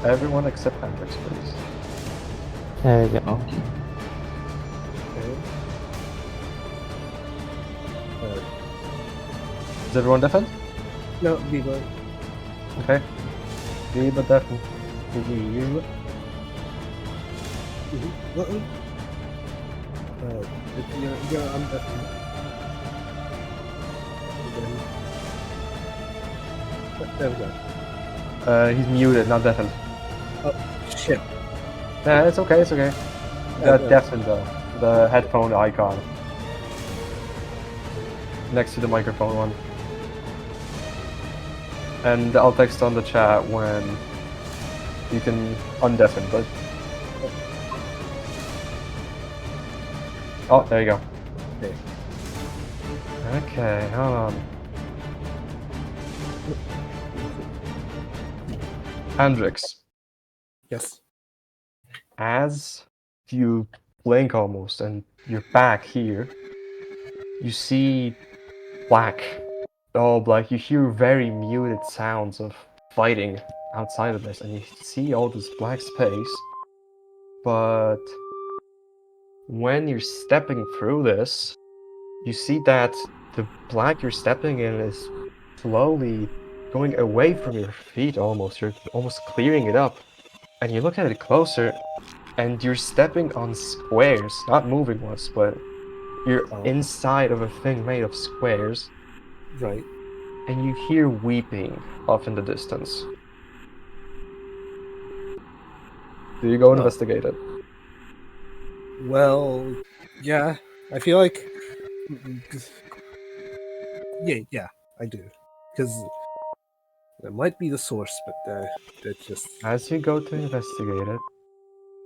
Everyone except Andrix, please.
There you go.
Okay.
Is everyone deafened?
No, Viva.
Okay. Viva deafen. Viva.
You're undefined. There we go.
He's muted, not deafened.
Shit.
Nah, it's okay, it's okay.
Yeah,
Deafened though. The headphone icon. Next to the microphone one. And I'll text on the chat when you can undeafen, but... Oh, there you go.
Okay.
Okay, hold on. Andrix,
Yes.
as you blink almost and you're back here, you see black. All black. You hear very muted sounds of fighting outside of this, and you see all this black space. But when you're stepping through this, you see that the black you're stepping in is slowly going away from your feet almost. You're almost clearing it up. And you look at it closer, and you're stepping on squares, not moving ones, but you're
Oh.
inside of a thing made of squares,
Right.
and you hear weeping off in the distance. Do you go
Oh.
investigate it?
Well, yeah. I feel like. Yeah, I do. Because it might be the source, but that just.
As you go to investigate it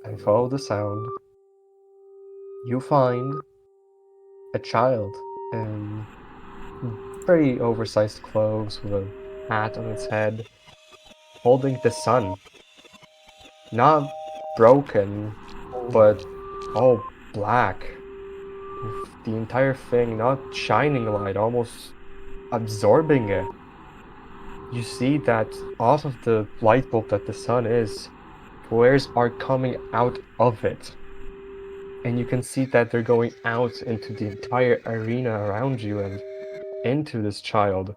and follow the sound, you find a child in pretty oversized clothes with a hat on its head, holding the sun. Not broken, but all black. With the entire thing not shining light, almost absorbing it. You see that off of the light bulb that the sun is, flares are coming out of it. And you can see that they're going out into the entire arena around you and into this child.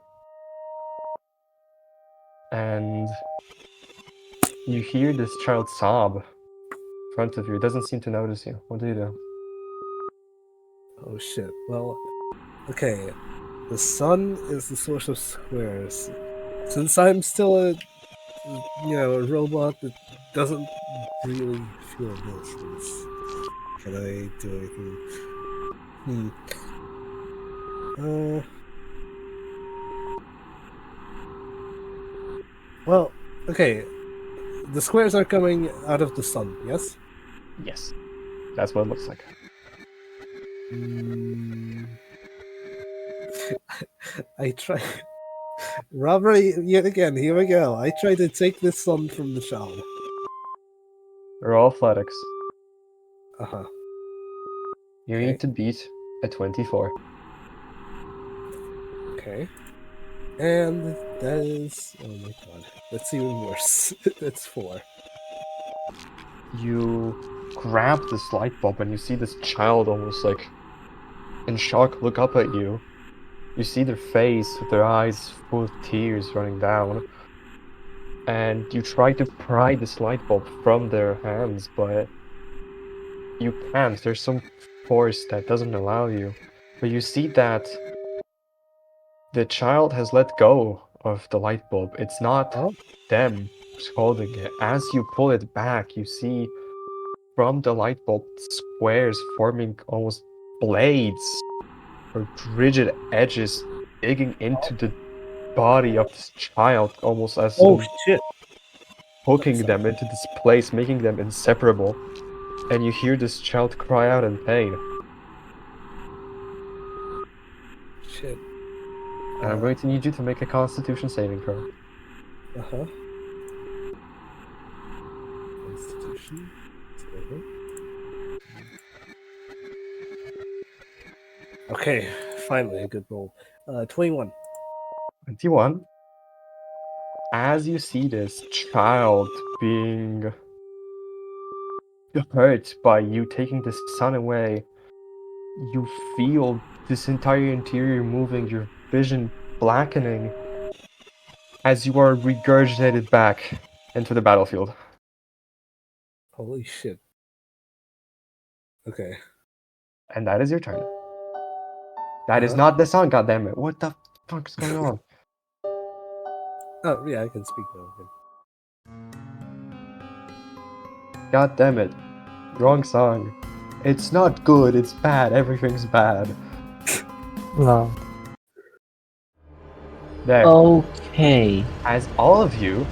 And you hear this child sob in front of you. It doesn't seem to notice you. What do you do?
Oh shit. Well, okay. The sun is the source of squares. Since I'm still a robot that doesn't really feel emotions, can I do anything? Well, okay. The squares are coming out of the sun, yes?
Yes. That's what it looks like.
I try. Robbery yet again, here we go. I try to take the sun from the child.
Roll athletics.
Uh-huh.
You
Okay.
need to beat a 24.
Okay. And that is... Oh my god. That's even worse. That's 4.
You grab this light bulb and you see this child almost like in shock look up at you. You see their face with their eyes full of tears running down. And you try to pry this light bulb from their hands, but you can't. There's some force that doesn't allow you. But you see that the child has let go of the light bulb. It's not
Oh.
them who's holding it. As you pull it back, you see from the light bulb squares forming almost blades or rigid edges digging into the body of this child, almost as
Shit.
hooking them into this place, making them inseparable. And you hear this child cry out in pain.
Shit.
And I'm going to need you to make a Constitution saving throw.
Uh-huh. Constitution. saving. Okay, finally a good roll. 21.
21. As you see this child being hurt by you taking the sun away, you feel this entire interior moving, your vision blackening as you are regurgitated back into the battlefield.
Holy shit. Okay.
And that is your turn. That is
Uh-huh.
not the sun, goddammit. What the fuck is going on?
Oh, yeah, I can speak now. Okay.
God damn it. Wrong song. It's not good, it's bad, everything's bad.
No.
There.
Okay.
As all of you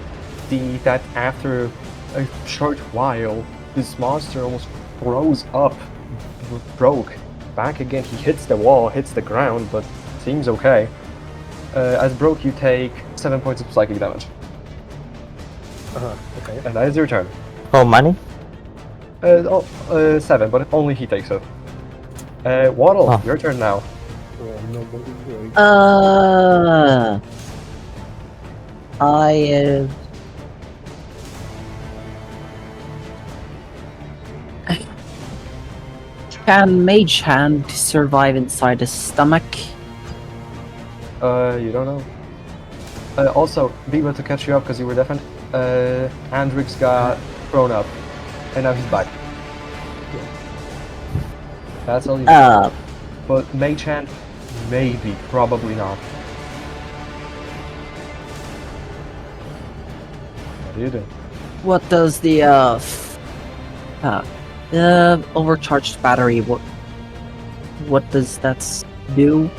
see that after a short while, this monster almost froze up, broke. Back again, he hits the wall, hits the ground, but seems okay. As broke, you take 7 points of psychic damage.
Uh-huh. Okay.
And that is your turn.
Oh, money?
7, but only he takes it. Waddle,
Oh.
your turn now.
Well, no more than
I can Mage Hand survive inside the stomach?
You don't know. Also, Biba, to catch you up because you were deafened, Andrix got thrown up, and now he's back. That's all you know. But Mage Hand, maybe, probably not. What do you do?
What does the overcharged battery? What does that do?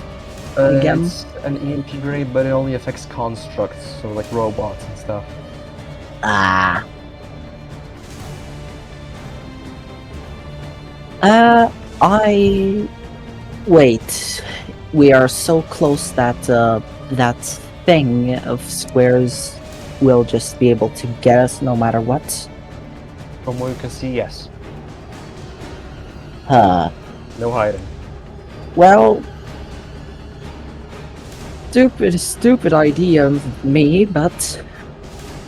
Again?
It's an EMP grade, but it only affects constructs, so like robots and stuff.
Ah. Wait. We are so close that that thing of squares will just be able to get us no matter what.
From what you can see, yes. No hiding.
Well, stupid idea of me, but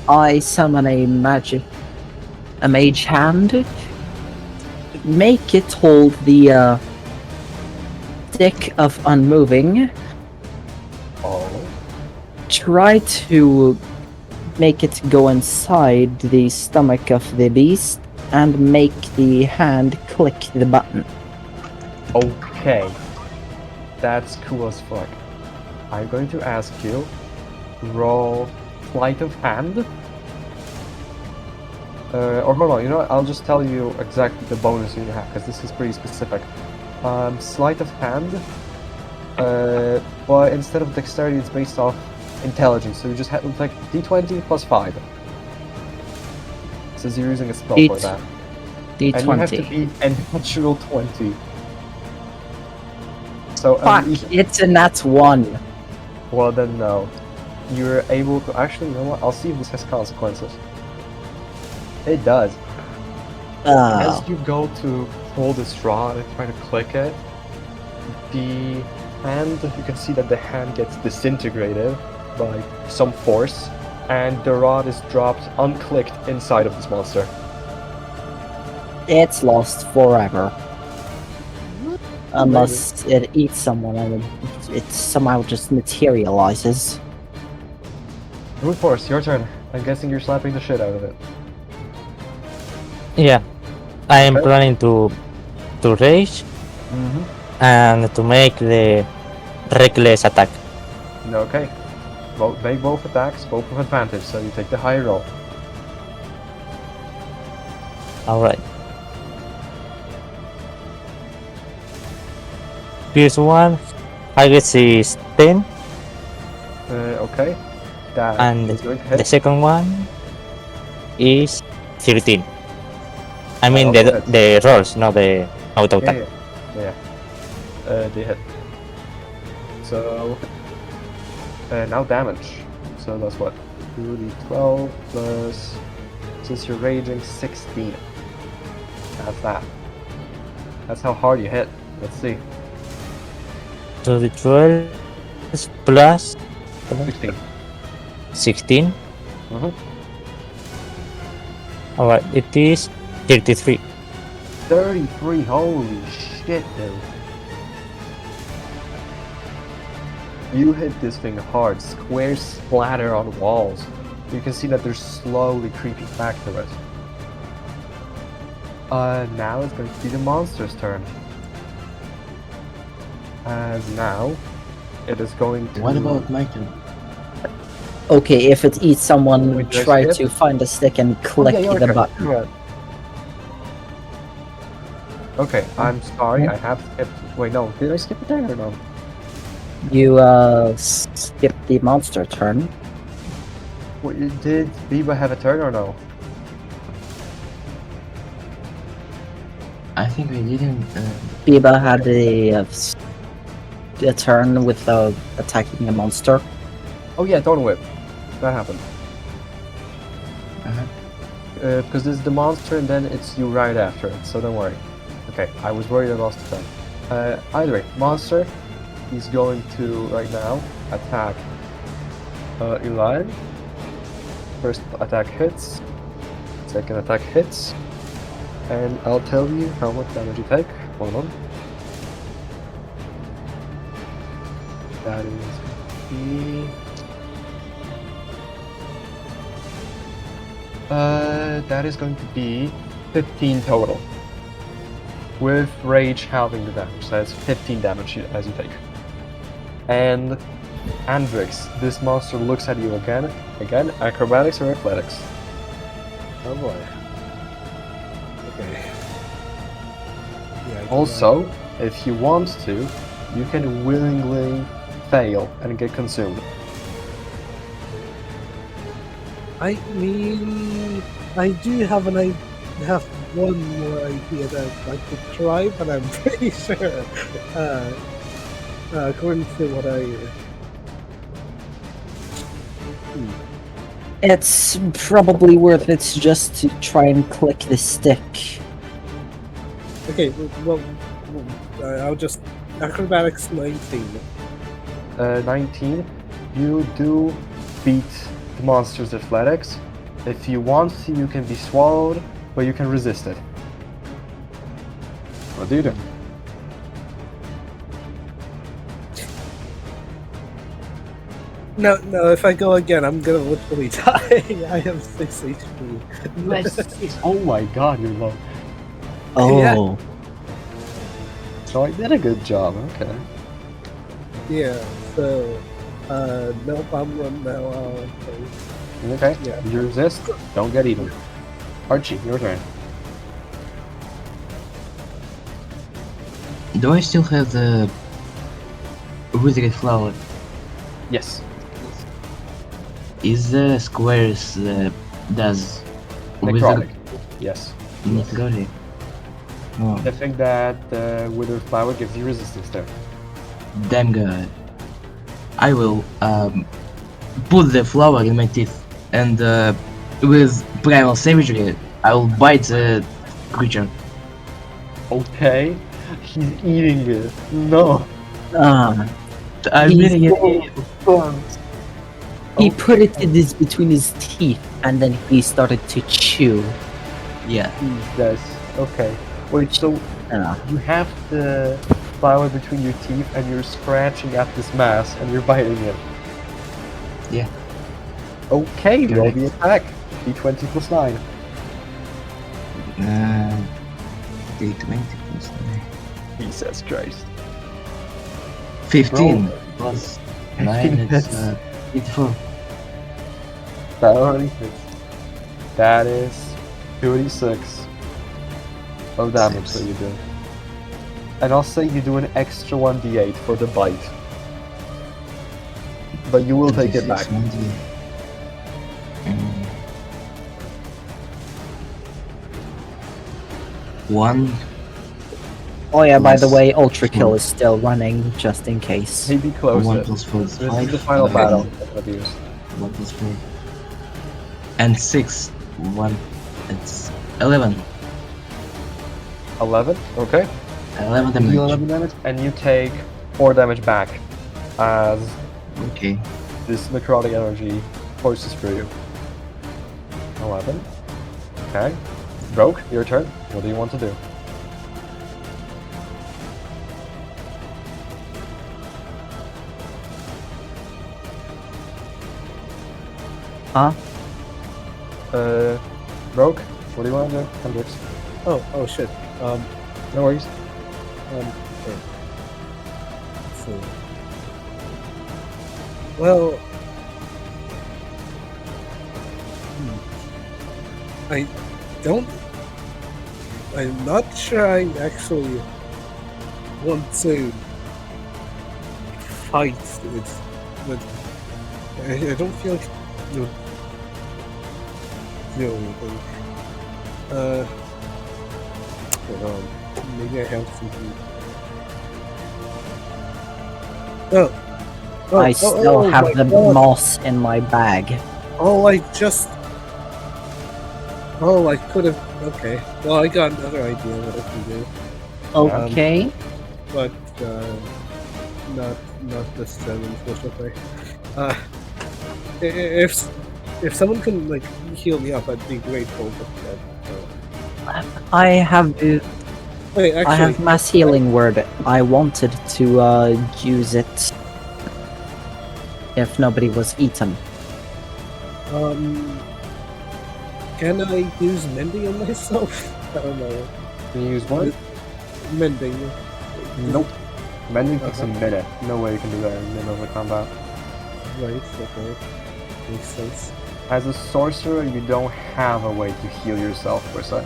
I summon a mage hand, make it hold the stick of unmoving,
Oh.
try to make it go inside the stomach of the beast, and make the hand click the button.
Okay. That's cool as fuck. I'm going to ask you, roll sleight of hand. Or hold on, you know what? I'll just tell you exactly the bonus you have, because this is pretty specific. Sleight of hand, but instead of dexterity, it's based off intelligence, so you just have like d20 plus 5. Since you're using a spell for that.
D20.
And you have to beat a natural 20. So,
Fuck, it's a nat 1.
well then no. You're able to, actually, you know what? I'll see if this has consequences. It does. As you go to pull this rod and try to click it, the hand, you can see that the hand gets disintegrated by some force, and the rod is dropped unclicked inside of this monster.
It's lost forever. Unless it eats someone and it somehow just materializes.
Brute Force, your turn. I'm guessing you're slapping the shit out of it.
Yeah. I am
Okay.
planning to rage and to make the reckless attack.
Okay. Make both attacks, both with advantage, so you take the high roll.
Alright. First one, I guess is 10,
Okay. That
and
is going to
the
hit.
second one is 13. I mean
also
the,
hits.
the rolls, not the auto attack.
Yeah. They hit. So Now damage. So that's what? 2d12 plus... Since you're raging, 16. That's that. That's how hard you hit. Let's see.
So the 12 plus
16.
16.
Mhm.
Alright, it is 33.
33, holy shit, dude. You hit this thing hard. Squares splatter on walls. You can see that they're slowly creeping back to it. Now it's going to be the monster's turn. As now, it is going to...
What about my turn?
Okay, if it eats someone,
Wait, did I
try
skip?
to find a stick and
Oh,
click
yeah, your
the
turn.
button.
Go ahead. Okay, I'm sorry, I have skipped... Wait, no, did I skip a turn or no?
You skip the monster turn.
Wait, did Biba have a turn or no?
I think we didn't.
Biba had a turn with attacking a monster.
Oh yeah, Dawn Whip. That happened.
Uh-huh.
Because this is the monster and then it's you right after it, so don't worry. Okay, I was worried I lost the turn. Either way, monster, he's going to, right now, attack Eli. First attack hits, second attack hits, and I'll tell you how much damage you take. Hold on. That is the... that is going to be 15 total. With rage halving the damage, so that's 15 damage as you take. And Andrix, this monster looks at you again. Again, acrobatics or athletics?
Oh boy. Okay. Yeah,
Also, if you want to, you can willingly fail and get consumed.
I mean, I do have have one more idea that I could try, but I'm pretty sure, according to what I.
It's probably worth it just to try and click the stick.
Okay, well, I'll just acrobatics 19.
19, you do beat the monster's athletics. If you want to, you can be swallowed, but you can resist it. What do you do?
No, if I go again, I'm gonna literally die. I have 6 HP.
Oh my god, you're low.
Oh,
Yeah.
So I did a good job, okay.
Yeah, so, nope, I'm run now.
Okay,
Yeah.
you resist, don't get eaten. Archie, your turn.
Do I still have the withered flower?
Yes.
Is the squares does
Necrotic. Yes.
necrotic? Oh,
I think that withered flower gives you resistance there.
damn good. I will put the flower in my teeth and with primal savagery, I will bite the creature.
Okay. He's eating it. No.
I'm
He's
really
he put it between his teeth, and then he started to chew.
yeah.
Jesus. Okay. Wait, so you have the flower between your teeth and you're scratching at this mass and you're biting it.
Yeah.
Okay, roll
Correct.
the attack. D20 plus 9.
D20 plus 9.
Jesus Christ.
15
Roll.
plus
15
9 is
hits.
84.
That already hits. That is 2d6 of damage that you do. And I'll say you do an extra 1d8 for the bite. But you will take it back.
1
Oh yeah, by the
Plus
way, Ultra Kill
four.
is still running, just in case.
Maybe close
1
it.
plus 4 is
This
5.
is the final
Okay.
battle I'm gonna use.
1 plus 4. And 6. 1. It's 11.
11. Okay.
11
You deal
damage.
11 damage, and you take 4 damage back as
Okay.
this necrotic energy forces through you. 11. Okay. Rogue, your turn. What do you want to do?
Huh?
Rogue, what do you want to do? Hendrix.
Oh shit.
No worries.
Okay. Let's see. Well, I don't. I'm not sure I actually want to fight with. I don't feel like you do anything. Hold on. Maybe I have something.
I still have
my
the
God.
moss in my bag.
Oh, I could have. Okay. Well, I got another idea what I can do,
Okay.
but not this time, unfortunately. Uh, if someone can like heal me up, I'd be grateful. But
I have
wait,
I
actually,
have mass healing word. I wanted to use it if nobody was eaten.
can I use mending on myself? I don't know.
Can you use what?
Mending.
Nope. Mending takes a
Uh-huh.
minute. No way you can do that in the middle of the combat.
Right. Okay. Makes sense.
As a sorcerer, you don't have a way to heal yourself per se.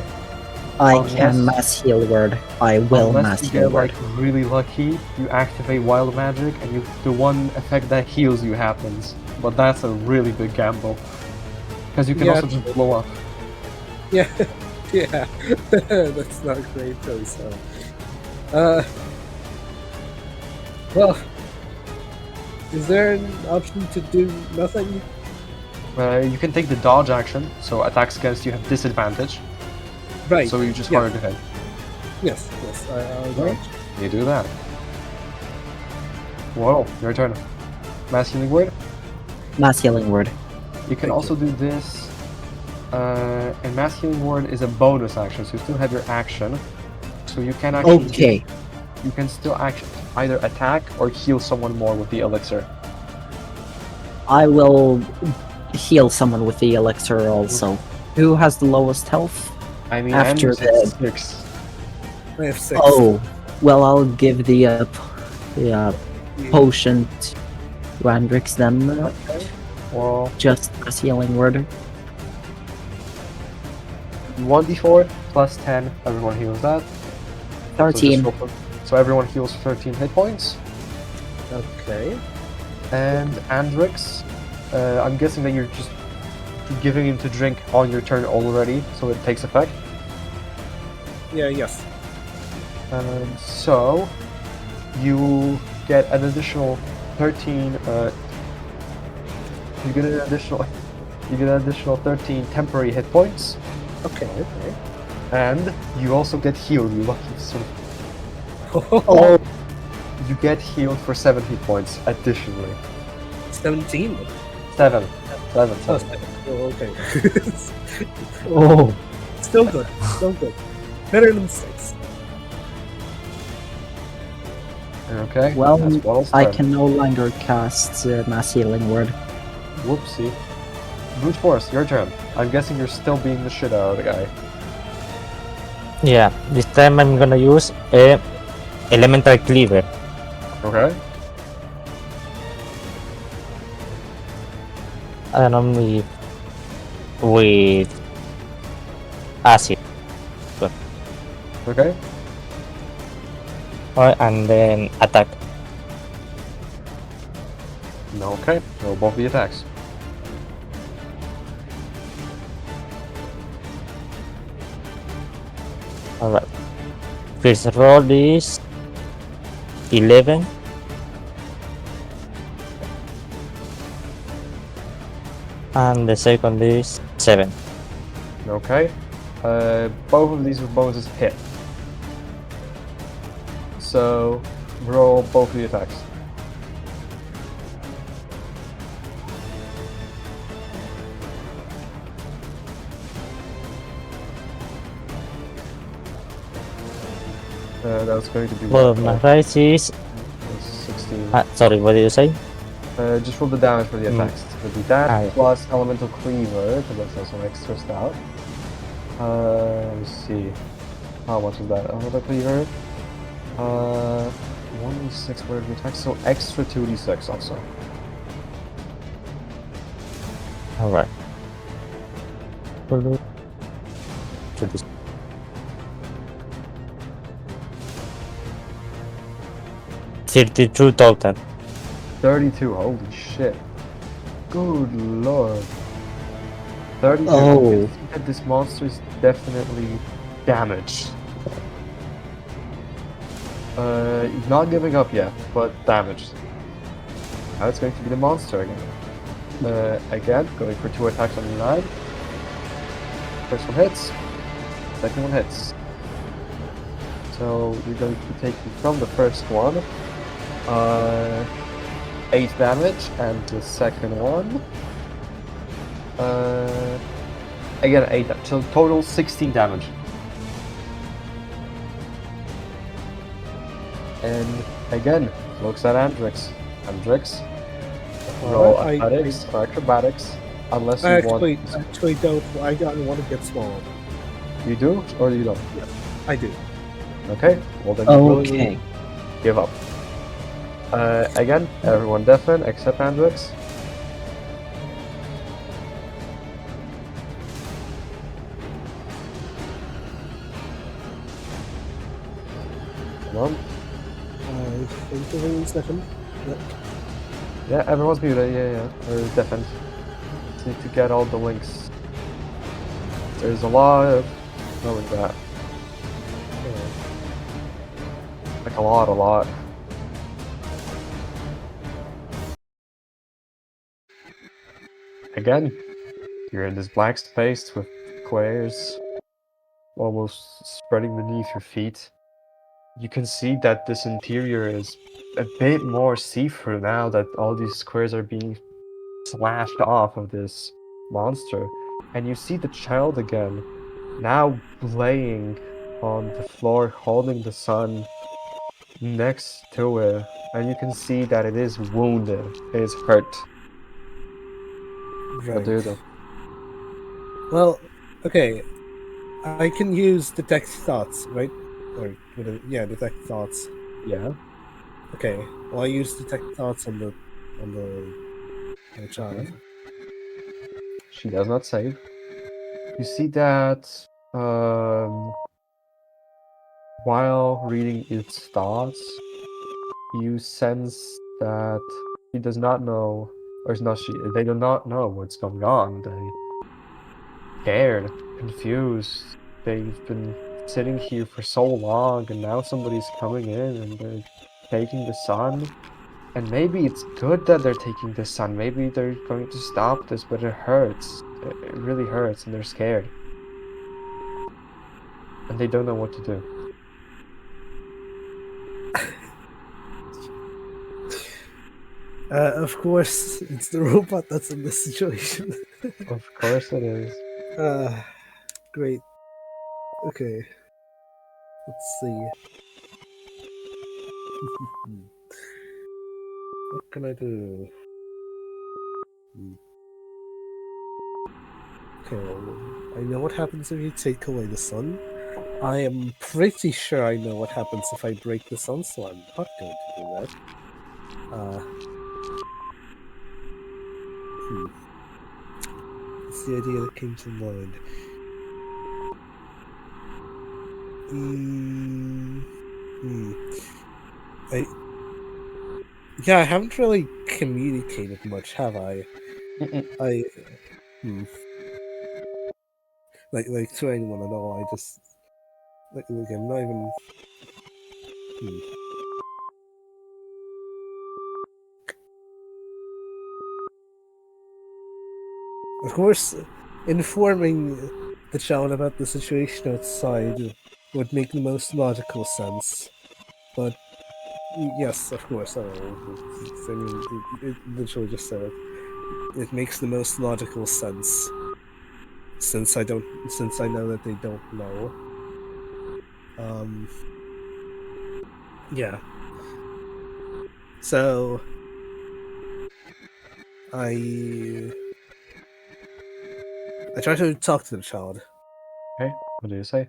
I
Unless-
can mass heal word. I will
Unless
mass
you
heal
get
word.
like really lucky, you activate wild magic, and the one effect that heals you happens. But that's a really big gamble, because you can
Yeah.
also just blow up.
Yeah, yeah, that's not a great choice. Well, is there an option to do nothing?
You can take the dodge action, so attacks against you have disadvantage,
Right.
so you just
yes.
harder to hit.
Yes. I'll
Right.
dodge.
You do that. Whoa, your turn. Mass healing word.
Mass healing word.
You can
Thank
also do this. And mass healing word is a bonus action, so you still have your action. So you can actually
Okay.
you can still either attack or heal someone more with the elixir.
I will heal someone with the elixir also. Who has the lowest health?
I mean,
After
Andrews is
the-
6.
I have 6.
Oh, well, I'll give the potion to Randrix then.
Well,
Just mass healing word.
1d4 plus 10. Everyone heals that. So just
13.
roll so everyone heals 13 hit points.
Okay.
And Andrix, I'm guessing that you're just giving him to drink on your turn already, so it takes effect.
Yeah. Yes.
So you get an additional 13. You get an additional 13 temporary hit points,
Okay. Okay.
and you also get healed. You lucky son.
Oh,
You get healed for 7 hit points additionally.
17.
7.
Oh,
7.
okay.
oh.
Still good. Still good. Better than 6.
Okay.
Well,
that's Waddle's
I
turn.
can no longer cast mass healing word.
Whoopsie. Brute Force, your turn. I'm guessing you're still beating the shit out of the guy.
Yeah, this time I'm gonna use a elemental cleaver.
Okay.
And only with acid.
Okay.
And then attack.
No, okay. Roll both the attacks.
Alright. First roll is 11. And the second is 7.
Okay. Both of these bonuses hit. So roll both of the attacks. That's going to be
Well, my dice is
16.
sorry, what did you say?
Just roll the damage for the attacks. It's going to be that
Yeah.
plus elemental cleaver, because that's also an extra stat. Let's see. How much is that? Elemental cleaver. 1d6 for every attack, so extra 2d6 also.
All right. To this. $32 total.
32, holy shit. Good lord. 32.
Oh.
You can see that this monster is definitely damaged. Not giving up yet, but damaged. Now it's going to be the monster again. Again, going for 2 attacks on the 9. First one hits. Second one hits. So we're going to be taking from the first one 8 damage, and the second one again 8 damage. So total 16 damage. And again, looks at Andrix. Andrix, roll
Alright,
athletics or acrobatics, unless you
I
want.
actually don't. I don't want to get small.
You do or you don't?
I do.
Okay, well then you willingly
Okay.
give up. Again, everyone deafen except Andrix. Come on.
I think everyone's second.
Yeah, everyone's muted, yeah. Or deafened. Just need to get all the links. There's a lot of knowing that. Like a lot. Again, you're in this black space with squares almost spreading beneath your feet. You can see that this interior is a bit more see-through now that all these squares are being slashed off of this monster. And you see the child again, now laying on the floor, holding the sun next to it. And you can see that it is wounded, it is hurt. What do you do?
Well, okay. I can use detect thoughts, right? Or detect thoughts.
Yeah.
Okay. Well, I use detect thoughts on the child.
Okay. She does not save. You see that while reading its thoughts, you sense that she does not know, or it's not she, they do not know what's going on. They scared, confused. They've been sitting here for so long, and now somebody's coming in and they're taking the sun. And maybe it's good that they're taking the sun. Maybe they're going to stop this, but it hurts. It really hurts, and they're scared. And they don't know what to do.
Of course, it's the robot that's in this situation.
Of course it is.
Great. Okay. Let's see. What can I do? Okay, well, I know what happens if you take away the sun. I am pretty sure I know what happens if I break the sun, so I'm not going to do that. It's the idea that came to mind. I haven't really communicated much, have I? Like to anyone at all. I just Like, I'm not even. Of course, informing the child about the situation outside would make the most logical sense. But yes, of course, I mean, it literally just said it. It makes the most logical sense since I know that they don't know. Yeah. So I try to talk to the child.
Okay, what do you say?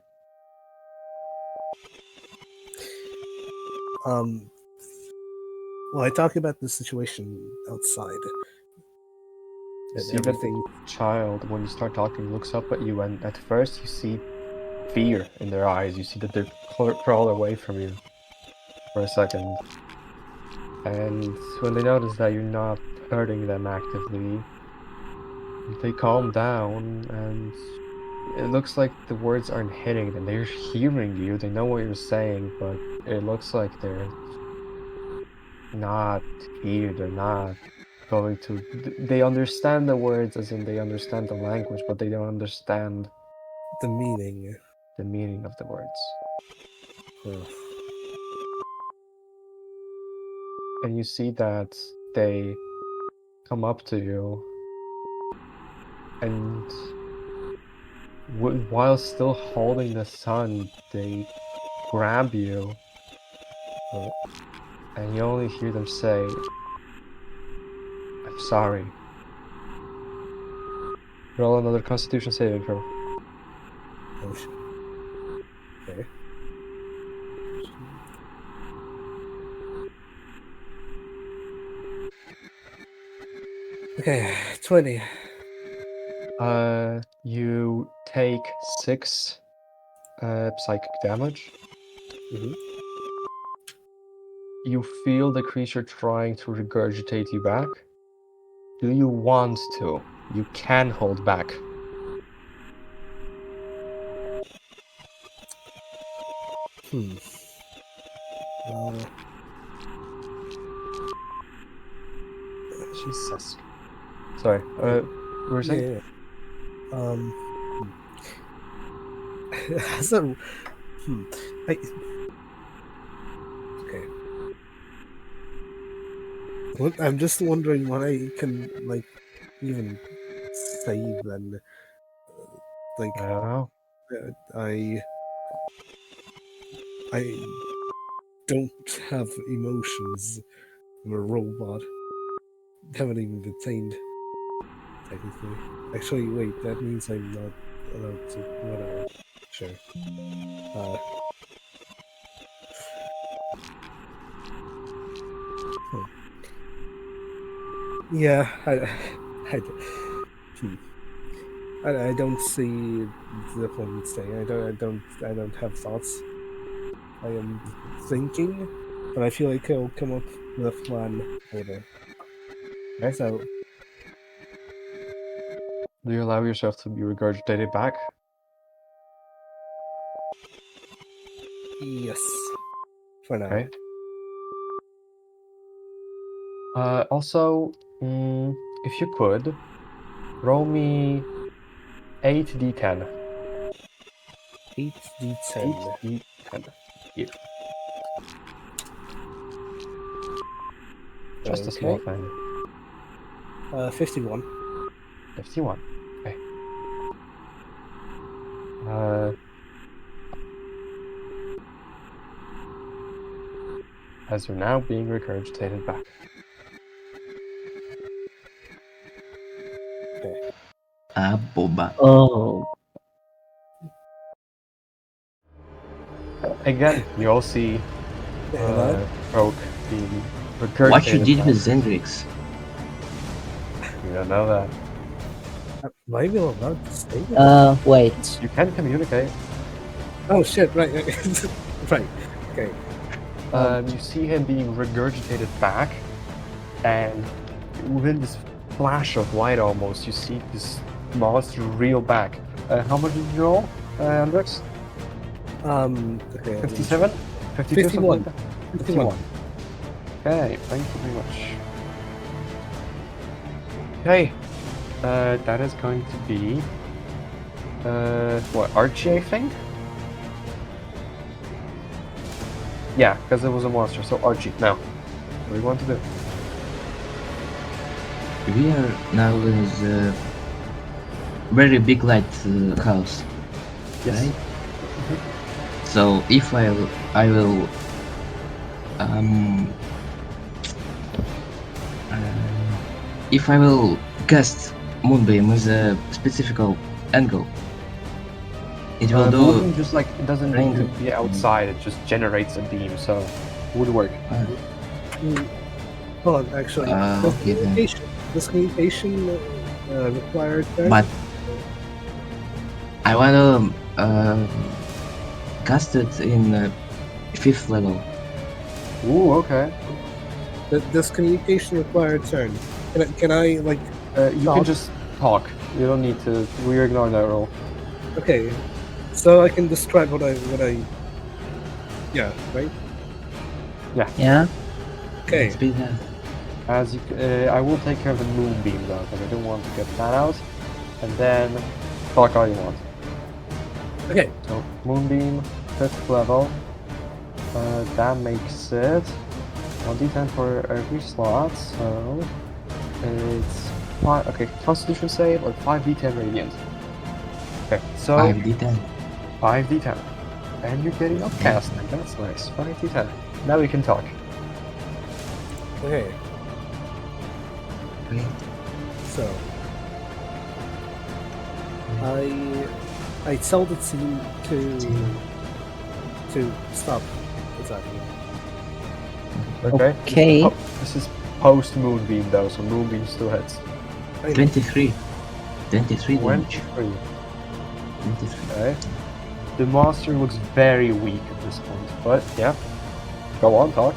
Well, I talk about the situation outside
You
and
see that
everything.
the child, when you start talking, looks up at you, and at first you see fear in their eyes. You see that they crawl away from you for a second. And when they notice that you're not hurting them actively, they calm down, and it looks like the words aren't hitting them. They're hearing you, they know what you're saying, but it looks like they're not here, they're not going to. They understand the words, as in they understand the language, but they don't understand
The meaning.
the meaning of the words. And you see that they come up to you, and while still holding the sun, they grab you, and you only hear them say, "I'm sorry." Roll another Constitution saving throw.
Oh shit. Okay. Okay, 20.
You take 6 psychic damage.
Mhm.
You feel the creature trying to regurgitate you back. Do you want to? You can hold back.
Well,
Jesus. Sorry. We were saying?
yeah. Has a. I, okay. I'm just wondering what I can like even say then. Like
I don't know.
I don't have emotions. I'm a robot. Haven't even been trained, technically. Actually, wait, that means I'm not allowed to. Whatever. Sure. Yeah, I don't see the point in saying. I don't have thoughts. I am thinking, but I feel like I'll come up with a plan later.
Okay.
So
Do you allow yourself to be regurgitated back?
yes, for now.
Okay. Also, if you could, roll me 8d10.
8d10.
8d10. Yeah. Just a small
Okay.
thing.
51.
51. Okay. As you're now being regurgitated back.
Ah, boba.
Oh,
Again, you all see
Hello?
Rogue being regurgitated
What you did
back.
with Zendrix?
You don't know that.
Am I even allowed to stay there?
wait.
You can communicate.
Oh shit! Right. Right. Okay.
You see him being regurgitated back, and within this flash of light almost, you see this monster reel back. How much did you roll, Andrex?
Okay.
57? 52?
51.
Something like that?
51.
Okay, thank you very much. Okay, that is going to be, what, Archie, I think? Yeah, because it was a monster, so Archie. Now, what do you want to do?
We are now in the very big light house, right? So if I will if I will cast Moonbeam with a specific angle, it will do.
Moonbeam just like, it doesn't need to
Kind
be outside, it just generates a beam, so it would work.
Hold on, actually. Does
Okay then.
communication required turn?
But I want to cast it in 5th level.
Ooh, okay.
Does communication require a turn? Can I like?
You can
Talk?
just talk. You don't need to, we ignore that roll.
Okay, so I can describe what I. Yeah. Right.
Yeah.
Okay.
Let's be that.
As you, I will take care of the moonbeam though, because I don't want to get that out. And then talk all you want.
Okay.
So moonbeam, 5th level. That makes it 1d10 for every slot. So it's 5. Okay, Constitution save or 5d10 radiant. Okay, so
5d10.
5d10, and you're getting upcast. That's nice. 5d10. Now we can talk.
Okay.
Great.
So I tell the team to stop attacking.
Okay.
Okay.
This is post moonbeam though, so moonbeam still hits.
23. 23 damage.
23.
23.
Okay. The monster looks very weak at this point, but yeah. Go on, talk.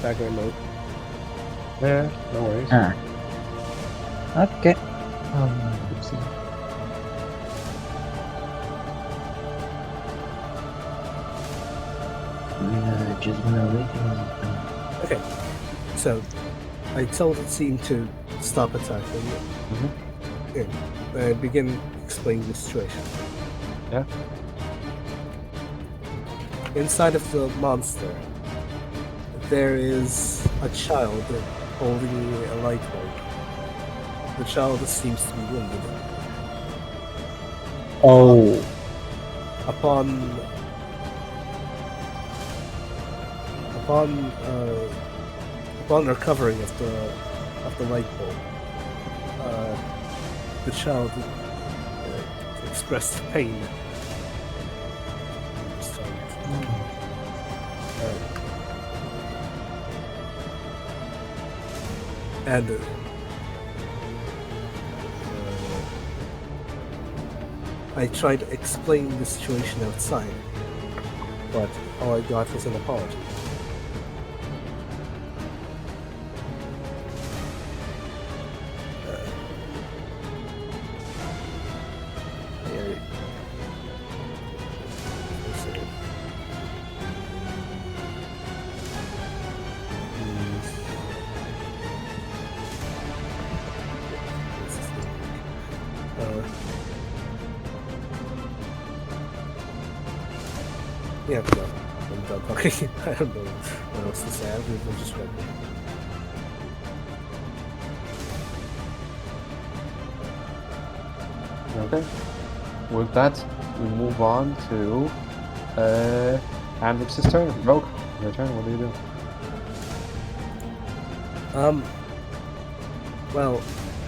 Background mode.
Yeah, no worries.
Okay.
Oopsie. We're just gonna wait.
Okay. So I tell the team to stop attacking. And begin explaining the situation.
Yeah.
Inside of the monster, there is a child holding a light bulb. The child seems to be wounded.
Oh.
Upon recovering of the light bulb, the child expressed pain. And I tried to explain the situation outside, but all I got was an apology. Yeah, no, I'm done talking. I don't know what else to say. I'll just read it.
Okay. With that, we move on to Ambrix's turn. Rogue, your turn. What do you do?
Well,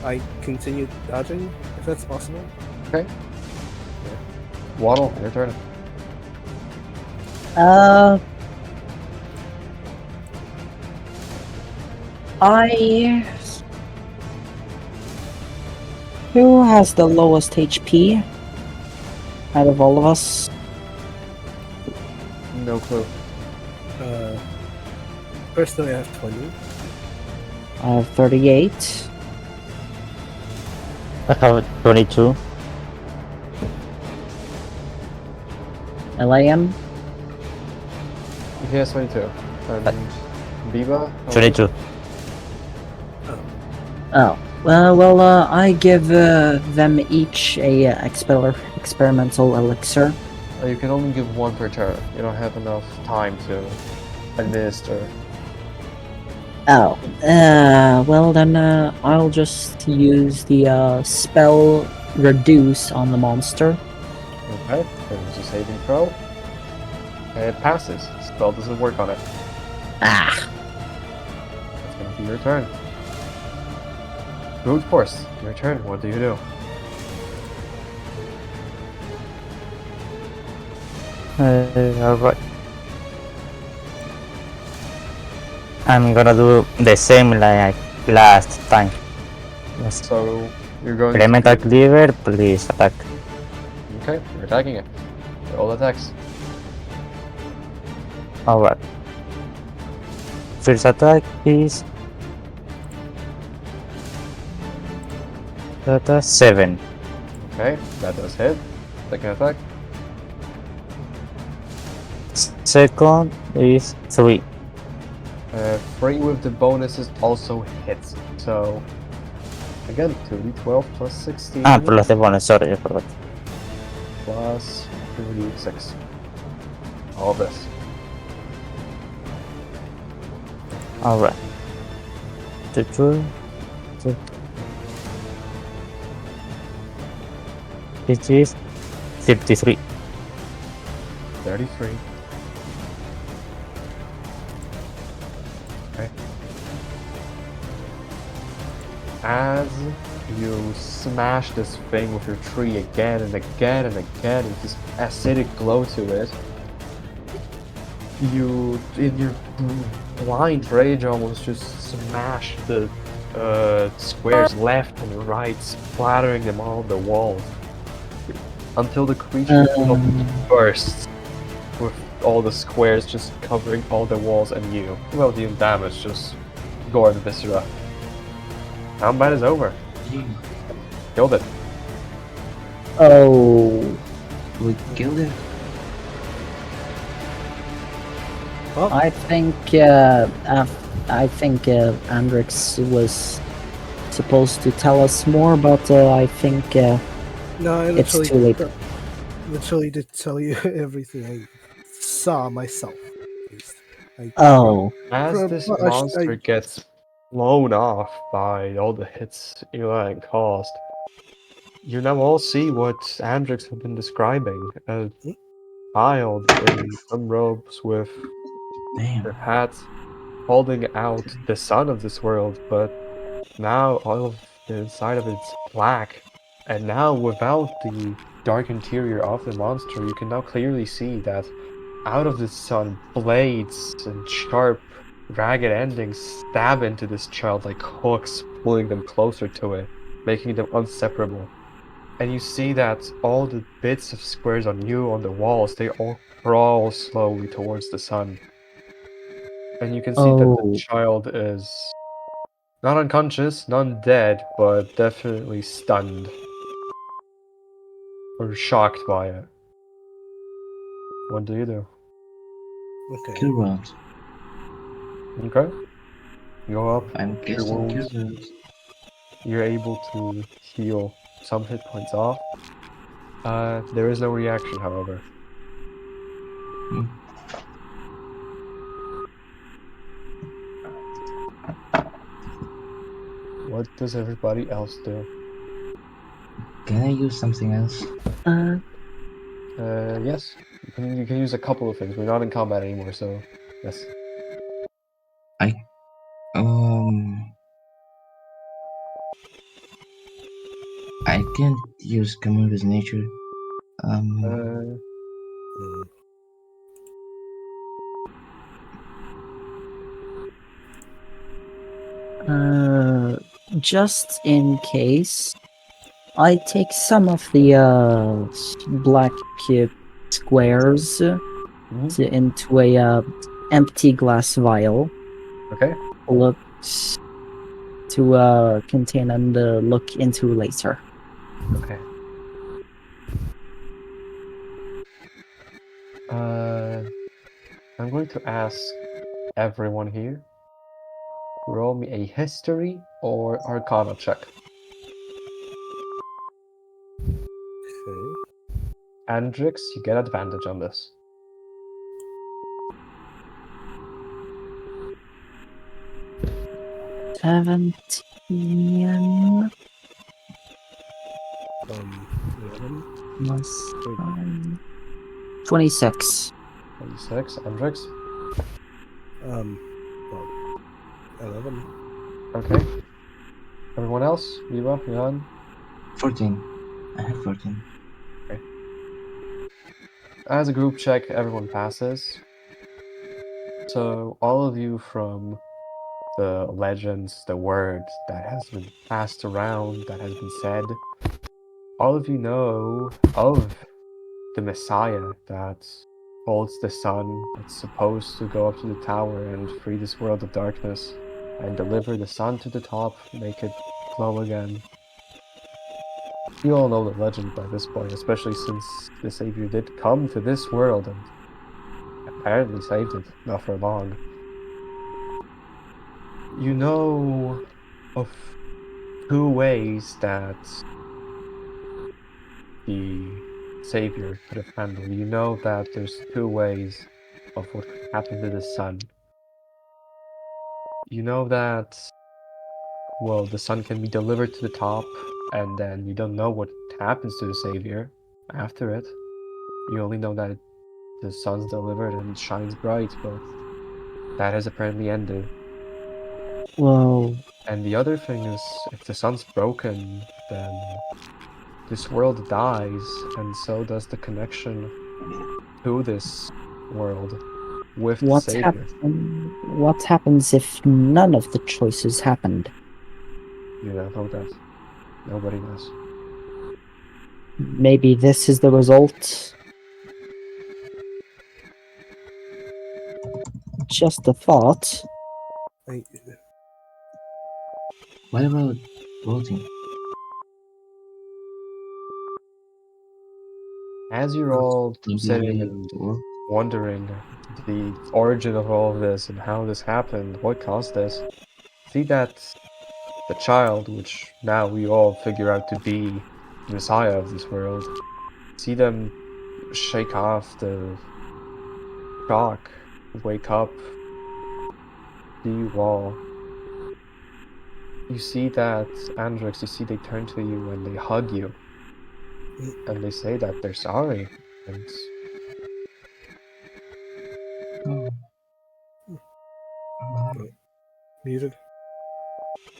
I continue dodging, if that's possible.
Okay. Waddle, your turn.
Who has the lowest HP out of all of us?
No clue.
Personally, I have 20.
I have 38.
I have 22.
Elian?
He has 22. And Viva?
22.
Oh. I give them each a experimental elixir.
You can only give one per turn. You don't have enough time to administer.
Oh. Well then, I'll just use the spell reduce on the monster.
Okay, there's a saving throw. It passes. Spell doesn't work on it.
Ah.
It's gonna be your turn. Brute Force, your turn. What do you do?
Alright. I'm gonna do the same like last time. Yes.
So you're going
Elemental Cleaver, please attack.
Okay, you're attacking it. All attacks.
Alright. First attack is 7.
Okay, that does hit. Second attack.
Second is 3.
3 with the bonuses also hits. So again, 2d12 plus 16
Plus the bonus, sorry, I forgot.
plus 3d6. All this.
Alright. 2, 2. It is 33.
33. Okay. As you smash this thing with your tree again and again and again, with this acidic glow to it, you, in your blind rage, almost just smash the squares left and right, splattering them on the walls, until the creature bursts, with all the squares just covering all the walls and you. Well, dealing damage, just gore and viscera. Combat is over. Killed it.
Oh.
We killed it.
I think Andrix was supposed to tell us more, but I think
No, I
it's
literally,
too late.
literally did tell you everything I saw myself. At least.
Oh.
As this monster gets blown off by all the hits Eli caused, you now all see what Andrix had been describing. A child in some robes with
Damn.
their hats holding out the sun of this world, but now all of the inside of it's black. And now without the dark interior of the monster, you can now clearly see that out of the sun, blades and sharp, ragged endings stab into this child like hooks, pulling them closer to it, making them inseparable. And you see that all the bits of squares on you on the walls, they all crawl slowly towards the sun. And you can see that the
Oh.
child is not unconscious, not dead, but definitely stunned. Or shocked by it. What do you do?
Okay.
Kill rounds.
Okay. Go up,
I'm
your
guessing kill
wounds.
rounds.
You're able to heal some hit points off. There is no reaction, however.
Hmm.
What does everybody else do?
Can I use something else?
Yes. You can use a couple of things. We're not in combat anymore, so yes.
I can't use commune with nature.
Uh,
Just in case, I take some of the black squares into a empty glass vial.
okay.
Looks to contain and look into later.
Okay. I'm going to ask everyone here, roll me a history or arcana check.
Okay.
Andrix, you get advantage on this.
$17
11.
plus
Wait.
26.
26, Andrix.
Well, 11.
Okay. Everyone else? Viva, Jan?
14. I have 14.
As a group check, everyone passes. So all of you from the legends, the word that has been passed around, that has been said, all of you know of the Messiah that holds the sun, that's supposed to go up to the tower and free this world of darkness and deliver the sun to the top, make it glow again. You all know the legend by this point, especially since the Savior did come to this world and apparently saved it, not for long. You know of two ways that the Savior could have handled. You know that there's two ways of what could happen to the sun. You know that, well, the sun can be delivered to the top, and then you don't know what happens to the Savior after it. You only know that the sun's delivered and it shines bright, but that has apparently ended.
Whoa.
And the other thing is, if the sun's broken, then this world dies, and so does the connection to this world with the Savior.
What happens if none of the choices happened?
You don't know that. Nobody knows.
Maybe this is the result. Just a thought.
I,
What about voting?
As you're all
Think
sitting
we
and
vote?
wondering the origin of all of this and how this happened, what caused this, see that the child, which now we all figure out to be the Messiah of this world, see them shake off the shock, wake up, see you all. You see that, Andrix, you see they turn to you and they hug you, and they say that they're sorry, and
Oh.
muted.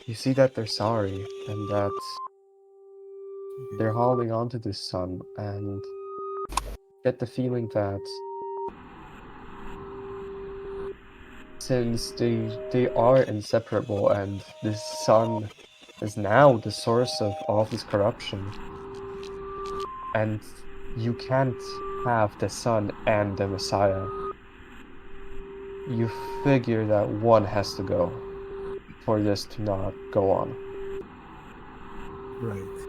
you see that they're sorry, and that they're holding on to this sun, and get the feeling that since they are inseparable, and this sun is now the source of all this corruption, and you can't have the sun and the Messiah, you figure that one has to go for this to not go on.
Right.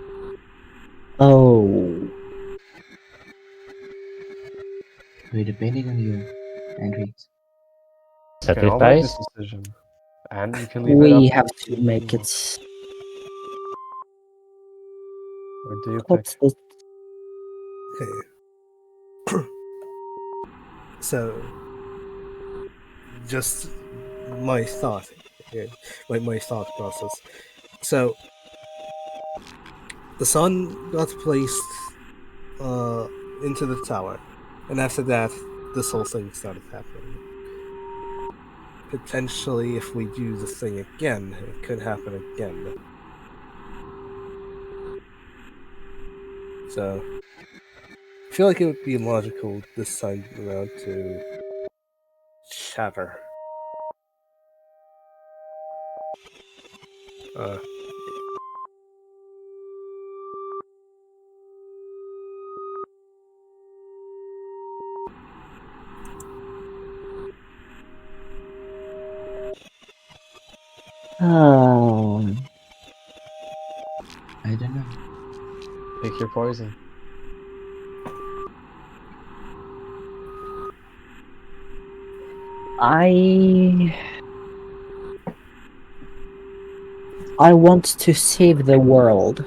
Oh.
We're depending on you, Hendrix.
You can all make this
Sacrifice?
decision, and you can leave it
We
up
have
to
to
me.
make it.
What do you
What's
pick?
the
Okay. So, just my thought, my thought process. So, the sun got placed into the tower, and after that, this whole thing started happening. Potentially, if we do the thing again, it could happen again. So, I feel like it would be logical this time around to shatter. Uh,
Oh.
I don't know.
Pick your poison.
I want to save the world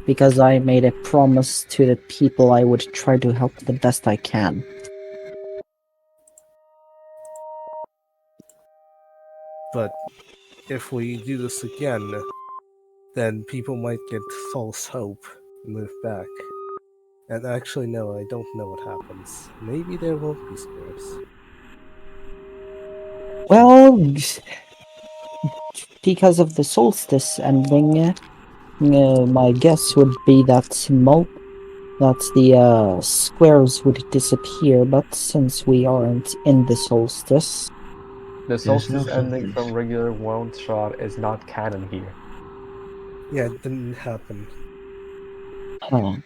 because I made a promise to the people I would try to help the best I can.
But if we do this again, then people might get false hope and move back. And actually, no, I don't know what happens. Maybe there won't be spirits.
Well, because of the solstice ending, my guess would be that the squares would disappear. But since we aren't in the solstice,
The
There's no
solstice ending
solstice.
from regular one shot is not canon here.
Yeah, it didn't happen.
huh,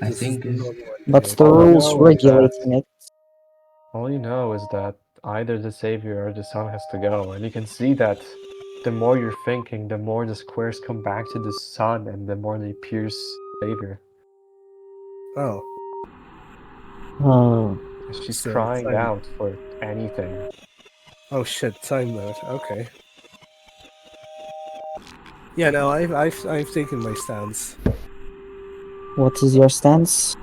I
This is
think
the
is
normal one.
but the
All I
rules
know is that
regulating it.
all you know is that either the savior or the sun has to go, and you can see that the more you're thinking, the more the squares come back to the sun, and the more they pierce savior.
Oh,
Hmm.
She's
so
crying
time.
out for anything.
Oh shit, time mode. Okay. Yeah, no, I've taken my stance.
What is your stance?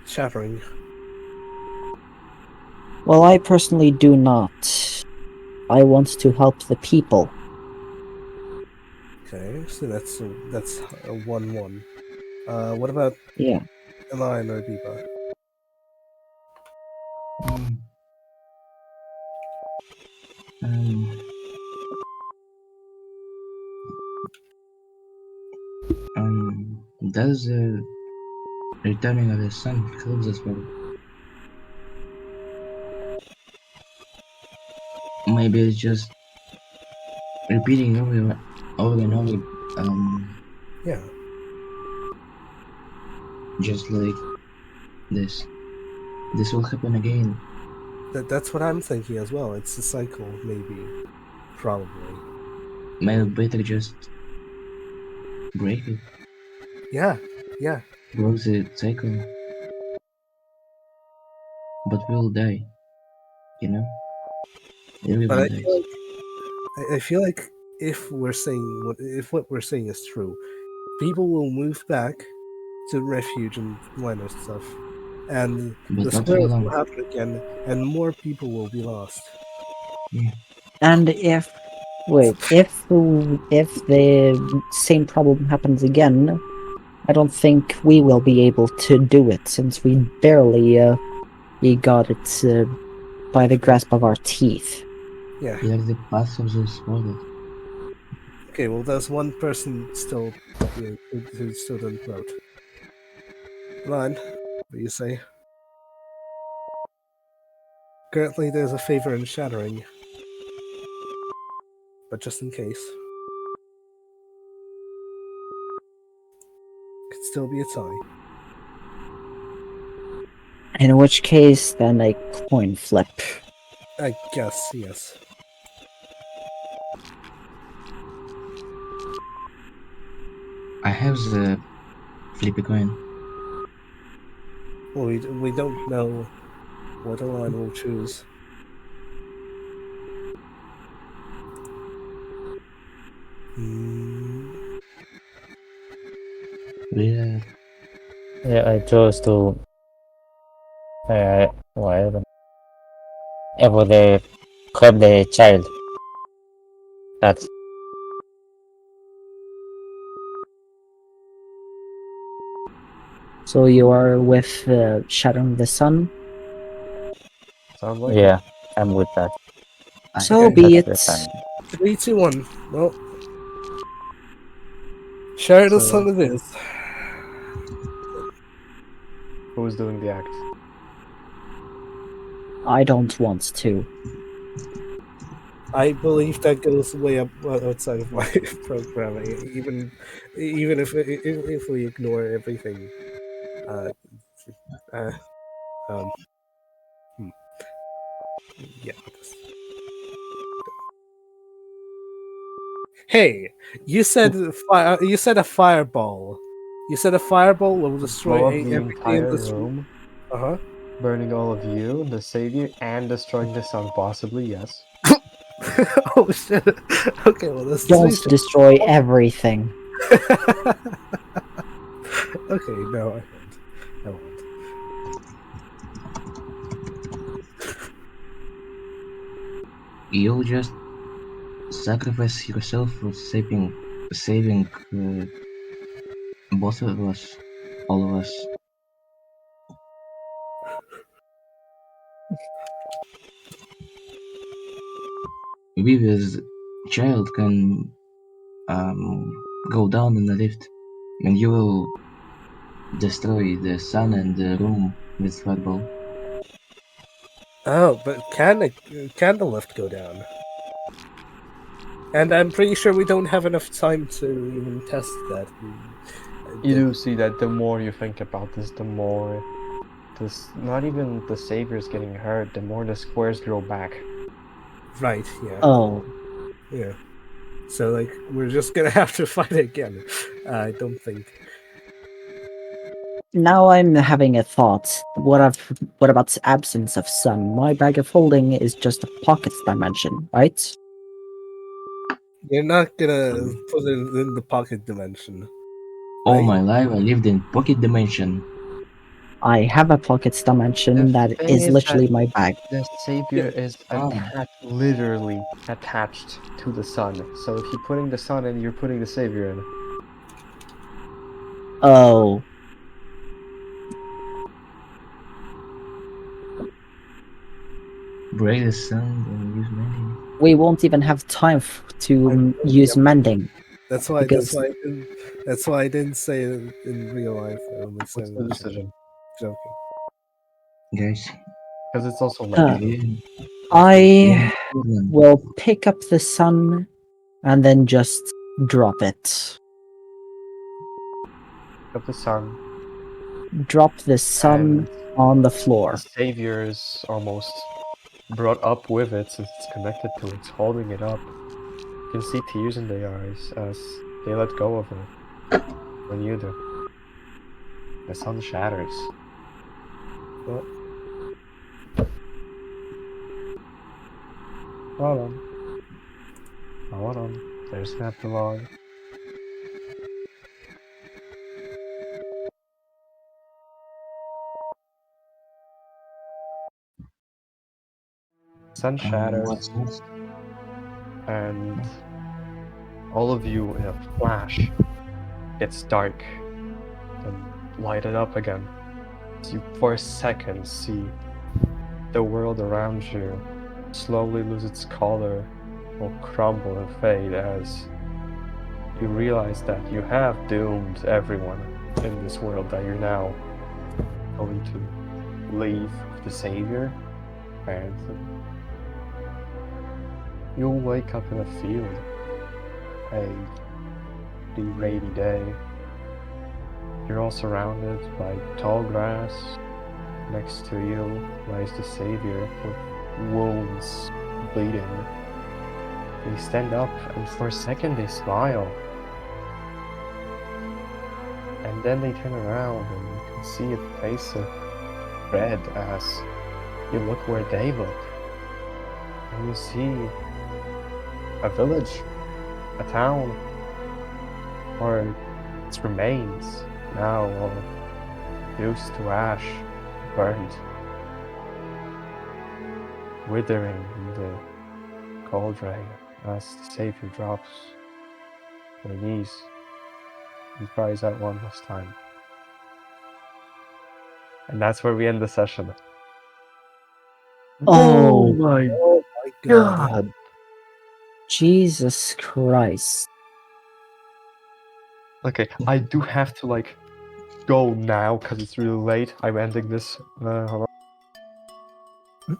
Shattering.
Well, I personally do not. I want to help the people.
Okay, so that's a 1-1. What about
Yeah.
Elian or Biba?
um, um, does the returning of the sun helps us well? Maybe it's just repeating over and over.
Yeah,
Just like this. This will happen again.
that's what I'm thinking as well. It's a cycle, maybe, probably.
Maybe better just break it.
Yeah, yeah.
Broke the cycle. But we'll die. You know?
But
Everyone
I feel
dies.
like I feel like if what we're saying is true, people will move back to refuge and minor stuff, and
But
the
not for
squares will
long.
happen again, and more people will be lost.
Yeah.
And if if the same problem happens again, I don't think we will be able to do it since we got it by the grasp of our teeth.
Yeah.
We are the path of the sword.
Okay. Well, there's one person still who still didn't vote. Ron, what do you say? Currently, there's a favor in shattering, but just in case, could still be a tie.
In which case, then a coin flip.
I guess yes.
I have the flippy coin.
Well, we don't know what Align will choose. Hmm.
Yeah.
Yeah, I chose to whatever. For the help the child. That's
So you are with shattering the sun.
Sounds like
yeah, I'm with that.
So
Okay.
be
That's
it.
the plan.
3, 2, 1. Well, share the
So,
sun it is.
who's doing the act?
I don't want to.
I believe that goes way up outside of my programming. Even if we ignore everything. Uh, uh, um, hmm. Yeah. Hey, You said fire. You said a fireball. You said a fireball will destroy
Blow up
everything
the
in
entire
this room.
room,
Uh
burning all of you, the savior, and destroying the sun, possibly, yes.
huh. Oh shit. Okay, well that's
Just destroy everything.
Okay, no, I won't. I won't.
You just sacrifice yourself for saving both of us, all of us. We with child can go down in the lift, and you will destroy the sun and the room with fireball.
Oh, but can the lift go down? And I'm pretty sure we don't have enough time to even test that.
You do see that the more you think about this, the more this, not even the savior's getting hurt, the more the squares grow back.
Right, yeah.
Oh,
Yeah. So like we're just gonna have to fight again. I don't think.
now I'm having a thought. What about the absence of sun? My bag of holding is just a pocket dimension, right?
You're not gonna put it in the pocket dimension.
All
Right?
my life I lived in pocket dimension.
I have a pocket dimension
The
that
thing
is
is
literally
that
my bag.
the savior is
Ah.
literally attached to the sun. So if you're putting the sun in, you're putting the savior in.
Oh,
Break the sun and use many.
we won't even have time to use
Yep.
mending.
That's why.
Because-
That's why I didn't say it in real life. I only said
What's
it
the
in chat.
decision?
Joking.
Guys,
Because it's also
Uh,
like
I
problem.
will pick up the sun and then just drop it.
of the sun.
Drop the sun
And
on the
the
floor.
savior is almost brought up with it since it's connected to it, it's holding it up. You can see tears in their eyes as they let go of it. When you do. The sun shatters.
Well,
Hold on. Hold on. There's an epilogue. Sun shatters,
What's next?
and all of you in a flash gets dark and lighted up again. As you for a second see the world around you slowly lose its color or crumble and fade as you realize that you have doomed everyone in this world, that you're now going to leave the savior, and you'll wake up in a field, a rainy day. You're all surrounded by tall grass. Next to you lies the savior with wounds bleeding. They stand up, and for a second they smile. And then they turn around, and you can see a face of dread as you look where they look. And you see a village, a town, or its remains, now all reduced to ash, burned, withering in the cold rain as the savior drops to her knees and cries out one last time. And that's where we end the session.
Oh
my
oh my god.
Jesus Christ.
Okay, I do have to like go now because it's really late. I'm ending this. Hold on.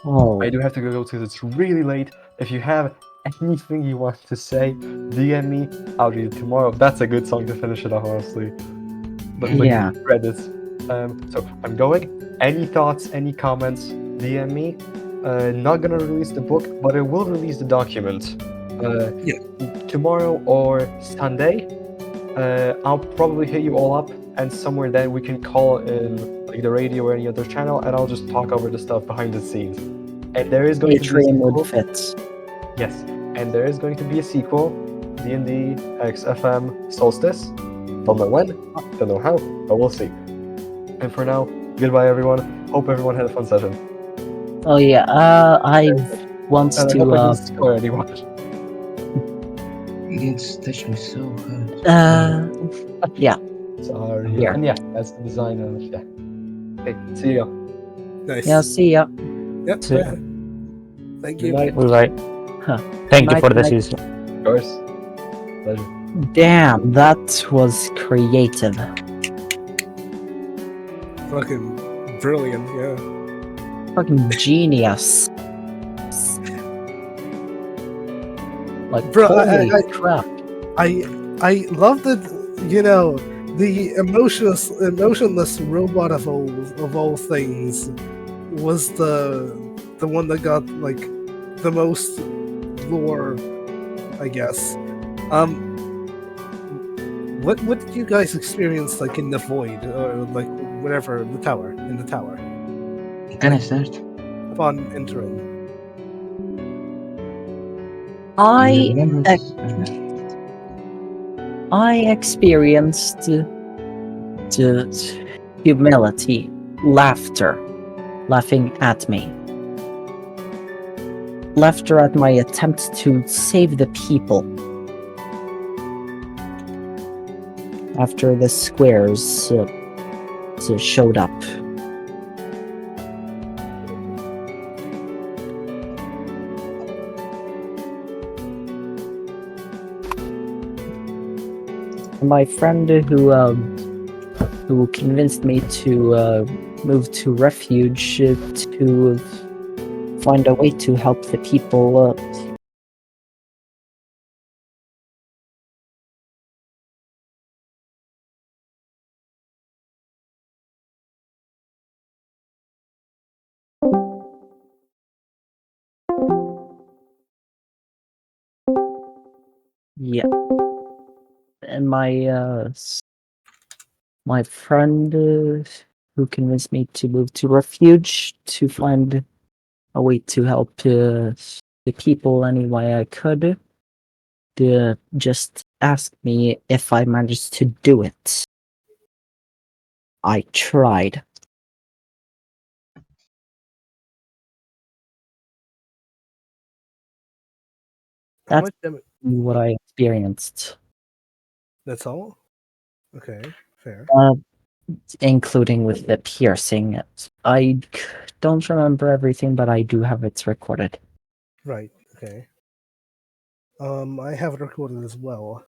Oh,
I do have to go because it's really late. If you have anything you want to say, DM me. I'll read it tomorrow. That's a good song to finish it off, honestly. But like
yeah.
credits. So I'm going. Any thoughts? Any comments? DM me. Not gonna release the book, but I will release the document.
Yeah.
Tomorrow or Sunday, I'll probably hit you all up, and somewhere then we can call in like the radio or any other channel, and I'll just talk over the stuff behind the scenes. And there is going to be a
Atrium
sequel.
would fit.
Yes, and there is going to be a sequel, DnD X FM Solstice. Don't know when, don't know how, but we'll see. And for now, goodbye everyone. Hope everyone had a fun session.
Oh yeah, I want
And I hope I
to.
didn't score anyone.
You didn't touch me so hard.
Yeah.
Sorry.
Here.
And yeah, that's the design of yeah. Okay, see ya.
Nice.
Yeah. See ya.
Yep.
See ya.
Yeah. Thank you.
Good night.
Bye.
Huh.
Thank you
Night,
for the
night.
season.
Of course. Pleasure.
Damn, that was creative.
Fucking brilliant. Yeah.
Fucking genius. Like,
Bro,
holy
I-
crap.
I love that, you know, the emotionless robot of all things was the one that got like the most lore, I guess. What did you guys experience like in the void or like whatever in the tower
Can I start?
upon entering?
I
You remember?
ex- I experienced the humility, laughing at me. Laughter at my attempt to save the people. After the squares showed up. My friend who convinced me to move to refuge to find a way to help the people. Yeah, and my friend who convinced me to move to refuge to find a way to help the people any way I could. Just asked me if I managed to do it. I tried.
How
That's-
much damage?
What I experienced,
That's all. Okay, fair.
including with the piercing. I don't remember everything, but I do have it recorded.
Right. Okay. I have it recorded as well.